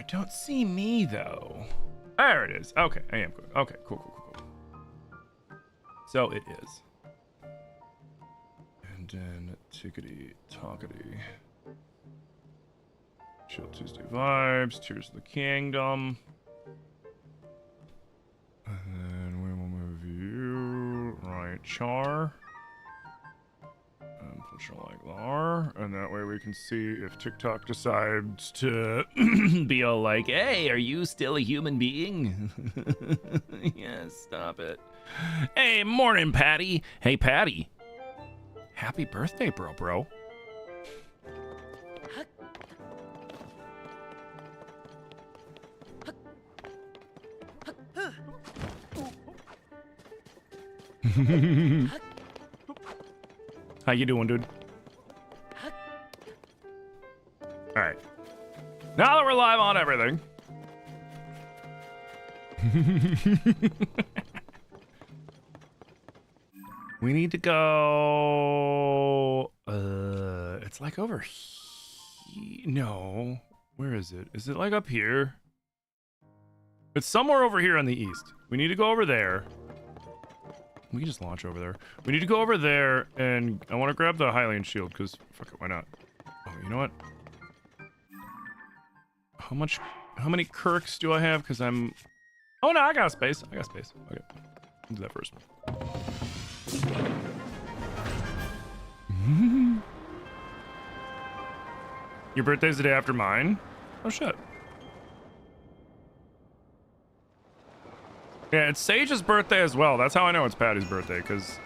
don't see me though. There it is. Okay, I am good. Okay, cool. So it is. And then tickety tockety. Chill Tuesday vibes. Tears of the Kingdom. And then we will move you right, Char. And push it like there. And that way we can see if TikTok decides to be all like, hey, are you still a human being? Yes, stop it. Hey, morning, Patty. Hey, Patty. Happy birthday, bro. How you doing, dude? All right. Now that we're live on everything. We need to go. It's like over here. No. Where is it? Is it like up here? It's somewhere over here on the east. We need to go over there. We can just launch over there. We need to go over there, and I want to grab the Hylian shield, because fuck it, why not? Oh, you know what? How many Kirks do I have? Because I'm... Oh, no, I got space. Okay. I'll do that first. Your birthday's the day after mine? Oh, shit. Yeah, it's Sage's birthday as well. That's how I know it's Patty's birthday, because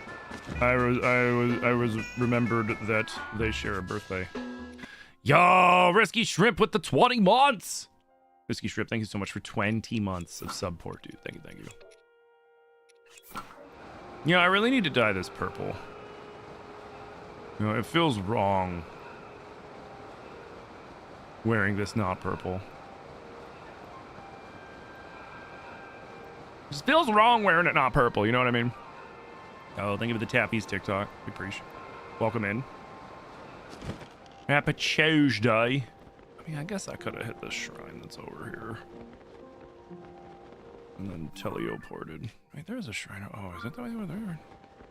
I was remembered that they share a birthday. Yo, Risky Shrimp with the 20 months. Risky Shrimp, thank you so much for 20 months of support, dude. Thank you. You know, I really need to dye this purple. You know, it feels wrong wearing this not purple. It just feels wrong wearing it not purple, you know what I mean? Oh, thank you for the Tappies TikTok. We appreciate it. Welcome in. Happy Tuesday. I mean, I guess I could have hit this shrine that's over here. And then teleported. Wait, there's a shrine. Oh, is that the way over there?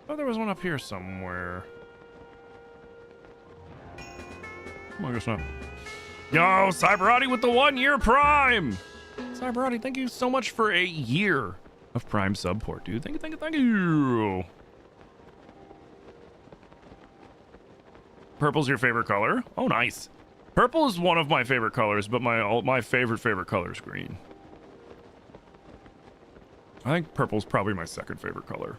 Oh, there was one up here somewhere. I guess not. Yo, Cyberati with the 1 year Prime! Cyberati, thank you so much for a year of Prime support, dude. Thank you. Purple's your favorite color? Oh, nice. Purple is one of my favorite colors, but my favorite color is green. I think purple's probably my second favorite color.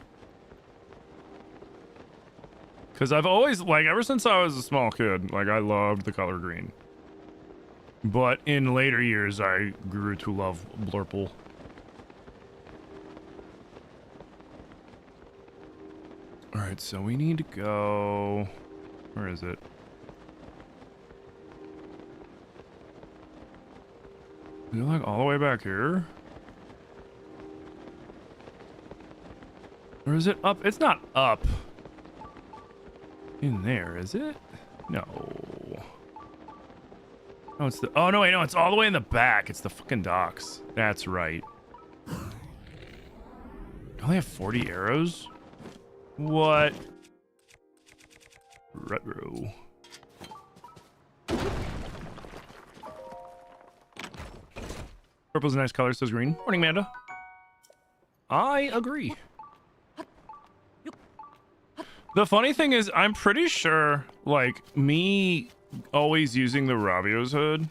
Because I've always, like, ever since I was a small kid, like, I loved the color green. But in later years, I grew to love blurple. Alright, so we need to go... Where is it? Is it like all the way back here? Or is it up? It's not up. In there, is it? No. Oh, it's the... Oh, no, wait, no, it's all the way in the back. It's the fucking docks. That's right. I only have 40 arrows? What? Retro. Purple's a nice color, so is green. Morning, Manda. I agree. The funny thing is, I'm pretty sure, like, me always using the Ravio's hood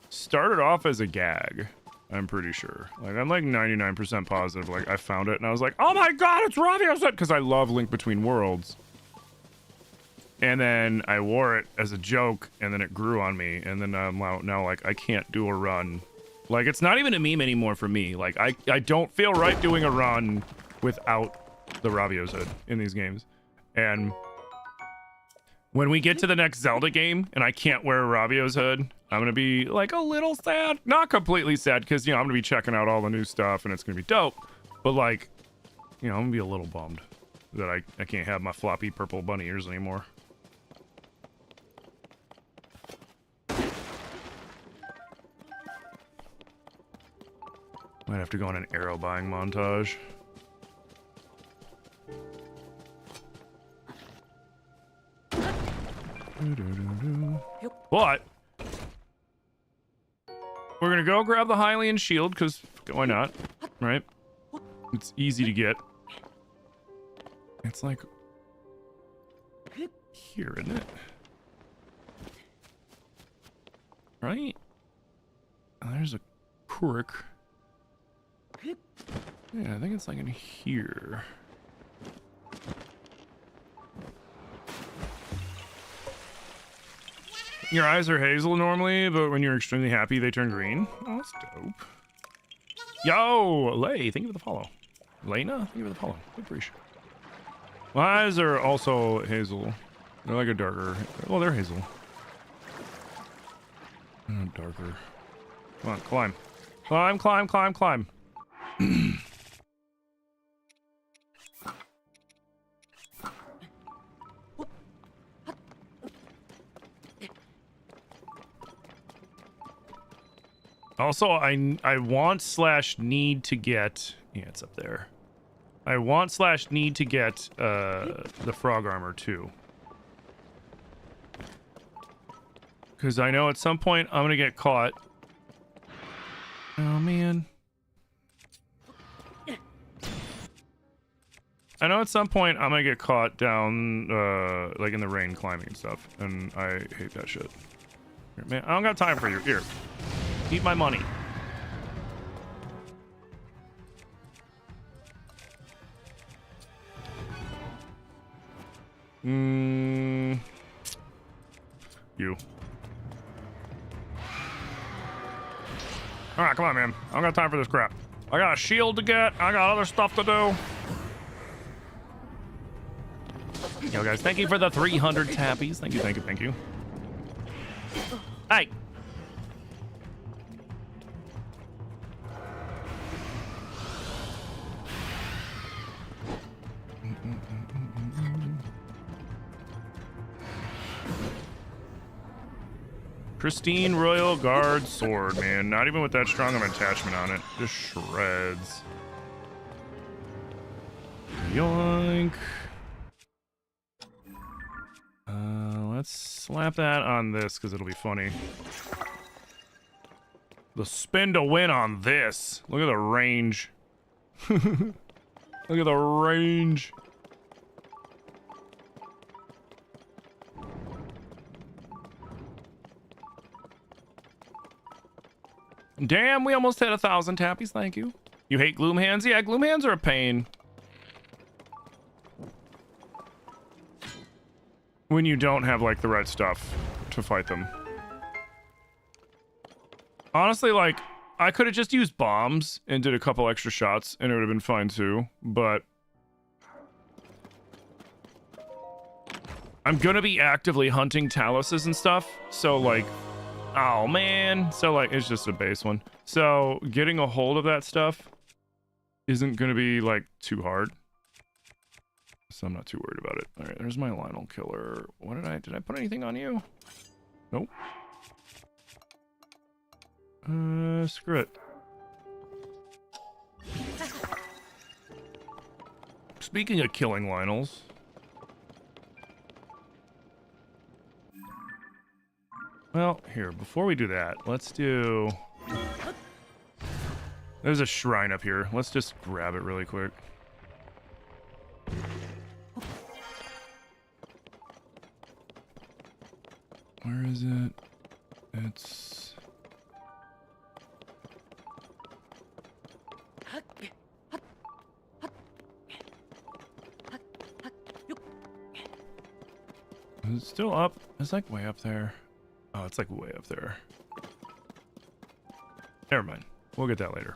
started off as a gag. I'm pretty sure. Like, I'm like 99% positive. Like, I found it and I was like, oh my god, it's Ravio's hood! Because I love Link Between Worlds. And then I wore it as a joke, and then it grew on me. And then I'm now like, I can't do a run. Like, it's not even a meme anymore for me. Like, I don't feel right doing a run without the Ravio's hood in these games. And when we get to the next Zelda game and I can't wear Ravio's hood, I'm going to be like a little sad. Not completely sad because, you know, I'm going to be checking out all the new stuff and it's going to be dope. But like, you know, I'm going to be a little bummed that I can't have my floppy purple bunny ears anymore. Might have to go on an arrow buying montage. But we're gonna go grab the Hylian shield because why not, right? It's easy to get. It's like here, isn't it? Right? Oh, there's a quirk. Yeah, I think it's like in here. Your eyes are hazel normally, but when you're extremely happy, they turn green. Oh, that's dope. Yo, Lay, thank you for the follow. Lena, thank you for the follow. Good appreciate. My eyes are also hazel. They're like a darker. Well, they're hazel. Darker. Come on, climb. Climb, climb, climb, climb. Also, I want / need to get... Yeah, it's up there. I want / need to get the frog armor too. Because I know at some point I'm gonna get caught. Oh man. I know at some point I'm gonna get caught down like in the rain climbing and stuff. And I hate that shit. Here, man, I don't got time for you. Here. Eat my money. You. Alright, come on, man. I don't got time for this crap. I got a shield to get. I got other stuff to do. Yo, guys, thank you for the 300 tappies. Thank you, thank you, thank you. Hey! Pristine Royal Guard sword, man. Not even with that strong of an attachment on it. Just shreds. Yoink. Let's slap that on this because it'll be funny. The spin to win on this. Look at the range. Look at the range. Damn, we almost hit 1,000 tappies. Thank you. You hate gloom hands? Yeah, gloom hands are a pain. When you don't have, like, the right stuff to fight them. Honestly, like, I could have just used bombs and did a couple extra shots, and it would have been fine, too. But I'm gonna be actively hunting Taluses and stuff, so, like... Oh, man. So, like, it's just a base one. So, getting a hold of that stuff isn't going to be, like, too hard. So, I'm not too worried about it. All right, there's my Lionel killer. What did I put anything on you? Nope. Screw it. Speaking of killing Lionels... Well, here, before we do that, let's do... There's a shrine up here. Let's just grab it really quick. Where is it? It's... Is it still up? It's like way up there. Oh, it's like way up there. Never mind. We'll get that later.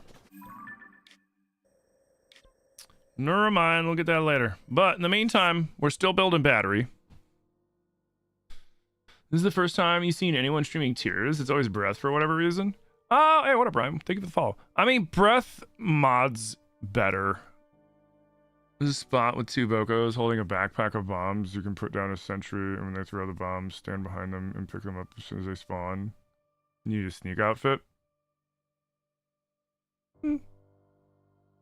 Never mind. We'll get that later. But in the meantime, we're still building battery. This is the first time you've seen anyone streaming tears. It's always breath for whatever reason. Oh, hey, what up, Brian? Thank you for the follow. I mean, breath mods better. There's a spot with 2 Bocos holding a backpack of bombs. You can put down a sentry, and when they throw the bombs, stand behind them and pick them up as soon as they spawn. You need a sneak outfit.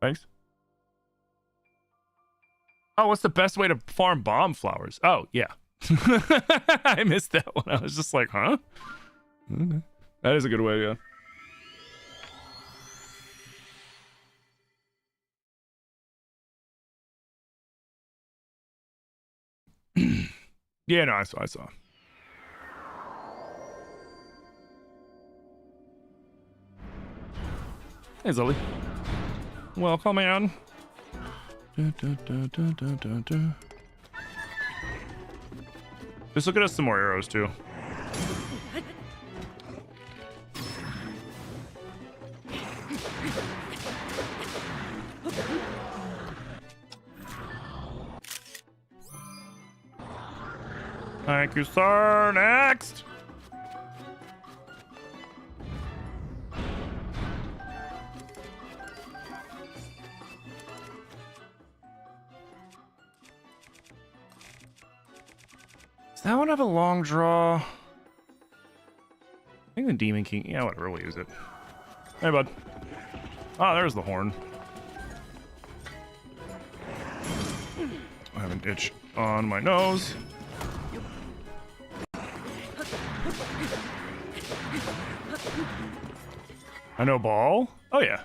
Thanks. Oh, what's the best way to farm bomb flowers? Oh, yeah. I missed that one. I was just like, huh? Okay. That is a good way, yeah. Yeah, no, I saw. Hey, Zoe. Welcome, man. Just look at us some more arrows, too. Thank you, sir. Next. Does that one have a long draw? I think the Demon King. Yeah, whatever. We'll use it. Hey, bud. Ah, there's the horn. I have an itch on my nose. I know ball? Oh, yeah.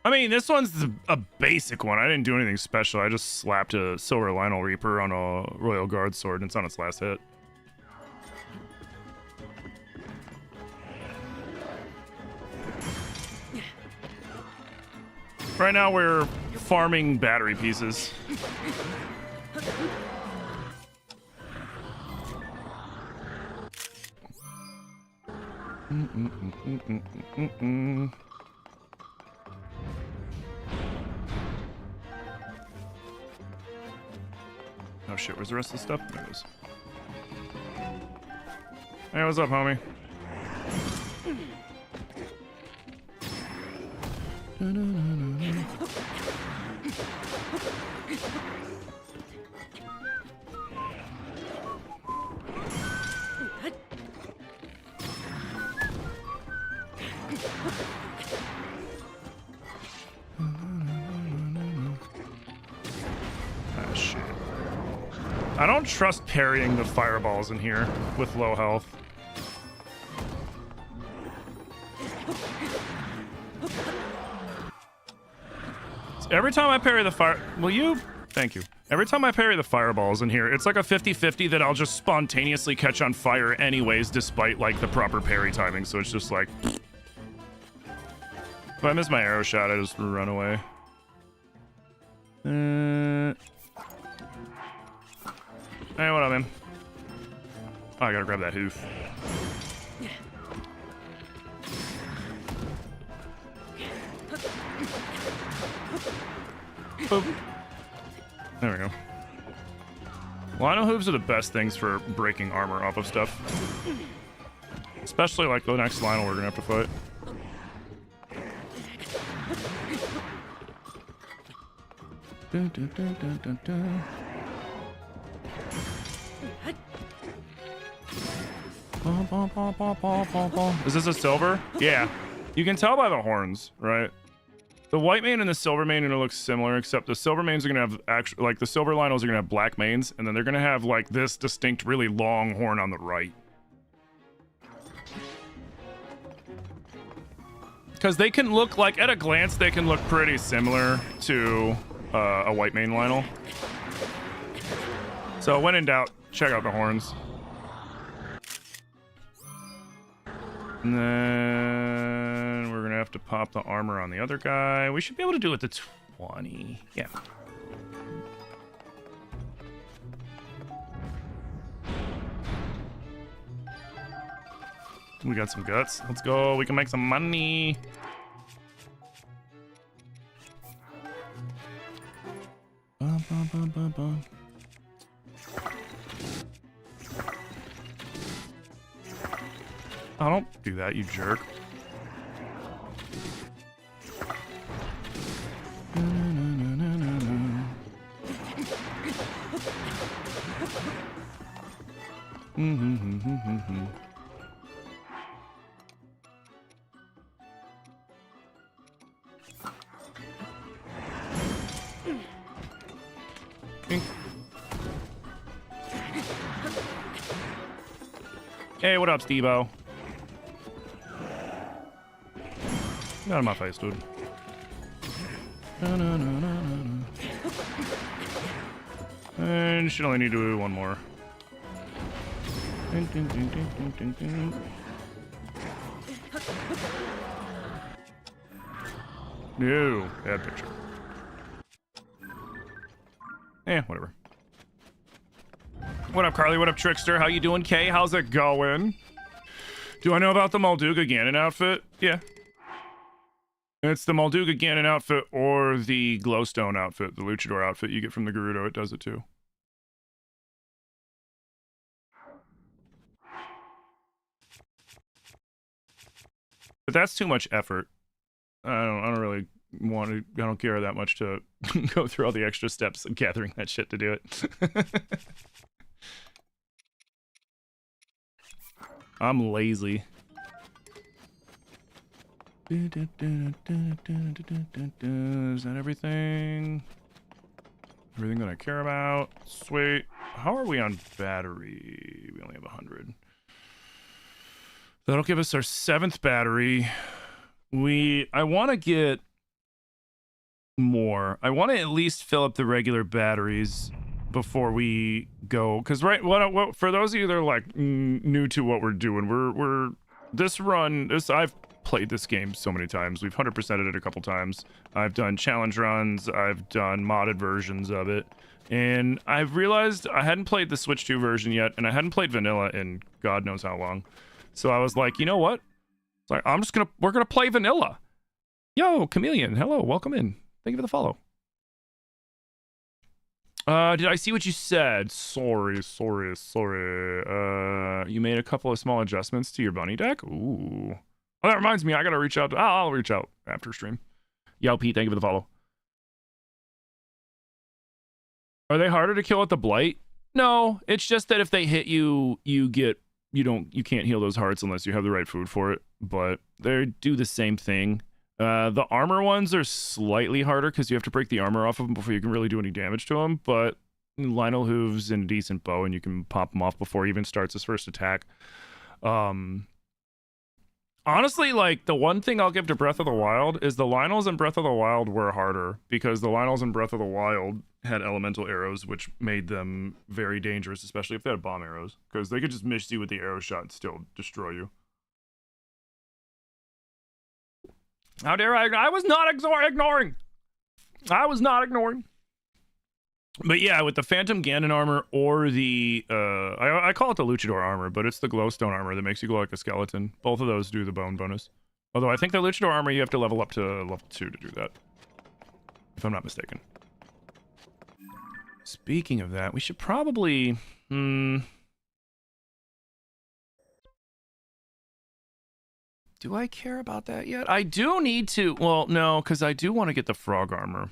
I mean, this one's a basic one. I didn't do anything special. I just slapped a Silver Lionel Reaper on a Royal Guard sword, and it's on its last hit. Right now, we're farming battery pieces. Oh shit, where's the rest of the stuff? There it is. Hey, what's up, homie? Ah, shit. I don't trust parrying the fireballs in here with low health. Every time I parry the fire... Will you? Thank you. Every time I parry the fireballs in here, it's like a 50-50 that I'll just spontaneously catch on fire anyways, despite, like, the proper parry timing. So it's just like... If I miss my arrow shot, I just run away. Hey, what up, man? Oh, I gotta grab that hoof. Boop. There we go. Lionel hooves are the best things for breaking armor off of stuff. Especially like the next Lionel we're gonna have to fight. Is this a silver? Yeah. You can tell by the horns, right? The white mane and the silver mane are gonna look similar, except the silver manes are gonna have actually, like, the silver Lionels are gonna have black manes, and then they're gonna have like this distinct, really long horn on the right. Because they can look like, at a glance, they can look pretty similar to a white mane Lionel. So when in doubt, check out the horns. And then we're gonna have to pop the armor on the other guy. We should be able to do it to 20. Yeah. We got some guts. Let's go. We can make some money. Bum, bum, bum, bum, bum. Oh, don't do that, you jerk. Ink. Hey, what up, Steve-O? Get out of my face, dude. And you should only need to do one more. Ding, ding, ding, ding, ding, ding, ding. No, bad picture. Whatever. What up, Carly? What up, Trickster? How you doing, Kay? How's it going? Do I know about the Molduga Ganon outfit? Yeah. It's the Molduga Ganon outfit or the Glowstone outfit, the Luchador outfit you get from the Gerudo. It does it too. But that's too much effort. I don't really want to. I don't care that much to go through all the extra steps of gathering that shit to do it. I'm lazy. Is that everything? Everything that I care about? Sweet. How are we on battery? We only have 100. That'll give us our 7th battery. I want to get more. I want to at least fill up the regular batteries before we go, because what for those of you that are like new to what we're doing, we're this run, I've played this game so many times. We've 100%ed it a couple times. I've done challenge runs, I've done modded versions of it, and I've realized I hadn't played the Switch 2 version yet, and I hadn't played vanilla in God knows how long. So I was like, you know what? It's like, we're gonna play vanilla. Yo, Chameleon, hello, welcome in. Thank you for the follow. Did I see what you said? Sorry. You made a couple of small adjustments to your bunny deck? Ooh. Oh, that reminds me, I gotta reach out. I'll reach out after stream. Yo, Pete, thank you for the follow. Are they harder to kill with the blight? No, it's just that if they hit you, you can't heal those hearts unless you have the right food for it. But they do the same thing. The armor ones are slightly harder because you have to break the armor off of them before you can really do any damage to them. But Lionel Hooves and a decent bow, and you can pop him off before he even starts his first attack. Honestly, like, the one thing I'll give to Breath of the Wild is the Lionels in Breath of the Wild were harder because the Lionels in Breath of the Wild had elemental arrows, which made them very dangerous, especially if they had bomb arrows, because they could just miss you with the arrow shot and still destroy you. How dare I was not ignoring. I was not ignoring. But yeah, with the Phantom Ganon armor or the, I call it the Luchador armor, but it's the Glowstone armor that makes you glow like a skeleton. Both of those do the bone bonus. Although I think the Luchador armor, you have to level up to level 2 to do that. If I'm not mistaken. Speaking of that, we should probably, do I care about that yet? I do need to, well, no, because I do want to get the frog armor.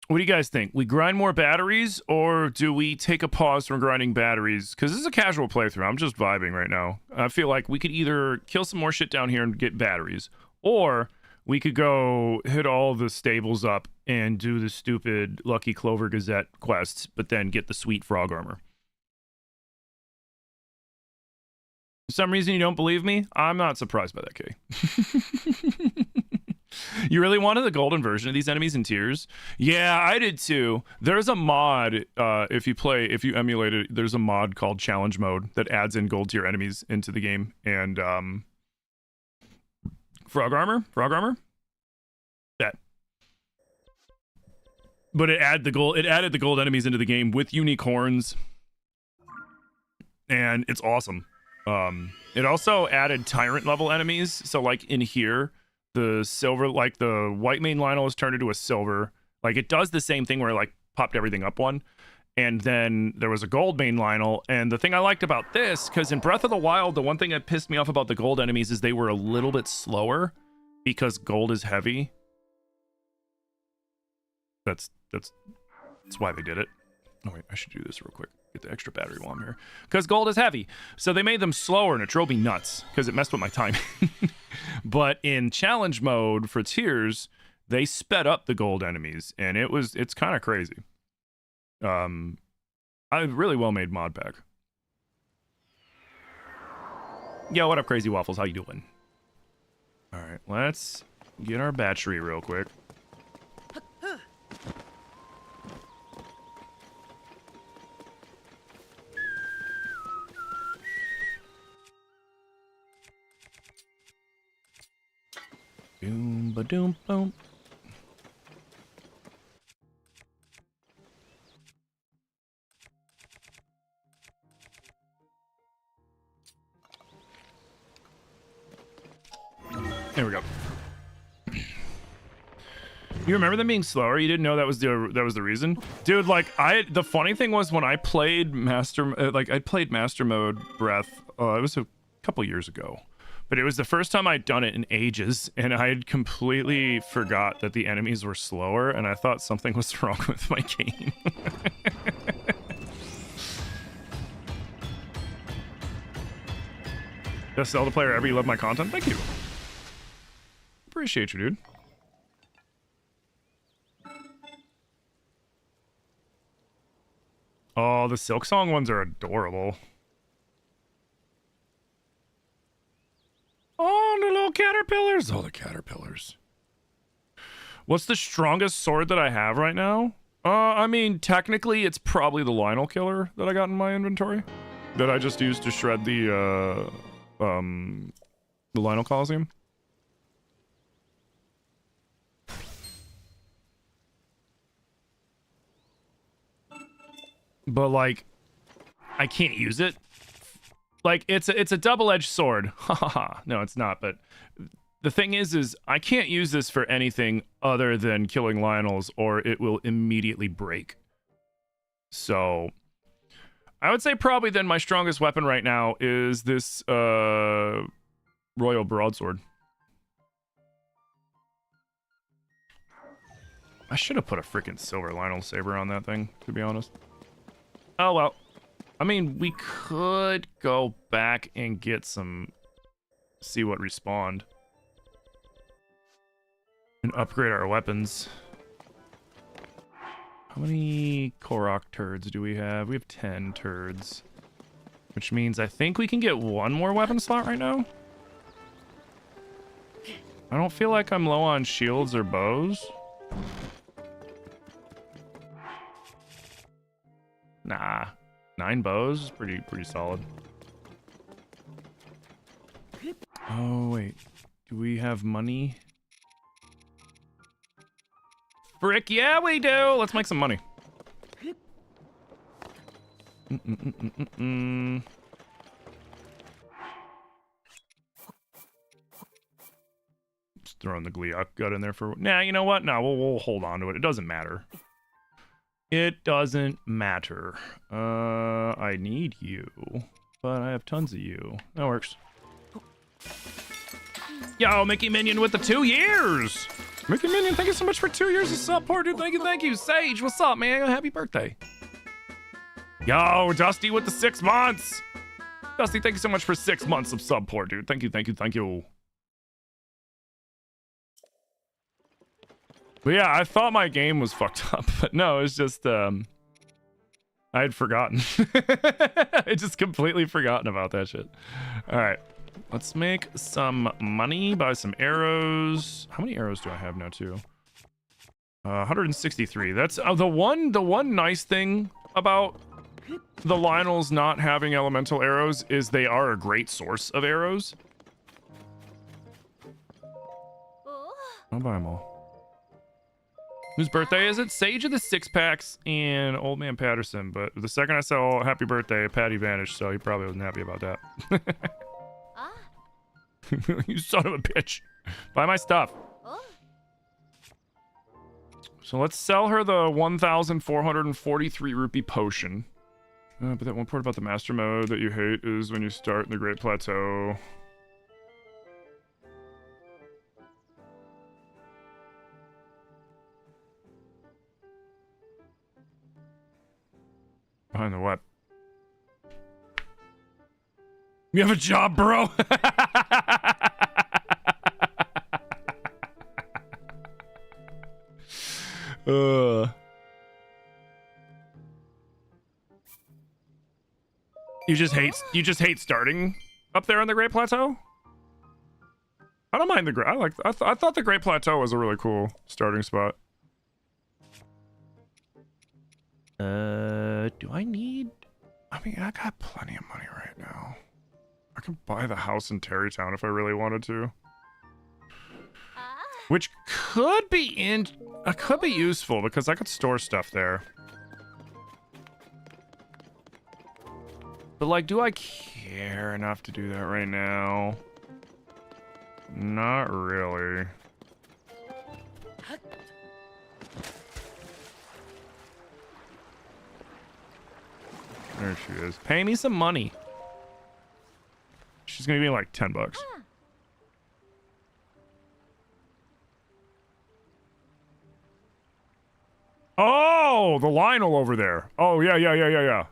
What do you guys think? We grind more batteries, or do we take a pause from grinding batteries? Because this is a casual playthrough. I'm just vibing right now. I feel like we could either kill some more shit down here and get batteries, or we could go hit all the stables up and do the stupid Lucky Clover Gazette quests, but then get the sweet frog armor. For some reason you don't believe me? I'm not surprised by that, Kay. You really wanted the golden version of these enemies in Tears? Yeah, I did too. There's a mod, if you emulate it, there's a mod called Challenge Mode that adds in gold tier enemies into the game. And, frog armor? That. But it added the gold enemies into the game with unicorns. And it's awesome. It also added tyrant level enemies. So like in here, the silver, like the white main Lionel is turned into a silver. Like it does the same thing where it like popped everything up one. And then there was a gold main Lionel. And the thing I liked about this, because in Breath of the Wild, the one thing that pissed me off about the gold enemies is they were a little bit slower because gold is heavy. That's why they did it. Oh wait, I should do this real quick. Get the extra battery while I'm here. Because gold is heavy. So they made them slower and it drove me nuts because it messed with my timing. But in challenge mode for Tears, they sped up the gold enemies, and it's kind of crazy. A really well made mod pack. Yo, what up, Crazy Waffles? How you doing? All right, let's get our battery real quick. Boom, ba doom, boom. There we go. You remember them being slower? You didn't know that was the reason, dude. Like the funny thing was when I played I played Master Mode Breath. It was a couple years ago, but it was the first time I'd done it in ages, and I had completely forgot that the enemies were slower, and I thought something was wrong with my game. Best Zelda player ever. You love my content. Thank you. Appreciate you, dude. Oh, the Silk Song ones are adorable. Oh, the little caterpillars. Oh, the caterpillars. What's the strongest sword that I have right now? I mean, technically, it's probably the Lionel Killer that I got in my inventory. That I just used to shred the Lionel Coliseum. But like, I can't use it. Like, it's a double-edged sword. Ha ha ha. No, it's not. But the thing is I can't use this for anything other than killing Lionels, or it will immediately break. So I would say probably then my strongest weapon right now is this Royal Broadsword. I should have put a freaking silver Lionel Saber on that thing, to be honest. Oh, well. I mean, we could go back and get some... See what respawned. And upgrade our weapons. How many Korok turds do we have? We have 10 turds. Which means I think we can get one more weapon slot right now. I don't feel like I'm low on shields or bows. Nah, 9 bows is pretty solid. Oh wait, do we have money? Frick, yeah we do. Let's make some money. Just throwing the Gliok gut in there for... Nah, you know what? No, we'll hold on to it. It doesn't matter. It doesn't matter. I need you, but I have tons of you. That works. Yo, Mickey Minion with the 2 years! Mickey Minion, thank you so much for 2 years of support, dude. Thank you. Sage, what's up, man? Happy birthday. Yo, Dusty with the 6 months! Dusty, thank you so much for 6 months of support, dude. Thank you. But yeah, I thought my game was fucked up, but no, it's just, I had forgotten. I just completely forgotten about that shit. All right, let's make some money, buy some arrows. How many arrows do I have now, too? 163. That's the one nice thing about the Lionels not having elemental arrows is they are a great source of arrows. I'll buy them all. Whose birthday is it? Sage of the 6-packs and Old Man Patterson. But the second I said, oh, happy birthday, Patty vanished, so he probably wasn't happy about that. You son of a bitch. Buy my stuff. So let's sell her the 1,443 rupee potion. But that one part about the master mode that you hate is when you start in the Great Plateau. Behind the what? You have a job, bro? You just hate starting up there on the Great Plateau? I don't mind the Great. I thought the Great Plateau was a really cool starting spot. Do I need? I mean, I got plenty of money right now. I can buy the house in Terrytown if I really wanted to. Which could be useful because I could store stuff there. But like, do I care enough to do that right now? Not really. There she is. Pay me some money. She's gonna give me like 10 bucks. Oh, the Lionel over there. Oh, yeah.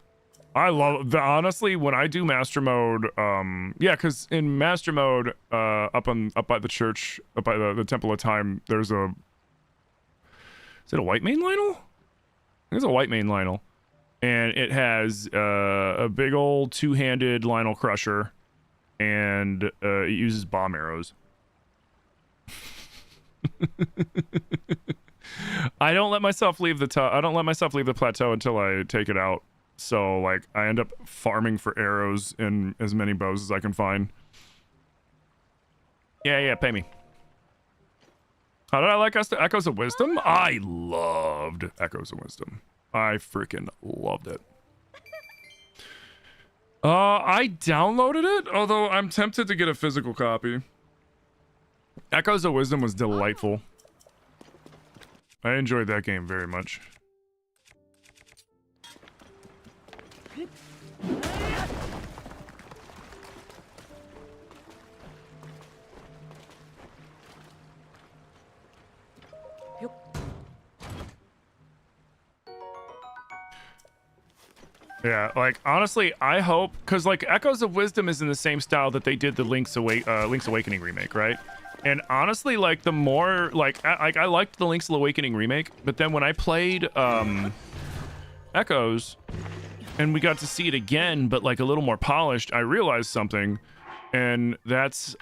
I love the honestly when I do master mode, yeah, because in master mode, up by the church, up by the Temple of Time, there's a is it a white mane Lionel? I think it's a white mane Lionel. And it has a big old two-handed Lionel crusher, and it uses bomb arrows. I don't let myself leave the plateau until I take it out. So like I end up farming for arrows and as many bows as I can find. Yeah, pay me. How did I like Echoes of Wisdom? I loved Echoes of Wisdom. I freaking loved it. I downloaded it, although I'm tempted to get a physical copy. Echoes of Wisdom was delightful. I enjoyed that game very much. Yeah, like honestly, I hope because like Echoes of Wisdom is in the same style that they did the Link's Awakening remake, right? And honestly, like the more like I liked the Link's Awakening remake, but then when I played Echoes and we got to see it again, but like a little more polished, I realized something, and that's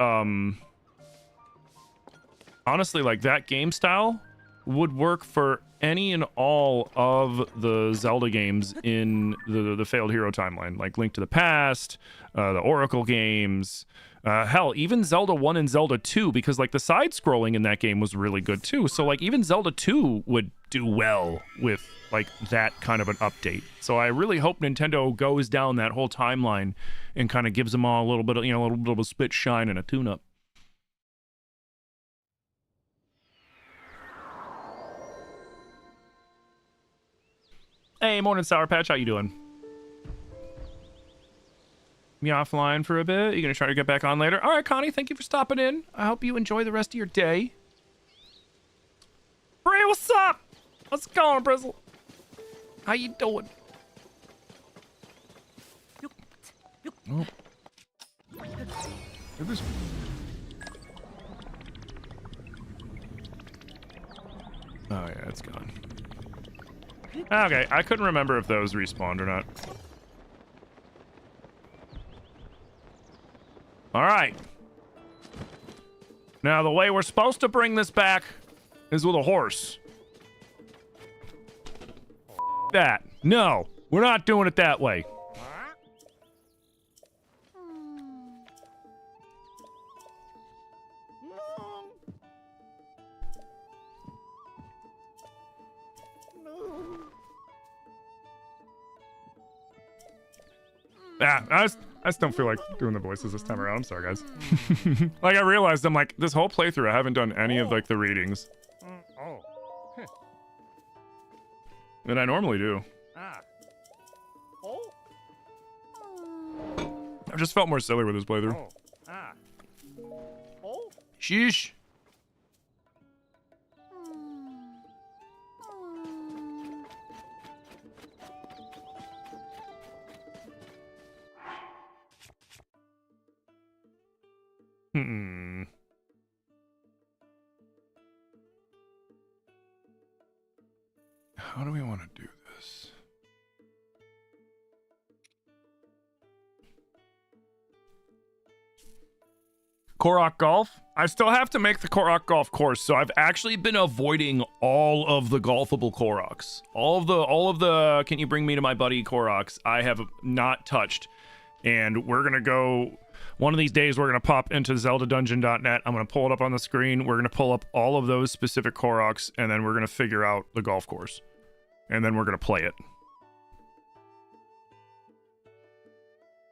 honestly like that game style would work for any and all of the Zelda games in the Failed Hero timeline, like Link to the Past, the Oracle games, hell, even Zelda 1 and Zelda 2, because like the side-scrolling in that game was really good too. So like even Zelda 2 would do well with like that kind of an update. So I really hope Nintendo goes down that whole timeline and kind of gives them all a little bit of, you know, a little bit of a spit shine and a tune-up. Hey, morning, Sour Patch. How you doing? Me offline for a bit. You gonna try to get back on later? All right, Connie. Thank you for stopping in. I hope you enjoy the rest of your day. Bray, what's up? What's going on, Brizzle? How you doing? Oh. Oh yeah, it's gone. Okay, I couldn't remember if those respawned or not. Alright. Now, the way we're supposed to bring this back is with a horse. That. No, we're not doing it that way. Yeah, I just don't feel like doing the voices this time around. I'm sorry, guys. Like, I realized I'm like, this whole playthrough, I haven't done any of, like, the readings. That I normally do. I just felt more silly with this playthrough. Sheesh. Hmm. How do we want to do this? Korok Golf. I still have to make the Korok Golf course, so I've actually been avoiding all of the golfable Koroks. All of the can you bring me to my buddy Koroks I have not touched. And we're gonna go one of these days, we're gonna pop into ZeldaDungeon.net. I'm gonna pull it up on the screen. We're gonna pull up all of those specific Koroks, and then we're gonna figure out the golf course. And then we're gonna play it.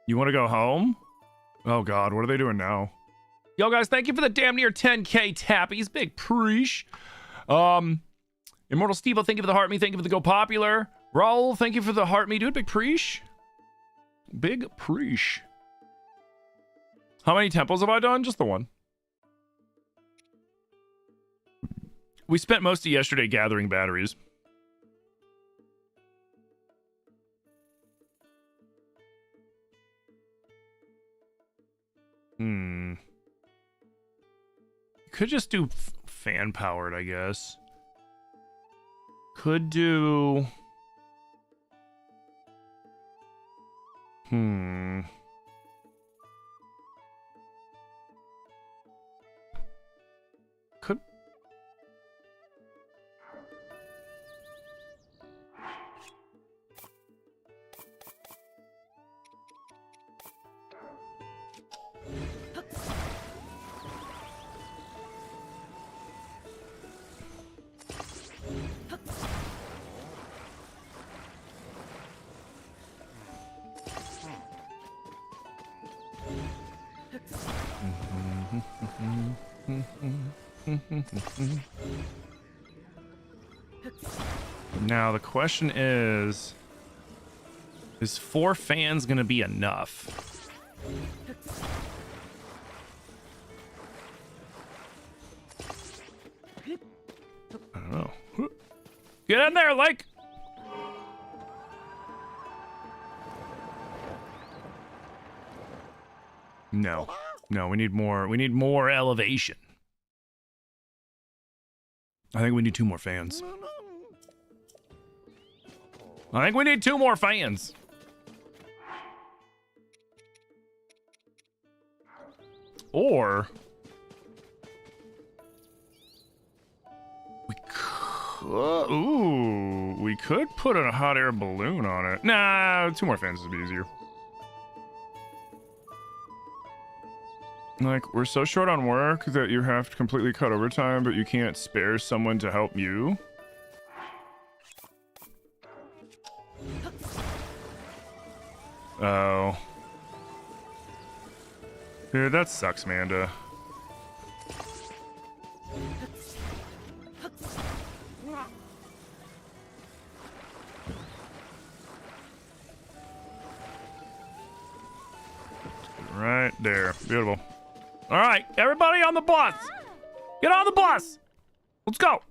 You wanna go home? Oh god, what are they doing now? Yo, guys, thank you for the damn near 10K tappies. Big preesh. Immortal Steve, thank you for the heart me. Thank you for the go popular. Raul, thank you for the heart me. Dude, big preesh. Big preesh. How many temples have I done? Just the one. We spent most of yesterday gathering batteries. Could just do fan powered, I guess. Could do... Could... Now the question is 4 fans gonna be enough? I don't know. Get in there, like. No, we need more. We need more elevation. I think we need 2 more fans. I think we need 2 more fans. Or we could, we could put a hot air balloon on it. Nah, 2 more fans would be easier. Like, we're so short on work that you have to completely cut overtime, but you can't spare someone to help you. Oh. Dude, that sucks, Manda. Right there. Beautiful. All right, everybody on the bus. Get on the bus. Let's go.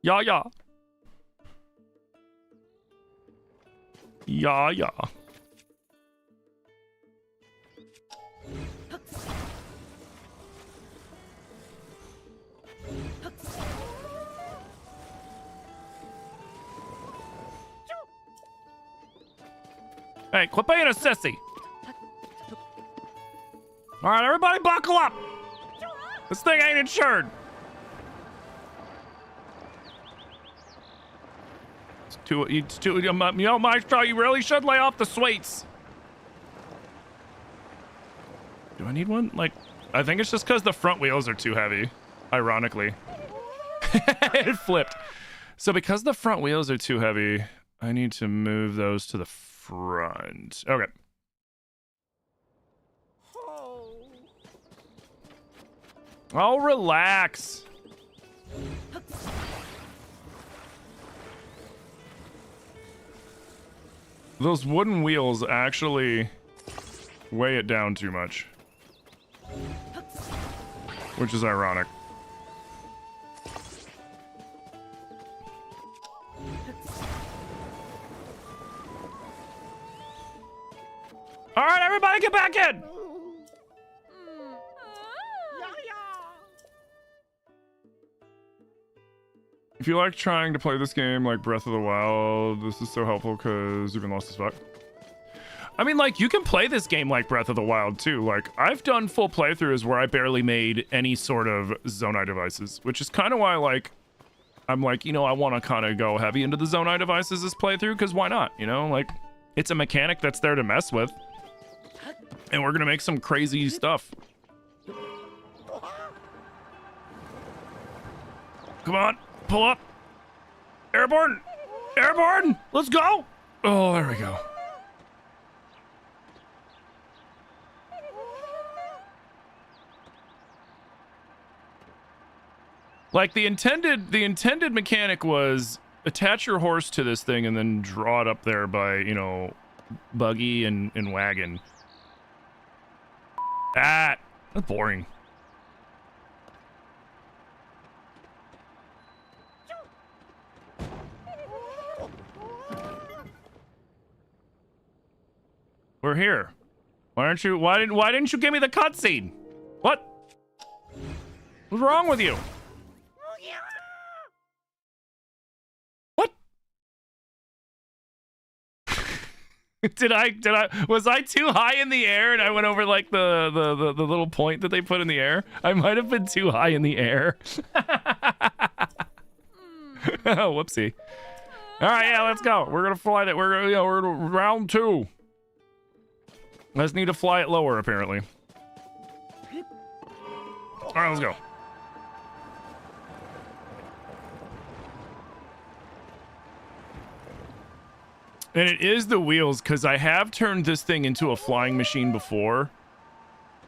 Yeah, yeah. Yeah, yeah. Hey, quit being a sissy. All right, everybody buckle up. This thing ain't insured. It's too, you know, Maestro, you really should lay off the sweets. Do I need one? Like, I think it's just because the front wheels are too heavy, ironically. It flipped. So because the front wheels are too heavy, I need to move those to the front. Okay. Oh, relax. Those wooden wheels actually weigh it down too much, which is ironic. All right, everybody get back in. If you like trying to play this game like Breath of the Wild, this is so helpful because you've been lost as fuck. I mean, like, you can play this game like Breath of the Wild, too. Like, I've done full playthroughs where I barely made any sort of Zonai devices, which is kind of why, like, I'm like, you know, I want to kind of go heavy into the Zonai devices this playthrough, because why not, you know? Like, it's a mechanic that's there to mess with. And we're going to make some crazy stuff. Come on, pull up. Airborne! Airborne! Let's go! Oh, there we go. Like, the intended mechanic was attach your horse to this thing and then draw it up there by, you know, buggy and wagon. That's boring. We're here. Why didn't you give me the cutscene? What? What's wrong with you? What? Was I too high in the air and I went over like the little point that they put in the air? I might have been too high in the air. Oh, whoopsie. All right, yeah, let's go. We're gonna fly that. We're round 2. Let's need to fly it lower, apparently. All right, let's go. And it is the wheels, because I have turned this thing into a flying machine before.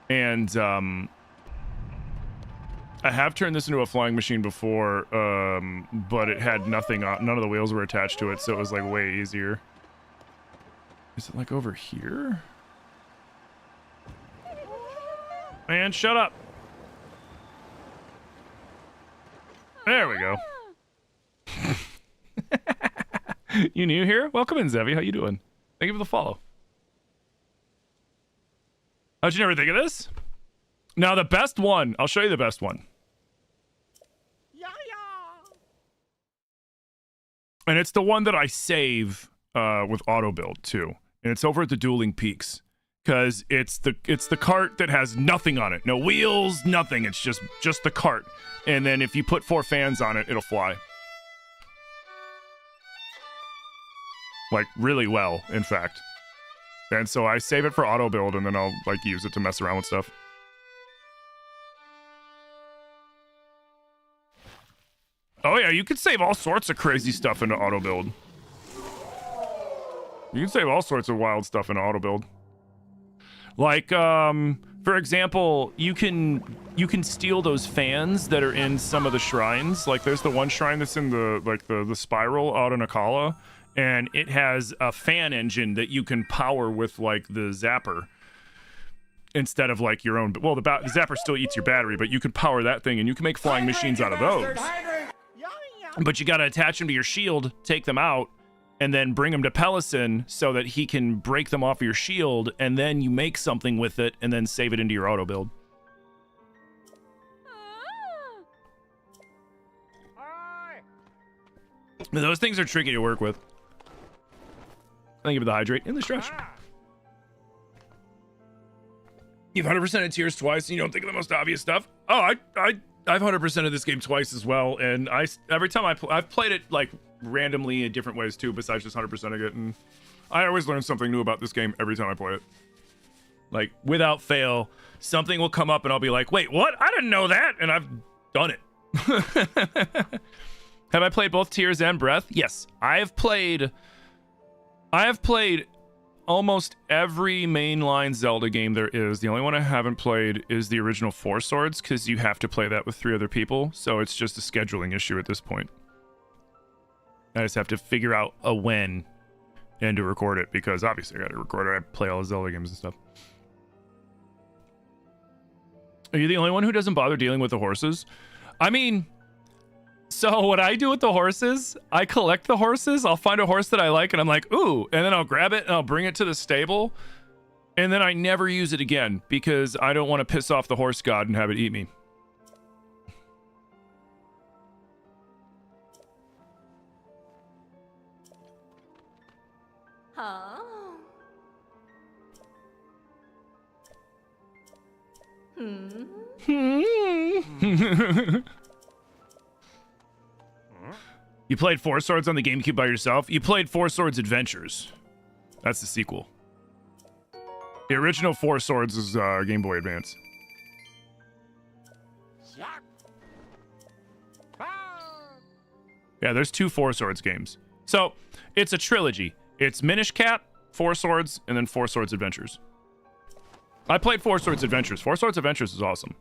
And, I have turned this into a flying machine before, but it had nothing on, none of the wheels were attached to it, so it was, like, way easier. Is it, like, over here? Man, shut up. There we go. You new here? Welcome in, Zevi. How you doing? Thank you for the follow. How'd you never think of this? Now, the best one. I'll show you the best one. And it's the one that I save with auto build too. And it's over at the Dueling Peaks. Because it's the cart that has nothing on it. No wheels, nothing. It's just the cart. And then if you put 4 fans on it, it'll fly. Like, really well, in fact. And so I save it for auto build, and then I'll, like, use it to mess around with stuff. Oh, yeah, you can save all sorts of crazy stuff into auto build. You can save all sorts of wild stuff into auto build. Like, for example, you can steal those fans that are in some of the shrines. Like, there's the one shrine that's in the spiral out in Akala. And it has a fan engine that you can power with, like, the zapper instead of, like, your own. Well, the zapper still eats your battery, but you can power that thing, and you can make flying machines out of those. But you got to attach them to your shield, take them out, and then bring them to Pelison so that he can break them off your shield, and then you make something with it, and then save it into your auto build. Those things are tricky to work with. Thank you for the hydrate in the stretch. You've 100%ed tiers twice, and you don't think of the most obvious stuff. Oh, I've 100%ed this game twice as well, and every time I've played it like randomly in different ways too, besides just 100%ing it, and I always learn something new about this game every time I play it. Like, without fail, something will come up, and I'll be like, "Wait, what? I didn't know that," and I've done it. Have I played both Tears and Breath? Yes, I have played almost every mainline Zelda game there is. The only one I haven't played is the original Four Swords, because you have to play that with 3 other people, so it's just a scheduling issue at this point. I just have to figure out a when and to record it, because obviously I gotta record it. I play all the Zelda games and stuff. Are you the only one who doesn't bother dealing with the horses? I mean... So what I do with the horses, I collect the horses. I'll find a horse that I like, and I'm like, ooh, and then I'll grab it and I'll bring it to the stable, and then I never use it again because I don't want to piss off the horse god and have it eat me. You played Four Swords on the GameCube by yourself? You played Four Swords Adventures. That's the sequel. The original Four Swords is Game Boy Advance. Yeah, there's 2 Four Swords games. So, it's a trilogy. It's Minish Cap, Four Swords, and then Four Swords Adventures. I played Four Swords Adventures. Four Swords Adventures is awesome.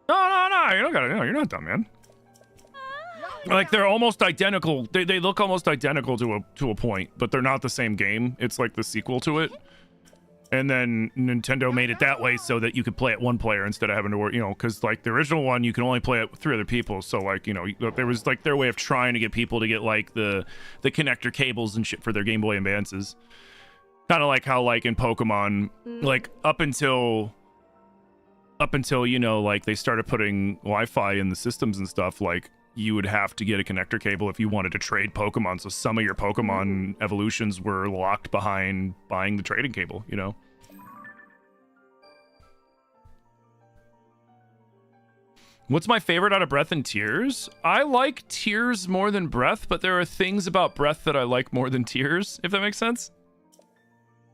No, you don't gotta, no, you're not dumb, man. Like, they're almost identical. They look almost identical to a point, but they're not the same game. It's like the sequel to it. And then Nintendo made it that way so that you could play it one player instead of having to work, you know, because like the original one, you can only play it with 3 other people. So like, you know, there was like their way of trying to get people to get like the connector cables and shit for their Game Boy Advances. Kind of like how like in Pokemon, like up until, you know, like they started putting Wi-Fi in the systems and stuff, like you would have to get a connector cable if you wanted to trade Pokemon. So some of your Pokemon evolutions were locked behind buying the trading cable, you know? What's my favorite out of Breath and Tears? I like Tears more than Breath, but there are things about Breath that I like more than Tears, if that makes sense.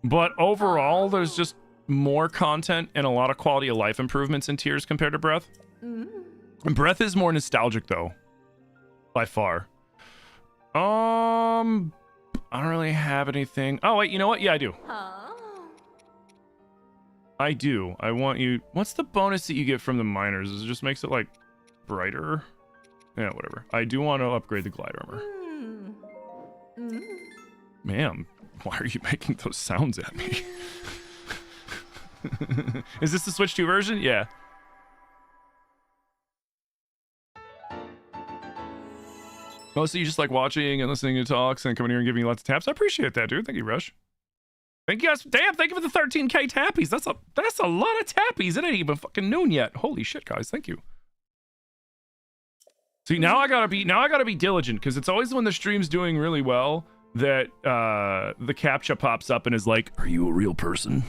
But overall, there's just more content and a lot of quality of life improvements in Tears compared to Breath. Breath is more nostalgic though, by far. I don't really have anything. Oh wait, you know what? Yeah, I do. I do. I want you. What's the bonus that you get from the miners? It just makes it like brighter. Yeah, whatever. I do want to upgrade the glide armor. Ma'am, why are you making those sounds at me? Is this the Switch 2 version? Yeah. Mostly you just like watching and listening to talks and coming here and giving you lots of taps. I appreciate that, dude. Thank you, Rush. Thank you guys. Damn, thank you for the 13K tappies. That's a lot of tappies. It ain't even fucking noon yet. Holy shit, guys. Thank you. See, now I gotta be diligent, because it's always when the stream's doing really well that the CAPTCHA pops up and is like, "Are you a real person?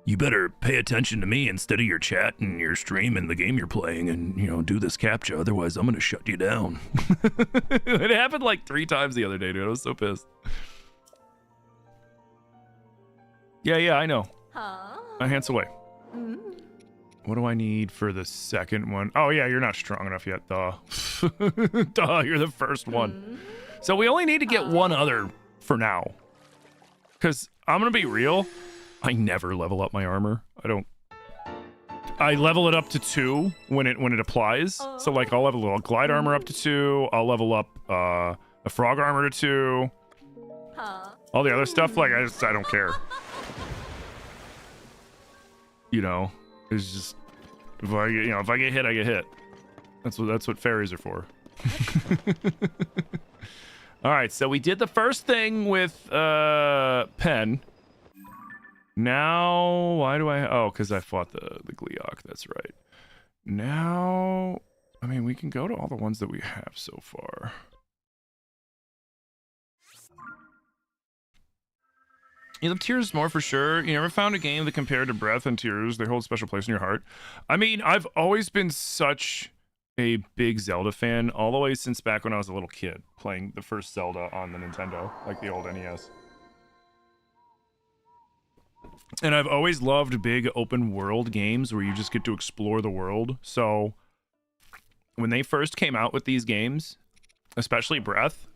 You better pay attention to me instead of your chat and your stream and the game you're playing, and, you know, do this CAPTCHA, otherwise I'm gonna shut you down." It happened like 3 times the other day, dude. I was so pissed. Yeah, I know. My hand's away. What do I need for the second one? Oh yeah, you're not strong enough yet, duh. Duh, you're the first one. So we only need to get one other for now. Because I'm gonna be real, I never level up my armor. I level it up to 2 when it applies. So like I'll level a glide armor up to 2. I'll level up a frog armor to 2. All the other stuff, like I don't care. You know, it's just if I get hit, I get hit. That's what fairies are for. All right, so we did the first thing with Pen. Now, why do I? Oh, because I fought the Gleeok. That's right. Now, I mean, we can go to all the ones that we have so far. You love Tears more for sure. You never found a game that compared to Breath and Tears. They hold a special place in your heart. I mean, I've always been such a big Zelda fan, all the way since back when I was a little kid, playing the first Zelda on the Nintendo, like the old NES. And I've always loved big open world games where you just get to explore the world. So when they first came out with these games, especially Breath,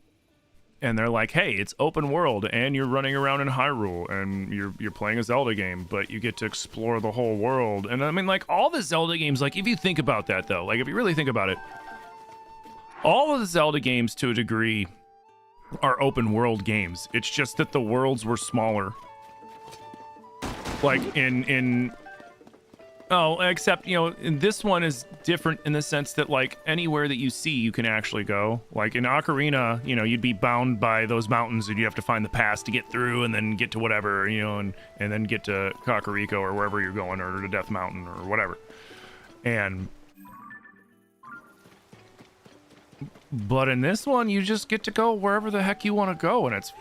and they're like, hey, it's open world and you're running around in Hyrule and you're playing a Zelda game, but you get to explore the whole world. And I mean, like, all the Zelda games, like, if you think about that though, like if you really think about it, all of the Zelda games to a degree are open world games. It's just that the worlds were smaller. Like in Oh, except, you know, in this one is different in the sense that, like, anywhere that you see, you can actually go. Like, in Ocarina, you know, you'd be bound by those mountains, and you have to find the pass to get through, and then get to whatever, you know, and then get to Kakariko, or wherever you're going, or to Death Mountain, or whatever. But in this one, you just get to go wherever the heck you want to go, and it's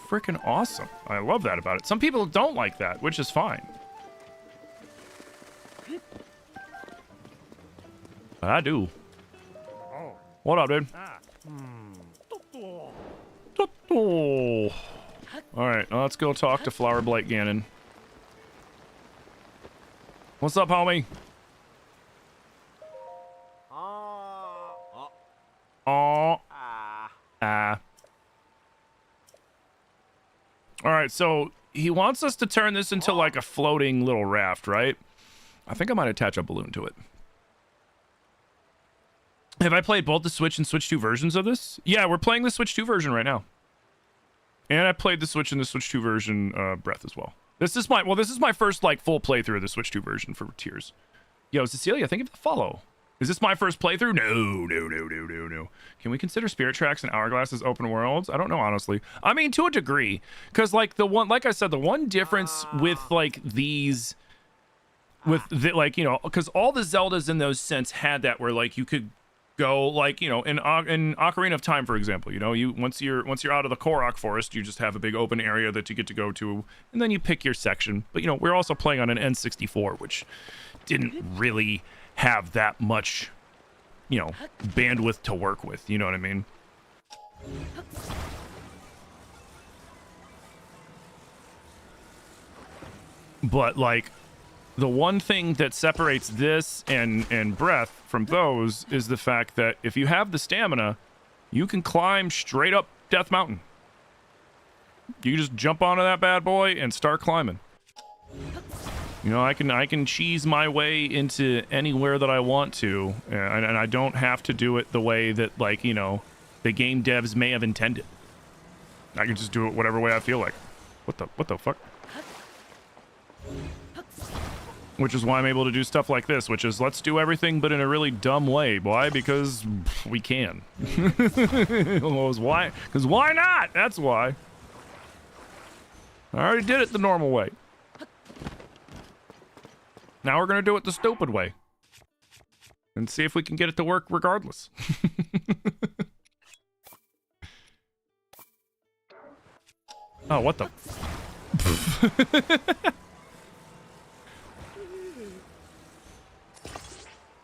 freaking awesome. I love that about it. Some people don't like that, which is fine. I do. What up, dude? Alright, let's go talk to Flower Blight Ganon. What's up, homie? Alright, so he wants us to turn this into like a floating little raft, right? I think I might attach a balloon to it. Have I played both the Switch and Switch 2 versions of this? Yeah, we're playing the Switch 2 version right now. And I played the Switch and the Switch 2 version Breath as well. This is my first like full playthrough of the Switch 2 version for Tears. Yo, Cecilia, thank you for the follow. Is this my first playthrough? No. Can we consider Spirit Tracks and Hourglass as open worlds? I don't know, honestly. I mean, to a degree. Because, like, like I said, the one difference with, like, these... like, you know, because all the Zeldas in those sense had that where, like, you could go, like, you know, in Ocarina of Time, for example, you know, once you're out of the Korok Forest, you just have a big open area that you get to go to, and then you pick your section. But, you know, we're also playing on an N64, which didn't really have that much, you know, bandwidth to work with, you know what I mean? But, like, the one thing that separates this and Breath from those is the fact that if you have the stamina, you can climb straight up Death Mountain. You can just jump onto that bad boy and start climbing. You know, I can cheese my way into anywhere that I want to, and I don't have to do it the way that, like, you know, the game devs may have intended. I can just do it whatever way I feel like. What the fuck? Which is why I'm able to do stuff like this, which is let's do everything but in a really dumb way. Why? Because we can. Why? Because why not? That's why. I already did it the normal way. Now we're going to do it the stupid way. And see if we can get it to work regardless. Oh, what the...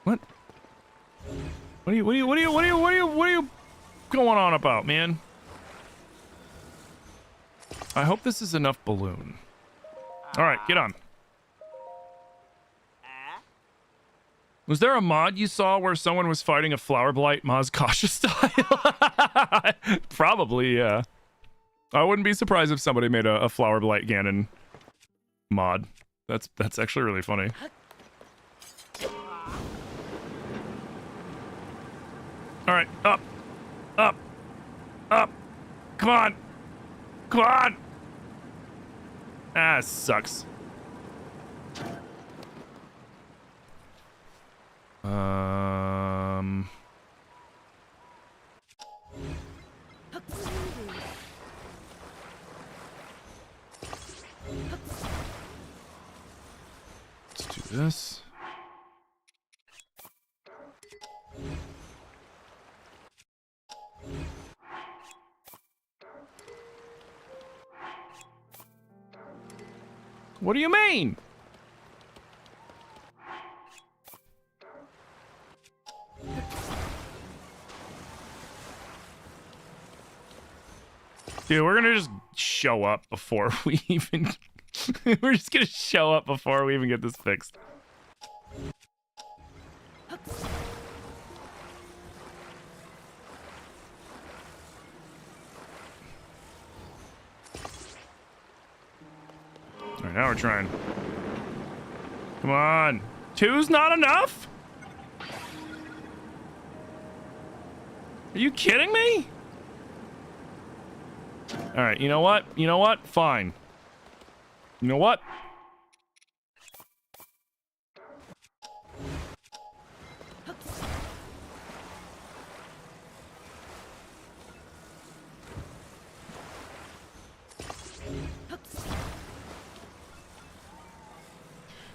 What? What are you going on about, man? I hope this is enough balloon. All right, get on. Was there a mod you saw where someone was fighting a Flower Blight Maz Kasha style? Probably, yeah. I wouldn't be surprised if somebody made a Flower Blight Ganon mod. That's actually really funny. All right, up. Come on. Ah, sucks. Let's do this. What do you mean? Dude, we're gonna just show up before we even... We're just gonna show up before we even get this fixed. Alright, now we're trying. Come on. 2's not enough? Are you kidding me? Alright, you know what? Fine. You know what?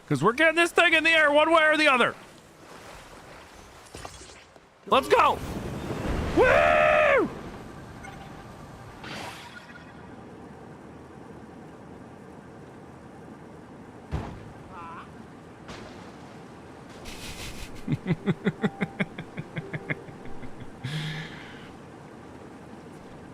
Because we're getting this thing in the air one way or the other. Let's go. Woo!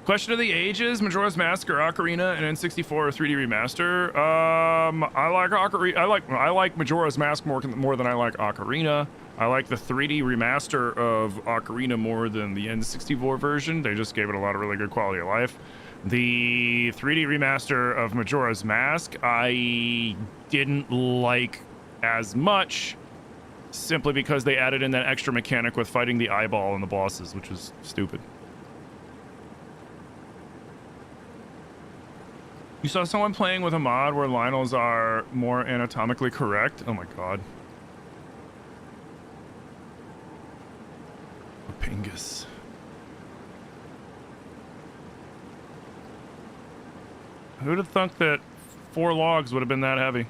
Question of the ages: Majora's Mask or Ocarina and N64 or 3D remaster? I like Ocarina. I like Majora's Mask more than I like Ocarina. I like the 3D remaster of Ocarina more than the N64 version. They just gave it a lot of really good quality of life. The 3D remaster of Majora's Mask I didn't like as much, simply because they added in that extra mechanic with fighting the eyeball and the bosses, which was stupid. You saw someone playing with a mod where Lionels are more anatomically correct? Oh my god. Pingus. Who'd have thunk that 4 logs would have been that heavy?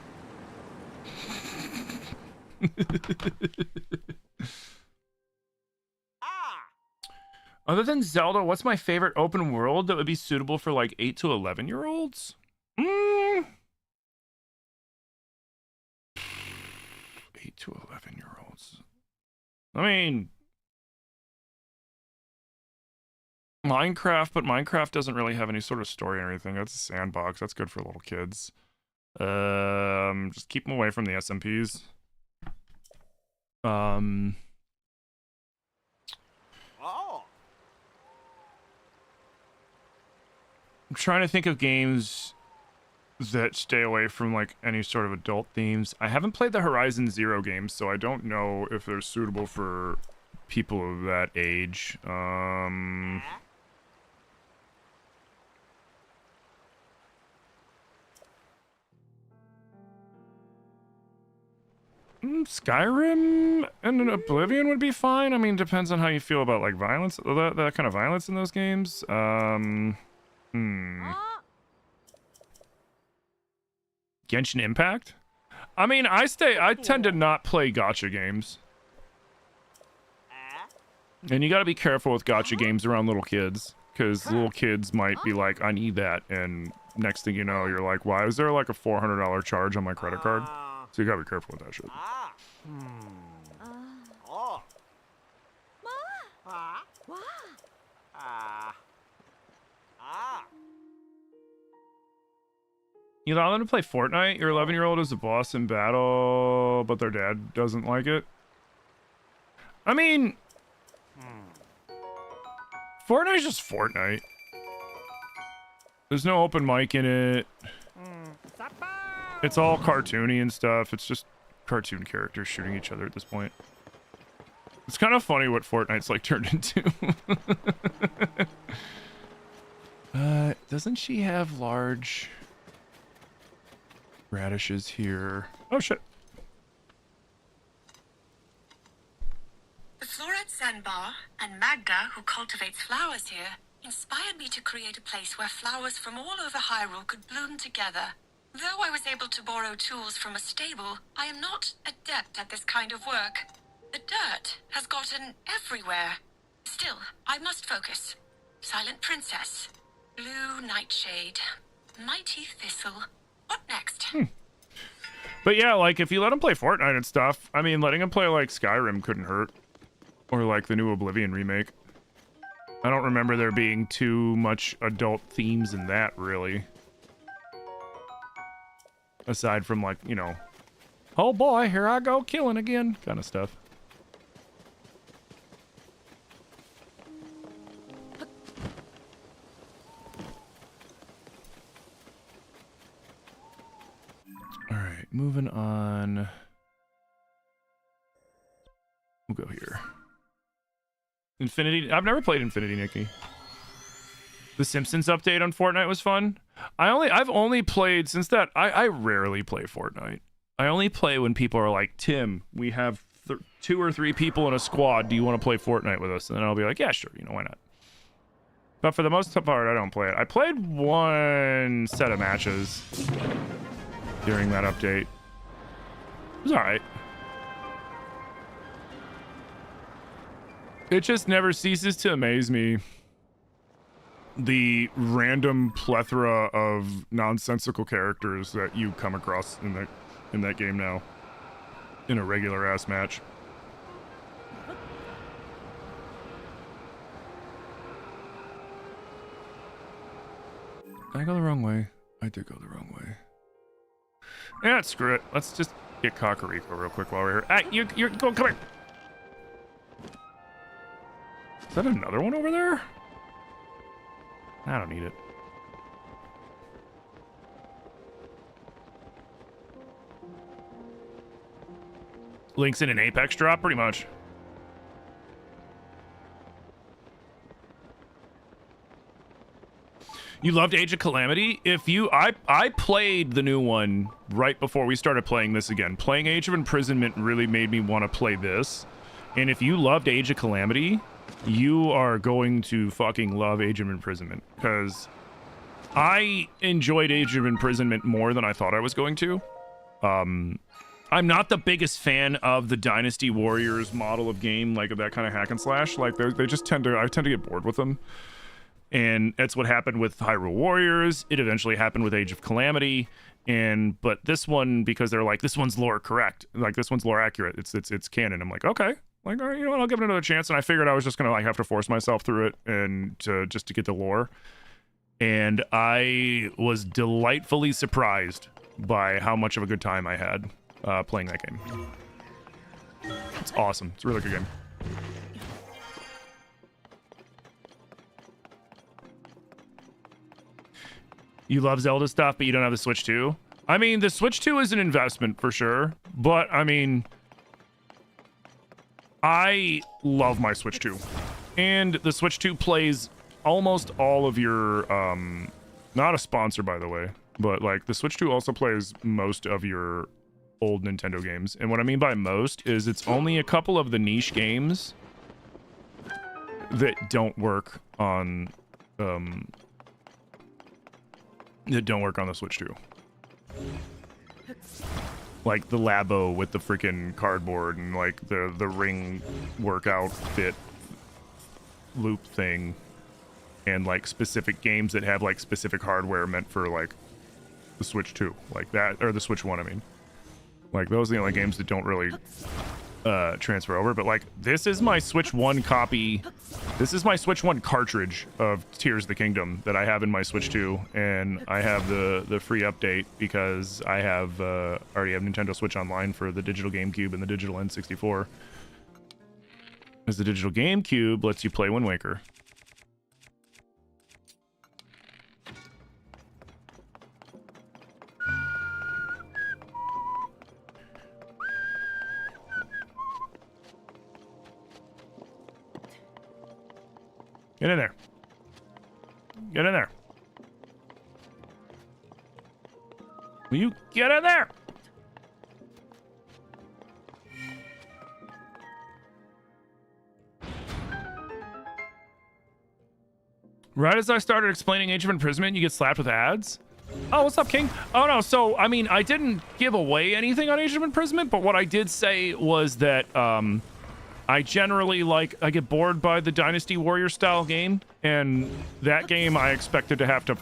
Other than Zelda, what's my favorite open world that would be suitable for like 8 to 11-year-olds? 8 to 11-year-olds. I mean, Minecraft, but Minecraft doesn't really have any sort of story or anything. That's a sandbox. That's good for little kids. Just keep them away from the SMPs. I'm trying to think of games that stay away from like any sort of adult themes. I haven't played the Horizon Zero games, so I don't know if they're suitable for people of that age. Skyrim and an Oblivion would be fine. I mean, depends on how you feel about like violence, that kind of violence in those games. Genshin Impact? I mean, I tend to not play gacha games. And you gotta be careful with gacha games around little kids, because little kids might be like, I need that, and next thing you know, you're like, why is there like a $400 charge on my credit card? So you gotta be careful with that shit. You allow them to play Fortnite? Your 11-year-old is a boss in battle, but their dad doesn't like it? I mean, Fortnite's just Fortnite. There's no open mic in it. It's all cartoony and stuff. It's just cartoon characters shooting each other at this point. It's kind of funny what Fortnite's like turned into. Doesn't she have large radishes here? Oh shit. The Floret Sandbar and Magda, who cultivates flowers here, inspired me to create a place where flowers from all over Hyrule could bloom together. Though I was able to borrow tools from a stable, I am not adept at this kind of work. The dirt has gotten everywhere. Still, I must focus. Silent Princess, Blue Nightshade, Mighty Thistle. What next? But yeah, like, if you let him play Fortnite and stuff, I mean, letting him play, like, Skyrim couldn't hurt. Or, like, the new Oblivion remake. I don't remember there being too much adult themes in that, really. Aside from, like, you know, oh boy, here I go killing again, kind of stuff. Alright, moving on. We'll go here. Infinity. I've never played Infinity, Nikki. The Simpsons update on Fortnite was fun. I've only played since that. I rarely play Fortnite. I only play when people are like, Tim, we have 2 or 3 people in a squad. Do you want to play Fortnite with us? And then I'll be like, yeah, sure. You know, why not? But for the most part, I don't play it. I played 1 set of matches during that update. was all right. It just never ceases to amaze me, the random plethora of nonsensical characters that you come across in that game now, in a regular ass match. Did I go the wrong way? I did go the wrong way. Yeah, screw it. Let's just get Kakariko real quick while we're here. Hey, you're come here. Is that another one over there? I don't need it. Links in an Apex drop, pretty much. You loved Age of Calamity? If you, I played the new one right before we started playing this again. Playing Age of Imprisonment really made me want to play this. And if you loved Age of Calamity, you are going to fucking love Age of Imprisonment, because I enjoyed Age of Imprisonment more than I thought I was going to. I'm not the biggest fan of the Dynasty Warriors model of game, like that kind of hack and slash. Like they just I tend to get bored with them. And that's what happened with Hyrule Warriors. It eventually happened with Age of Calamity. But this one, because they're like, this one's lore correct, like this one's lore accurate, it's canon. I'm like, okay, like, all right, you know what, I'll give it another chance. And I figured I was just gonna like have to force myself through it and just to get the lore. And I was delightfully surprised by how much of a good time I had playing that game. It's awesome. It's a really good game. You love Zelda stuff, but you don't have the Switch 2? I mean, the Switch 2 is an investment for sure, but I mean, I love my Switch 2. And the Switch 2 plays almost all of your, not a sponsor, by the way, but like the Switch 2 also plays most of your old Nintendo games. And what I mean by most is it's only a couple of the niche games that don't work on, that don't work on the Switch 2. Like the Labo with the freaking cardboard and like the ring workout fit loop thing, and like specific games that have like specific hardware meant for like the Switch 2, like that, or the Switch 1, I mean. Like those are the only games that don't really transfer over. But like this is my Switch 1 copy. This is my Switch 1 cartridge of Tears of the Kingdom that I have in my Switch 2, and I have the free update because I have already have Nintendo Switch Online for the digital GameCube and the digital N64. Because the digital GameCube lets you play Wind Waker. Get in there. Get in there. Will you get in there? Right as I started explaining Age of Imprisonment, you get slapped with ads. Oh, what's up, King? Oh, no. So, I mean, I didn't give away anything on Age of Imprisonment, but what I did say was that, I generally I get bored by the Dynasty Warrior style game, and that game I expected to have to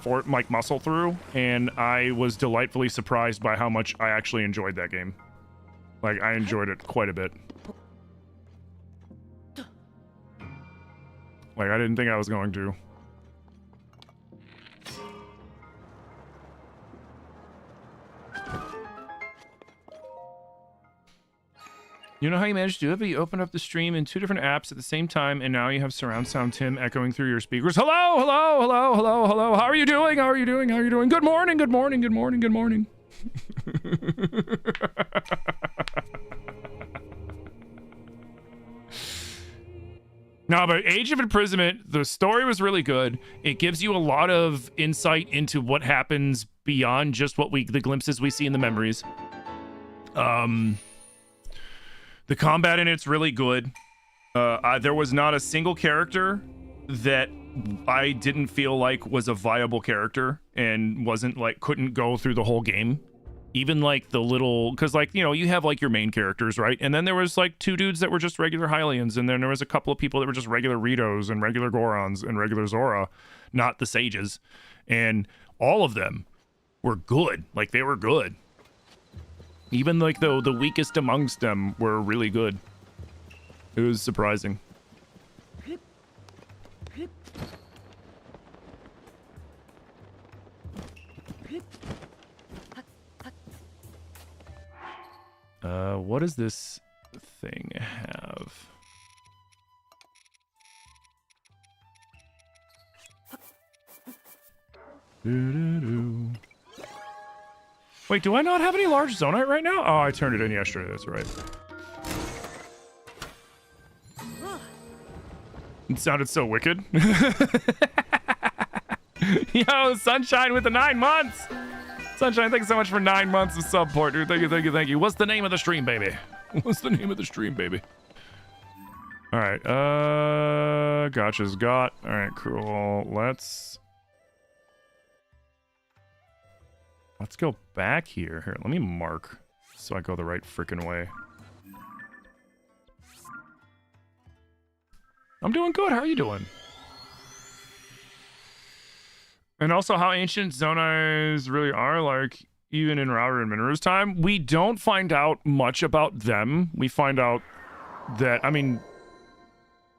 muscle through, and I was delightfully surprised by how much I actually enjoyed that game. Like, I enjoyed it quite a bit. Like, I didn't think I was going to. You know how you managed to do it, but you opened up the stream in 2 different apps at the same time, and now you have surround sound Tim echoing through your speakers. Hello, hello, hello, hello, hello. How are you doing? How are you doing? How are you doing? Good morning, good morning, good morning, good morning. No, but Age of Imprisonment, the story was really good. It gives you a lot of insight into what happens beyond just the glimpses we see in the memories. The combat in it's really good. There was not a single character that I didn't feel like was a viable character and wasn't like couldn't go through the whole game. Even like the little, because like, you know, you have like your main characters, right? And then there was like 2 dudes that were just regular Hylians, and then there was a couple of people that were just regular Ritos and regular Gorons and regular Zora, not the Sages. And all of them were good. Like, they were good. Even like the weakest amongst them were really good. It was surprising. What does this thing have? Wait, do I not have any large zonite right now? Oh, I turned it in yesterday, that's right. It sounded so wicked. Yo, Sunshine with the 9 months! Sunshine, thank you so much for 9 months of support, dude. Thank you, thank you, thank you. What's the name of the stream, baby? What's the name of the stream, baby? Alright, gotcha's got. Alright, cool. Let's go back here. Here, let me mark so I go the right freaking way. I'm doing good. How are you doing? And also how ancient Zonais really are, like, even in Router and Minoru's time. We don't find out much about them. We find out that, I mean,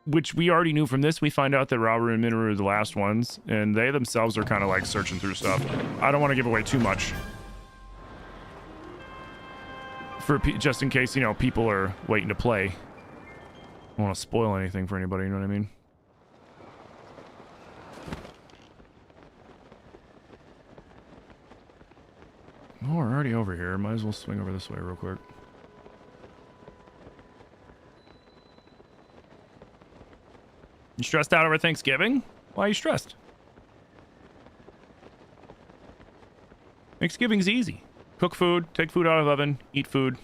which we already knew from this, we find out that Router and Minoru are the last ones, and they themselves are kind of, like, searching through stuff. I don't want to give away too much. Just in case, you know, people are waiting to play. I don't want to spoil anything for anybody, you know what I mean? Oh, we're already over here. Might as well swing over this way real quick. You stressed out over Thanksgiving? Why are you stressed? Thanksgiving's easy. Cook food, take food out of the oven, eat food,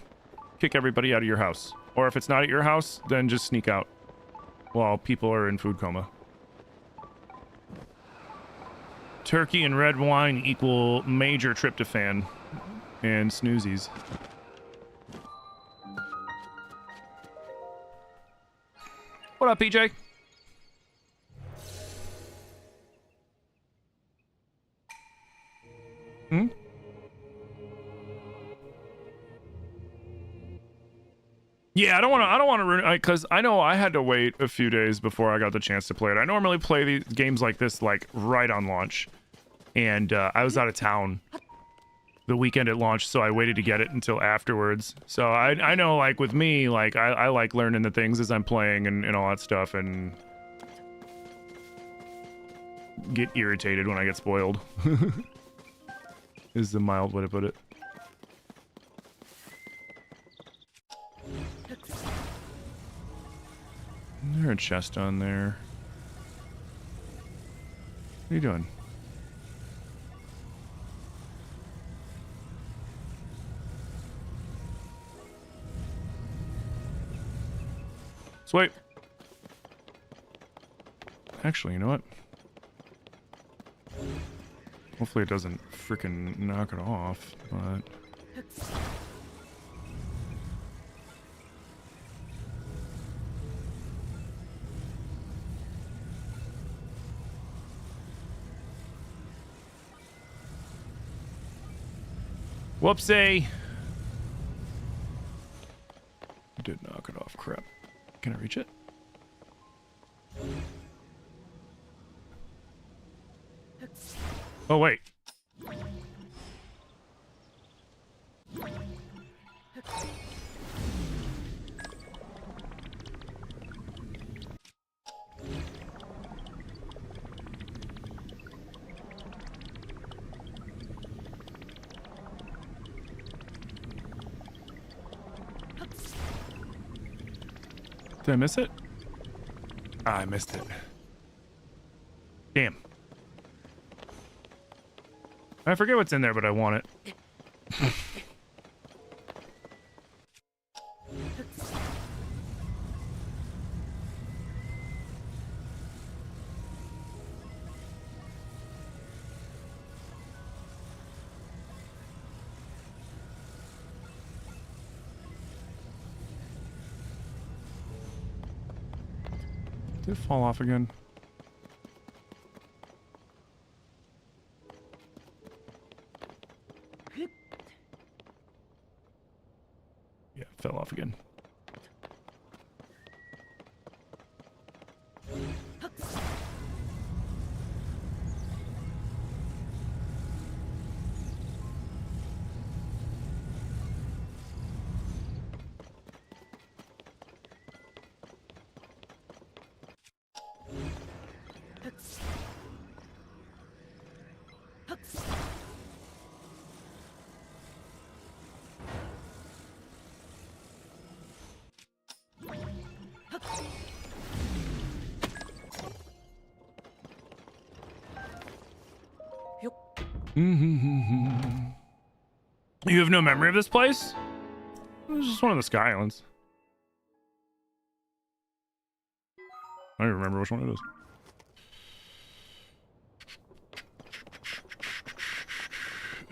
kick everybody out of your house. Or if it's not at your house, then just sneak out while people are in food coma. Turkey and red wine equal major tryptophan and snoozies. What up, PJ? Hmm? Yeah, I don't want to ruin, because I know I had to wait a few days before I got the chance to play it. I normally play these games like this, like, right on launch. And I was out of town the weekend it launched, so I waited to get it until afterwards. So I know, like, with me, like, I like learning the things as I'm playing and all that stuff, and get irritated when I get spoiled. Is the mild way to put it. Is there a chest on there? What are you doing? Sweet. Actually, you know what? Hopefully it doesn't freaking knock it off, but... Whoopsie! Did knock it off, crap. Can I reach it? Oh, wait. Did I miss it? Ah, I missed it. Damn. I forget what's in there, but I want it. Did it fall off again? Yeah, it fell off again. You have no memory of this place? It was just one of the Sky Islands. I don't even remember which one it is.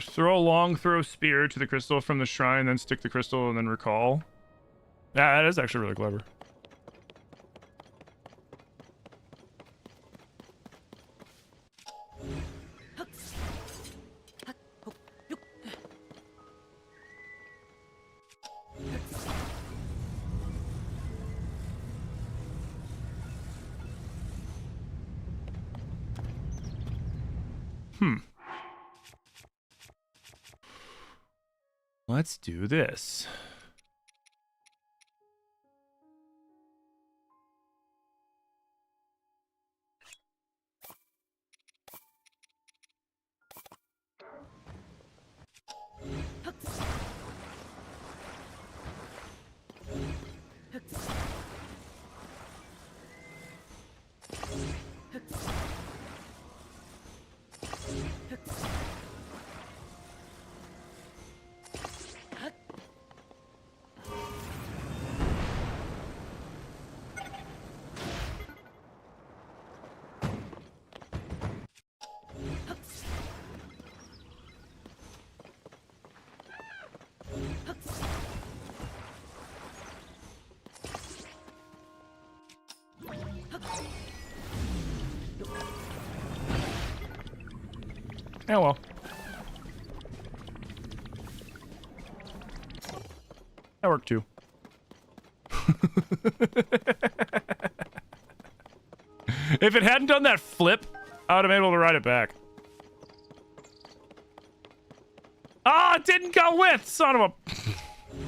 Throw a long throw spear to the crystal from the shrine, then stick the crystal and then recall. Yeah, that is actually really clever. Let's do this. Oh well. That worked too. If it hadn't done that flip, I would have been able to ride it back. Ah, it didn't go with, son of a...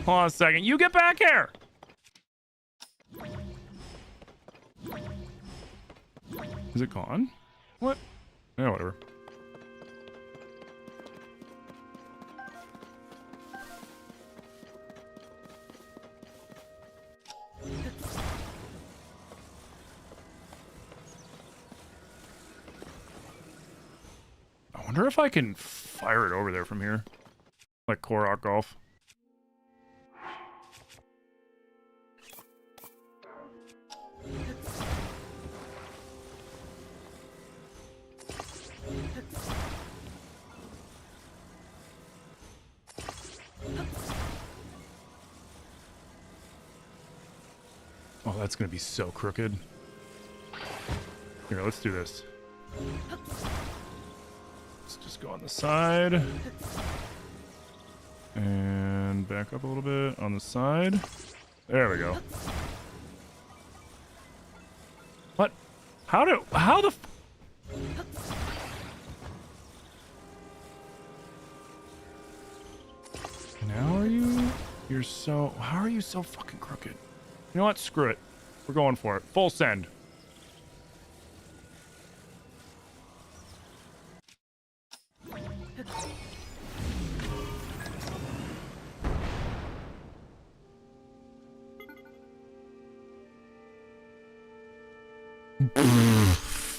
Hold on a second. You get back here. Is it gone? What? Yeah, whatever. I wonder if I can fire it over there from here. Like Korok Golf. Oh, that's gonna be so crooked. Here, let's do this. Let's just go on the side. And back up a little bit on the side. There we go. What? How the Now are you? You're so... How are you so fucking crooked? You know what? Screw it. We're going for it. Full send.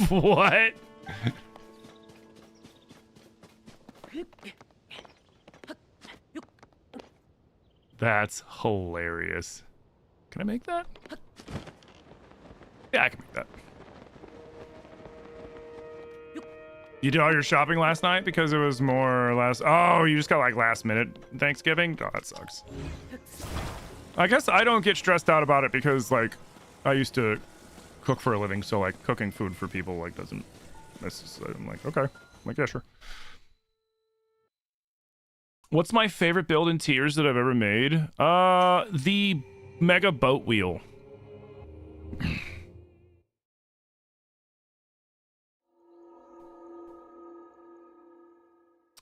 What? That's hilarious. Can I make that? Yeah, I can make that. You did all your shopping last night because it was more or less... Oh, you just got like last minute Thanksgiving? Oh, that sucks. I guess I don't get stressed out about it because like I used to cook for a living, so like cooking food for people like doesn't necessarily. I'm like, okay, I'm like, yeah, sure. What's my favorite build in tiers that I've ever made? The mega boat wheel.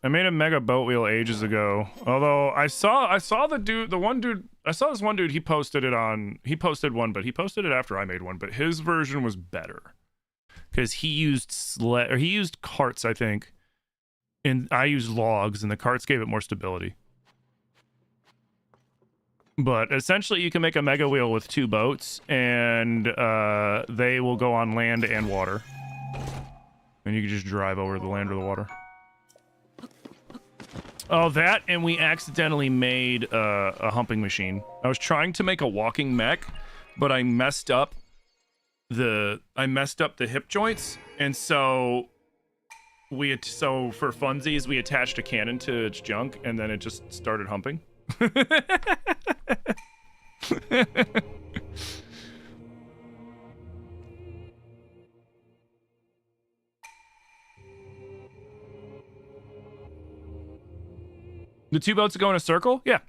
I made a mega boat wheel ages ago. Although I saw the one dude, I saw this one dude, he posted one, but he posted it after I made one, but his version was better. Because he used carts, I think. And I used logs, and the carts gave it more stability. But essentially, you can make a mega wheel with 2 boats, and they will go on land and water. And you can just drive over the land or the water. Oh, that, and we accidentally made a humping machine. I was trying to make a walking mech, but I messed up the hip joints, and so for funsies we attached a cannon to its junk, and then it just started humping. The 2 boats go in a circle? Yeah.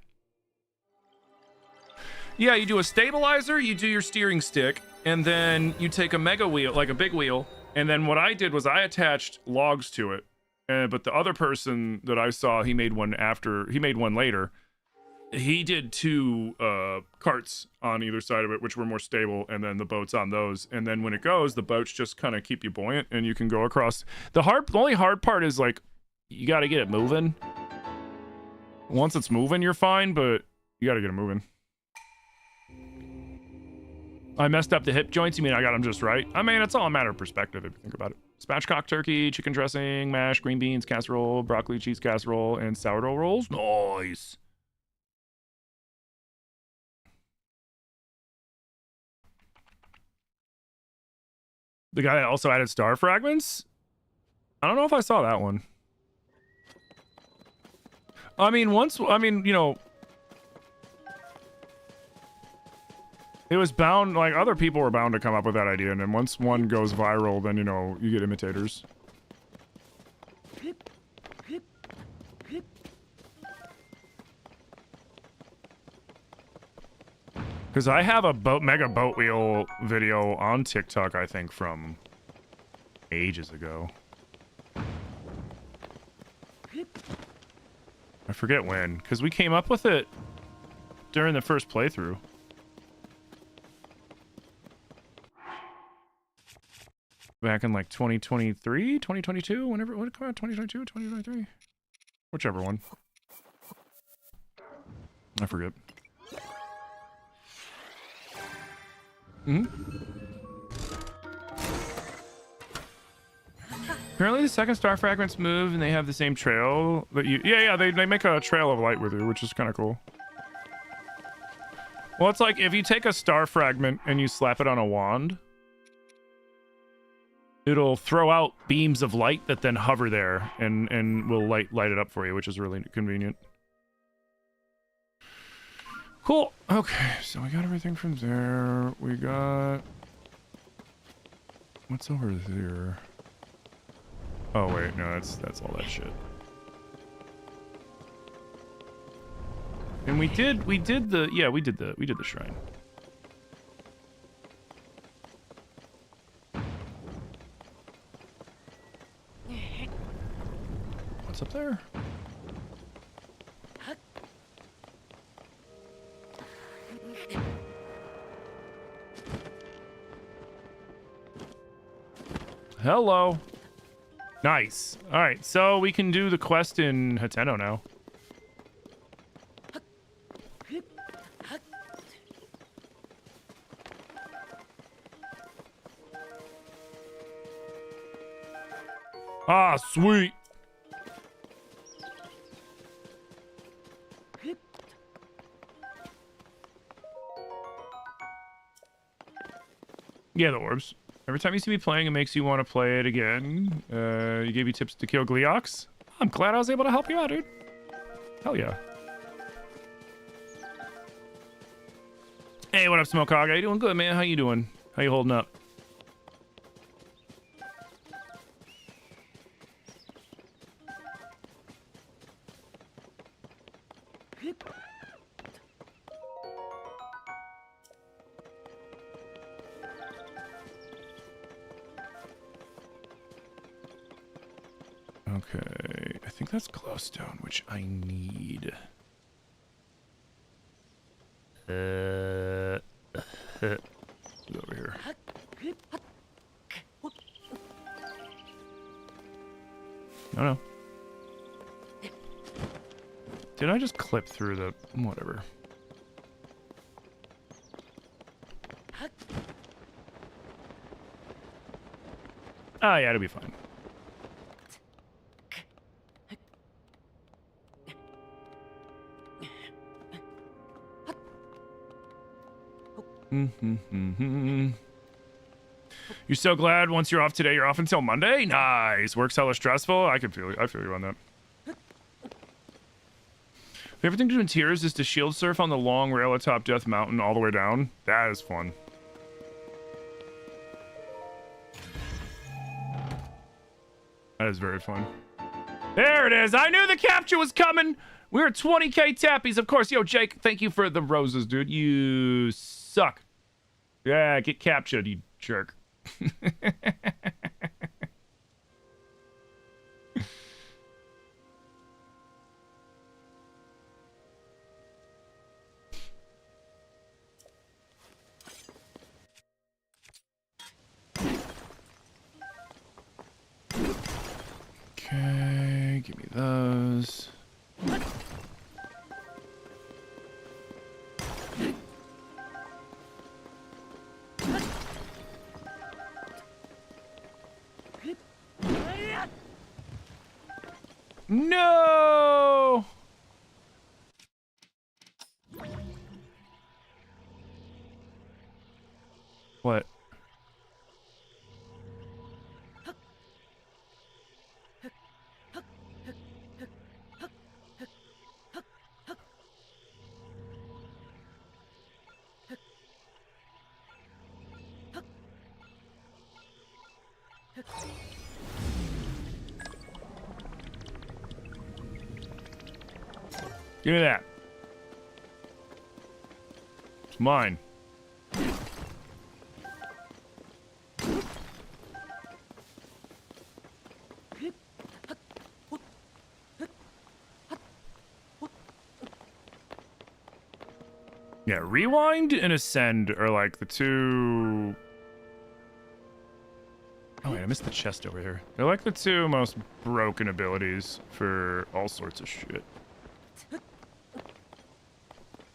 Yeah, you do a stabilizer, you do your steering stick, and then you take a mega wheel, like a big wheel, and then what I did was I attached logs to it. But the other person that I saw, he made one later. He did 2 carts on either side of it, which were more stable, and then the boats on those. And then when it goes, the boats just kind of keep you buoyant, and you can go across. The only hard part is, like, you got to get it moving. Once it's moving, you're fine, but you got to get it moving. I messed up the hip joints. You mean I got them just right? I mean, it's all a matter of perspective if you think about it. Spatchcock turkey, chicken dressing, mash, green beans, casserole, broccoli cheese casserole, and sourdough rolls. Nice. The guy that also added star fragments? I don't know if I saw that one. I mean, you know, it was bound, like, other people were bound to come up with that idea, and then once one goes viral, then, you know, you get imitators. Because I have a mega boat wheel video on TikTok, I think, from ages ago. I forget when, because we came up with it during the first playthrough. Back in like 2023, 2022, whenever, what did it come out? 2022, 2023? Whichever one. I forget. Apparently the second star fragments move and they have the same trail that you... Yeah, they make a trail of light with you, which is kind of cool. Well, it's like if you take a star fragment and you slap it on a wand, it'll throw out beams of light that then hover there and will light it up for you, which is really convenient. Cool. Okay, so we got everything from there. We got... What's over there? Oh wait, no, that's all that shit. And we did the shrine. What's up there? Hello. Nice. All right, so we can do the quest in Hateno now. Ah, sweet. Yeah, the orbs. Every time you see me playing, it makes you want to play it again. You gave me tips to kill Gleox. I'm glad I was able to help you out, dude. Hell yeah. Hey, what up, Smoke Hog? How you doing? Good, man. How you doing? How you holding up? Okay, I think that's glowstone, which I need. Over here. Oh no. Did I just clip through the... whatever. Oh yeah, it'll be fine. You're so glad once you're off today, you're off until Monday? Nice. Work's hella stressful. I feel you on that. Favorite thing to do in Tears is to shield surf on the long rail atop Death Mountain all the way down. That is fun. That is very fun. There it is. I knew the capture was coming. We're at 20k tappies, of course. Yo, Jake, thank you for the roses, dude. You suck. Yeah, get captured, you jerk. Okay, give me those. No! What? Give me that. It's mine. Yeah, rewind and ascend are like the two... Oh wait, I missed the chest over here. They're like the two most broken abilities for all sorts of shit.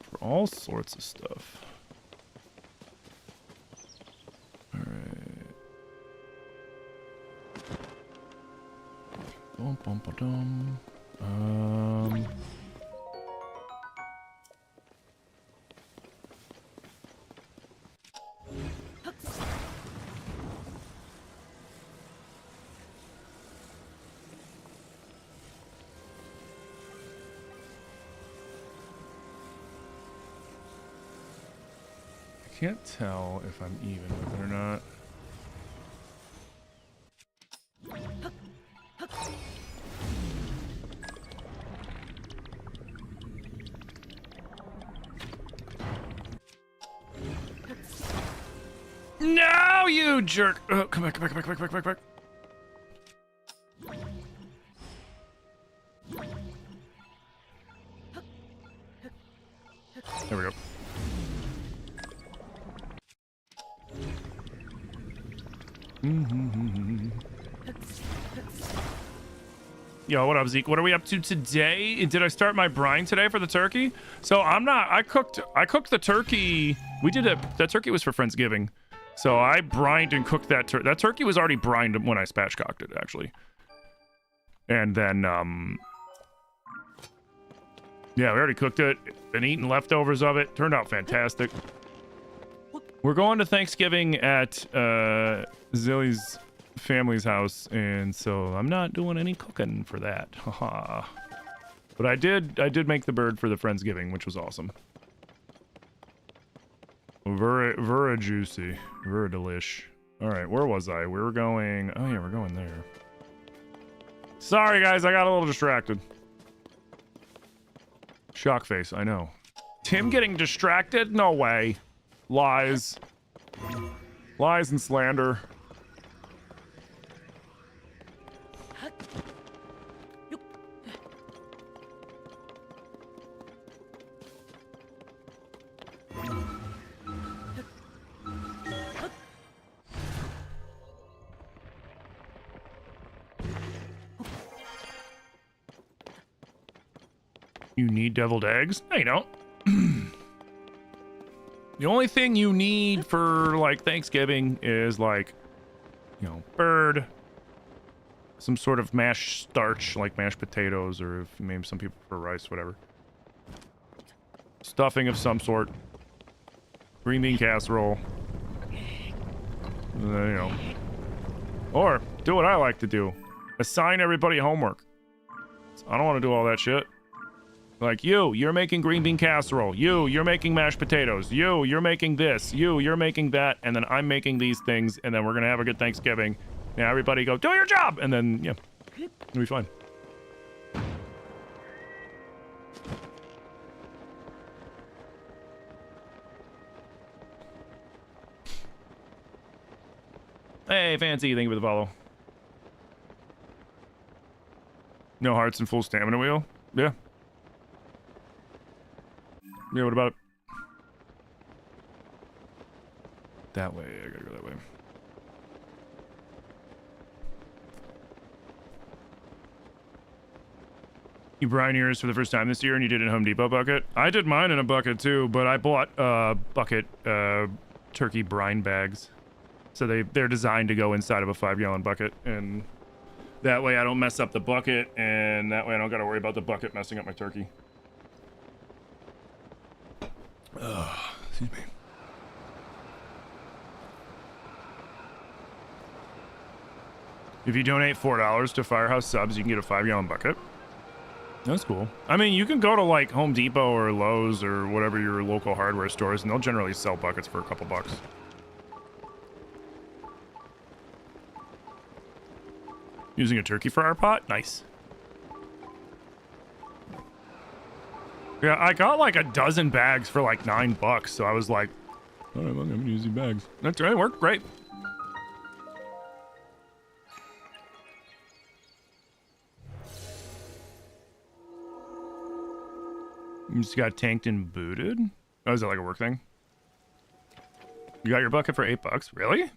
For all sorts of stuff. Alright. Bum, bum, ba-dum. I can't tell if I'm even with it or not. No, you jerk! Oh, come back, come back, come back, come back, come back, come back. There we go. Yo, what up, Zeke? What are we up to today? Did I start my brine today for the turkey? So I'm not. I cooked the turkey. We did it. That turkey was for Friendsgiving. So I brined and cooked that turkey. That turkey was already brined when I spatchcocked it, actually. And then, yeah, we already cooked it. Been eating leftovers of it. Turned out fantastic. We're going to Thanksgiving at Zilly's family's house, and so I'm not doing any cooking for that. Haha. But I did make the bird for the Friendsgiving, which was awesome. Very juicy. Very delish. Alright, where was I? We were going... Oh yeah, we're going there. Sorry guys, I got a little distracted. Shock face, I know. Tim getting distracted? No way. Lies. Lies and slander. You need deviled eggs? No, you don't. The only thing you need for, like, Thanksgiving is, like, you know, bird, some sort of mashed starch, like mashed potatoes, or if maybe some people prefer rice, whatever. Stuffing of some sort. Green bean casserole. You know. Or, do what I like to do. Assign everybody homework. I don't want to do all that shit. Like, you're making green bean casserole. You're making mashed potatoes. You're making this. You're making that. And then I'm making these things. And then we're going to have a good Thanksgiving. Now everybody go, do your job. And then, yeah, it'll be fine. Hey, Fancy, thank you for the follow. No hearts and full stamina wheel? Yeah. Yeah, what about it? That way, I gotta go that way. You brine yours for the first time this year and you did it in Home Depot bucket? I did mine in a bucket too, but I bought bucket turkey brine bags. So they're designed to go inside of a 5-gallon bucket, and that way I don't mess up the bucket, and that way I don't gotta worry about the bucket messing up my turkey. Excuse me. If you donate $4 to Firehouse Subs, you can get a 5-gallon bucket. That's cool. I mean, you can go to like Home Depot or Lowe's or whatever your local hardware stores, and they'll generally sell buckets for a couple bucks. Using a turkey fryer pot? Nice. Yeah, I got like a dozen bags for like $9, so I was like, all right, well, I'm gonna use these bags. That's right, worked great. You just got tanked and booted? Oh, is that like a work thing? You got your bucket for $8? Really?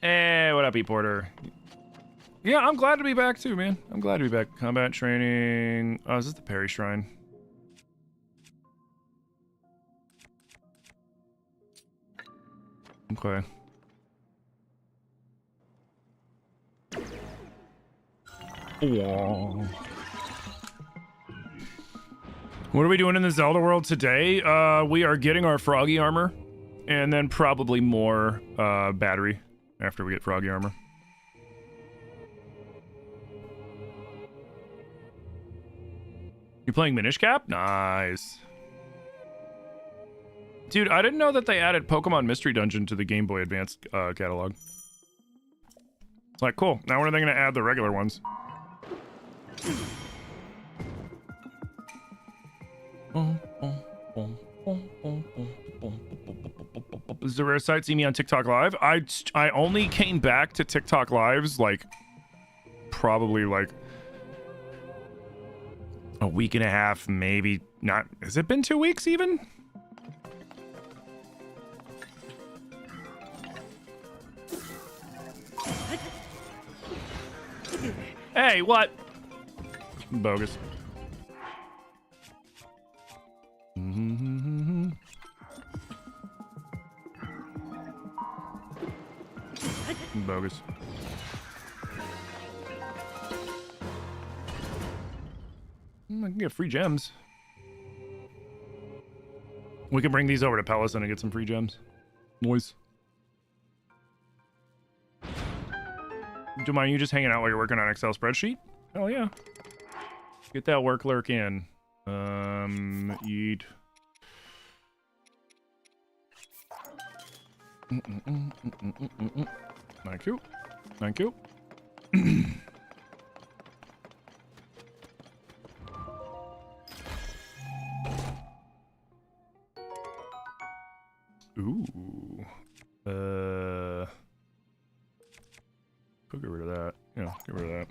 Hey, what up, E-Porter? Yeah, I'm glad to be back too, man. I'm glad to be back. Combat training. Oh, is this the Perry Shrine? Okay. Whoa. What are we doing in the Zelda world today? We are getting our froggy armor, and then probably more battery after we get froggy armor. You're playing Minish Cap? Nice. Dude, I didn't know that they added Pokemon Mystery Dungeon to the Game Boy Advance catalog. It's like, cool. Now when are they going to add the regular ones? This is a rare sight. See me on TikTok Live. I only came back to TikTok Lives like probably like a week and a half, maybe not. Has it been 2 weeks even? Hey, what? Bogus. Bogus. I can get free gems. We can bring these over to Pellison and get some free gems. Noise. Do you mind you just hanging out while you're working on Excel spreadsheet? Hell yeah. Get that work lurk in. Eat. Thank you. Thank you. Ooh. Could get rid of that. Yeah, get rid of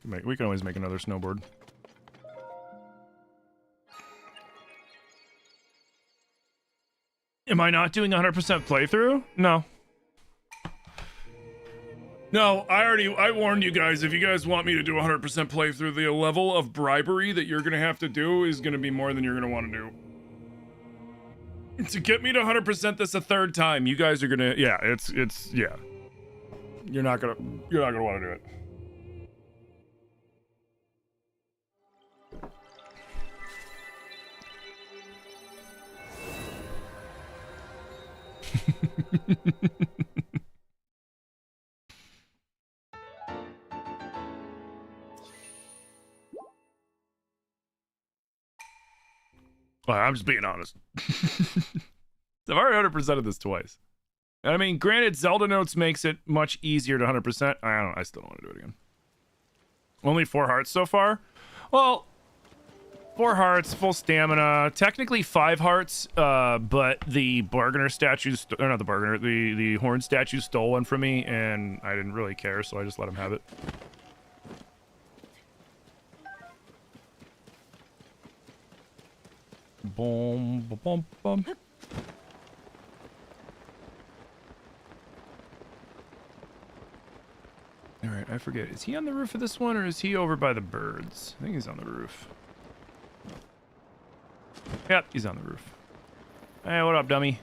that. We can always make another snowboard. Am I not doing 100% playthrough? No. No, I warned you guys, if you guys want me to do 100% playthrough, the level of bribery that you're gonna have to do is gonna be more than you're gonna want to do. To get me to 100% this a third time, you guys are gonna, yeah, it's, yeah. You're not gonna want to do it. Well, I'm just being honest. I've already 100%ed this twice. I mean, granted, Zelda Notes makes it much easier to 100%. I still don't want to do it again. Only 4 hearts so far? Well, 4 hearts, full stamina. Technically 5 hearts, but the bargainer statues, or not the bargainer, the horn statue stole one from me, and I didn't really care, so I just let him have it. Boom, boom, boom, boom. All right, I forget. Is he on the roof of this one, or is he over by the birds? I think he's on the roof. Yep, he's on the roof. Hey, what up, dummy?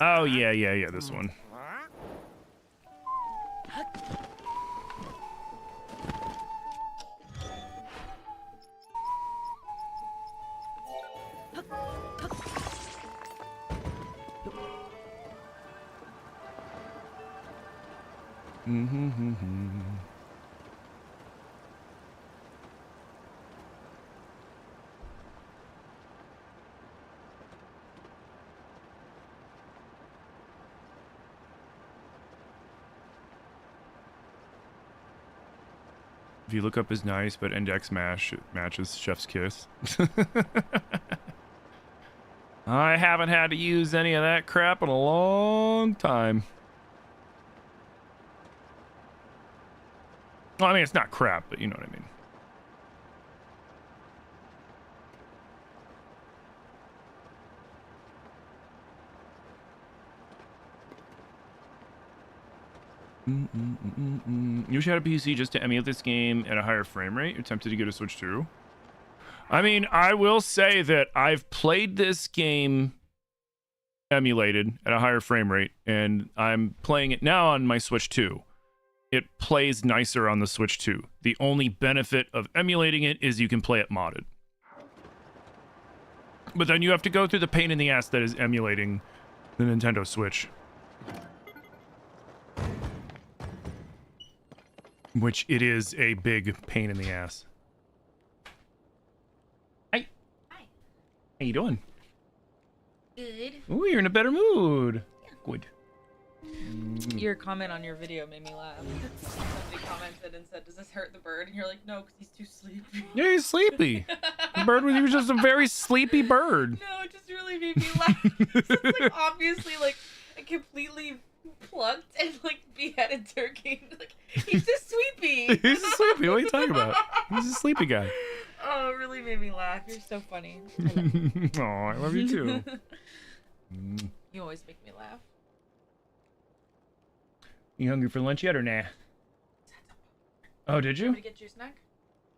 Oh, yeah, this one. If you look up is nice, but index matches Chef's Kiss. I haven't had to use any of that crap in a long time. Well, I mean, it's not crap, but you know what I mean. You should have a PC just to emulate this game at a higher frame rate. You're tempted to get a Switch 2. I mean, I will say that I've played this game emulated at a higher frame rate, and I'm playing it now on my Switch 2. It plays nicer on the Switch 2. The only benefit of emulating it is you can play it modded. But then you have to go through the pain in the ass that is emulating the Nintendo Switch. Which it is a big pain in the ass. Hi. Hi. How you doing? Good. Ooh, you're in a better mood. Yeah. Good. Your comment on your video made me laugh. Somebody commented and said, "Does this hurt the bird?" And you're like, "No, because he's too sleepy." Yeah, he's sleepy. The bird was just a very sleepy bird. No, it just really made me laugh. It's like obviously like a completely plucked and like beheaded turkey. Like he's just sleepy. He's just sleepy. What are you talking about? He's a sleepy guy. Oh, it really made me laugh. You're so funny. Oh, I love you too. You always make me laugh. You hungry for lunch yet or nah? Oh, did you? Want to get your snack?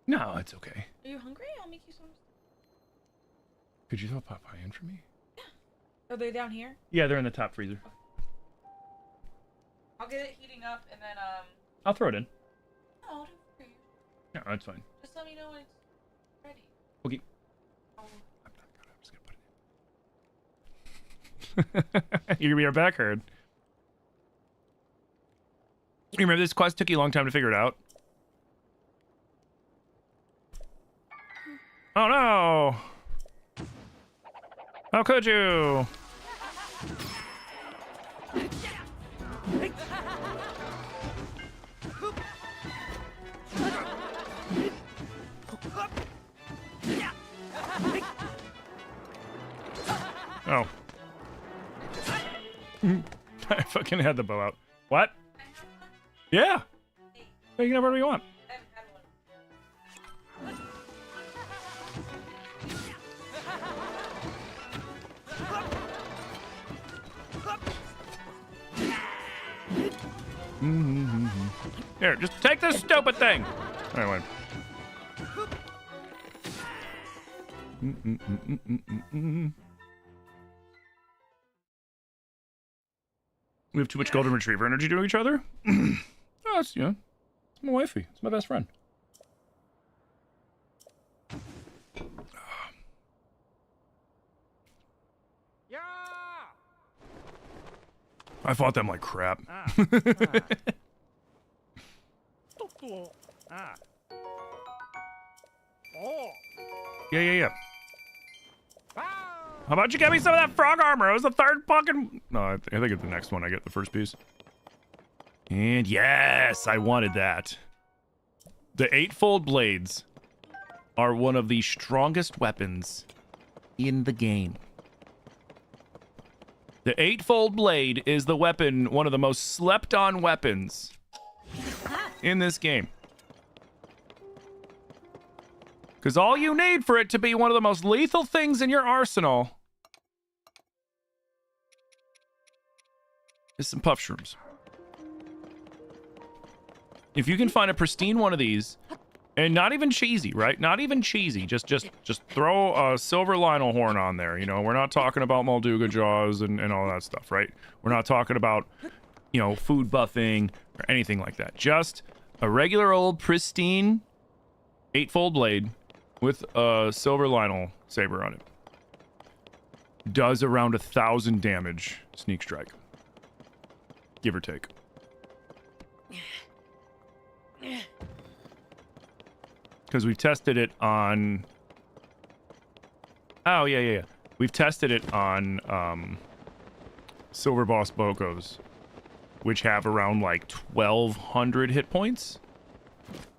No, it's okay. Are you hungry? I'll make you some. Could you throw Popeye in for me? Yeah. Are they down here? Yeah, they're in the top freezer. I'll get it heating up and then I'll throw it in. No, I'll do it for you. No, that's fine. Just let me know when it's ready. Okay. Oh. I'm not gonna. I'm just gonna put it in. You're gonna be our back herd. You remember this quest took you a long time to figure it out? Oh no! could you? Oh. I fucking had the bow out. What? Yeah. You can have whatever you want. Here, just take this stupid thing. Anyway. We have too much golden retriever energy to each other. Oh, it's, you know, it's my wifey. It's my best friend. Yeah. I fought them like crap. Yeah. How about you get me some of that frog armor? It was the third fucking... No, I think it's the next one I get the first piece. And yes, I wanted that. The eightfold blades are one of the strongest weapons in the game. The eightfold blade is the weapon, one of the most slept on weapons in this game. Because all you need for it to be one of the most lethal things in your arsenal is some puff shrooms. If you can find a pristine one of these, and not even cheesy, right? Not even cheesy. Just throw a silver Lionel horn on there. You know, we're not talking about Molduga jaws and all that stuff, right? We're not talking about, you know, food buffing or anything like that. Just a regular old pristine eightfold blade with a silver Lionel saber on it. Does around 1,000 damage sneak strike. Give or take. Because we've tested it on... Oh, yeah. We've tested it on Silver Boss Bokos, which have around like 1,200 hit points.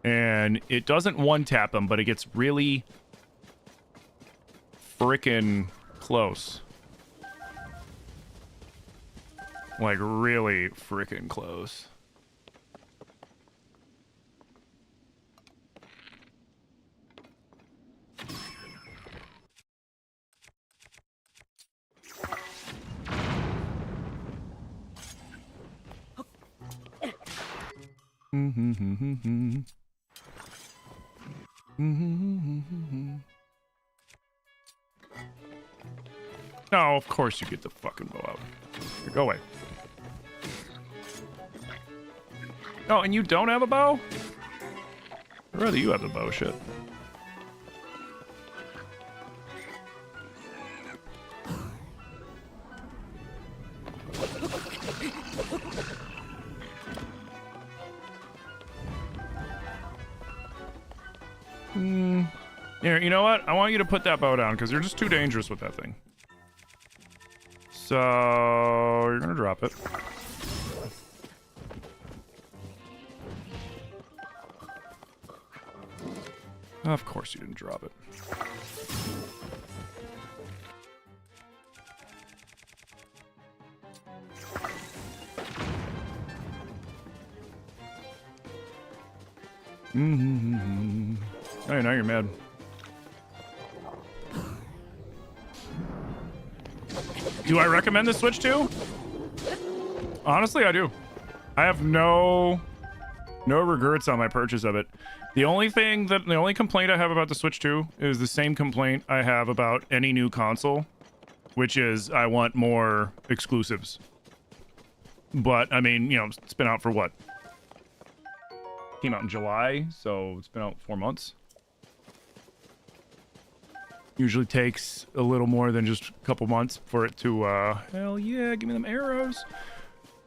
And it doesn't one-tap them, but it gets really frickin' close. Like, really frickin' close. No, of course you get the fucking bow out. Here, go away. Oh, and you don't have a bow? I'd rather you have the bow, shit. Here, you know what? I want you to put that bow down, because you're just too dangerous with that thing. So, you're gonna drop it. Of course you didn't drop it. Oh, now you're mad. Do I recommend the Switch 2? Honestly, I do. I have no regrets on my purchase of it. The only complaint I have about the Switch 2 is the same complaint I have about any new console, which is I want more exclusives. But, I mean, you know, it's been out for what? Came out in July, so it's been out 4 months. Usually takes a little more than just a couple months for it to, hell yeah, give me them arrows.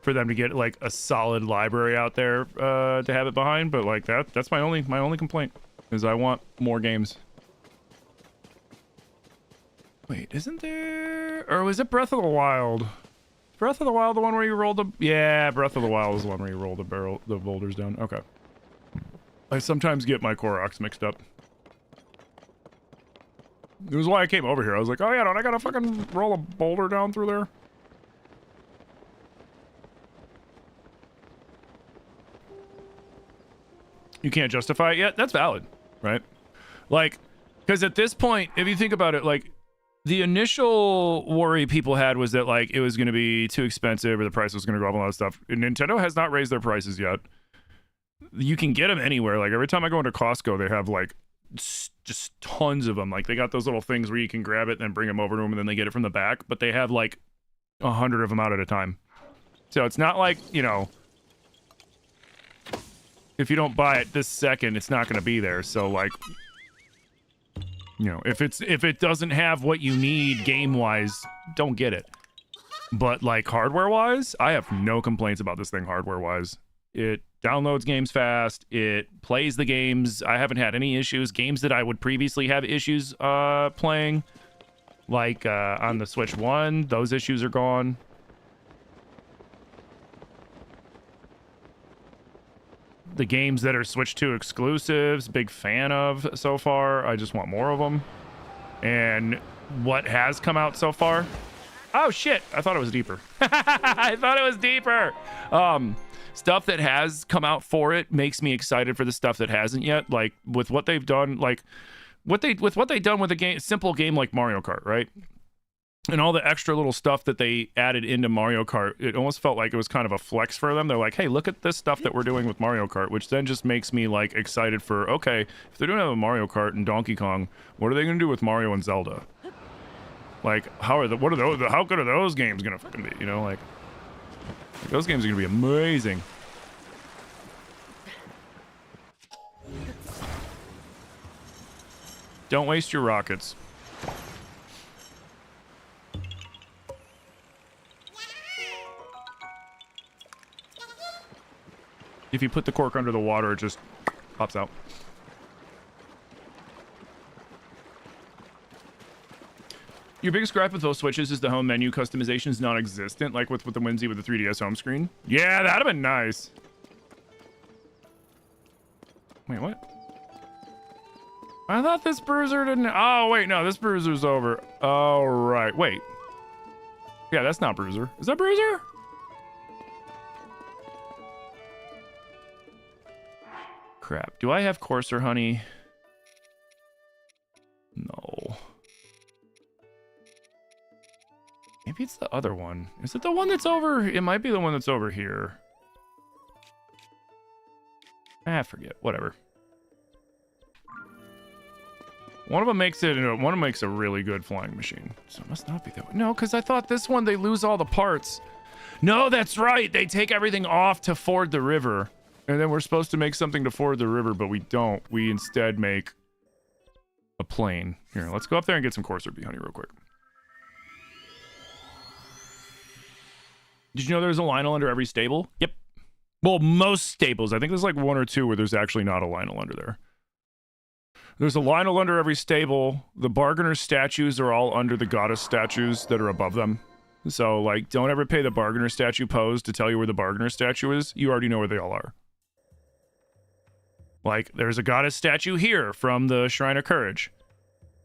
For them to get, like, a solid library out there, to have it behind. But, like, that's my only complaint, is I want more games. Wait, isn't there... Or was it Breath of the Wild? Breath of the Wild the one where you rolled the... Yeah, Breath of the Wild is the one where you roll the boulders down. Okay. I sometimes get my Koroks mixed up. It was why I came over here. I was like, oh yeah, don't I gotta fucking roll a boulder down through there? You can't justify it yet? That's valid, right? Like, because at this point, if you think about it, like, the initial worry people had was that, like, it was going to be too expensive or the price was going to go up, a lot of stuff. And Nintendo has not raised their prices yet. You can get them anywhere. Like, every time I go into Costco, they have, like, just tons of them. Like, they got those little things where you can grab it and then bring them over to them and then they get it from the back. But they have, like, 100 of them out at a time. So it's not like, you know... If you don't buy it this second, it's not going to be there. So, like, you know, if it doesn't have what you need game-wise, don't get it. But, like, hardware-wise, I have no complaints about this thing hardware-wise. It downloads games fast. It plays the games. I haven't had any issues. Games that I would previously have issues playing, like on the Switch 1, those issues are gone. The games that are Switch 2 exclusives, big fan of so far. I just want more of them. And what has come out so far? Oh, shit. I thought it was deeper. I thought it was deeper. Stuff that has come out for it makes me excited for the stuff that hasn't yet. Like, with what they've done, like, what they've done with a game, simple game like Mario Kart, right? And all the extra little stuff that they added into Mario Kart, it almost felt like it was kind of a flex for them. They're like, hey, look at this stuff that we're doing with Mario Kart, which then just makes me, like, excited for, okay, if they're doing it with Mario Kart and Donkey Kong, what are they going to do with Mario and Zelda? Like, how good are those games going to fucking be, you know? Like, those games are going to be amazing. Don't waste your rockets. If you put the cork under the water, it just pops out. Your biggest gripe with those switches is the home menu customization is non-existent, like with the Whimsy with the 3DS home screen. Yeah, that'd have been nice. Wait, what? I thought this bruiser didn't... Oh, wait, no, this bruiser's over. All right, wait. Yeah, that's not bruiser. Is that bruiser? Crap. Do I have coarser honey? No. Maybe it's the other one. Is it the one that's over? It might be the one that's over here. I forget. Whatever. One of them makes it. One of them makes a really good flying machine. So it must not be that one. No, because I thought this one they lose all the parts. No, that's right. They take everything off to ford the river, and then we're supposed to make something to ford the river, but we don't. We instead make a plane. Here, let's go up there and get some coarser bee honey real quick. Did you know there's a Lionel under every stable? Yep. Well, most stables. I think there's like one or two where there's actually not a Lionel under there. There's a Lionel under every stable. The Bargainer statues are all under the goddess statues that are above them. So, like, don't ever pay the Bargainer statue pose to tell you where the Bargainer statue is. You already know where they all are. Like, there's a goddess statue here from the Shrine of Courage.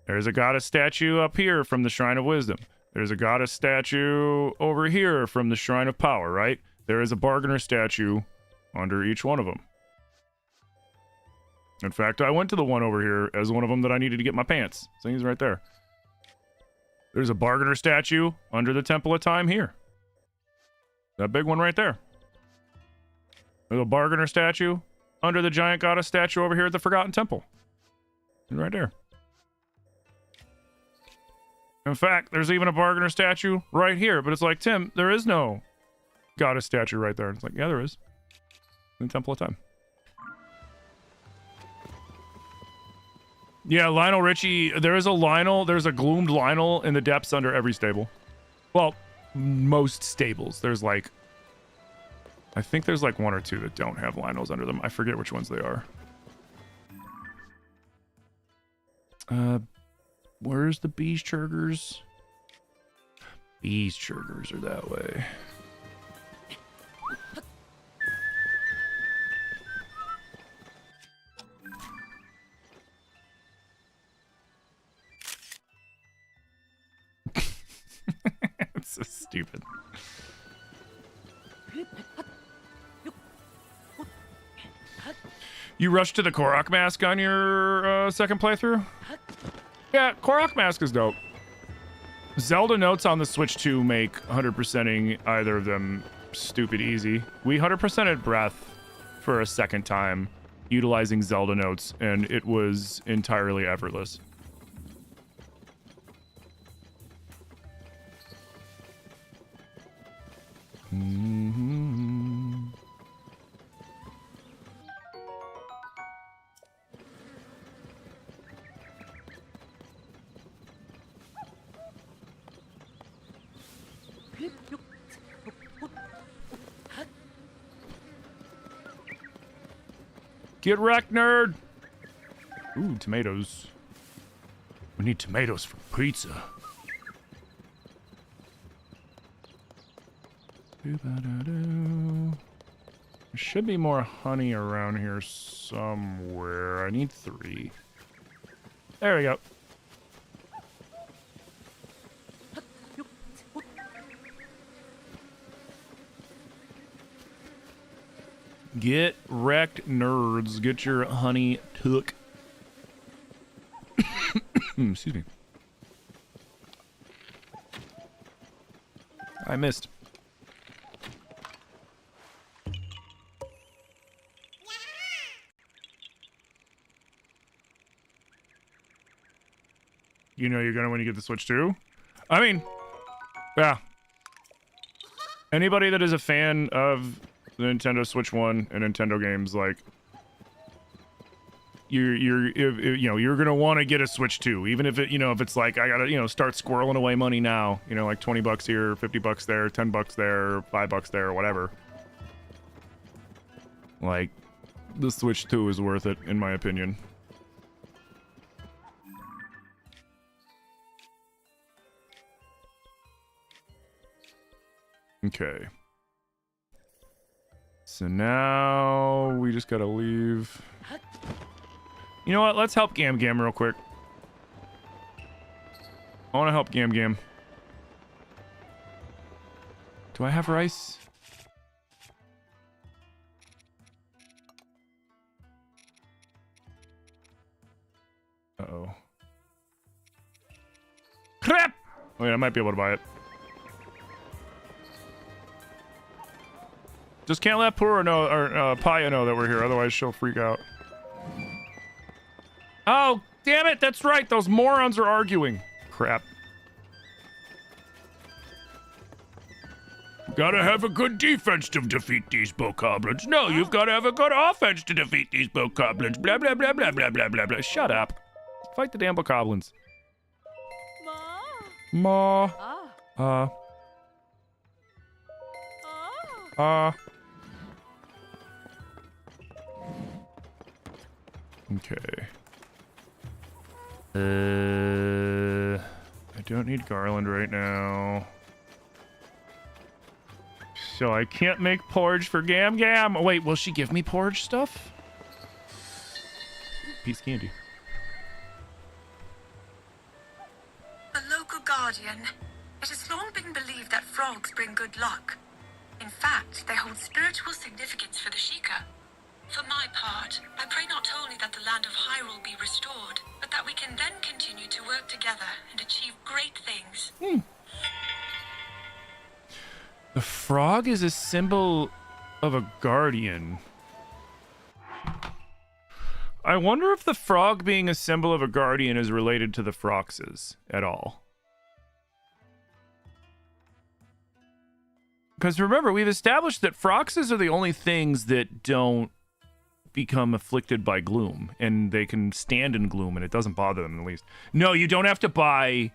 There's a goddess statue up here from the Shrine of Wisdom. There's a goddess statue over here from the Shrine of Power, right? There is a Bargainer statue under each one of them. In fact, I went to the one over here as one of them that I needed to get my pants. So he's right there. There's a Bargainer statue under the Temple of Time here. That big one right there. There's a Bargainer statue under the giant goddess statue over here at the Forgotten Temple. Right there. In fact, there's even a Bargainer statue right here, but it's like, Tim, there is no goddess statue right there. It's like, yeah, there is. In the Temple of Time. Yeah, Lionel Richie, there is a Lionel, there's a gloomed Lionel in the depths under every stable. Well, most stables. There's like, I think there's like one or two that don't have Lionels under them. I forget which ones they are. Where's the Beachburgers? Beachburgers are that way. It's so stupid. You rushed to the Korok mask on your second playthrough? Yeah, Korok mask is dope. Zelda notes on the Switch 2 make 100%ing either of them stupid easy. We 100%ed Breath for a second time utilizing Zelda notes, and it was entirely effortless. Mm-hmm. Get wrecked, nerd! Ooh, tomatoes. We need tomatoes for pizza. There should be more honey around here somewhere. I need 3. There we go. Get wrecked, nerds. Get your honey took. Excuse me. I missed. You know you're gonna when you get the Switch too? I mean, yeah. Anybody that is a fan of the Nintendo Switch 1 and Nintendo games, like, you're gonna want to get a Switch 2, even if it, if it's like I gotta, start squirreling away money now, like $20 here, $50 there, $10 there, $5 there, whatever. Like, the Switch 2 is worth it, in my opinion. Okay. So now we just gotta leave. You know what? Let's help Gam Gam real quick. I want to help Gam Gam. Do I have rice? Uh-oh. Crap! Wait, I might be able to buy it. Just can't let Pura know, or Paya know that we're here, otherwise she'll freak out. Oh, damn it, that's right, those morons are arguing. Crap. Gotta have a good defense to defeat these bokoblins. No, you've gotta have a good offense to defeat these bokoblins. Blah, blah, blah, blah, blah, blah, blah, blah. Shut up. Fight the damn bokoblins. Ma. Okay. I don't need garland right now. So I can't make porridge for Gam Gam. Oh, wait, will she give me porridge stuff? Piece of candy. A local guardian. It has long been believed that frogs bring good luck. In fact, they hold spiritual significance for the Sheikah. For my part, I pray not only that the land of Hyrule be restored, but that we can then continue to work together and achieve great things. The frog is a symbol of a guardian. I wonder if the frog being a symbol of a guardian is related to the Froxes at all. Because remember, we've established that Froxes are the only things that don't become afflicted by gloom, and they can stand in gloom, and it doesn't bother them in the least. No, you don't have to buy.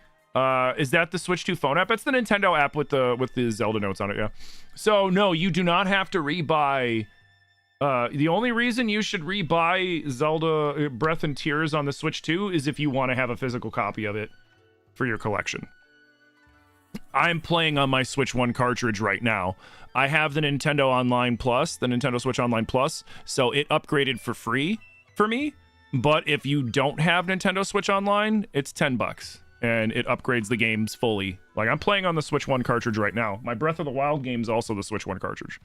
Is that the Switch 2 phone app? That's the Nintendo app with the Zelda notes on it. Yeah. So no, you do not have to rebuy The only reason you should rebuy Zelda Breath and Tears on the Switch 2 is if you want to have a physical copy of it for your collection. I'm playing on my Switch 1 cartridge right now. I have the Nintendo Online Plus, the Nintendo Switch Online Plus, so it upgraded for free for me. But if you don't have Nintendo Switch Online, it's $10, and it upgrades the games fully. Like, I'm playing on the Switch 1 cartridge right now. My Breath of the Wild game is also the Switch 1 cartridge.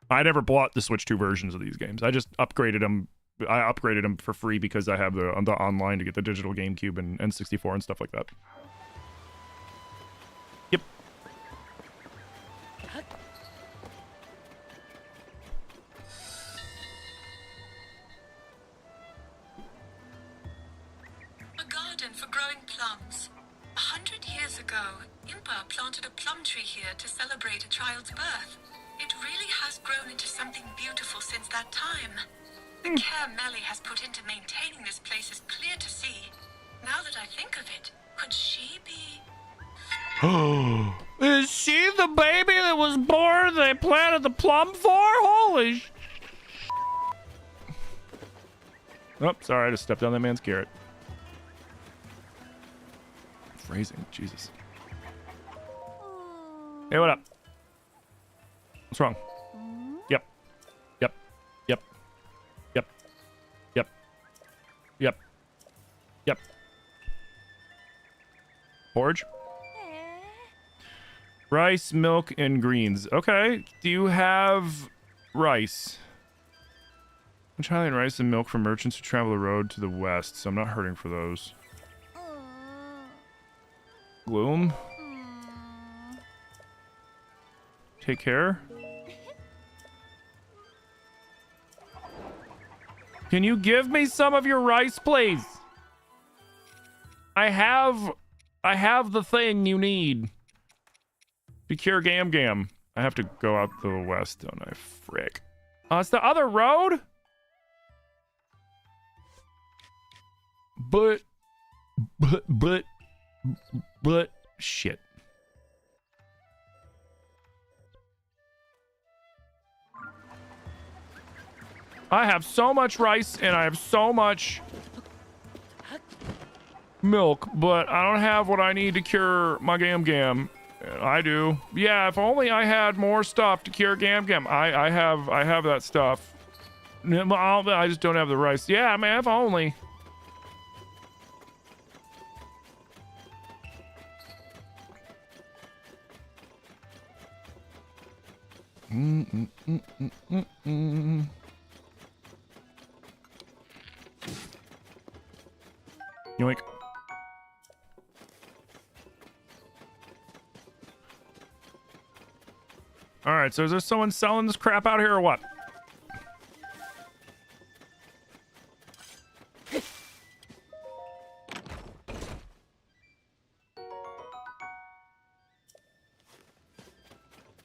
I never bought the Switch 2 versions of these games. I just upgraded them. I upgraded them for free because I have the online to get the digital GameCube and N64 and stuff like that. Yep. A garden for growing plums. 100 years ago, Impa planted a plum tree here to celebrate a child's birth. It really has grown into something beautiful since that time. The care Melly has put into maintaining this place is clear to see. Now that I think of it, could she be... Is she the baby that was born they planted the plum for? Holy sh... Oh, sorry, I just stepped on that man's carrot. Phrasing, Jesus. Hey, what up? What's wrong? Yep. Yep. Yep. Yep. Yep. Yep. Yep. Porridge? Rice, milk, and greens. Okay. Do you have rice? I'm trying rice and milk for merchants who travel the road to the west, so I'm not hurting for those. Gloom? Take care. Can you give me some of your rice, please? I have the thing you need to cure Gam Gam. I have to go out to the west, don't I? Frick. Oh, it's the other road? But, shit. I have so much rice and I have so much milk, but I don't have what I need to cure my Gam Gam. I do. Yeah, if only I had more stuff to cure Gam Gam. I have that stuff. I just don't have the rice. Yeah, man, if only. Yoink. All right, so is there someone selling this crap out here or what?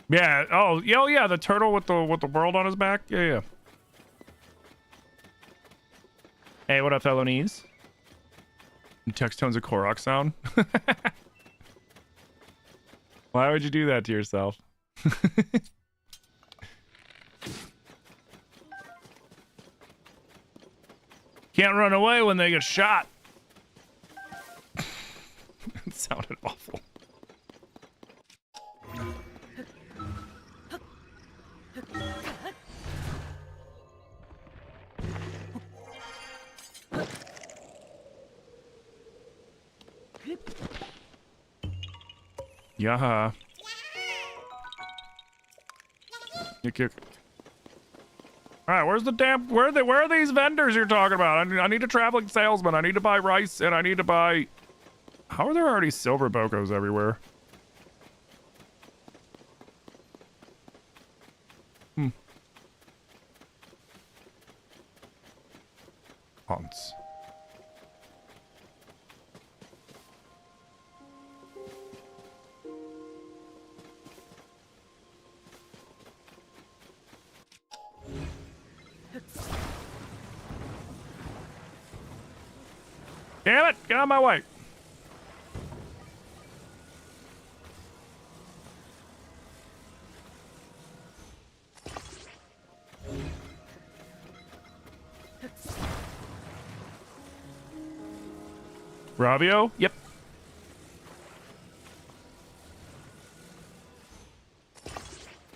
Yeah. Oh, yeah. The turtle with the world on his back. Yeah. Hey, what up, felonies? Text tone's a Korok sound. Why would you do that to yourself? Can't run away when they get shot. It sounded awful. Yeah. You kick. All right, where's the damn? Where are these vendors you're talking about? I need a traveling salesman. I need to buy rice, and I need to buy. How are there already silver bocos everywhere? Haunts. Damn it! Get out of my way! Rabio? Yep.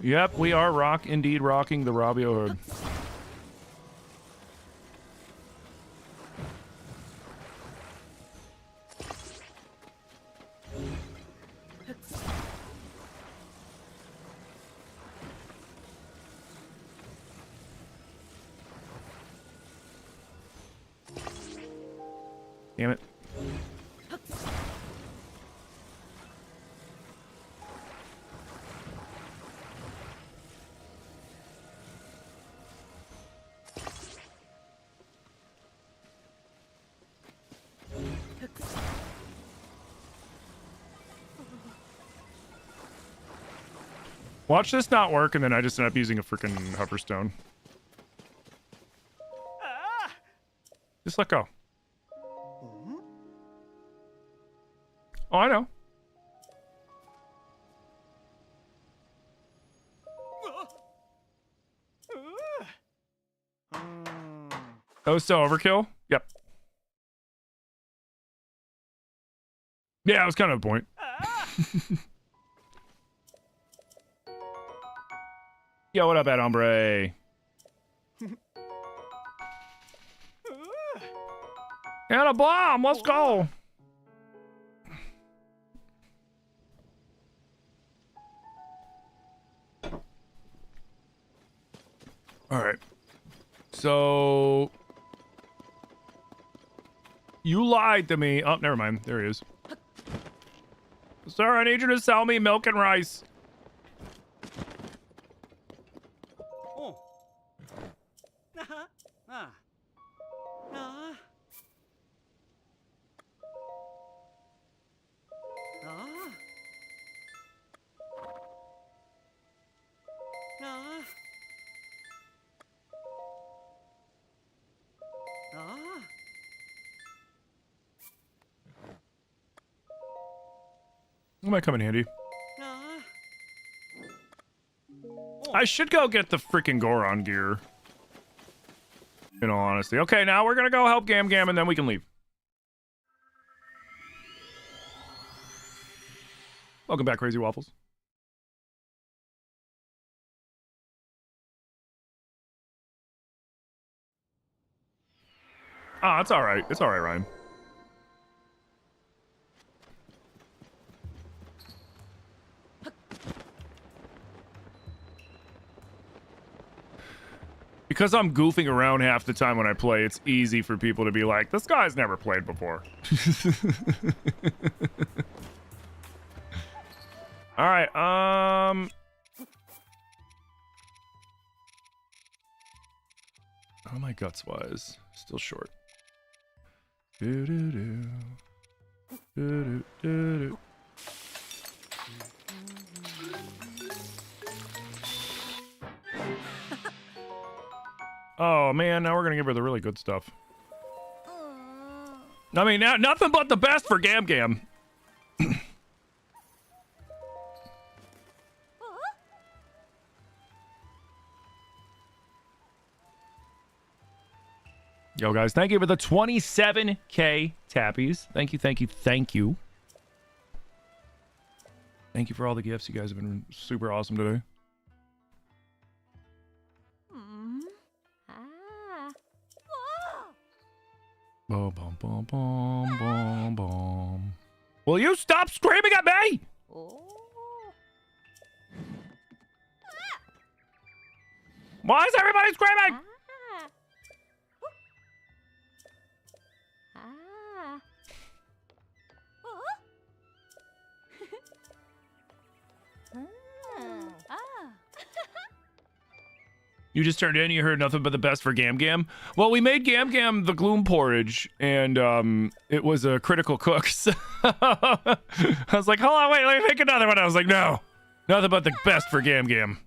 Yep, we are indeed rocking the Rabio hood. Damn it. Watch this not work, and then I just end up using a freaking hoverstone. Just let go. Oh, I know. That was still overkill? Yep. Yeah, it was kind of a point. Yo, what up, Ed Hombre? And a bomb! Let's go! Alright. So... You lied to me. Oh, never mind. There he is. Sir, I need you to sell me milk and rice. Oh. Ah. Ah. Ah. Ah. Ah. That might come in handy. Ah. I should go get the freaking Goron gear. In all honesty. Okay, now we're gonna go help Gam Gam and then we can leave. Welcome back, Crazy Waffles. Ah, it's alright. It's alright, Ryan. Because I'm goofing around half the time when I play, it's easy for people to be like, this guy's never played before. Alright, how am I guts-wise? Still short. Do-do-do. Do-do-do-do. Oh man, now we're gonna give her the really good stuff. I mean, nothing but the best for Gam Gam. Yo guys, thank you for the 27K tappies. Thank you, thank you, thank you. Thank you for all the gifts. You guys have been super awesome today. Boom, boom, boom, boom, boom, boom. Will you stop screaming at me? Why is everybody screaming? You just turned in, you heard nothing but the best for Gam Gam. Well, we made Gam Gam the gloom porridge, and it was a critical cook. So I was like, hold on, wait, let me make another one. I was like, no, nothing but the best for Gam Gam.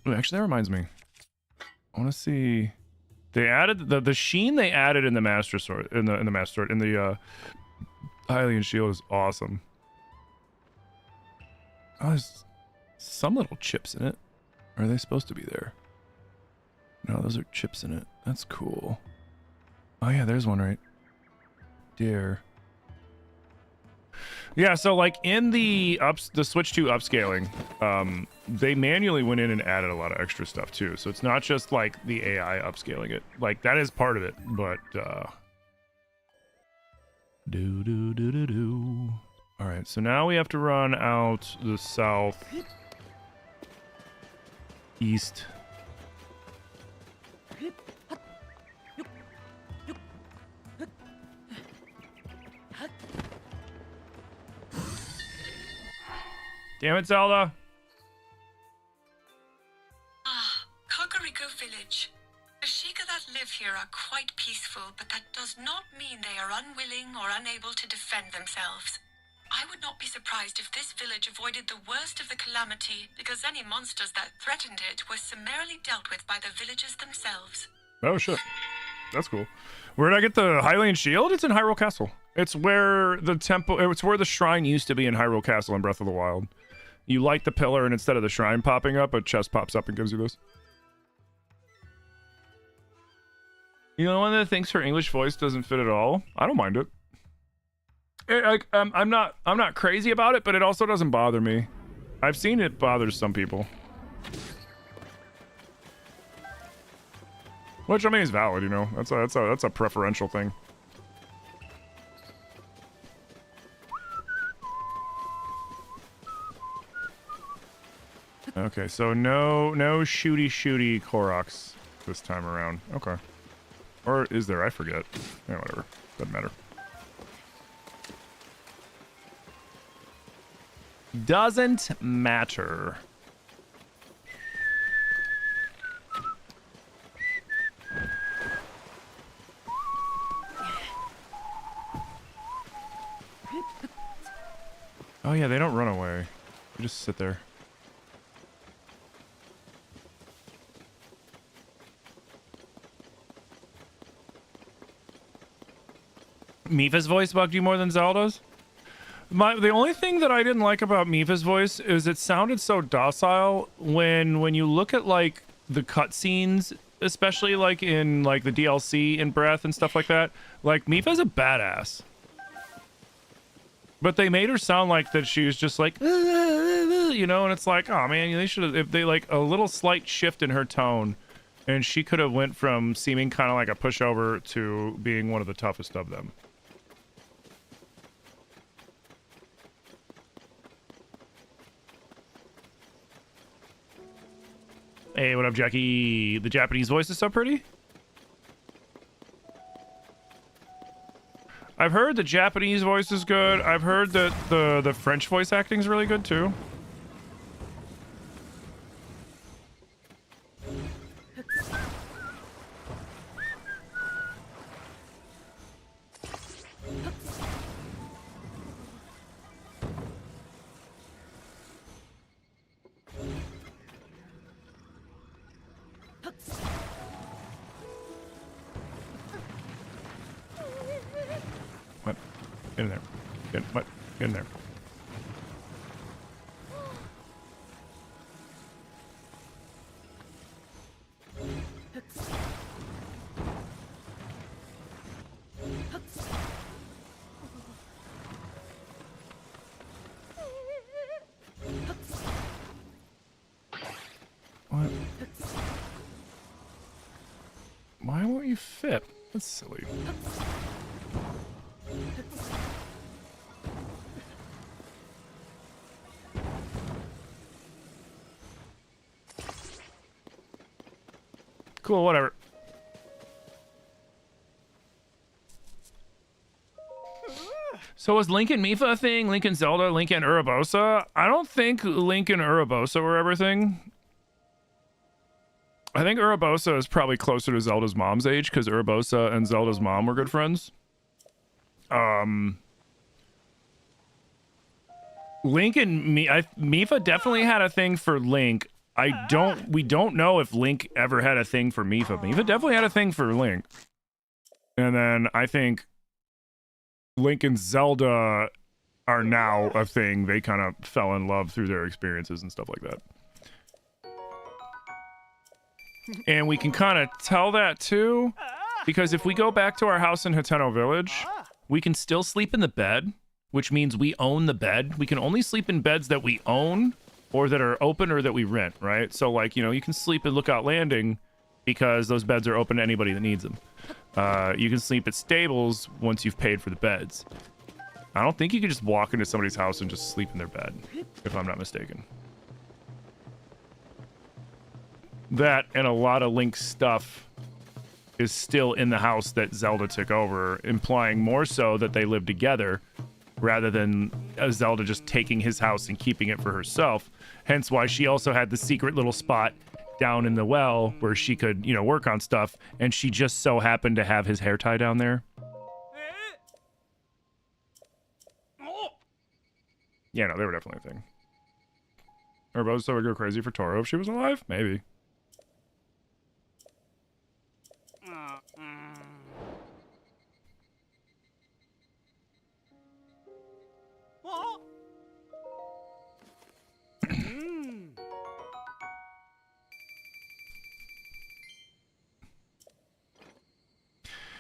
Ooh, actually, that reminds me. I want to see. They added the sheen they added in the Master Sword, in the Master Sword, in the Hylian Shield is awesome. Oh, there's some little chips in it. Or are they supposed to be there? No, those are chips in it. That's cool. Oh yeah, there's one right there. Yeah, so like in the Switch 2 upscaling, they manually went in and added a lot of extra stuff too. So it's not just like the AI upscaling it. Like that is part of it, but all right, so now we have to run out the south east. Damn it, Zelda. Ah, Kakariko Village. The Sheikah that live here are quite peaceful, but that does not mean they are unwilling or unable to defend themselves. I would not be surprised if this village avoided the worst of the calamity, because any monsters that threatened it were summarily dealt with by the villagers themselves. Oh shit, that's cool. Where did I get the Hylian shield? It's in Hyrule Castle. It's where the temple. It's where the shrine used to be in Hyrule Castle in Breath of the Wild. You light the pillar, and instead of the shrine popping up, a chest pops up and gives you this. You know, one of the things her English voice doesn't fit at all. I don't mind it. I'm not crazy about it, but it also doesn't bother me. I've seen it bothers some people, which I mean is valid. You know, that's a preferential thing. Okay, so no shooty Koroks this time around. Okay. Or is there? I forget. Yeah, whatever. Doesn't matter. Doesn't matter. Oh yeah, they don't run away. They just sit there. Mifa's voice bugged you more than Zelda's? The only thing that I didn't like about Mifa's voice is it sounded so docile when you look at like the cutscenes, especially like in like the DLC in Breath and stuff like that. Like Mifa's a badass, but they made her sound like that she was just like, you know, and it's like, oh man, they should have, if they like a little slight shift in her tone, and she could have went from seeming kind of like a pushover to being one of the toughest of them. Hey, what up, Jackie? The Japanese voice is so pretty. I've heard the Japanese voice is good. I've heard that the French voice acting is really good too. What? Get in there. What? Get in there. What? Why won't you fit? That's silly. Cool, whatever. So was Link and Mifa a thing? Link and Zelda? Link and Urabosa? I don't think Link and Urabosa were everything. I think Urabosa is probably closer to Zelda's mom's age because Urabosa and Zelda's mom were good friends. Link and Mifa definitely had a thing for Link. We don't know if Link ever had a thing for Mifa. Mifa definitely had a thing for Link. And then I think Link and Zelda are now a thing. They kind of fell in love through their experiences and stuff like that. And we can kind of tell that too, because if we go back to our house in Hateno Village, we can still sleep in the bed, which means we own the bed. We can only sleep in beds that we own or that are open or that we rent, right? So, like, you know, you can sleep at Lookout Landing because those beds are open to anybody that needs them. You can sleep at stables once you've paid for the beds. I don't think you can just walk into somebody's house and just sleep in their bed, if I'm not mistaken. That and a lot of Link's stuff is still in the house that Zelda took over, implying more so that they live together rather than Zelda just taking his house and keeping it for herself. Hence why she also had the secret little spot down in the well where she could, you know, work on stuff, and she just so happened to have his hair tie down there. Yeah, no, they were definitely a thing. Urbosa would go crazy for Toro if she was alive? Maybe.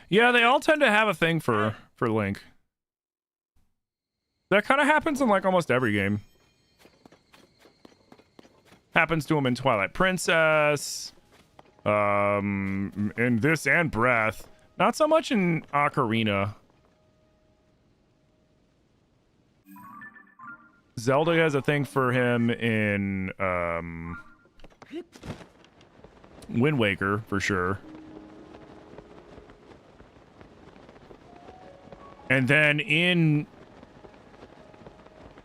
Yeah, they all tend to have a thing for Link. That kind of happens in like almost every game. Happens to him in Twilight Princess, in this and Breath. Not so much in Ocarina. Zelda has a thing for him in Wind Waker for sure. And then in...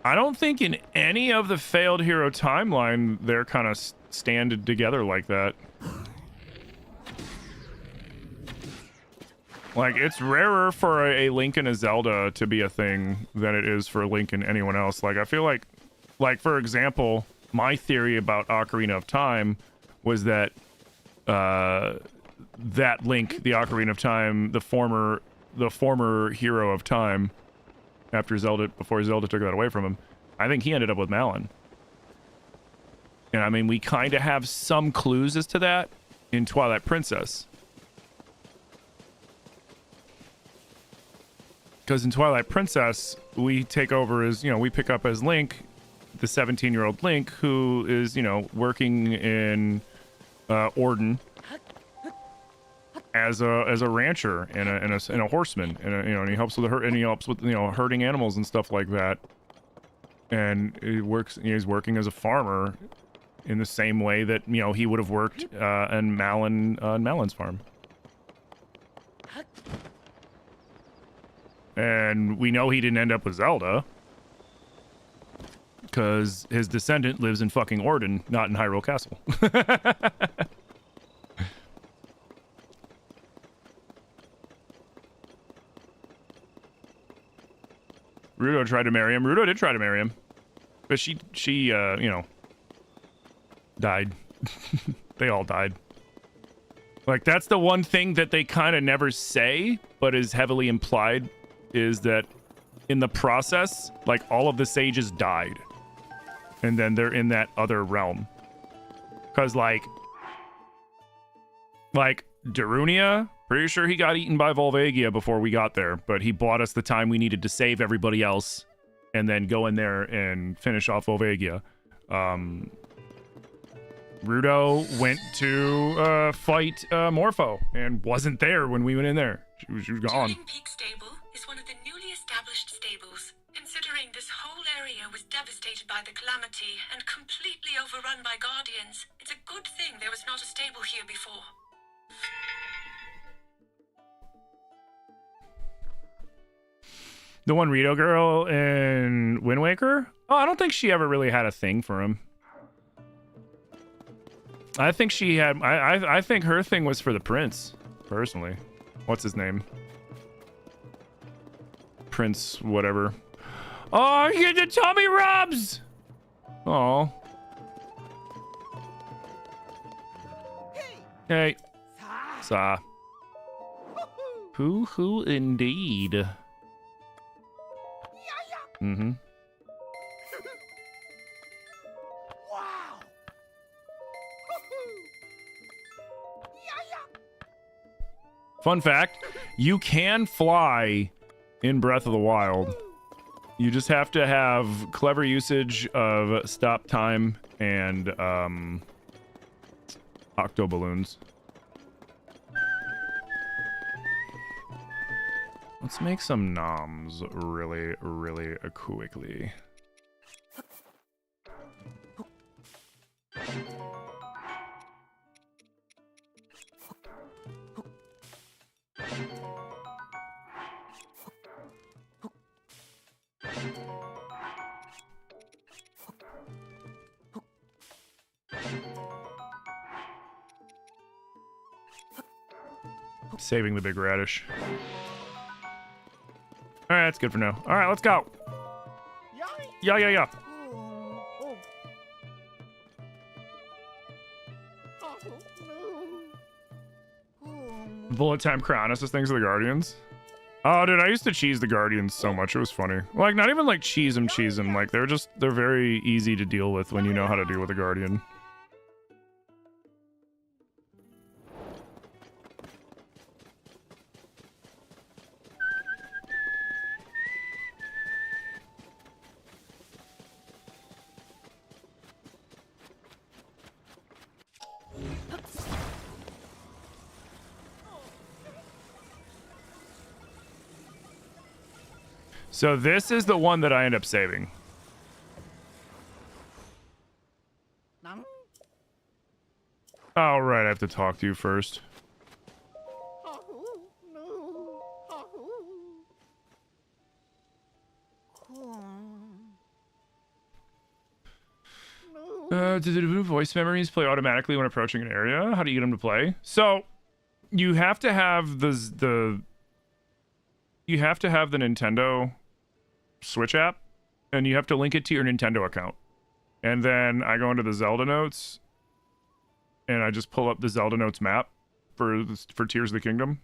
I don't think in any of the Failed Hero timeline they're kind of standed together like that. Like, it's rarer for a Link and a Zelda to be a thing than it is for Link and anyone else. Like, I feel like, for example, my theory about Ocarina of Time was that that Link, the Ocarina of Time, the former hero of time, before Zelda took that away from him, I think he ended up with Malon. And I mean, we kind of have some clues as to that in Twilight Princess. Because in Twilight Princess, we take over as, you know, we pick up as Link, the 17-year-old Link, who is, you know, working in Orden as a rancher and a horseman, and you know, and he helps with you know, herding animals and stuff like that. And he's working as a farmer in the same way that, you know, he would have worked in Malon's farm. And we know he didn't end up with Zelda because his descendant lives in fucking Orden, not in Hyrule Castle. Rudo tried to marry him. Rudo did try to marry him. But she you know, died. They all died. Like, that's the one thing that they kind of never say, but is heavily implied, is that in the process, like, all of the sages died. And then they're in that other realm. Because, like, Darunia, pretty sure he got eaten by Volvagia before we got there, but he bought us the time we needed to save everybody else and then go in there and finish off Volvagia. Rudo went to fight Morpho and wasn't there when we went in there. She was gone. Tuning Peak Stable is one of the newly established stables. Considering this whole area was devastated by the calamity and completely overrun by guardians, it's a good thing there was not a stable here before. The one Rito girl in Wind Waker? Oh, I don't think she ever really had a thing for him. I think she had... I think her thing was for the prince, personally. What's his name? Prince whatever. Oh, you get the tummy rubs! Oh. Hey. Sa. Hoo indeed. Mm-hmm. Wow. Fun fact, you can fly in Breath of the Wild. You just have to have clever usage of stop time and octo balloons. Let's make some noms really, really quickly. Saving the big radish. All right, that's good for now. All right, let's go. Yeah. Bullet time Chronos things of the Guardians. Oh, dude, I used to cheese the Guardians so much. It was funny. Like, not even like cheese them. Like, they're very easy to deal with when you know how to deal with a Guardian. So this is the one that I end up saving. All right, I have to talk to you first. Do voice memories play automatically when approaching an area? How do you get them to play? So you have to have the Nintendo Switch app, and you have to link it to your Nintendo account. And then I go into the Zelda notes, and I just pull up the Zelda notes map for Tears of the Kingdom.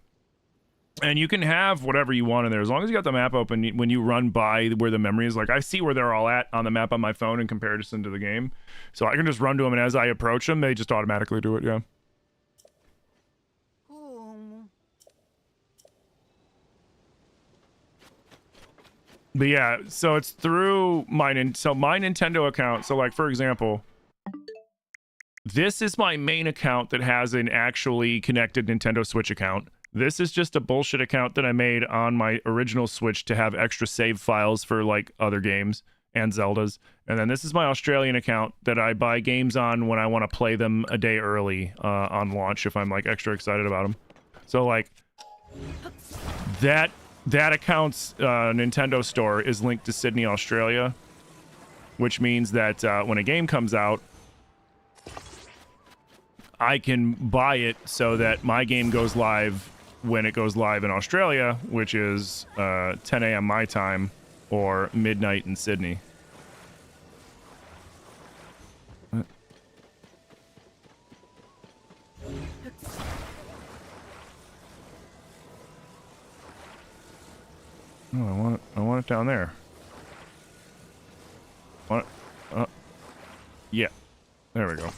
And you can have whatever you want in there as long as you got the map open. When you run by where the memory is, like I see where they're all at on the map on my phone in comparison to the game, so I can just run to them, and as I approach them, they just automatically do it. Yeah. But yeah, so it's through my Nintendo account. So like, for example, this is my main account that has an actually connected Nintendo Switch account. This is just a bullshit account that I made on my original Switch to have extra save files for like other games and Zeldas. And then this is my Australian account that I buy games on when I want to play them a day early on launch if I'm like extra excited about them. So like that account's Nintendo store is linked to Sydney, Australia, which means that when a game comes out, I can buy it so that my game goes live when it goes live in Australia, which is 10 a.m. my time or midnight in Sydney. Oh, I want it down there. Want it? Yeah. There we go.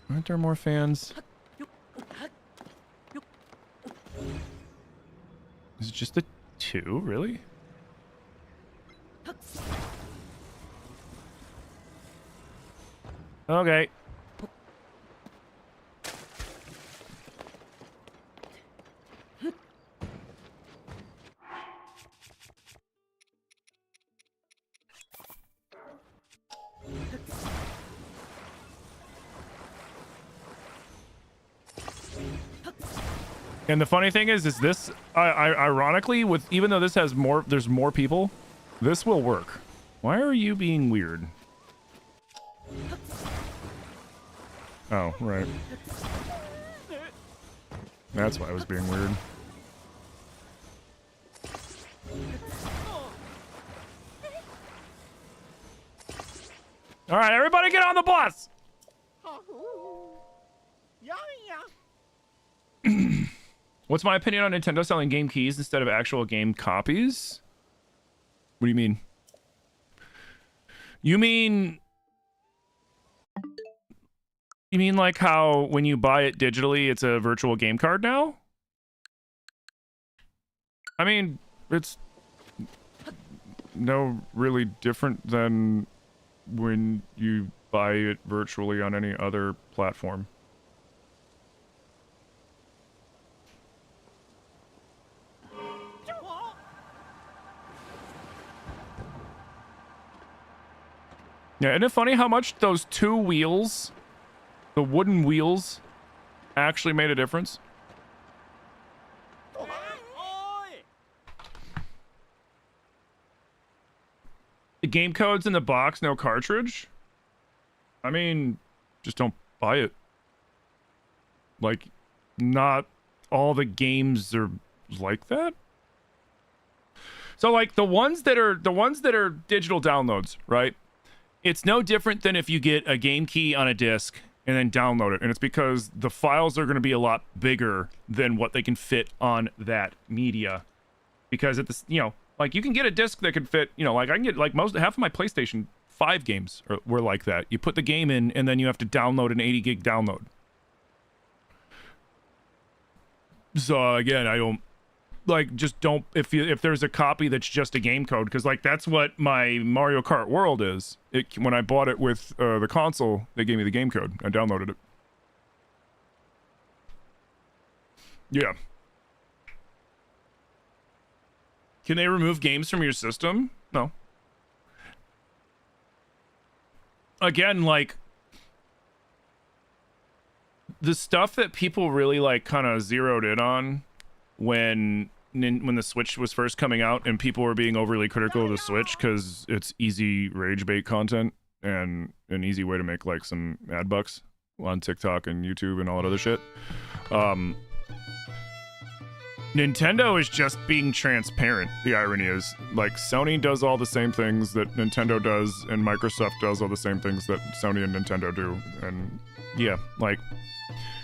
Aren't there more fans? Is it just the two, really? Okay. And the funny thing is this, ironically, with even though this has more, there's more people, this will work. Why are you being weird? Oh, right. That's why I was being weird. All right, everybody get on the bus! What's my opinion on Nintendo selling game keys instead of actual game copies? What do you mean? You mean You mean like how when you buy it digitally, it's a virtual game card now? I mean, it's no really different than when you buy it virtually on any other platform. Yeah, isn't it funny how much those two wheels, the wooden wheels, actually made a difference? The game code's in the box, no cartridge? I mean, just don't buy it. Like, not all the games are like that. So like the ones that are digital downloads, right? It's no different than if you get a game key on a disc and then download it. And it's because the files are going to be a lot bigger than what they can fit on that media. Because at this, like you can get a disc that can fit, like I can get like half of my PlayStation 5 games were like that. You put the game in and then you have to download an 80 gig download. So again, I don't like just don't if there's a copy that's just a game code, because like that's what my Mario Kart World is. When I bought it with the console, they gave me the game code. I downloaded it. Yeah. Can they remove games from your system? No. Again, like the stuff that people really like kind of zeroed in on when the Switch was first coming out and people were being overly critical of the Switch because it's easy rage bait content and an easy way to make like some ad bucks on TikTok and YouTube and all that other shit. Nintendo is just being transparent. The irony is, like, Sony does all the same things that Nintendo does, and Microsoft does all the same things that Sony and Nintendo do. And yeah, like,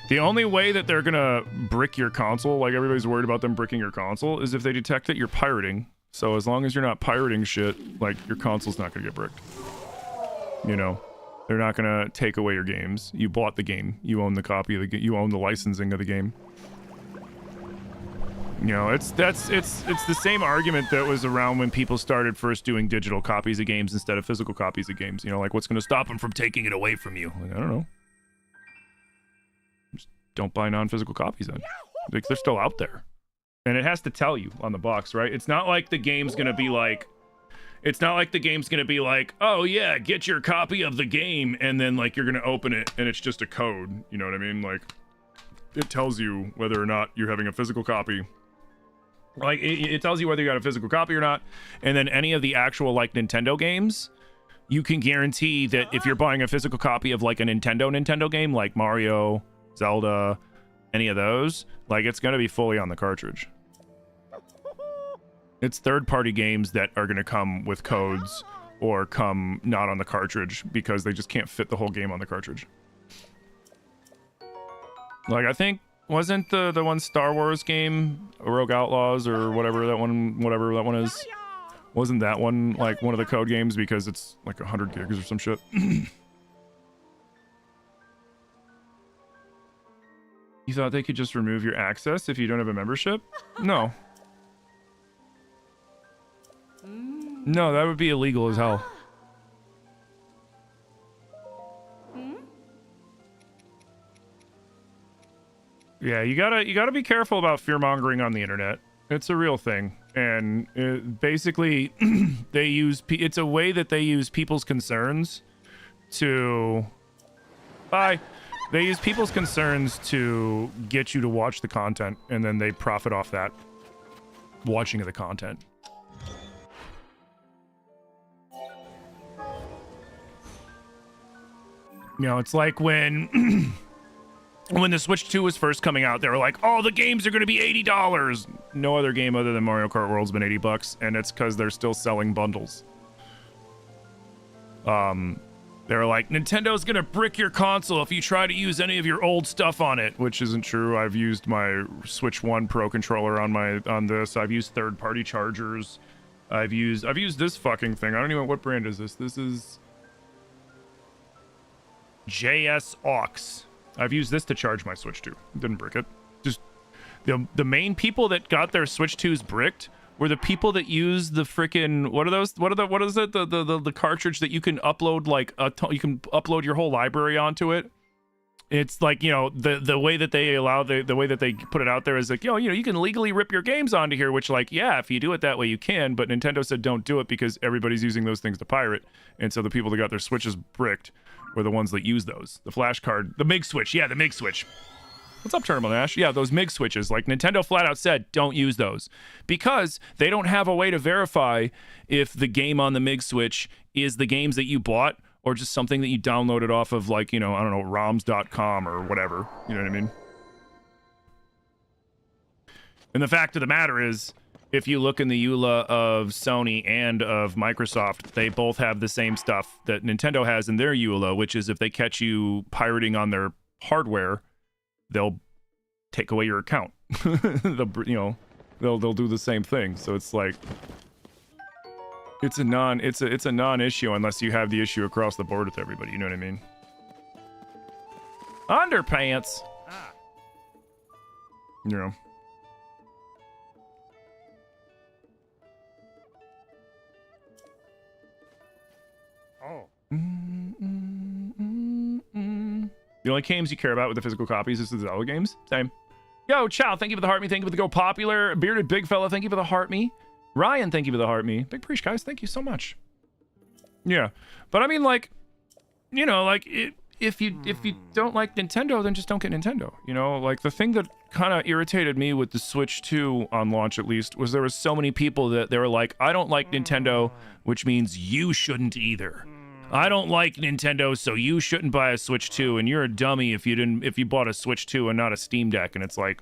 the only way that they're gonna brick your console, like everybody's worried about them bricking your console, is if they detect that you're pirating. So as long as you're not pirating shit, like, your console's not gonna get bricked. They're not gonna take away your games. You bought the game. You own the copy of the game. You own the licensing of the game. It's the same argument that was around when people started first doing digital copies of games instead of physical copies of games. Like, what's going to stop them from taking it away from you? Like, I don't know. Just don't buy non-physical copies then. Like, they're still out there. And it has to tell you on the box, right? It's not like the game's going to be like... It's not like the game's going to be like, oh yeah, get your copy of the game, and then, like, you're going to open it, and it's just a code. You know what I mean? Like, it tells you whether or not you're having a physical copy. Like, it tells you whether you got a physical copy or not. And then any of the actual, like, Nintendo games, you can guarantee that if you're buying a physical copy of, like, a Nintendo game, like Mario, Zelda, any of those, like, it's going to be fully on the cartridge. It's third-party games that are going to come with codes or come not on the cartridge because they just can't fit the whole game on the cartridge. Like, I think... Wasn't the one Star Wars game, Rogue Outlaws or whatever that one is? Wasn't that one like one of the code games because it's like 100 gigs or some shit? You thought they could just remove your access if you don't have a membership? No. No, that would be illegal as hell. Yeah, you gotta be careful about fear-mongering on the internet. It's a real thing, and basically, it's a way that they use people's concerns to... They use people's concerns to get you to watch the content, and then they profit off that watching of the content. It's like when... When the Switch 2 was first coming out, they were like, "Oh, the games are going to be $80." No other game other than Mario Kart World's been $80, and it's because they're still selling bundles. They were like, "Nintendo's going to brick your console if you try to use any of your old stuff on it," which isn't true. I've used my Switch 1 Pro controller on this. I've used third-party chargers. I've used this fucking thing. I don't even know what brand is this. This is JS aux. I've used this to charge my Switch 2. Didn't brick it. Just the main people that got their Switch 2s bricked were the people that use the freaking what is it the cartridge that you can upload like you can upload your whole library onto it. It's like, you know, the way that they allow the way that they put it out there is like, you know, you can legally rip your games onto here, which, like, yeah, if you do it that way you can, but Nintendo said don't do it because everybody's using those things to pirate. And so the people that got their Switches bricked were the ones that use those. The flash card, the MIG switch. Yeah, the MIG switch. What's up, Terminal Nash? Yeah, those MIG switches. Like, Nintendo flat out said, don't use those. Because they don't have a way to verify if the game on the MIG switch is the games that you bought or just something that you downloaded off of, like, you know, I don't know, ROMs.com or whatever. You know what I mean? And the fact of the matter is, if you look in the EULA of Sony and of Microsoft, they both have the same stuff that Nintendo has in their EULA, which is if they catch you pirating on their hardware, they'll take away your account. They'll do the same thing. So it's like it's a non-issue unless you have the issue across the board with everybody. You know what I mean? Underpants. Ah. You know. Oh. The only games you care about with the physical copies is the Zelda games. Same. Yo, Chow, thank you for the heart me. Thank you for the Go Popular. Bearded Big Fella, thank you for the heart me. Ryan, thank you for the heart me. Big Preach, guys, thank you so much. Yeah. But I mean, like, you know, like, if you don't like Nintendo, then just don't get Nintendo. You know, like, the thing that kind of irritated me with the Switch 2 on launch, at least, was there was so many people that they were like, I don't like Nintendo, which means you shouldn't either. I don't like Nintendo, so you shouldn't buy a Switch 2, and you're a dummy if you bought a Switch 2 and not a Steam Deck. And it's like,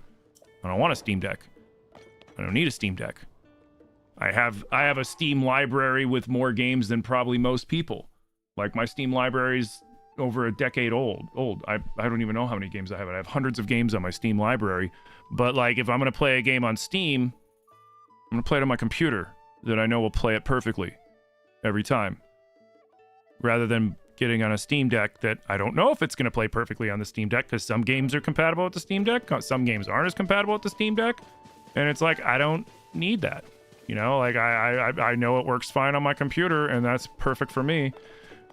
I don't want a Steam Deck. I don't need a Steam Deck. I have a Steam library with more games than probably most people. Like, my Steam library's over a decade old. I don't even know how many games I have. I have hundreds of games on my Steam library. But, like, if I'm going to play a game on Steam, I'm going to play it on my computer that I know will play it perfectly every time. Rather than getting on a Steam Deck that I don't know if it's going to play perfectly on the Steam Deck, because some games are compatible with the Steam Deck, some games aren't as compatible with the Steam Deck, and it's like, I don't need that. You know, like, I know it works fine on my computer, and that's perfect for me.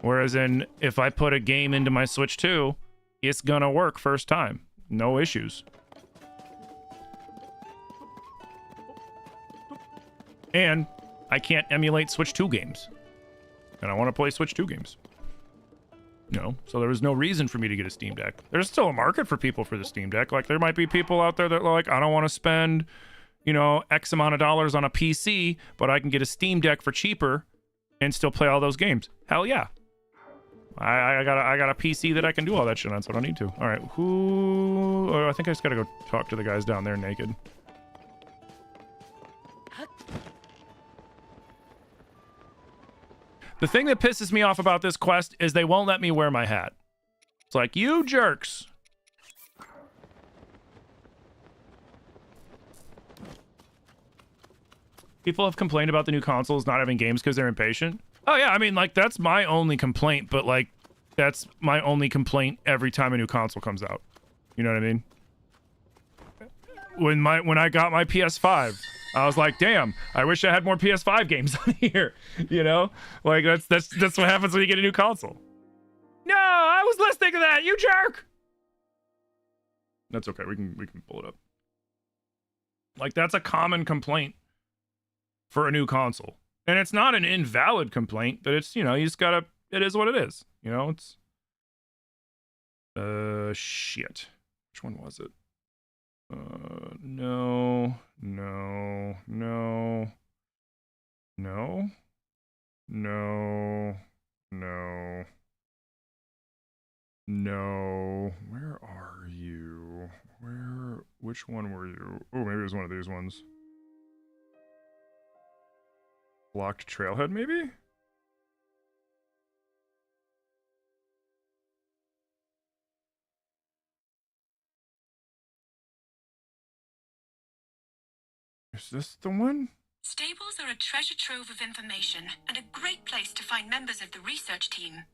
Whereas if I put a game into my Switch 2, it's going to work first time. No issues. And I can't emulate Switch 2 games. And I want to play Switch 2 games. You know, so there was no reason for me to get a Steam Deck. There's still a market for people for the Steam Deck. Like, there might be people out there that are like, I don't want to spend, you know, X amount of dollars on a PC, but I can get a Steam Deck for cheaper and still play all those games. Hell yeah. I got a PC that I can do all that shit on, so I don't need to. All right, oh, I think I just gotta go talk to the guys down there naked. The thing that pisses me off about this quest is they won't let me wear my hat. It's like, you jerks. People have complained about the new consoles not having games because they're impatient. Oh yeah, I mean, like, that's my only complaint, but, like, that's my only complaint every time a new console comes out. You know what I mean? When I got my PS5, I was like, damn, I wish I had more PS5 games on here. You know? Like, that's what happens when you get a new console. No, I was listening to that, you jerk! That's okay, we can pull it up. Like, that's a common complaint for a new console. And it's not an invalid complaint, but it's, you know, you just gotta, it is what it is. You know, it's... shit. Which one was it? No. Where are you? Which one were you? Oh, maybe it was one of these ones. Blocked Trailhead, maybe? Is this the one? Stables are a treasure trove of information and a great place to find members of the research team.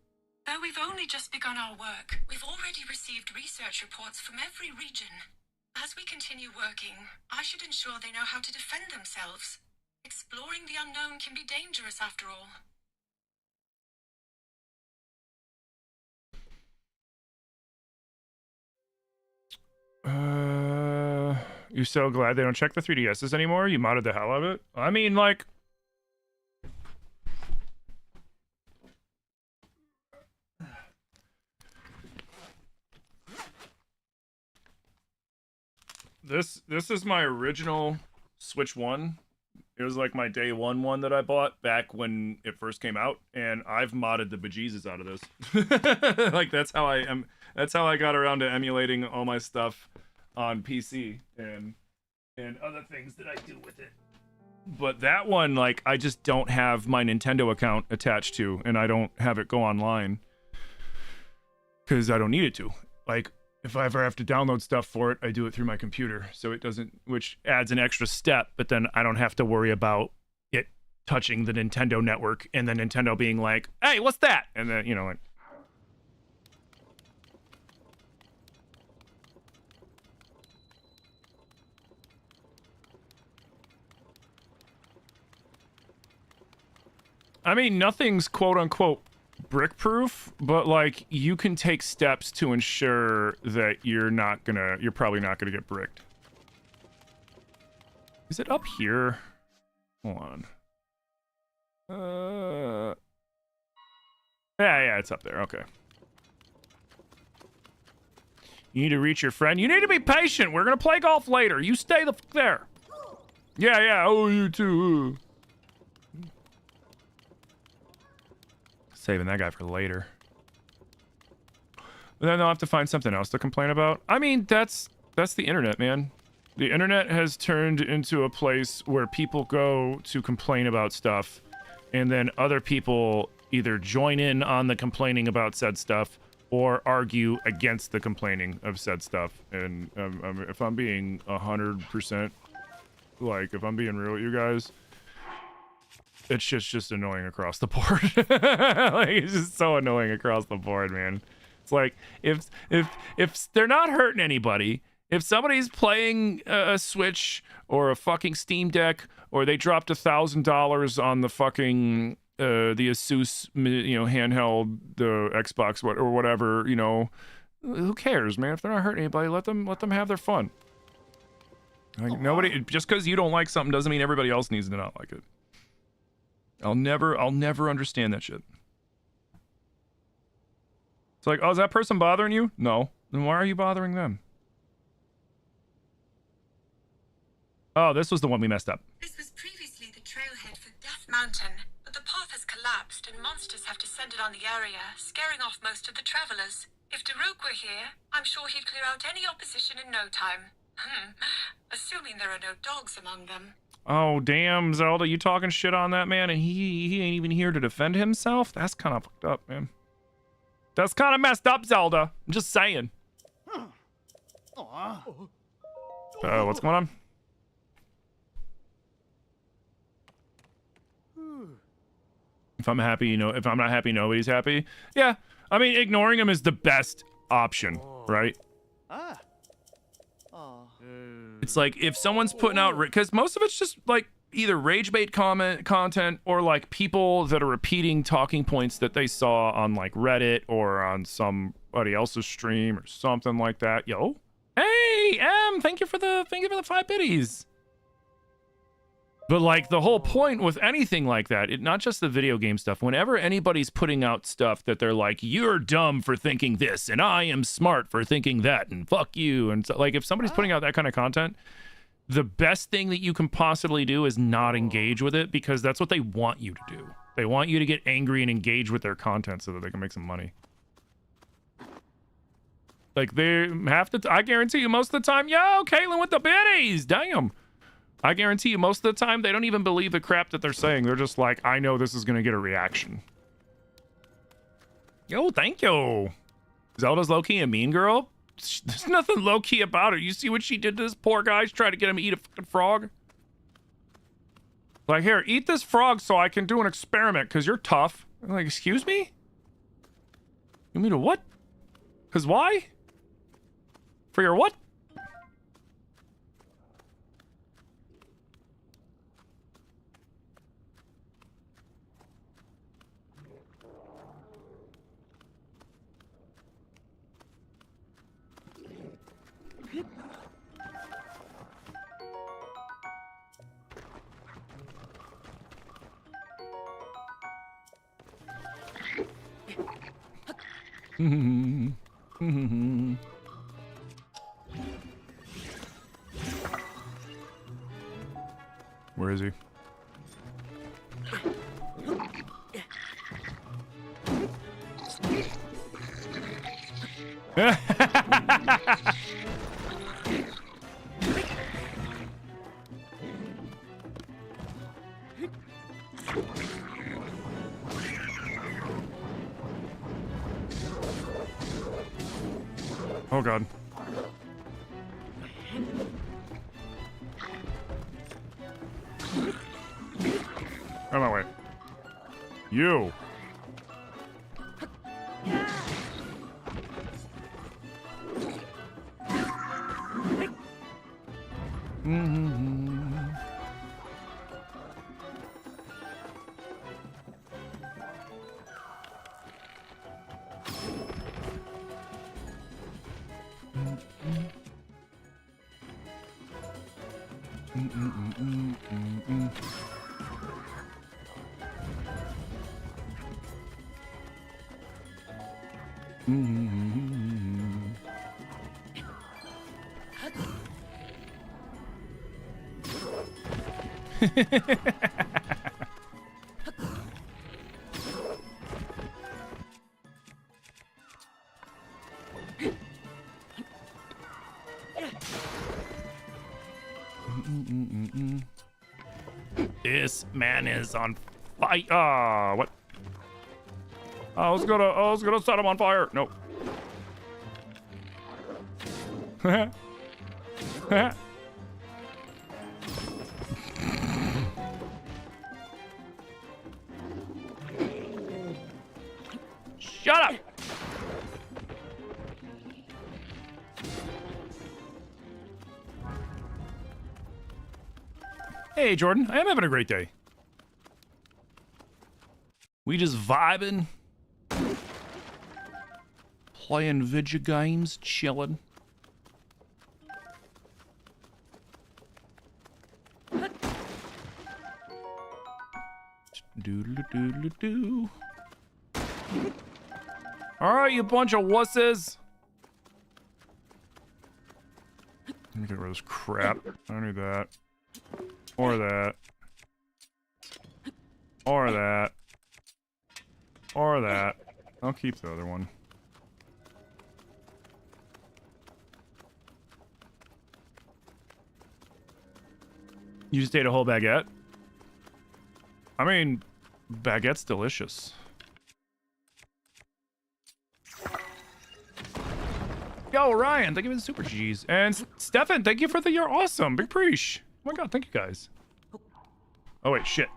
Though we've only just begun our work, we've already received research reports from every region. As we continue working, I should ensure they know how to defend themselves. Exploring the unknown can be dangerous after all. You're so glad they don't check the 3DSs anymore? You modded the hell out of it? I mean, like... This is my original Switch 1. It was like my day one that I bought back when it first came out, and I've modded the bejesus out of this. Like that's how I got around to emulating all my stuff on PC and other things that I do with it. But that one, like, I just don't have my Nintendo account attached to, and I don't have it go online because I don't need it to. Like, if I ever have to download stuff for it, I do it through my computer, so it doesn't, which adds an extra step, but then I don't have to worry about it touching the Nintendo network and then Nintendo being like, hey, what's that? And then, you know, like, I mean, nothing's quote-unquote brick-proof, but, like, you can take steps to ensure that you're probably not gonna get bricked. Is it up here? Hold on. Yeah, it's up there. Okay. You need to reach your friend. You need to be patient. We're gonna play golf later. You stay there. Yeah. Oh, you too. Saving that guy for later. But then they'll have to find something else to complain about. I mean, that's the internet, man. The internet has turned into a place where people go to complain about stuff, and then other people either join in on the complaining about said stuff or argue against the complaining of said stuff. And if I'm being 100%, like, if I'm being real with you guys, it's just annoying across the board. Like, it's just so annoying across the board, man. It's like, if they're not hurting anybody, if somebody's playing a Switch or a fucking Steam Deck, or they dropped $1,000 on the fucking the Asus, you know, handheld, the Xbox, or whatever, you know, who cares, man? If they're not hurting anybody, let them have their fun. Like, nobody, just because you don't like something doesn't mean everybody else needs to not like it. I'll never understand that shit. It's like, oh, is that person bothering you? No. Then why are you bothering them? Oh, this was the one we messed up. This was previously the trailhead for Death Mountain, but the path has collapsed and monsters have descended on the area, scaring off most of the travelers. If Daruk were here, I'm sure he'd clear out any opposition in no time. Assuming there are no dogs among them. Oh, damn, Zelda, you talking shit on that man, and he ain't even here to defend himself? That's kind of fucked up, man. That's kind of messed up, Zelda. I'm just saying. What's going on? If I'm happy, you know, if I'm not happy, nobody's happy. Yeah, I mean, ignoring him is the best option, right? It's like, if someone's putting out, because most of it's just like either rage bait content or like people that are repeating talking points that they saw on like Reddit or on somebody else's stream or something like that. Yo, hey, thank you for the 5 biddies. But like, the whole point with anything like that, not just the video game stuff, whenever anybody's putting out stuff that they're like, you're dumb for thinking this, and I am smart for thinking that, and fuck you, and so, like, if somebody's putting out that kind of content, the best thing that you can possibly do is not engage with it, because that's what they want you to do. They want you to get angry and engage with their content so that they can make some money. Like, they have to, I guarantee you most of the time, yo, Caitlin with the biddies, damn. I guarantee you most of the time they don't even believe the crap that they're saying. They're just like, I know this is going to get a reaction. Yo, thank you. Zelda's low-key a mean girl? There's nothing low-key about her. You see what she did to this poor guy? She tried to get him to eat a fucking frog. Like, here, eat this frog so I can do an experiment because you're tough. I'm like, excuse me? You mean a what? Cause why? For your what? Where is he? Oh god. Out of my way. You. This man is on fire. Ah, what? I was gonna set him on fire. Nope. Shut up. Hey, Jordan. I am having a great day. We just vibing. Playing video games, chilling. Doodle-doodle-doo. Alright, you bunch of wusses. Let me get rid of this crap. I don't need that. Or that. Or that. Or that. I'll keep the other one. You just ate a whole baguette? I mean, baguette's delicious. Yo, Ryan, thank you for the super G's. And Stefan, thank you for the you're awesome. Big preach. Oh my god, thank you guys. Oh wait, shit.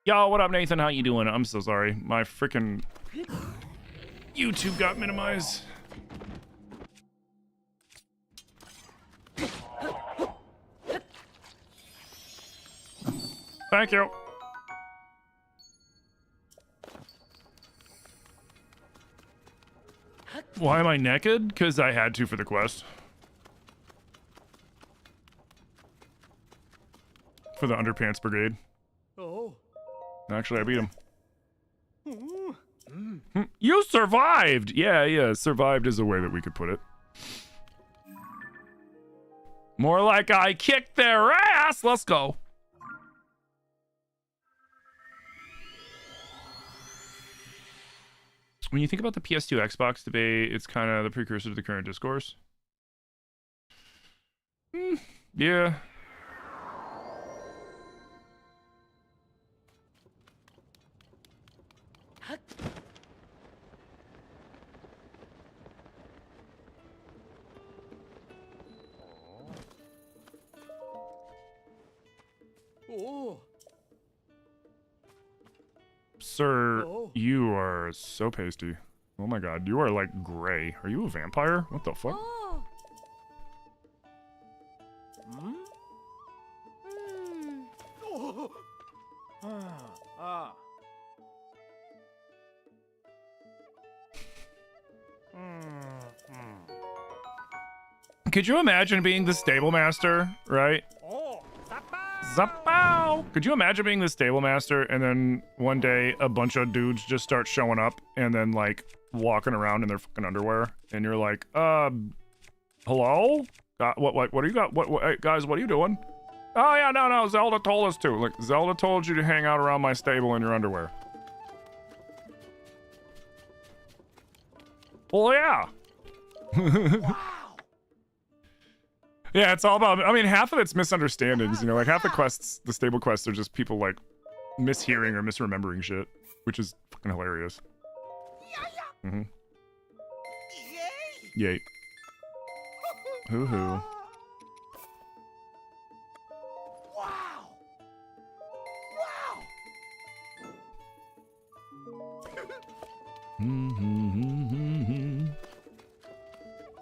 Yo, what up, Nathan? How you doing? I'm so sorry. My freaking YouTube got minimized. Thank you. Why am I naked? Because I had to for the quest. For the Underpants Brigade. Oh. Actually, I beat him. You survived! Yeah, survived is a way that we could put it. More like I kicked their ass! Let's go. When you think about the PS2 Xbox debate, it's kind of the precursor to the current discourse. Yeah. Oh. You are so pasty. Oh my god, you are like gray. Are you a vampire? What the fuck? Hmm? Oh. Ah. Could you imagine being the stable master, right? Oh. Zapow! Could you imagine being the stable master and then one day a bunch of dudes just start showing up and then like walking around in their fucking underwear and you're like, hello? What do you got? Hey, guys, what are you doing? Oh yeah, no, Zelda told us to. Like, Zelda told you to hang out around my stable in your underwear. Well, yeah. Yeah, it's all about, I mean, half of it's misunderstandings, you know, like half the quests, the stable quests are just people like mishearing or misremembering shit, which is fucking hilarious. Mm-hmm. Yay. Hoo-hoo. Wow.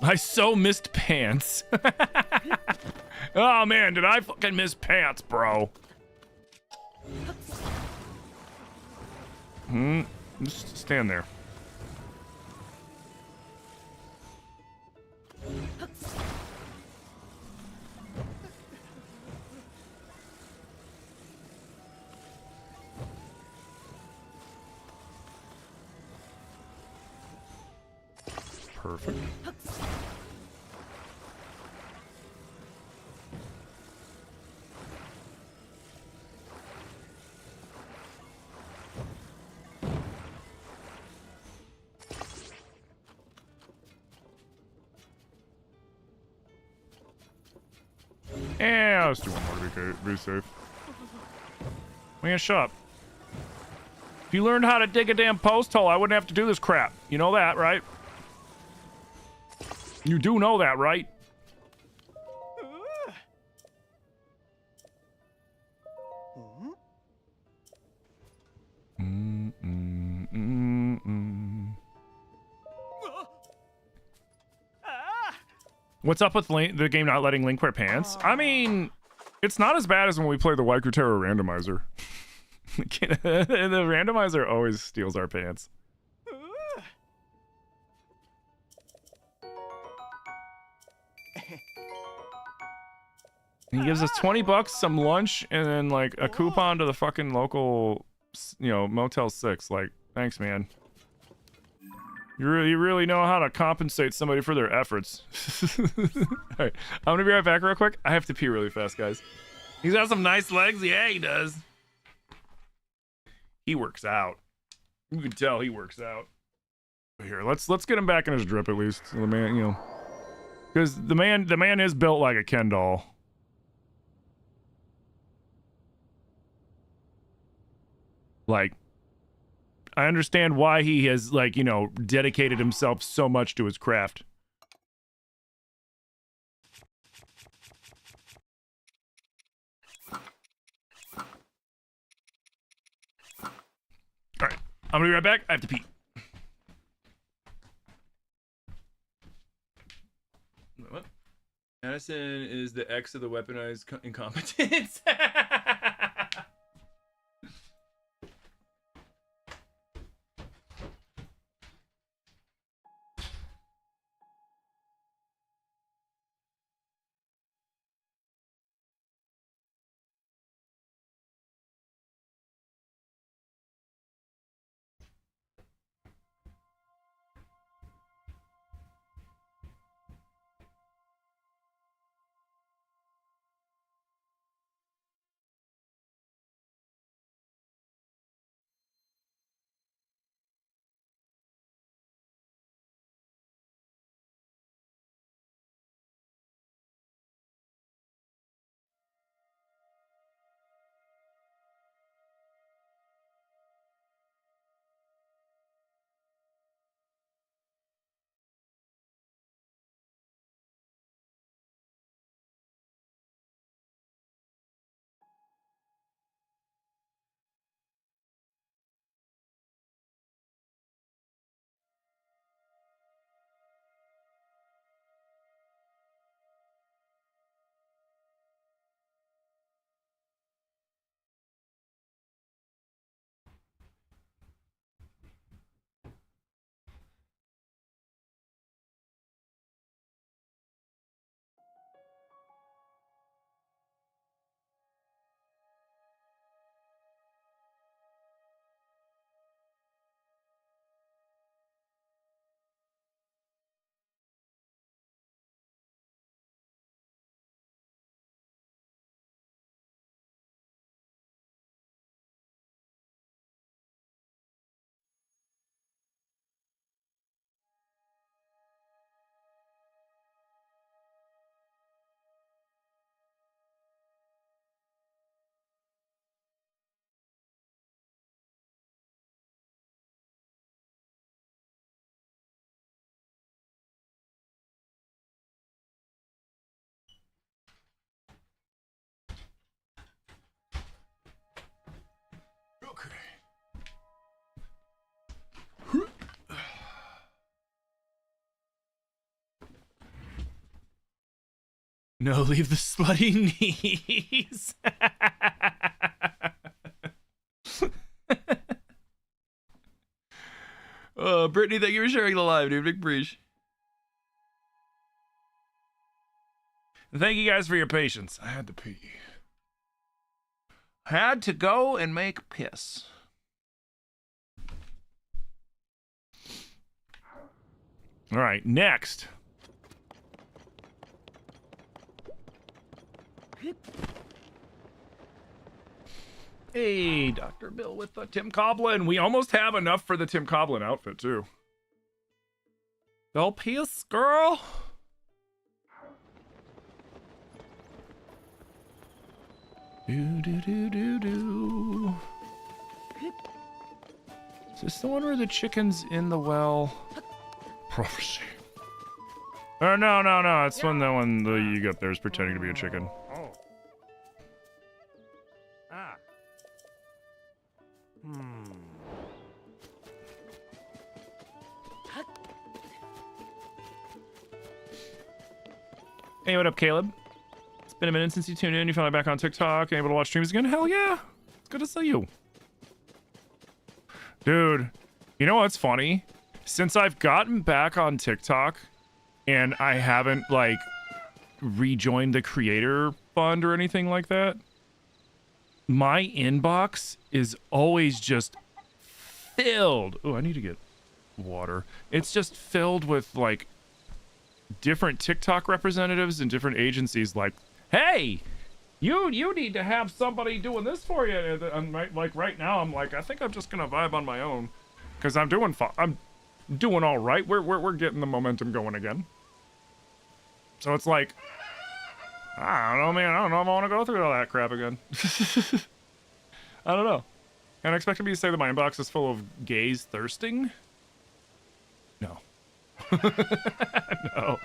I so missed pants. Oh man, did I fucking miss pants, bro? Just stand there. Perfect. Yeah, let's do one more to be safe. Man, shut up. If you learned how to dig a damn post hole, I wouldn't have to do this crap. You know that, right? You do know that, right? What's up with the game not letting Link wear pants? I mean, it's not as bad as when we play the Waikutero randomizer. The randomizer always steals our pants. He gives us 20 bucks, some lunch, and then like a coupon to the fucking local, you know, Motel 6. Like, thanks, man. You really know how to compensate somebody for their efforts. Alright, I'm gonna be right back real quick. I have to pee really fast, guys. He's got some nice legs. Yeah, he does. He works out. You can tell he works out. Here, let's get him back in his drip at least. So the man, you know, because the man is built like a Ken doll. Like, I understand why he has, like, you know, dedicated himself so much to his craft. Alright, I'm gonna be right back. I have to pee. What? Addison is the ex of the weaponized incompetence. No, leave the slutty knees. Brittany, thank you for sharing the live, dude. Big breach. Thank you guys for your patience. I had to pee. Had to go and make piss. All right, next. Hey, Dr. Bill with the Tim Coblin. We almost have enough for the Tim Coblin outfit, too. Go piss, girl. Do. Is this the one where the chicken's in the well? Prophecy. Oh, no. It's when that one the you got there is pretending to be a chicken. Oh. Ah. Hey, what up, Caleb? It's been a minute since you tuned in. You finally back on TikTok and able to watch streams again? Hell yeah. It's good to see you. Dude, you know what's funny? Since I've gotten back on TikTok and I haven't, like, rejoined the creator fund or anything like that, my inbox is always just filled. Oh, I need to get water. It's just filled with, like, different TikTok representatives and different agencies like, hey, you need to have somebody doing this for you. And right now, I'm like, I think I'm just gonna vibe on my own because I'm doing all right. We're getting the momentum going again. So it's like, I don't know, man. I don't know if I want to go through all that crap again. I don't know. Can I expect me to say that my inbox is full of gays thirsting? No. No.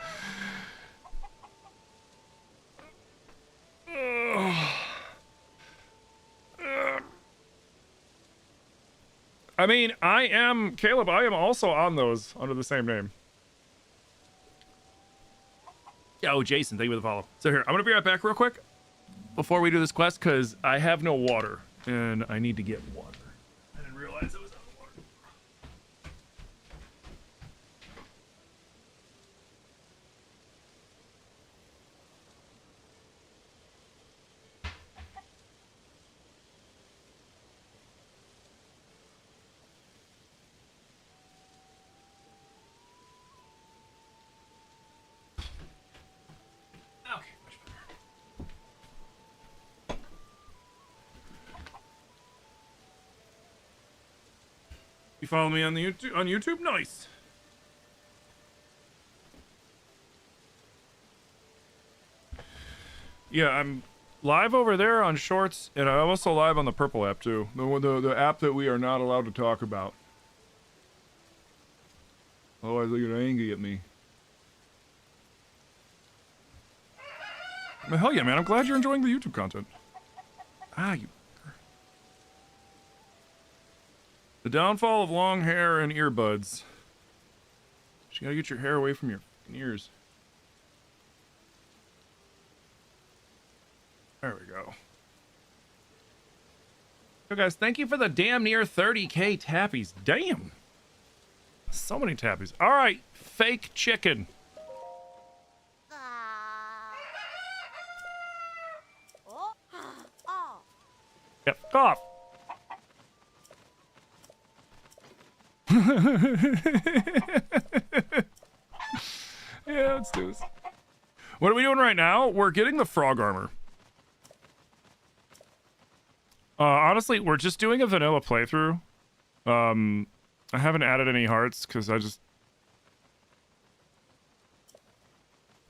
I mean, Caleb, I am also on those under the same name. Yo, Jason, thank you for the follow. So here, I'm gonna be right back real quick before we do this quest because I have no water and I need to get water. I didn't realize it was out of water. Okay, much better. You follow me on the YouTube? Nice. Yeah, I'm live over there on Shorts, and I'm also live on the Purple app too. The app that we are not allowed to talk about. Otherwise, they get angry at me. Well, hell yeah, man! I'm glad you're enjoying the YouTube content. Ah, you. The downfall of long hair and earbuds. You gotta get your hair away from your ears. There we go. So guys, thank you for the damn near 30k tappies. Damn. So many tappies. All right, fake chicken. Yep, cough. Yeah, let's do this. What are we doing right now? We're getting the frog armor. Honestly, we're just doing a vanilla playthrough. I haven't added any hearts because I just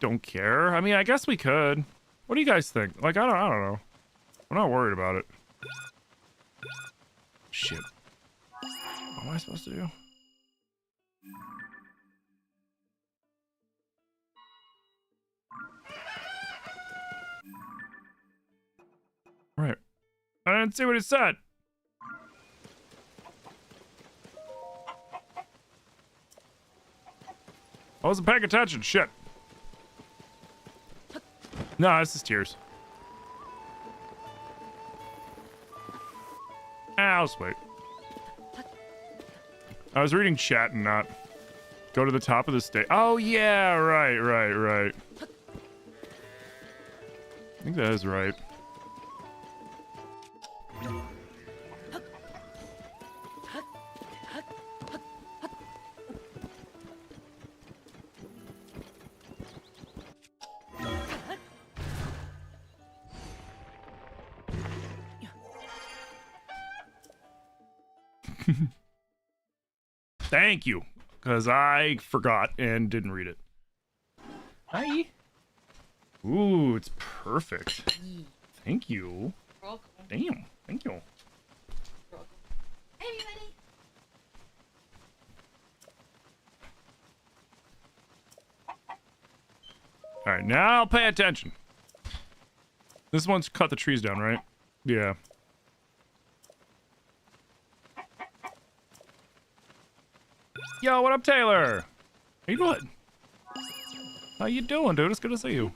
don't care. I mean, I guess we could. What do you guys think? Like, I don't know. I'm not worried about it. Shit. What am I supposed to do? Right. I didn't see what it said. I wasn't paying attention. Shit. No, this is tears. I'll just wait. I was reading chat and not go to the top of the stage. Oh, yeah, right. I think that is right. Thank you, because I forgot and didn't read it. Hi. Ooh, it's perfect. Thank you. You're welcome. Damn, thank you. You're welcome. Hey, everybody. All right, now pay attention. This one's cut the trees down, right? Yeah. Yo, what up, Taylor? How you doing? How you doing, dude? It's good to see you.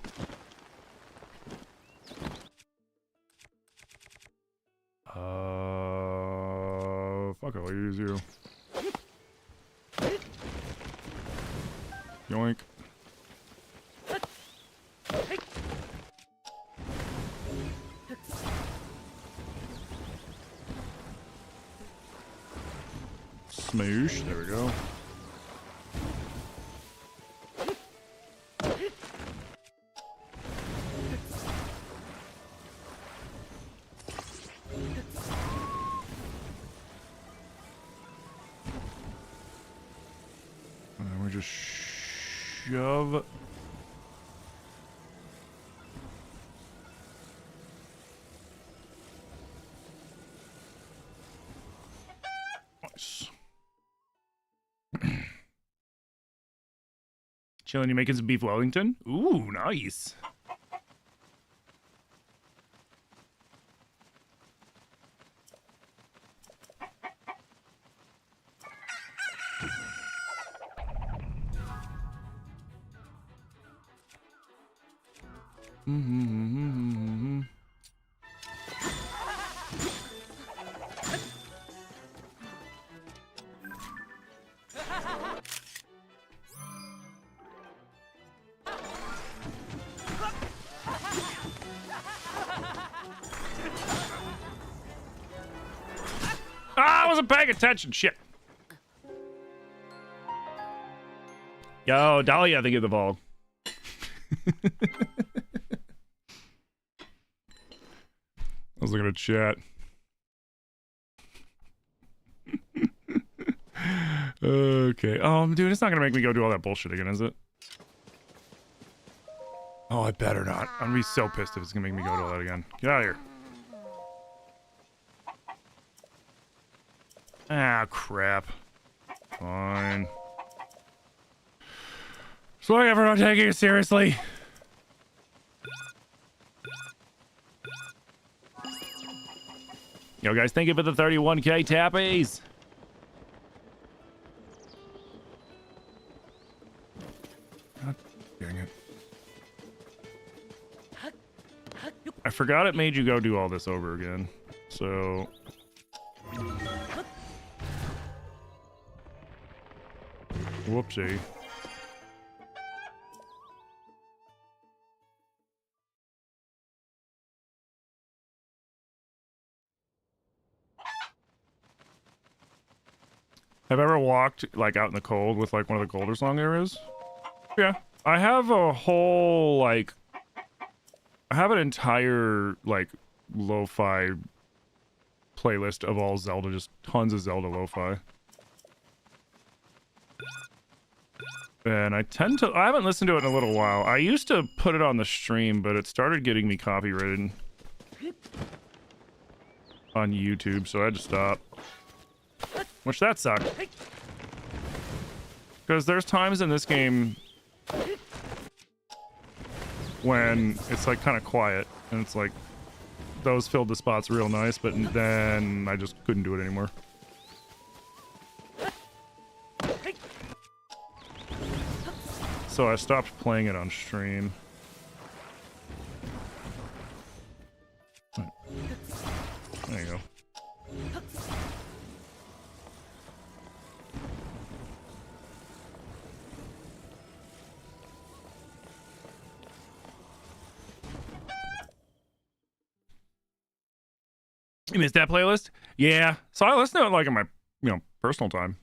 Fuck it, I'll use you. Yoink. Smoosh, there we go. And then we just shove. Nice. Chilling, you making some beef Wellington? Ooh, nice. I wasn't paying attention. Shit. Yo, Dahlia, I think it's evolved. I was looking at chat. Okay. Dude, it's not gonna make me go do all that bullshit again, is it? Oh, I better not. I'm gonna be so pissed if it's gonna make me go do all that again. Get out of here. Ah, crap. Fine. So like everyone taking it seriously. Yo, guys, thank you for the 31K tappies. God dang it. I forgot it made you go do all this over again. So... whoopsie. Have I ever walked like out in the cold with like one of the colder song areas? Yeah. I have a whole like I have an entire like lo-fi playlist of all Zelda, just tons of Zelda lo-fi. And I haven't listened to it in a little while. I used to put it on the stream, but it started getting me copyrighted on YouTube, so I had to stop. Which that sucked. Because there's times in this game when it's like kind of quiet, and it's like those filled the spots real nice, but then I just couldn't do it anymore. So I stopped playing it on stream. You missed that playlist? Yeah. So I listen to it like in my, personal time.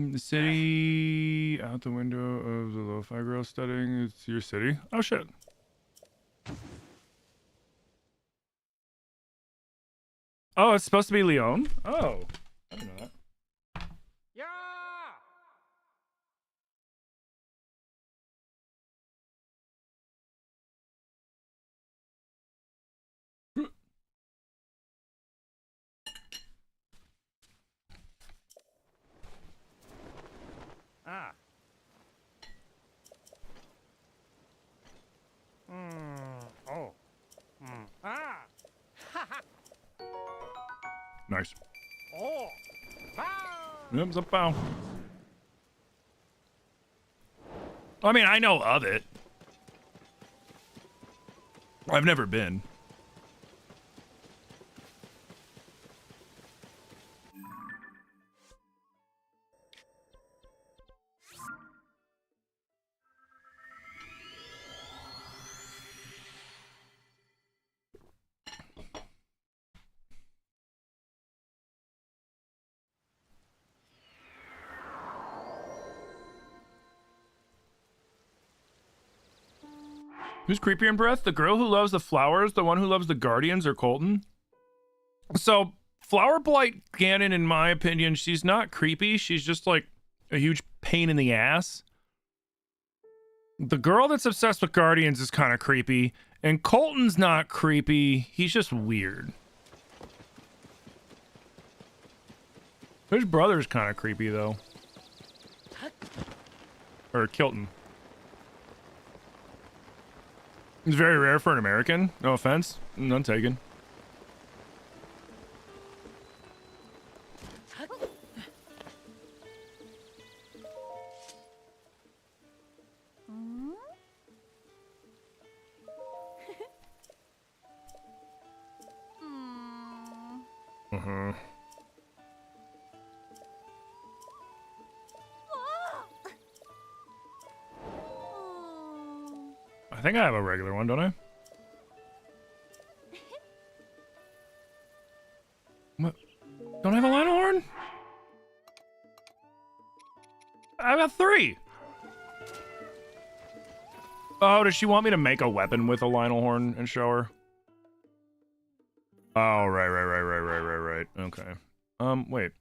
The city out the window of the lo-fi girl studying. It's your city. Oh shit. Oh, it's supposed to be Leon. Oh, I didn't know that. Yeah. Ah. Oh. Ah. Nice. Oh. Yep, it's a bow. I mean, I know of it. I've never been. Who's creepier in Breath? The girl who loves the flowers, the one who loves the guardians, or Colton? So, Flower Blight Ganon, in my opinion, she's not creepy. She's just like a huge pain in the ass. The girl that's obsessed with guardians is kind of creepy. And Colton's not creepy. He's just weird. His brother's kind of creepy, though. Or Kilton. It's very rare for an American. No offense. None taken. Uh-huh. I think I have a regular one, don't I? What? Don't I have a line horn? I got 3. Oh, does she want me to make a weapon with a Lionel horn and show her? Oh, right. Okay. Wait.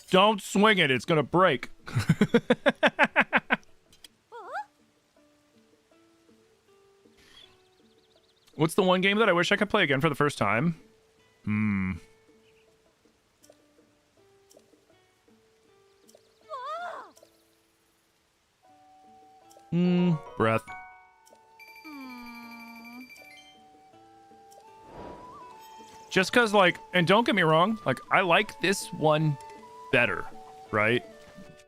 Don't swing it, it's gonna break. What's the one game that I wish I could play again for the first time? Breath. Just cause like, and don't get me wrong, like I like this one better, right?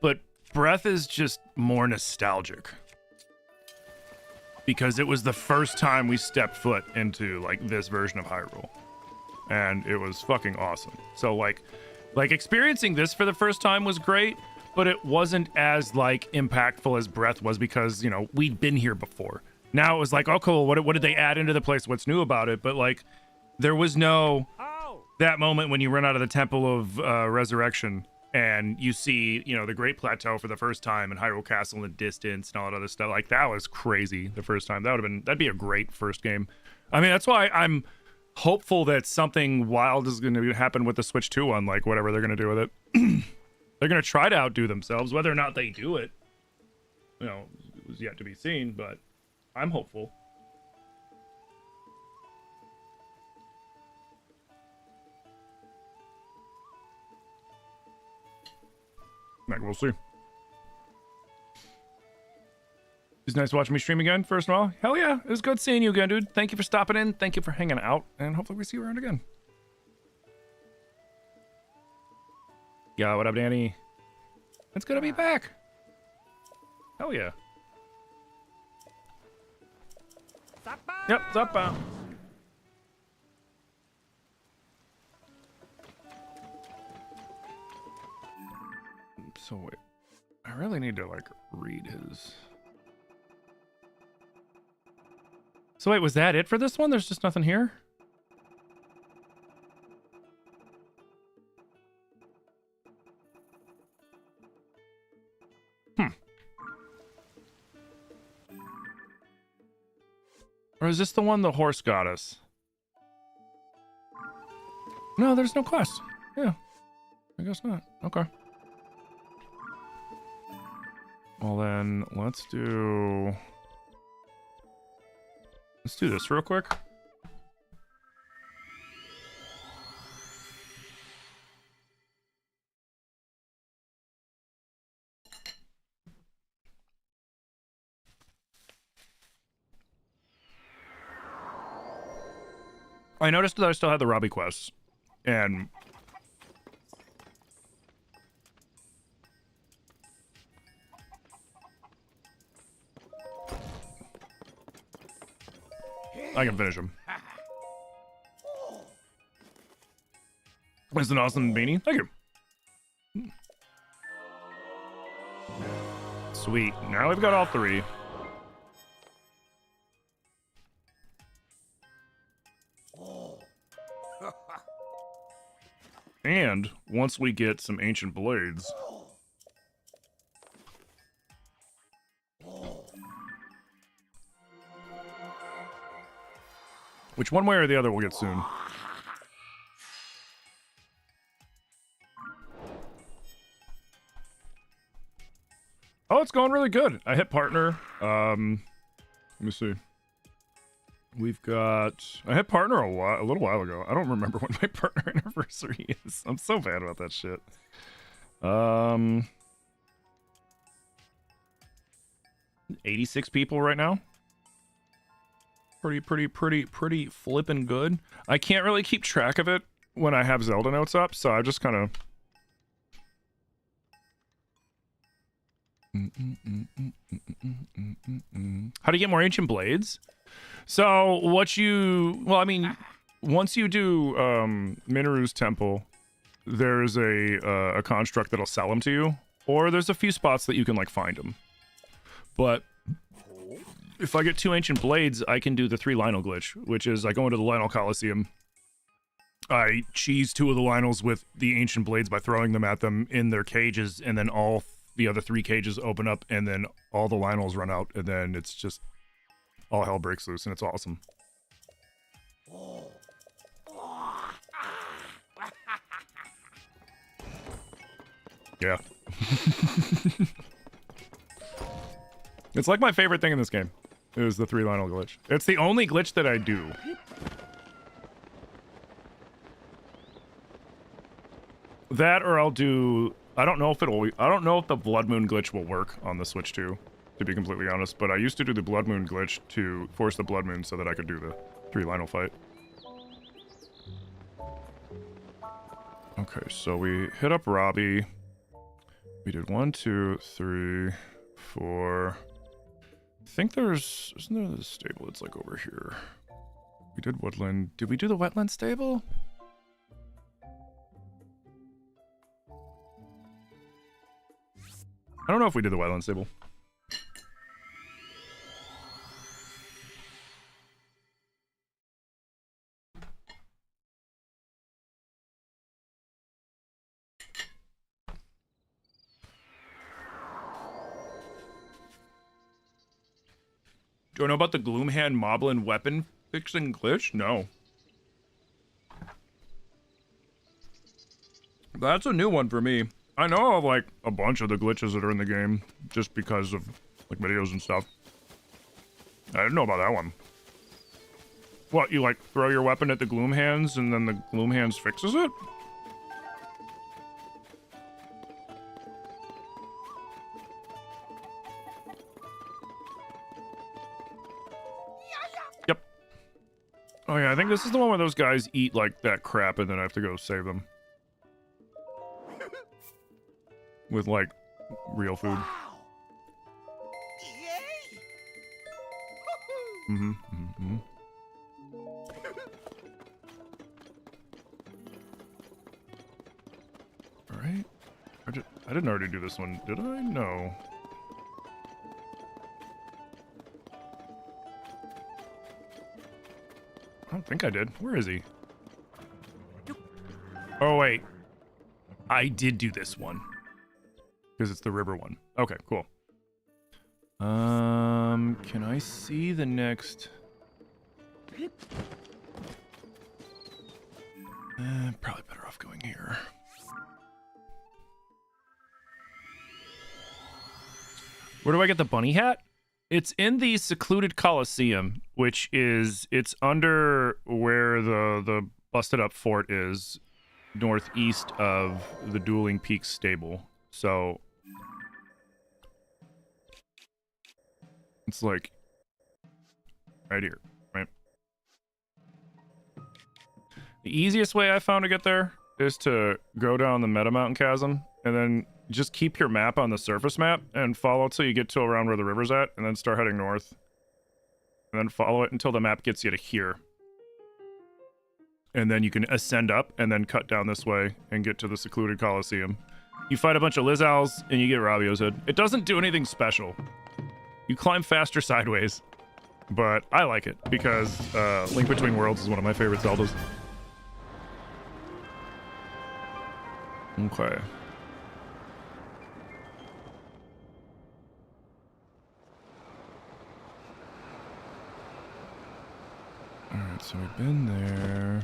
But Breath is just more nostalgic. Because it was the first time we stepped foot into like this version of Hyrule. And it was fucking awesome. So like experiencing this for the first time was great, but it wasn't as like impactful as Breath was because, you know, we'd been here before. Now it was like, oh cool, what did they add into the place? What's new about it? But like there was no that moment when you run out of the Temple of Resurrection and you see, you know, the Great Plateau for the first time and Hyrule Castle in the distance and all that other stuff. Like that was crazy the first time. That'd be a great first game. I mean, that's why I'm hopeful that something wild is going to happen with the Switch 2 one, like whatever they're going to do with it. They're going to try to outdo themselves. Whether or not they do it, you know, is yet to be seen, but I'm hopeful. Like, we'll see. It's nice watching me stream again, first of all. Hell yeah, it was good seeing you again, dude. Thank you for stopping in. Thank you for hanging out. And hopefully we see you around again. Yeah, what up, Danny? It's good to be back. Hell yeah. Yep, Zappa. So wait, I really need to like read his. So wait, was that it for this one? There's just nothing here? Or is this the one the horse goddess? No, there's no quest. Yeah, I guess not. Okay. Well then, let's do this real quick. I noticed that I still had the Robbie quests, and I can finish them. It's an awesome beanie. Thank you. Sweet. Now we've got all three. And once we get some ancient blades, which one way or the other we'll get soon. Oh, it's going really good. I hit partner. Let me see. We've got... I hit partner a little while ago. I don't remember when my partner anniversary is. I'm so bad about that shit. 86 people right now. Pretty flippin' good. I can't really keep track of it when I have Zelda notes up, so I just kind of... How do you get more ancient blades? So what you... Well, I mean, once you do Mineru's temple, there's a construct that'll sell them to you. Or there's a few spots that you can, like, find them. But if I get 2 ancient blades, I can do the 3 Lionel glitch, which is I go into the Lionel Coliseum. I cheese 2 of the Lionels with the ancient blades by throwing them at them in their cages, and then all the other 3 cages open up, and then all the Lionels run out, and then it's just all hell breaks loose, and it's awesome. Yeah. It's like my favorite thing in this game is the 3 Lionel glitch. It's the only glitch that I do. That or I'll do... I don't know if the Blood Moon glitch will work on the Switch 2, to be completely honest, but I used to do the Blood Moon glitch to force the Blood Moon so that I could do the 3 Lionel fight. Okay, so we hit up Robbie. We did 1, 2, 3, 4. I think there's... Isn't there the stable that's like over here? We did Woodland. Did we do the Wetland stable? I don't know if we did the Wetland stable. Do I know about the Gloomhand Moblin weapon fixing glitch? No. That's a new one for me. I know of, like, a bunch of the glitches that are in the game, just because of, like, videos and stuff. I didn't know about that one. What, you, like, throw your weapon at the Gloomhands, and then the Gloomhands fixes it? Yep. Oh yeah, I think this is the one where those guys eat, like, that crap, and then I have to go save them. with like real food. Mm-hmm. Mm-hmm. All right. I didn't already do this one, did I? No. I don't think I did. Where is he? Oh, wait. I did do this one. Because it's the river one. Okay, cool. Can I see the next... probably better off going here. Where do I get the bunny hat? It's in the secluded Coliseum, which is... It's under where the busted up fort is, northeast of the Dueling Peaks stable. So... It's like... right here, right? The easiest way I found to get there is to go down the Meta Mountain Chasm and then just keep your map on the surface map and follow till you get to around where the river's at and then start heading north. And then follow it until the map gets you to here. And then you can ascend up and then cut down this way and get to the secluded Coliseum. You fight a bunch of Liz Owls and you get Rabio's Hood. It doesn't do anything special. You climb faster sideways. But I like it because Link Between Worlds is one of my favorite Zeldas. Okay. Alright, so we've been there.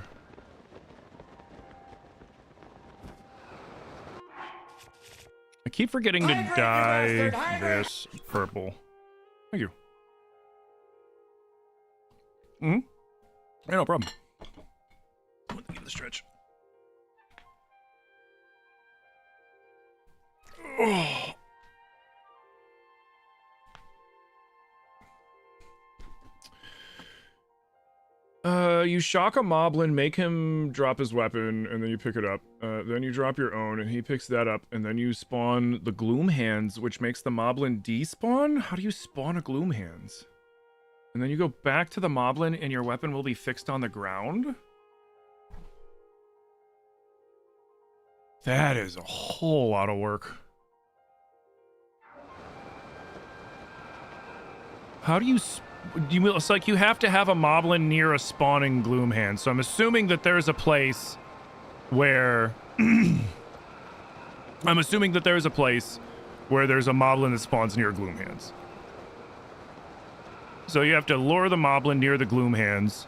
I keep forgetting to dye this purple. Thank you. Mm-hmm. Yeah, no problem. Let me give it a stretch. Oh. You shock a moblin, make him drop his weapon, and then you pick it up. Then you drop your own, and he picks that up, and then you spawn the Gloom Hands, which makes the moblin despawn? How do you spawn a Gloom Hands? And then you go back to the moblin, and your weapon will be fixed on the ground? That is a whole lot of work. How do you... It's like you have to have a moblin near a spawning Gloom Hand. So I'm assuming that there's a place where... I'm assuming that there's a place where there's a moblin that spawns near Gloom Hands. So you have to lure the moblin near the Gloom Hands.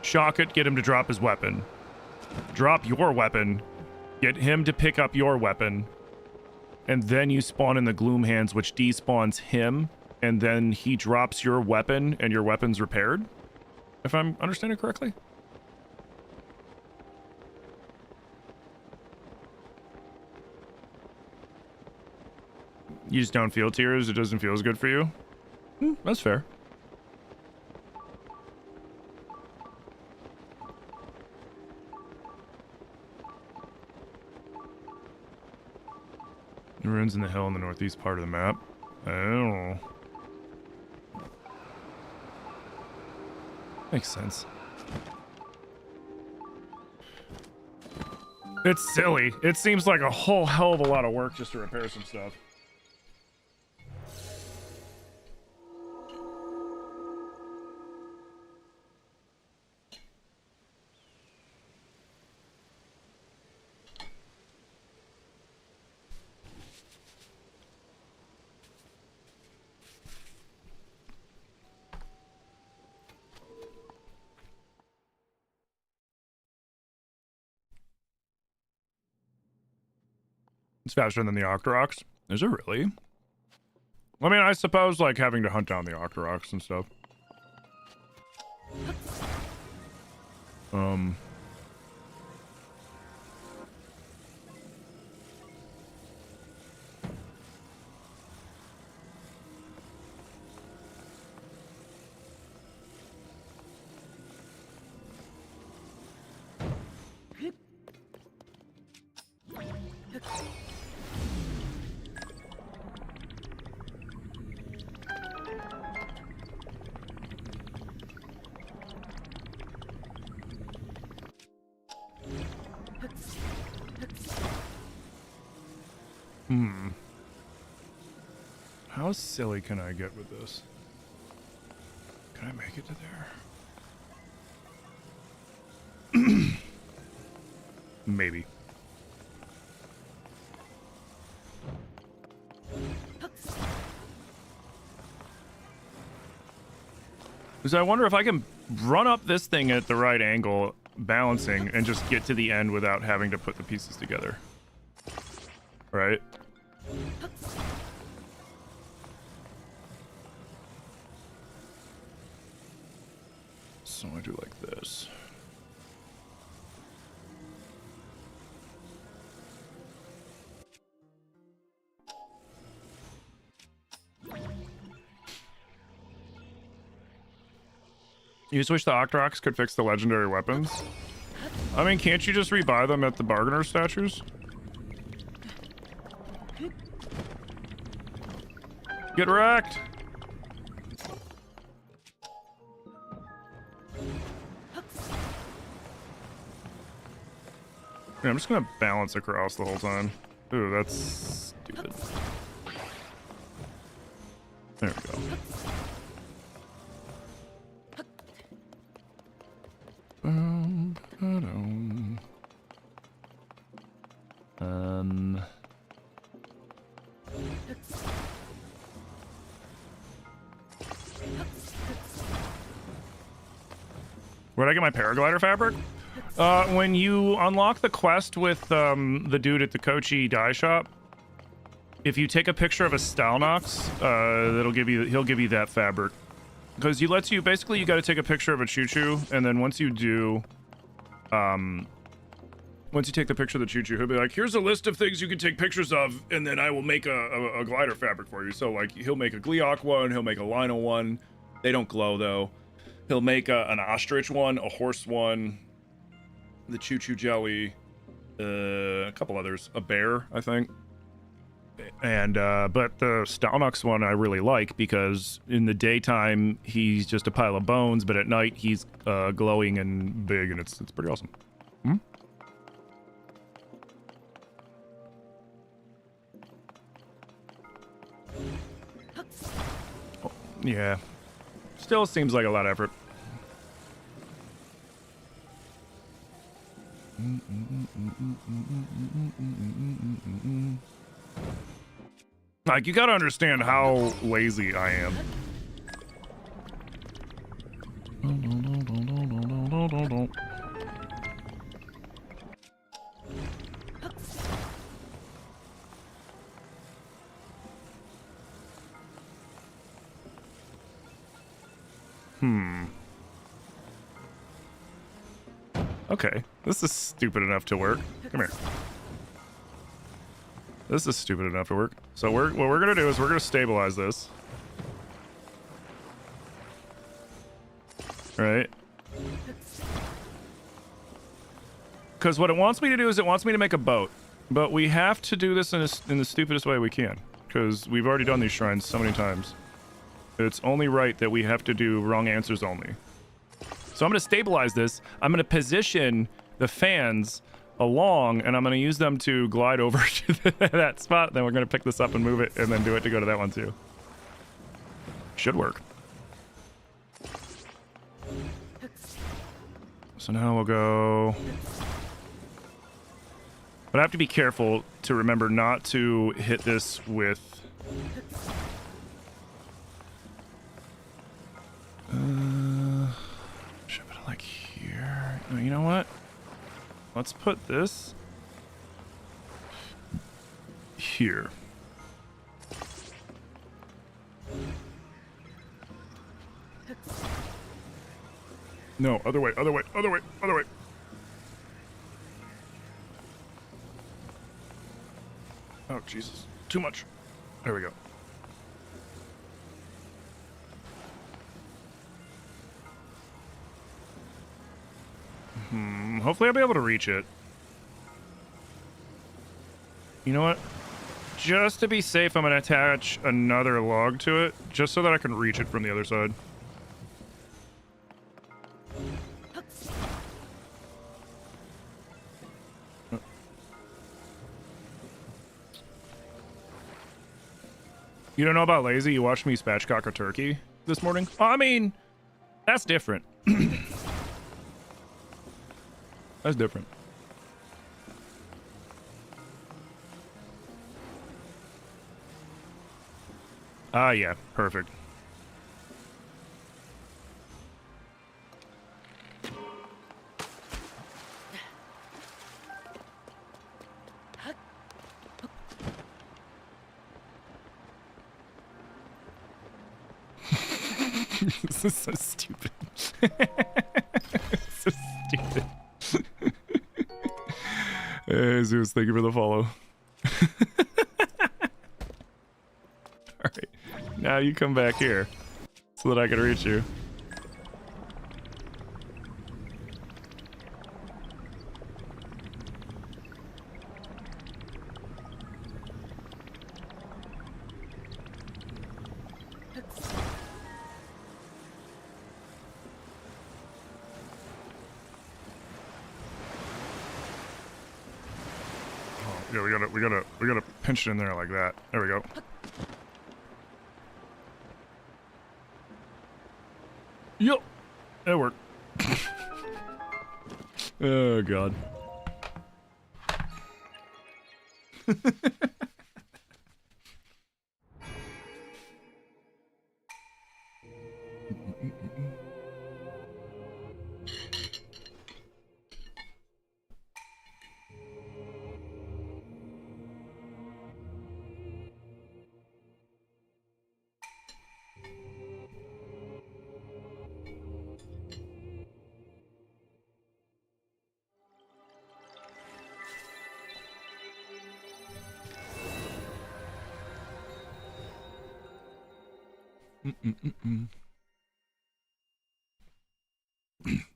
Shock it, get him to drop his weapon. Drop your weapon. Get him to pick up your weapon. And then you spawn in the Gloom Hands, which despawns him. And then he drops your weapon, and your weapon's repaired? If I'm understanding correctly? You just don't feel tears? It doesn't feel as good for you? That's fair. The ruins in the hill in the northeast part of the map. I don't know. Makes sense. It's silly. It seems like a whole hell of a lot of work just to repair some stuff. It's faster than the Octoroks. Is it really? I mean, I suppose, like, having to hunt down the Octoroks and stuff. Hmm. How silly can I get with this? Can I make it to there? Maybe. Because I wonder if I can run up this thing at the right angle, balancing, and just get to the end without having to put the pieces together. Right? So I do like this. You just wish the Octoroks could fix the legendary weapons? I mean, can't you just rebuy them at the bargainer statues? Get wrecked! Yeah, I'm just gonna balance across the whole time. Ooh, that's stupid. There we go. Where'd I get my paraglider fabric? When you unlock the quest with the dude at the Kochi dye shop, if you take a picture of a Stalnox, he'll give you that fabric. Because he lets you, basically you gotta take a picture of a choo-choo, and then once you do, once you take the picture of the choo-choo, he'll be like, here's a list of things you can take pictures of, and then I will make a glider fabric for you. So like, he'll make a Gleeok one, he'll make a Lionel one. They don't glow though. He'll make an ostrich one, a horse one, the choo-choo jelly, a couple others, a bear, I think. And but the Stalnox one I really like because in the daytime he's just a pile of bones, but at night he's glowing and big, and it's pretty awesome. Hmm? Oh, yeah, still seems like a lot of effort. Like, you gotta understand how lazy I am. Okay, this is stupid enough to work. Come here. This is stupid enough to work. So what we're gonna do is we're gonna stabilize this. Right? Because what it wants me to do is it wants me to make a boat. But we have to do this in the stupidest way we can. Because we've already done these shrines so many times. It's only right that we have to do wrong answers only. So I'm gonna stabilize this. I'm gonna position the fans along, and I'm going to use them to glide over to that spot. Then we're going to pick this up and move it, and then do it to go to that one too. Should work. So now we'll go... But I have to be careful to remember not to hit this with... should I put it like here? Oh, you know what? Let's put this here. No, other way, other way, other way, other way. Oh, Jesus. Too much. There we go. Hopefully I'll be able to reach it. You know what? Just to be safe, I'm going to attach another log to it, just so that I can reach it from the other side. You don't know about lazy? You watched me spatchcock a turkey this morning? Oh, I mean, that's different. That's different. Ah, yeah, perfect. This is so stupid. So stupid. Hey, Zeus, thank you for the follow. Alright. Now you come back here so that I can reach you. Yeah, we gotta pinch it in there like that. There we go. Yup, that worked. Oh god.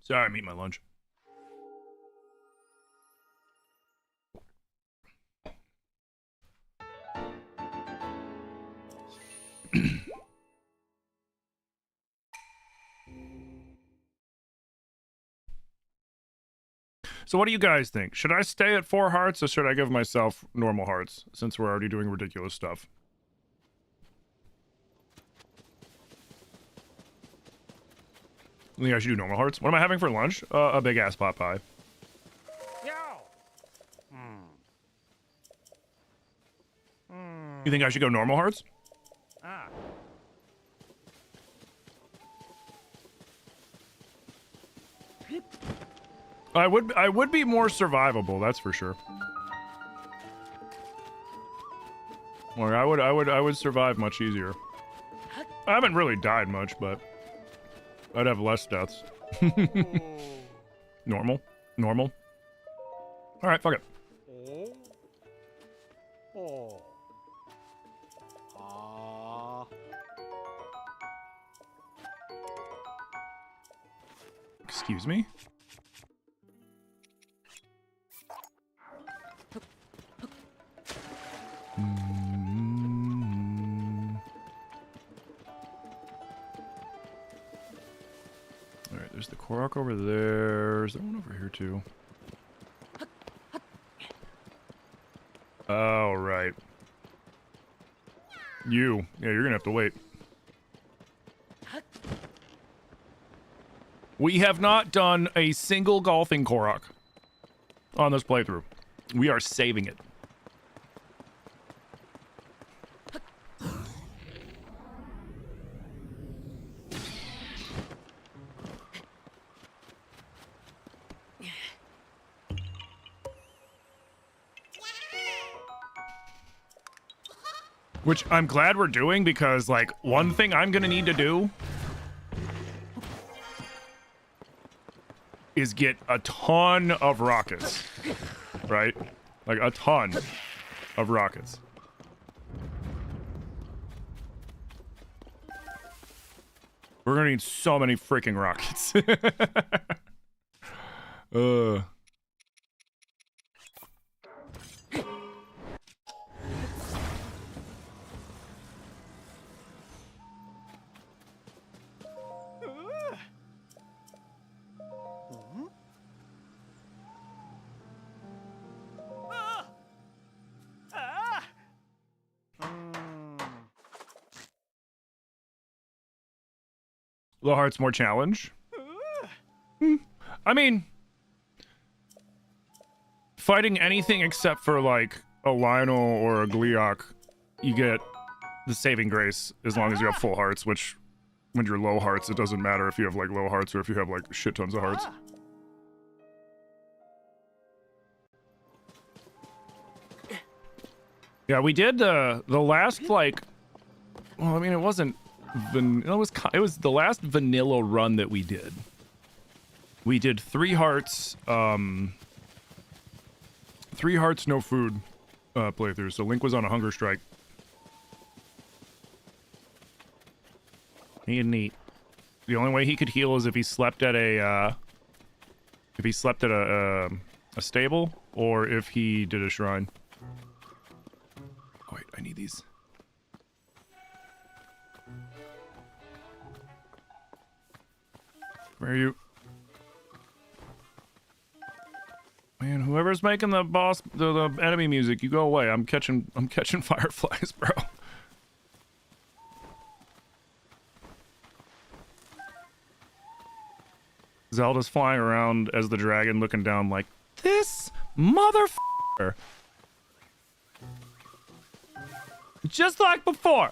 Sorry, I'm eating my lunch. So what do you guys think? Should I stay at 4 hearts or should I give myself normal hearts since we're already doing ridiculous stuff? I think I should do normal hearts. What am I having for lunch? A big ass pot pie. Yow! You think I should go normal hearts? Ah. I would be more survivable, that's for sure. Or I would survive much easier. I haven't really died much, but I'd have less deaths. Normal. Normal. Alright, fuck it. Oh. Ah. Excuse me? Alright, there's the Korok over there. Is there one over here too? Oh, right. You. Yeah, you're gonna have to wait. We have not done a single golfing Korok on this playthrough. We are saving it. Which I'm glad we're doing because, like, one thing I'm gonna need to do is get a ton of rockets, right? Like, a ton of rockets. We're gonna need so many freaking rockets. Low hearts more challenge. I mean, fighting anything except for like a Lionel or a Gleeok, you get the saving grace as long as you have full hearts, which when you're low hearts, it doesn't matter if you have like low hearts or if you have like shit tons of hearts. Yeah, we did the last like, well, I mean, it wasn't, it was the last vanilla run that we did. We did 3 hearts, 3 hearts, no food playthrough. So Link was on a hunger strike. He didn't eat. The only way he could heal is if he slept at a stable or if he did a shrine. Oh, wait, I need these. Where are you? Man, whoever's making the boss, the enemy music, you go away. I'm catching fireflies, bro. Zelda's flying around as the dragon, looking down like, this motherfucker. Just like before.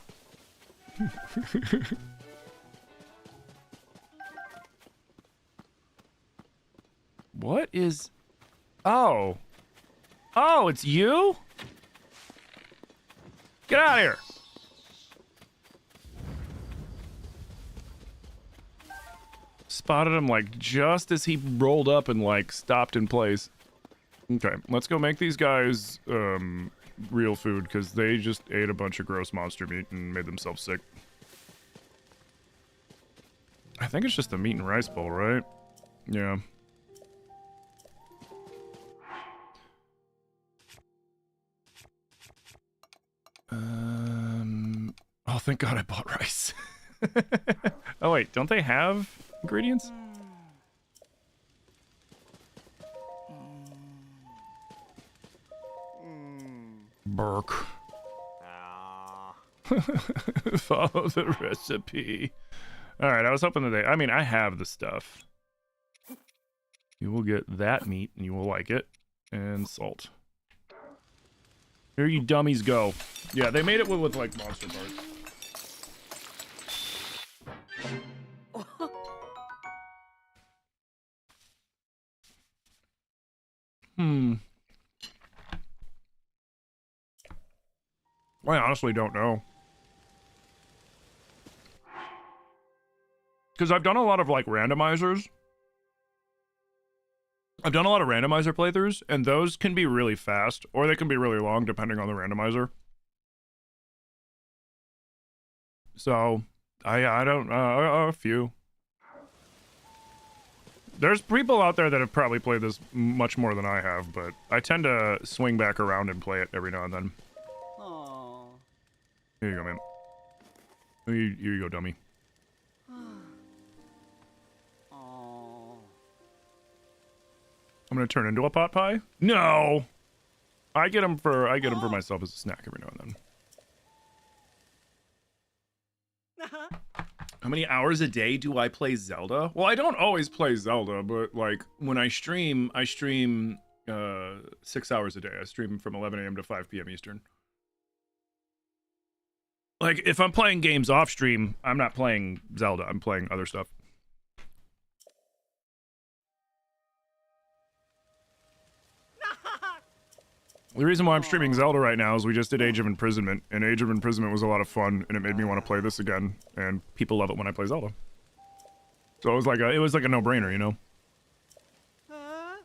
What is... Oh. Oh, it's you? Get out of here. Spotted him like just as he rolled up and like stopped in place. Okay, let's go make these guys real food because they just ate a bunch of gross monster meat and made themselves sick. I think it's just the meat and rice bowl, right? Yeah. Oh, thank God I bought rice. Oh, wait, don't they have ingredients? Burk. Follow the recipe. All right, I was hoping that I mean, I have the stuff. You will get that meat, and you will like it. And salt. Here you dummies go. Yeah, they made it with like, monster parts. I honestly don't know. Because I've done a lot of, like, randomizers. I've done a lot of randomizer playthroughs, and those can be really fast, or they can be really long, depending on the randomizer. So, I don't, a few. There's people out there that have probably played this much more than I have, but I tend to swing back around and play it every now and then. Aww. Here you go, man. Here you go, dummy. I'm gonna turn into a pot pie? No! I get them for myself as a snack every now and then. How many hours a day do I play Zelda? Well, I don't always play Zelda, but like when I stream 6 hours a day. I stream from 11 a.m. to 5 p.m. Eastern. Like if I'm playing games off stream, I'm not playing Zelda. I'm playing other stuff. The reason why I'm streaming Zelda right now is we just did Age of Imprisonment, and Age of Imprisonment was a lot of fun, and it made me want to play this again, and people love it when I play Zelda. So it was like a no-brainer, you know? You're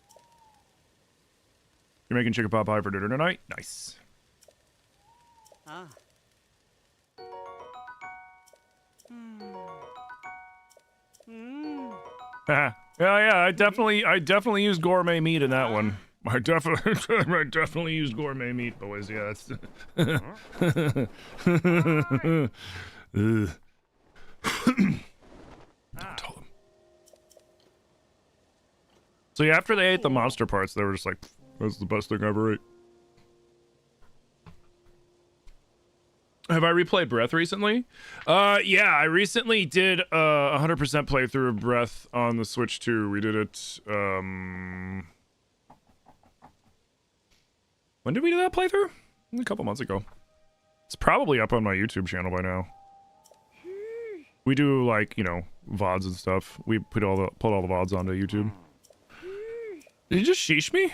making chicken pot pie for dinner tonight? Nice. Yeah, I definitely used gourmet meat in that one. I definitely used gourmet meat, boys. Yeah, that's. I told them. So yeah, after they ate the monster parts, they were just like, "That's the best thing I ever ate." Have I replayed Breath recently? Yeah, I recently did a 100% playthrough of Breath on the Switch 2. We did it, when did we do that playthrough? A couple months ago. It's probably up on my YouTube channel by now. We do, like, you know, VODs and stuff. We put all the VODs onto YouTube. Did you just sheesh me?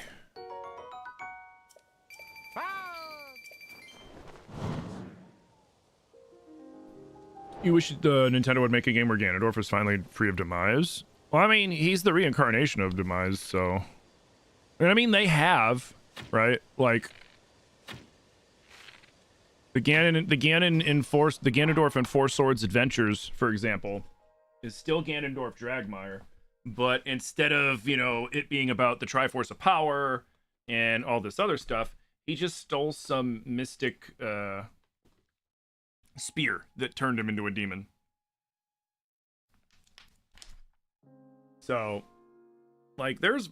You wish Nintendo would make a game where Ganondorf is finally free of Demise? Well, I mean, he's the reincarnation of Demise, so... And I mean, they have, right? Like... The Ganondorf and Four Swords Adventures, for example, is still Ganondorf Dragmire, but instead of, you know, it being about the Triforce of Power and all this other stuff, he just stole some mystic, spear that turned him into a demon. So, like, there's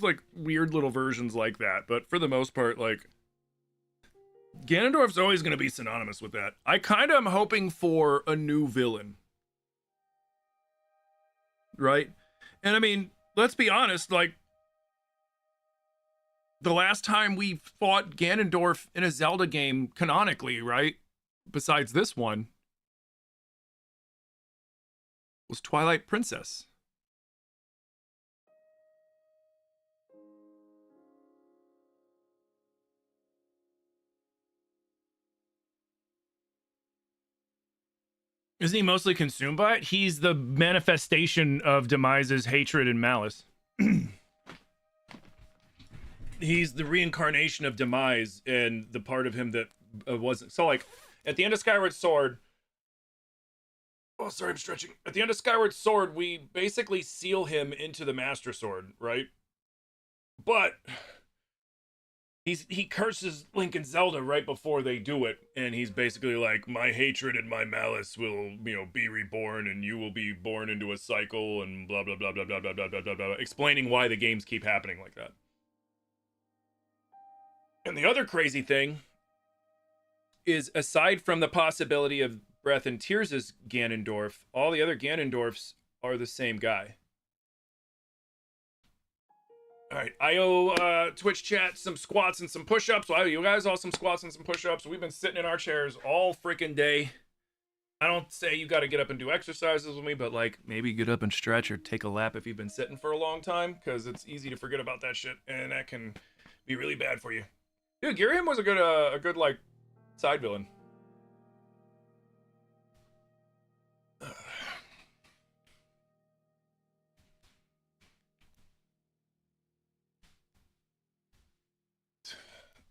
like weird little versions like that, but for the most part, like, Ganondorf's always going to be synonymous with that. I kind of am hoping for a new villain, right? And I mean, let's be honest, like, the last time we fought Ganondorf in a Zelda game canonically, right? Besides this one, was Twilight Princess. Isn't he mostly consumed by it? He's the manifestation of Demise's hatred and malice. He's the reincarnation of Demise and the part of him that wasn't. So, like, at the end of Skyward Sword... Oh, sorry, I'm stretching. At the end of Skyward Sword, we basically seal him into the Master Sword, right? But he curses Link and Zelda right before they do it, and he's basically like, my hatred and my malice will, you know, be reborn, and you will be born into a cycle, and blah, blah, blah, blah, blah, blah, blah, blah, blah, blah, explaining why the games keep happening like that. And the other crazy thing is, aside from the possibility of Breath and Tears' Ganondorf, all the other Ganondorfs are the same guy. All right, I owe Twitch chat some squats and some push-ups. I owe you guys all some squats and some push-ups. We've been sitting in our chairs all freaking day. I don't say you got to get up and do exercises with me, but, like, maybe get up and stretch or take a lap if you've been sitting for a long time, because it's easy to forget about that shit, and that can be really bad for you. Dude, Girahim was a good like side villain.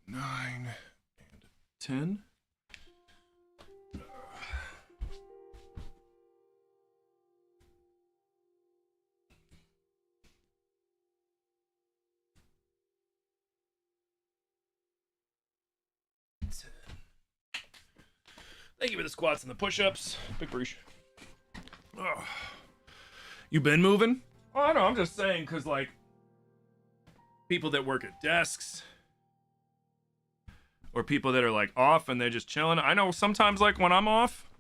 Nine and 10. Thank you for the squats and the push-ups. Big breach. Oh. You been moving? Oh, I know, I'm just saying, because, like, people that work at desks, or people that are, like, off and they're just chilling. I know sometimes, like, when I'm off,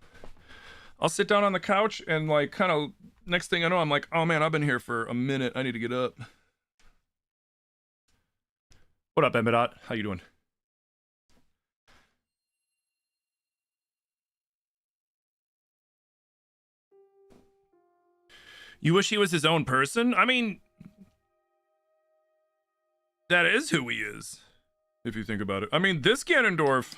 I'll sit down on the couch and, like, kind of, next thing I know, I'm like, oh, man, I've been here for a minute. I need to get up. What up, Embedot? How you doing? You wish he was his own person? I mean, that is who he is, if you think about it. I mean, this Ganondorf,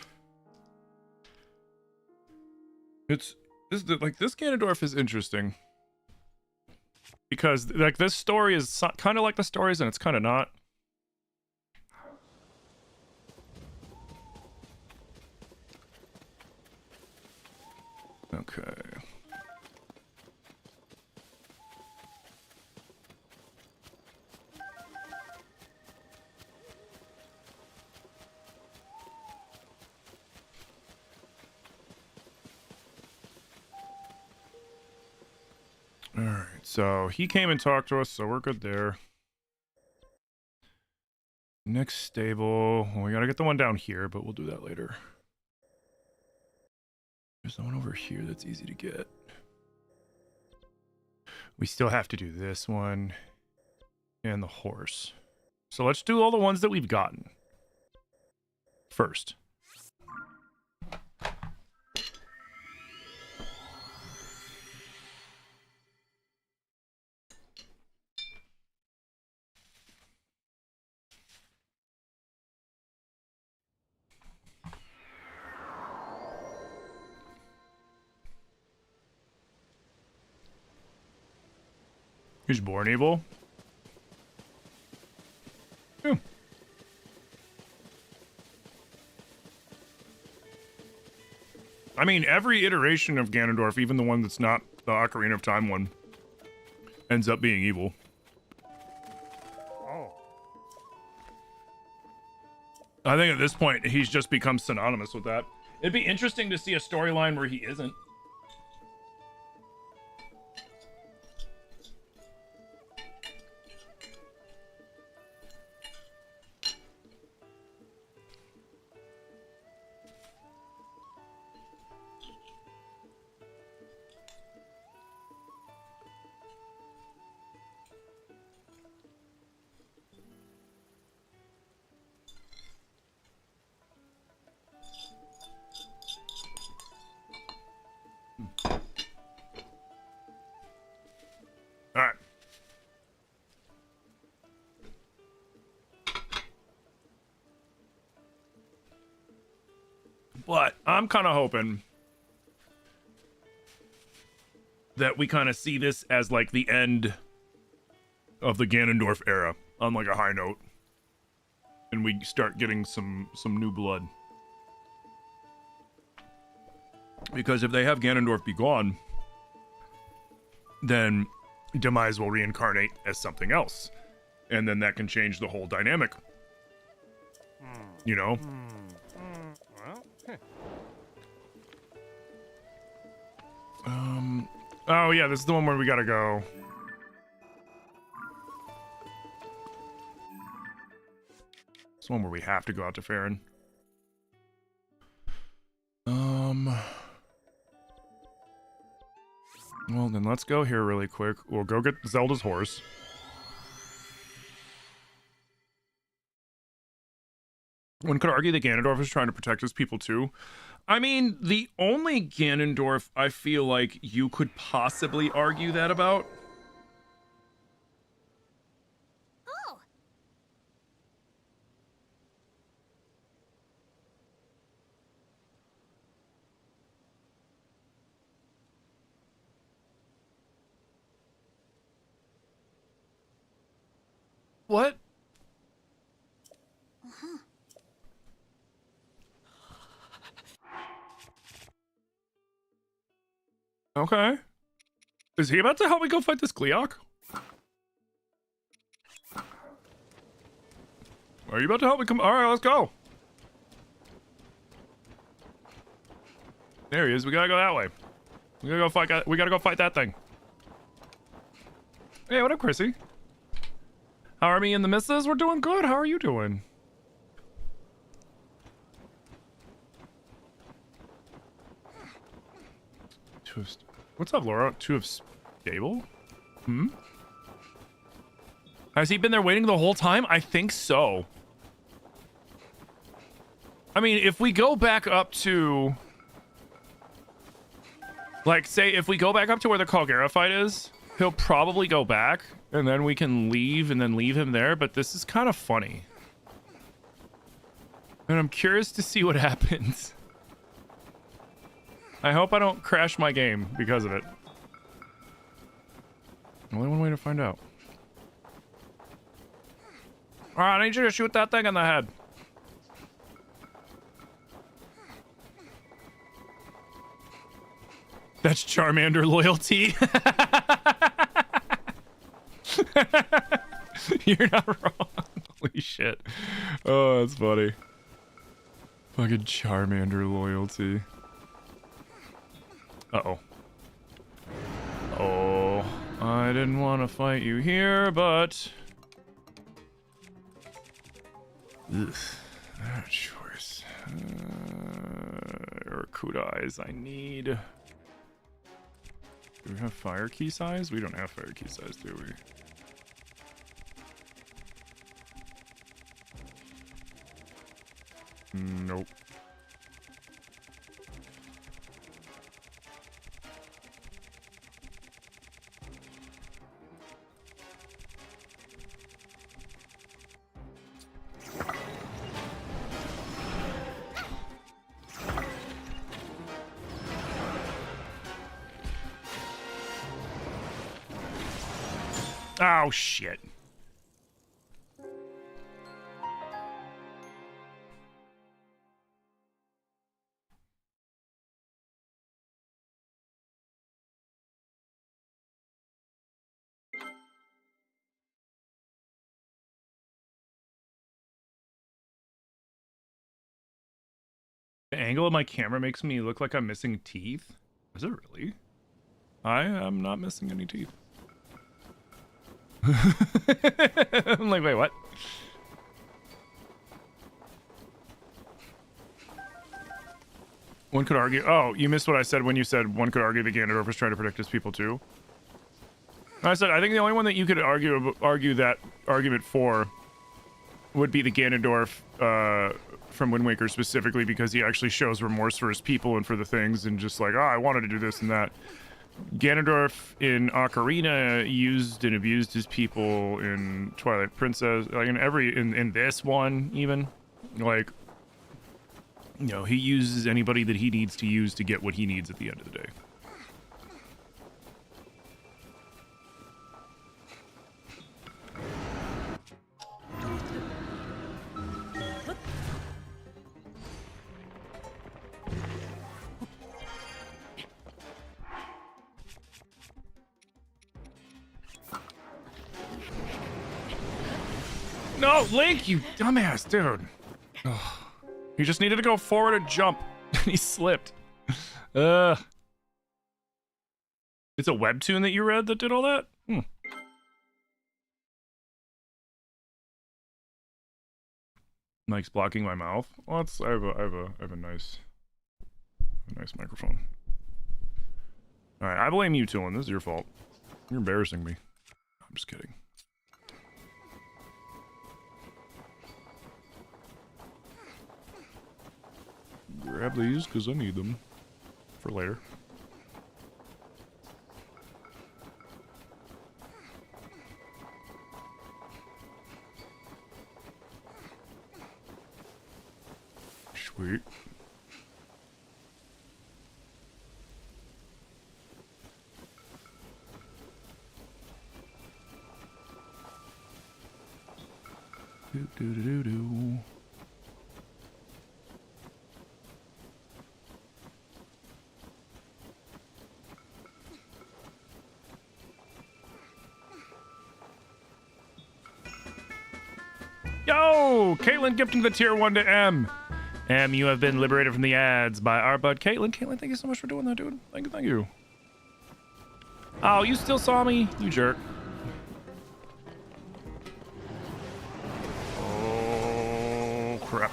this Ganondorf is interesting. Because, like, this story is kind of like the stories, and it's kind of not. Okay. Alright, so he came and talked to us, so we're good there. Next stable. Well, we gotta get the one down here, but we'll do that later. There's one over here that's easy to get. We still have to do this one and the horse. So let's do all the ones that we've gotten first. He's born evil. Yeah. I mean, every iteration of Ganondorf, even the one that's not the Ocarina of Time one, ends up being evil. Oh. I think at this point, he's just become synonymous with that. It'd be interesting to see a storyline where he isn't. All right. But I'm kind of hoping that we kind of see this as like the end of the Ganondorf era on like a high note, and we start getting some new blood. Because if they have Ganondorf be gone, then Demise will reincarnate as something else, and then that can change the whole dynamic. You know? Well, Oh yeah, this is the one where we gotta go. This one where we have to go out to Farron. Well, then let's go here really quick. We'll go get Zelda's horse. One could argue that Ganondorf is trying to protect his people too. I mean, the only Ganondorf I feel like you could possibly argue that about. Oh. What? Uh-huh. Okay. Is he about to help me go fight this Gleeok? Are you about to help me come? All right, let's go. There he is. We gotta go that way. We gotta go fight. We gotta go fight that thing. Hey, what up, Chrissy? How are me and the missus? We're doing good. How are you doing? What's up, Laura? Two of stable? Hmm? Has he been there waiting the whole time? I think so. I mean, if we go back up to... Like, say, if we go back up to where the Calgera fight is, he'll probably go back, and then we can leave and then leave him there, but this is kind of funny. And I'm curious to see what happens. I hope I don't crash my game because of it. Only one way to find out. Alright, I need you to shoot that thing in the head. That's Charmander loyalty. You're not wrong. Holy shit. Oh, that's funny. Fucking Charmander loyalty. Uh-oh. Oh, I didn't want to fight you here, but... Ugh, that choice. Eric Barracuda eyes I need. Do we have fire key size? We don't have fire key size, do we? Nope. Oh, shit. The angle of my camera makes me look like I'm missing teeth. Is it really? I am not missing any teeth. I'm like, wait, what? One could argue. Oh, you missed what I said when you said one could argue that Ganondorf was trying to protect his people too. I said I think the only one that you could argue that argument for would be the Ganondorf from Wind Waker, specifically because he actually shows remorse for his people and for the things, and just like, oh, I wanted to do this and that. Ganondorf in Ocarina used and abused his people in Twilight Princess, like in this one even, like, you know, he uses anybody that he needs to use to get what he needs at the end of the day. No, Link, you dumbass, dude. Ugh. He just needed to go forward and jump. He slipped. It's a webtoon that you read that did all that? Hmm. Mike's blocking my mouth. Well, I have a nice microphone. All right, I blame you, Tulin. This is your fault. You're embarrassing me. I'm just kidding. Grab these because I need them for later. Sweet. Do do do do do. Yo! Caitlin gifting the tier 1 to M. M, you have been liberated from the ads by our bud Caitlin. Caitlin, thank you so much for doing that, dude. Thank you, thank you. Oh, you still saw me? You jerk. Oh, crap.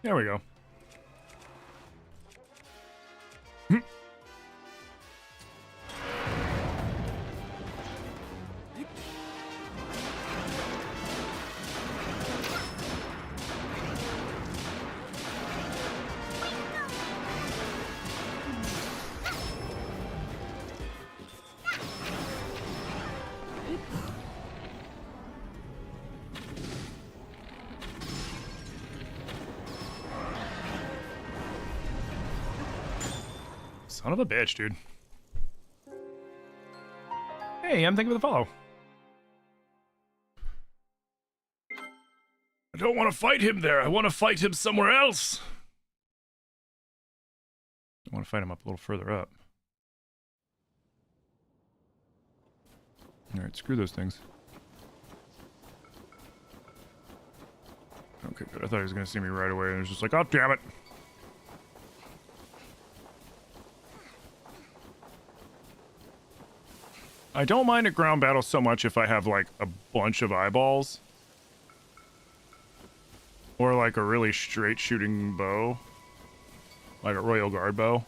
There we go. Son of a bitch, dude. Hey, I'm thanking for the follow. I don't want to fight him there. I want to fight him somewhere else. I want to fight him up a little further up. Alright, screw those things. Okay, good. I thought he was going to see me right away, and he was just like, oh, damn it! I don't mind a ground battle so much if I have, like, a bunch of eyeballs. Or, like, a really straight shooting bow. Like a Royal Guard bow.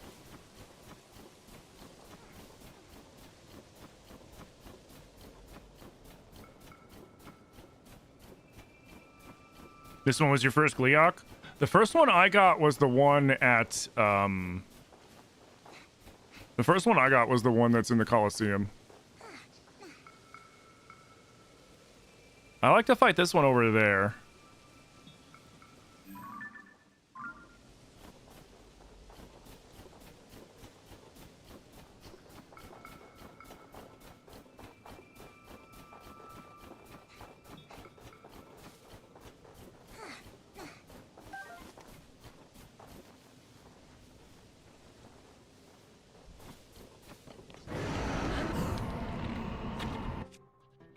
This one was your first Gleeok? The first one I got was the one at, the first one I got was the one that's in the Coliseum. I like to fight this one over there.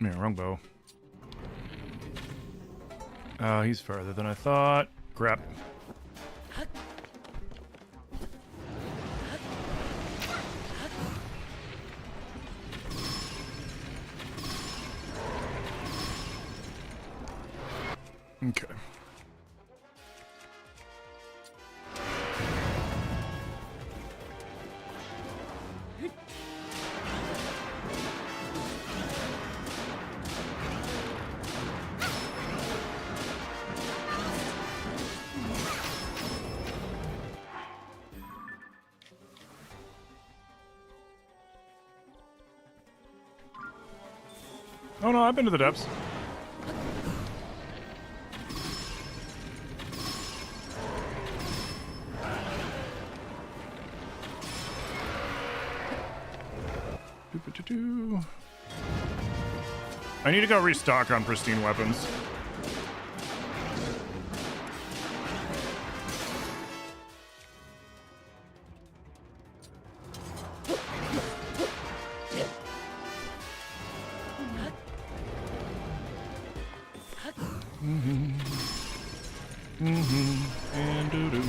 Yeah, wrong bow. Oh, he's farther than I thought. Crap. Okay. Oh no, I've been to the depths. Doo-ba-doo-doo. I need to go restock on pristine weapons. And doo-doo.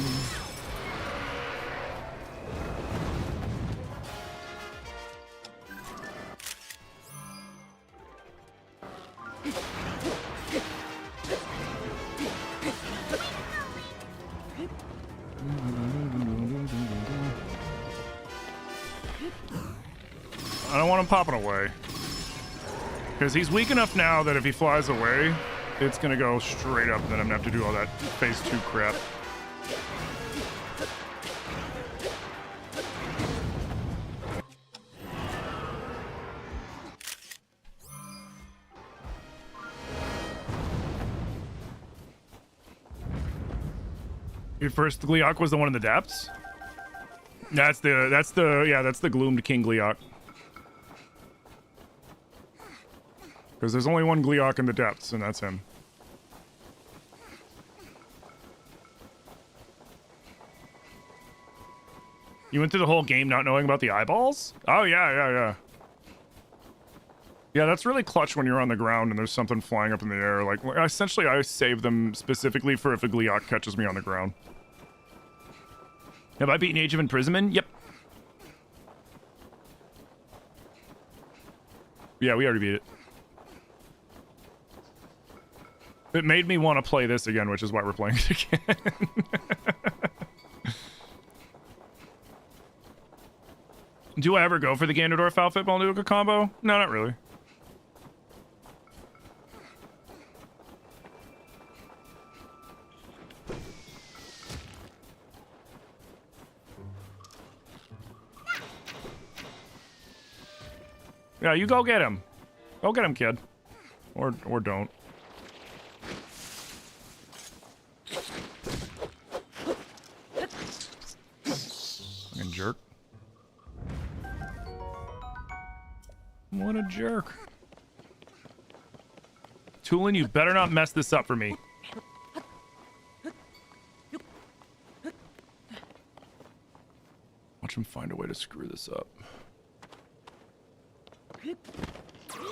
I don't want him popping away. Because he's weak enough now that if he flies away, it's gonna go straight up, and then I'm gonna have to do all that phase 2 crap. Your first Gleeok was the one in the depths? That's the Gloomed King Gleeok. Because there's only one Gleeok in the depths, and that's him. You went through the whole game not knowing about the eyeballs? Oh, yeah. Yeah, that's really clutch when you're on the ground and there's something flying up in the air. Like, essentially, I save them specifically for if a Gleeok catches me on the ground. Have I beaten Age of Imprisonment? Yep. Yeah, we already beat it. It made me want to play this again, which is why we're playing it again. Do I ever go for the Ganondorf outfit Balnuka combo? No, not really. Yeah, you go get him. Go get him, kid. Or don't. Fucking jerk. What a jerk. Tulin, you better not mess this up for me. Watch him find a way to screw this up. Leave it to me.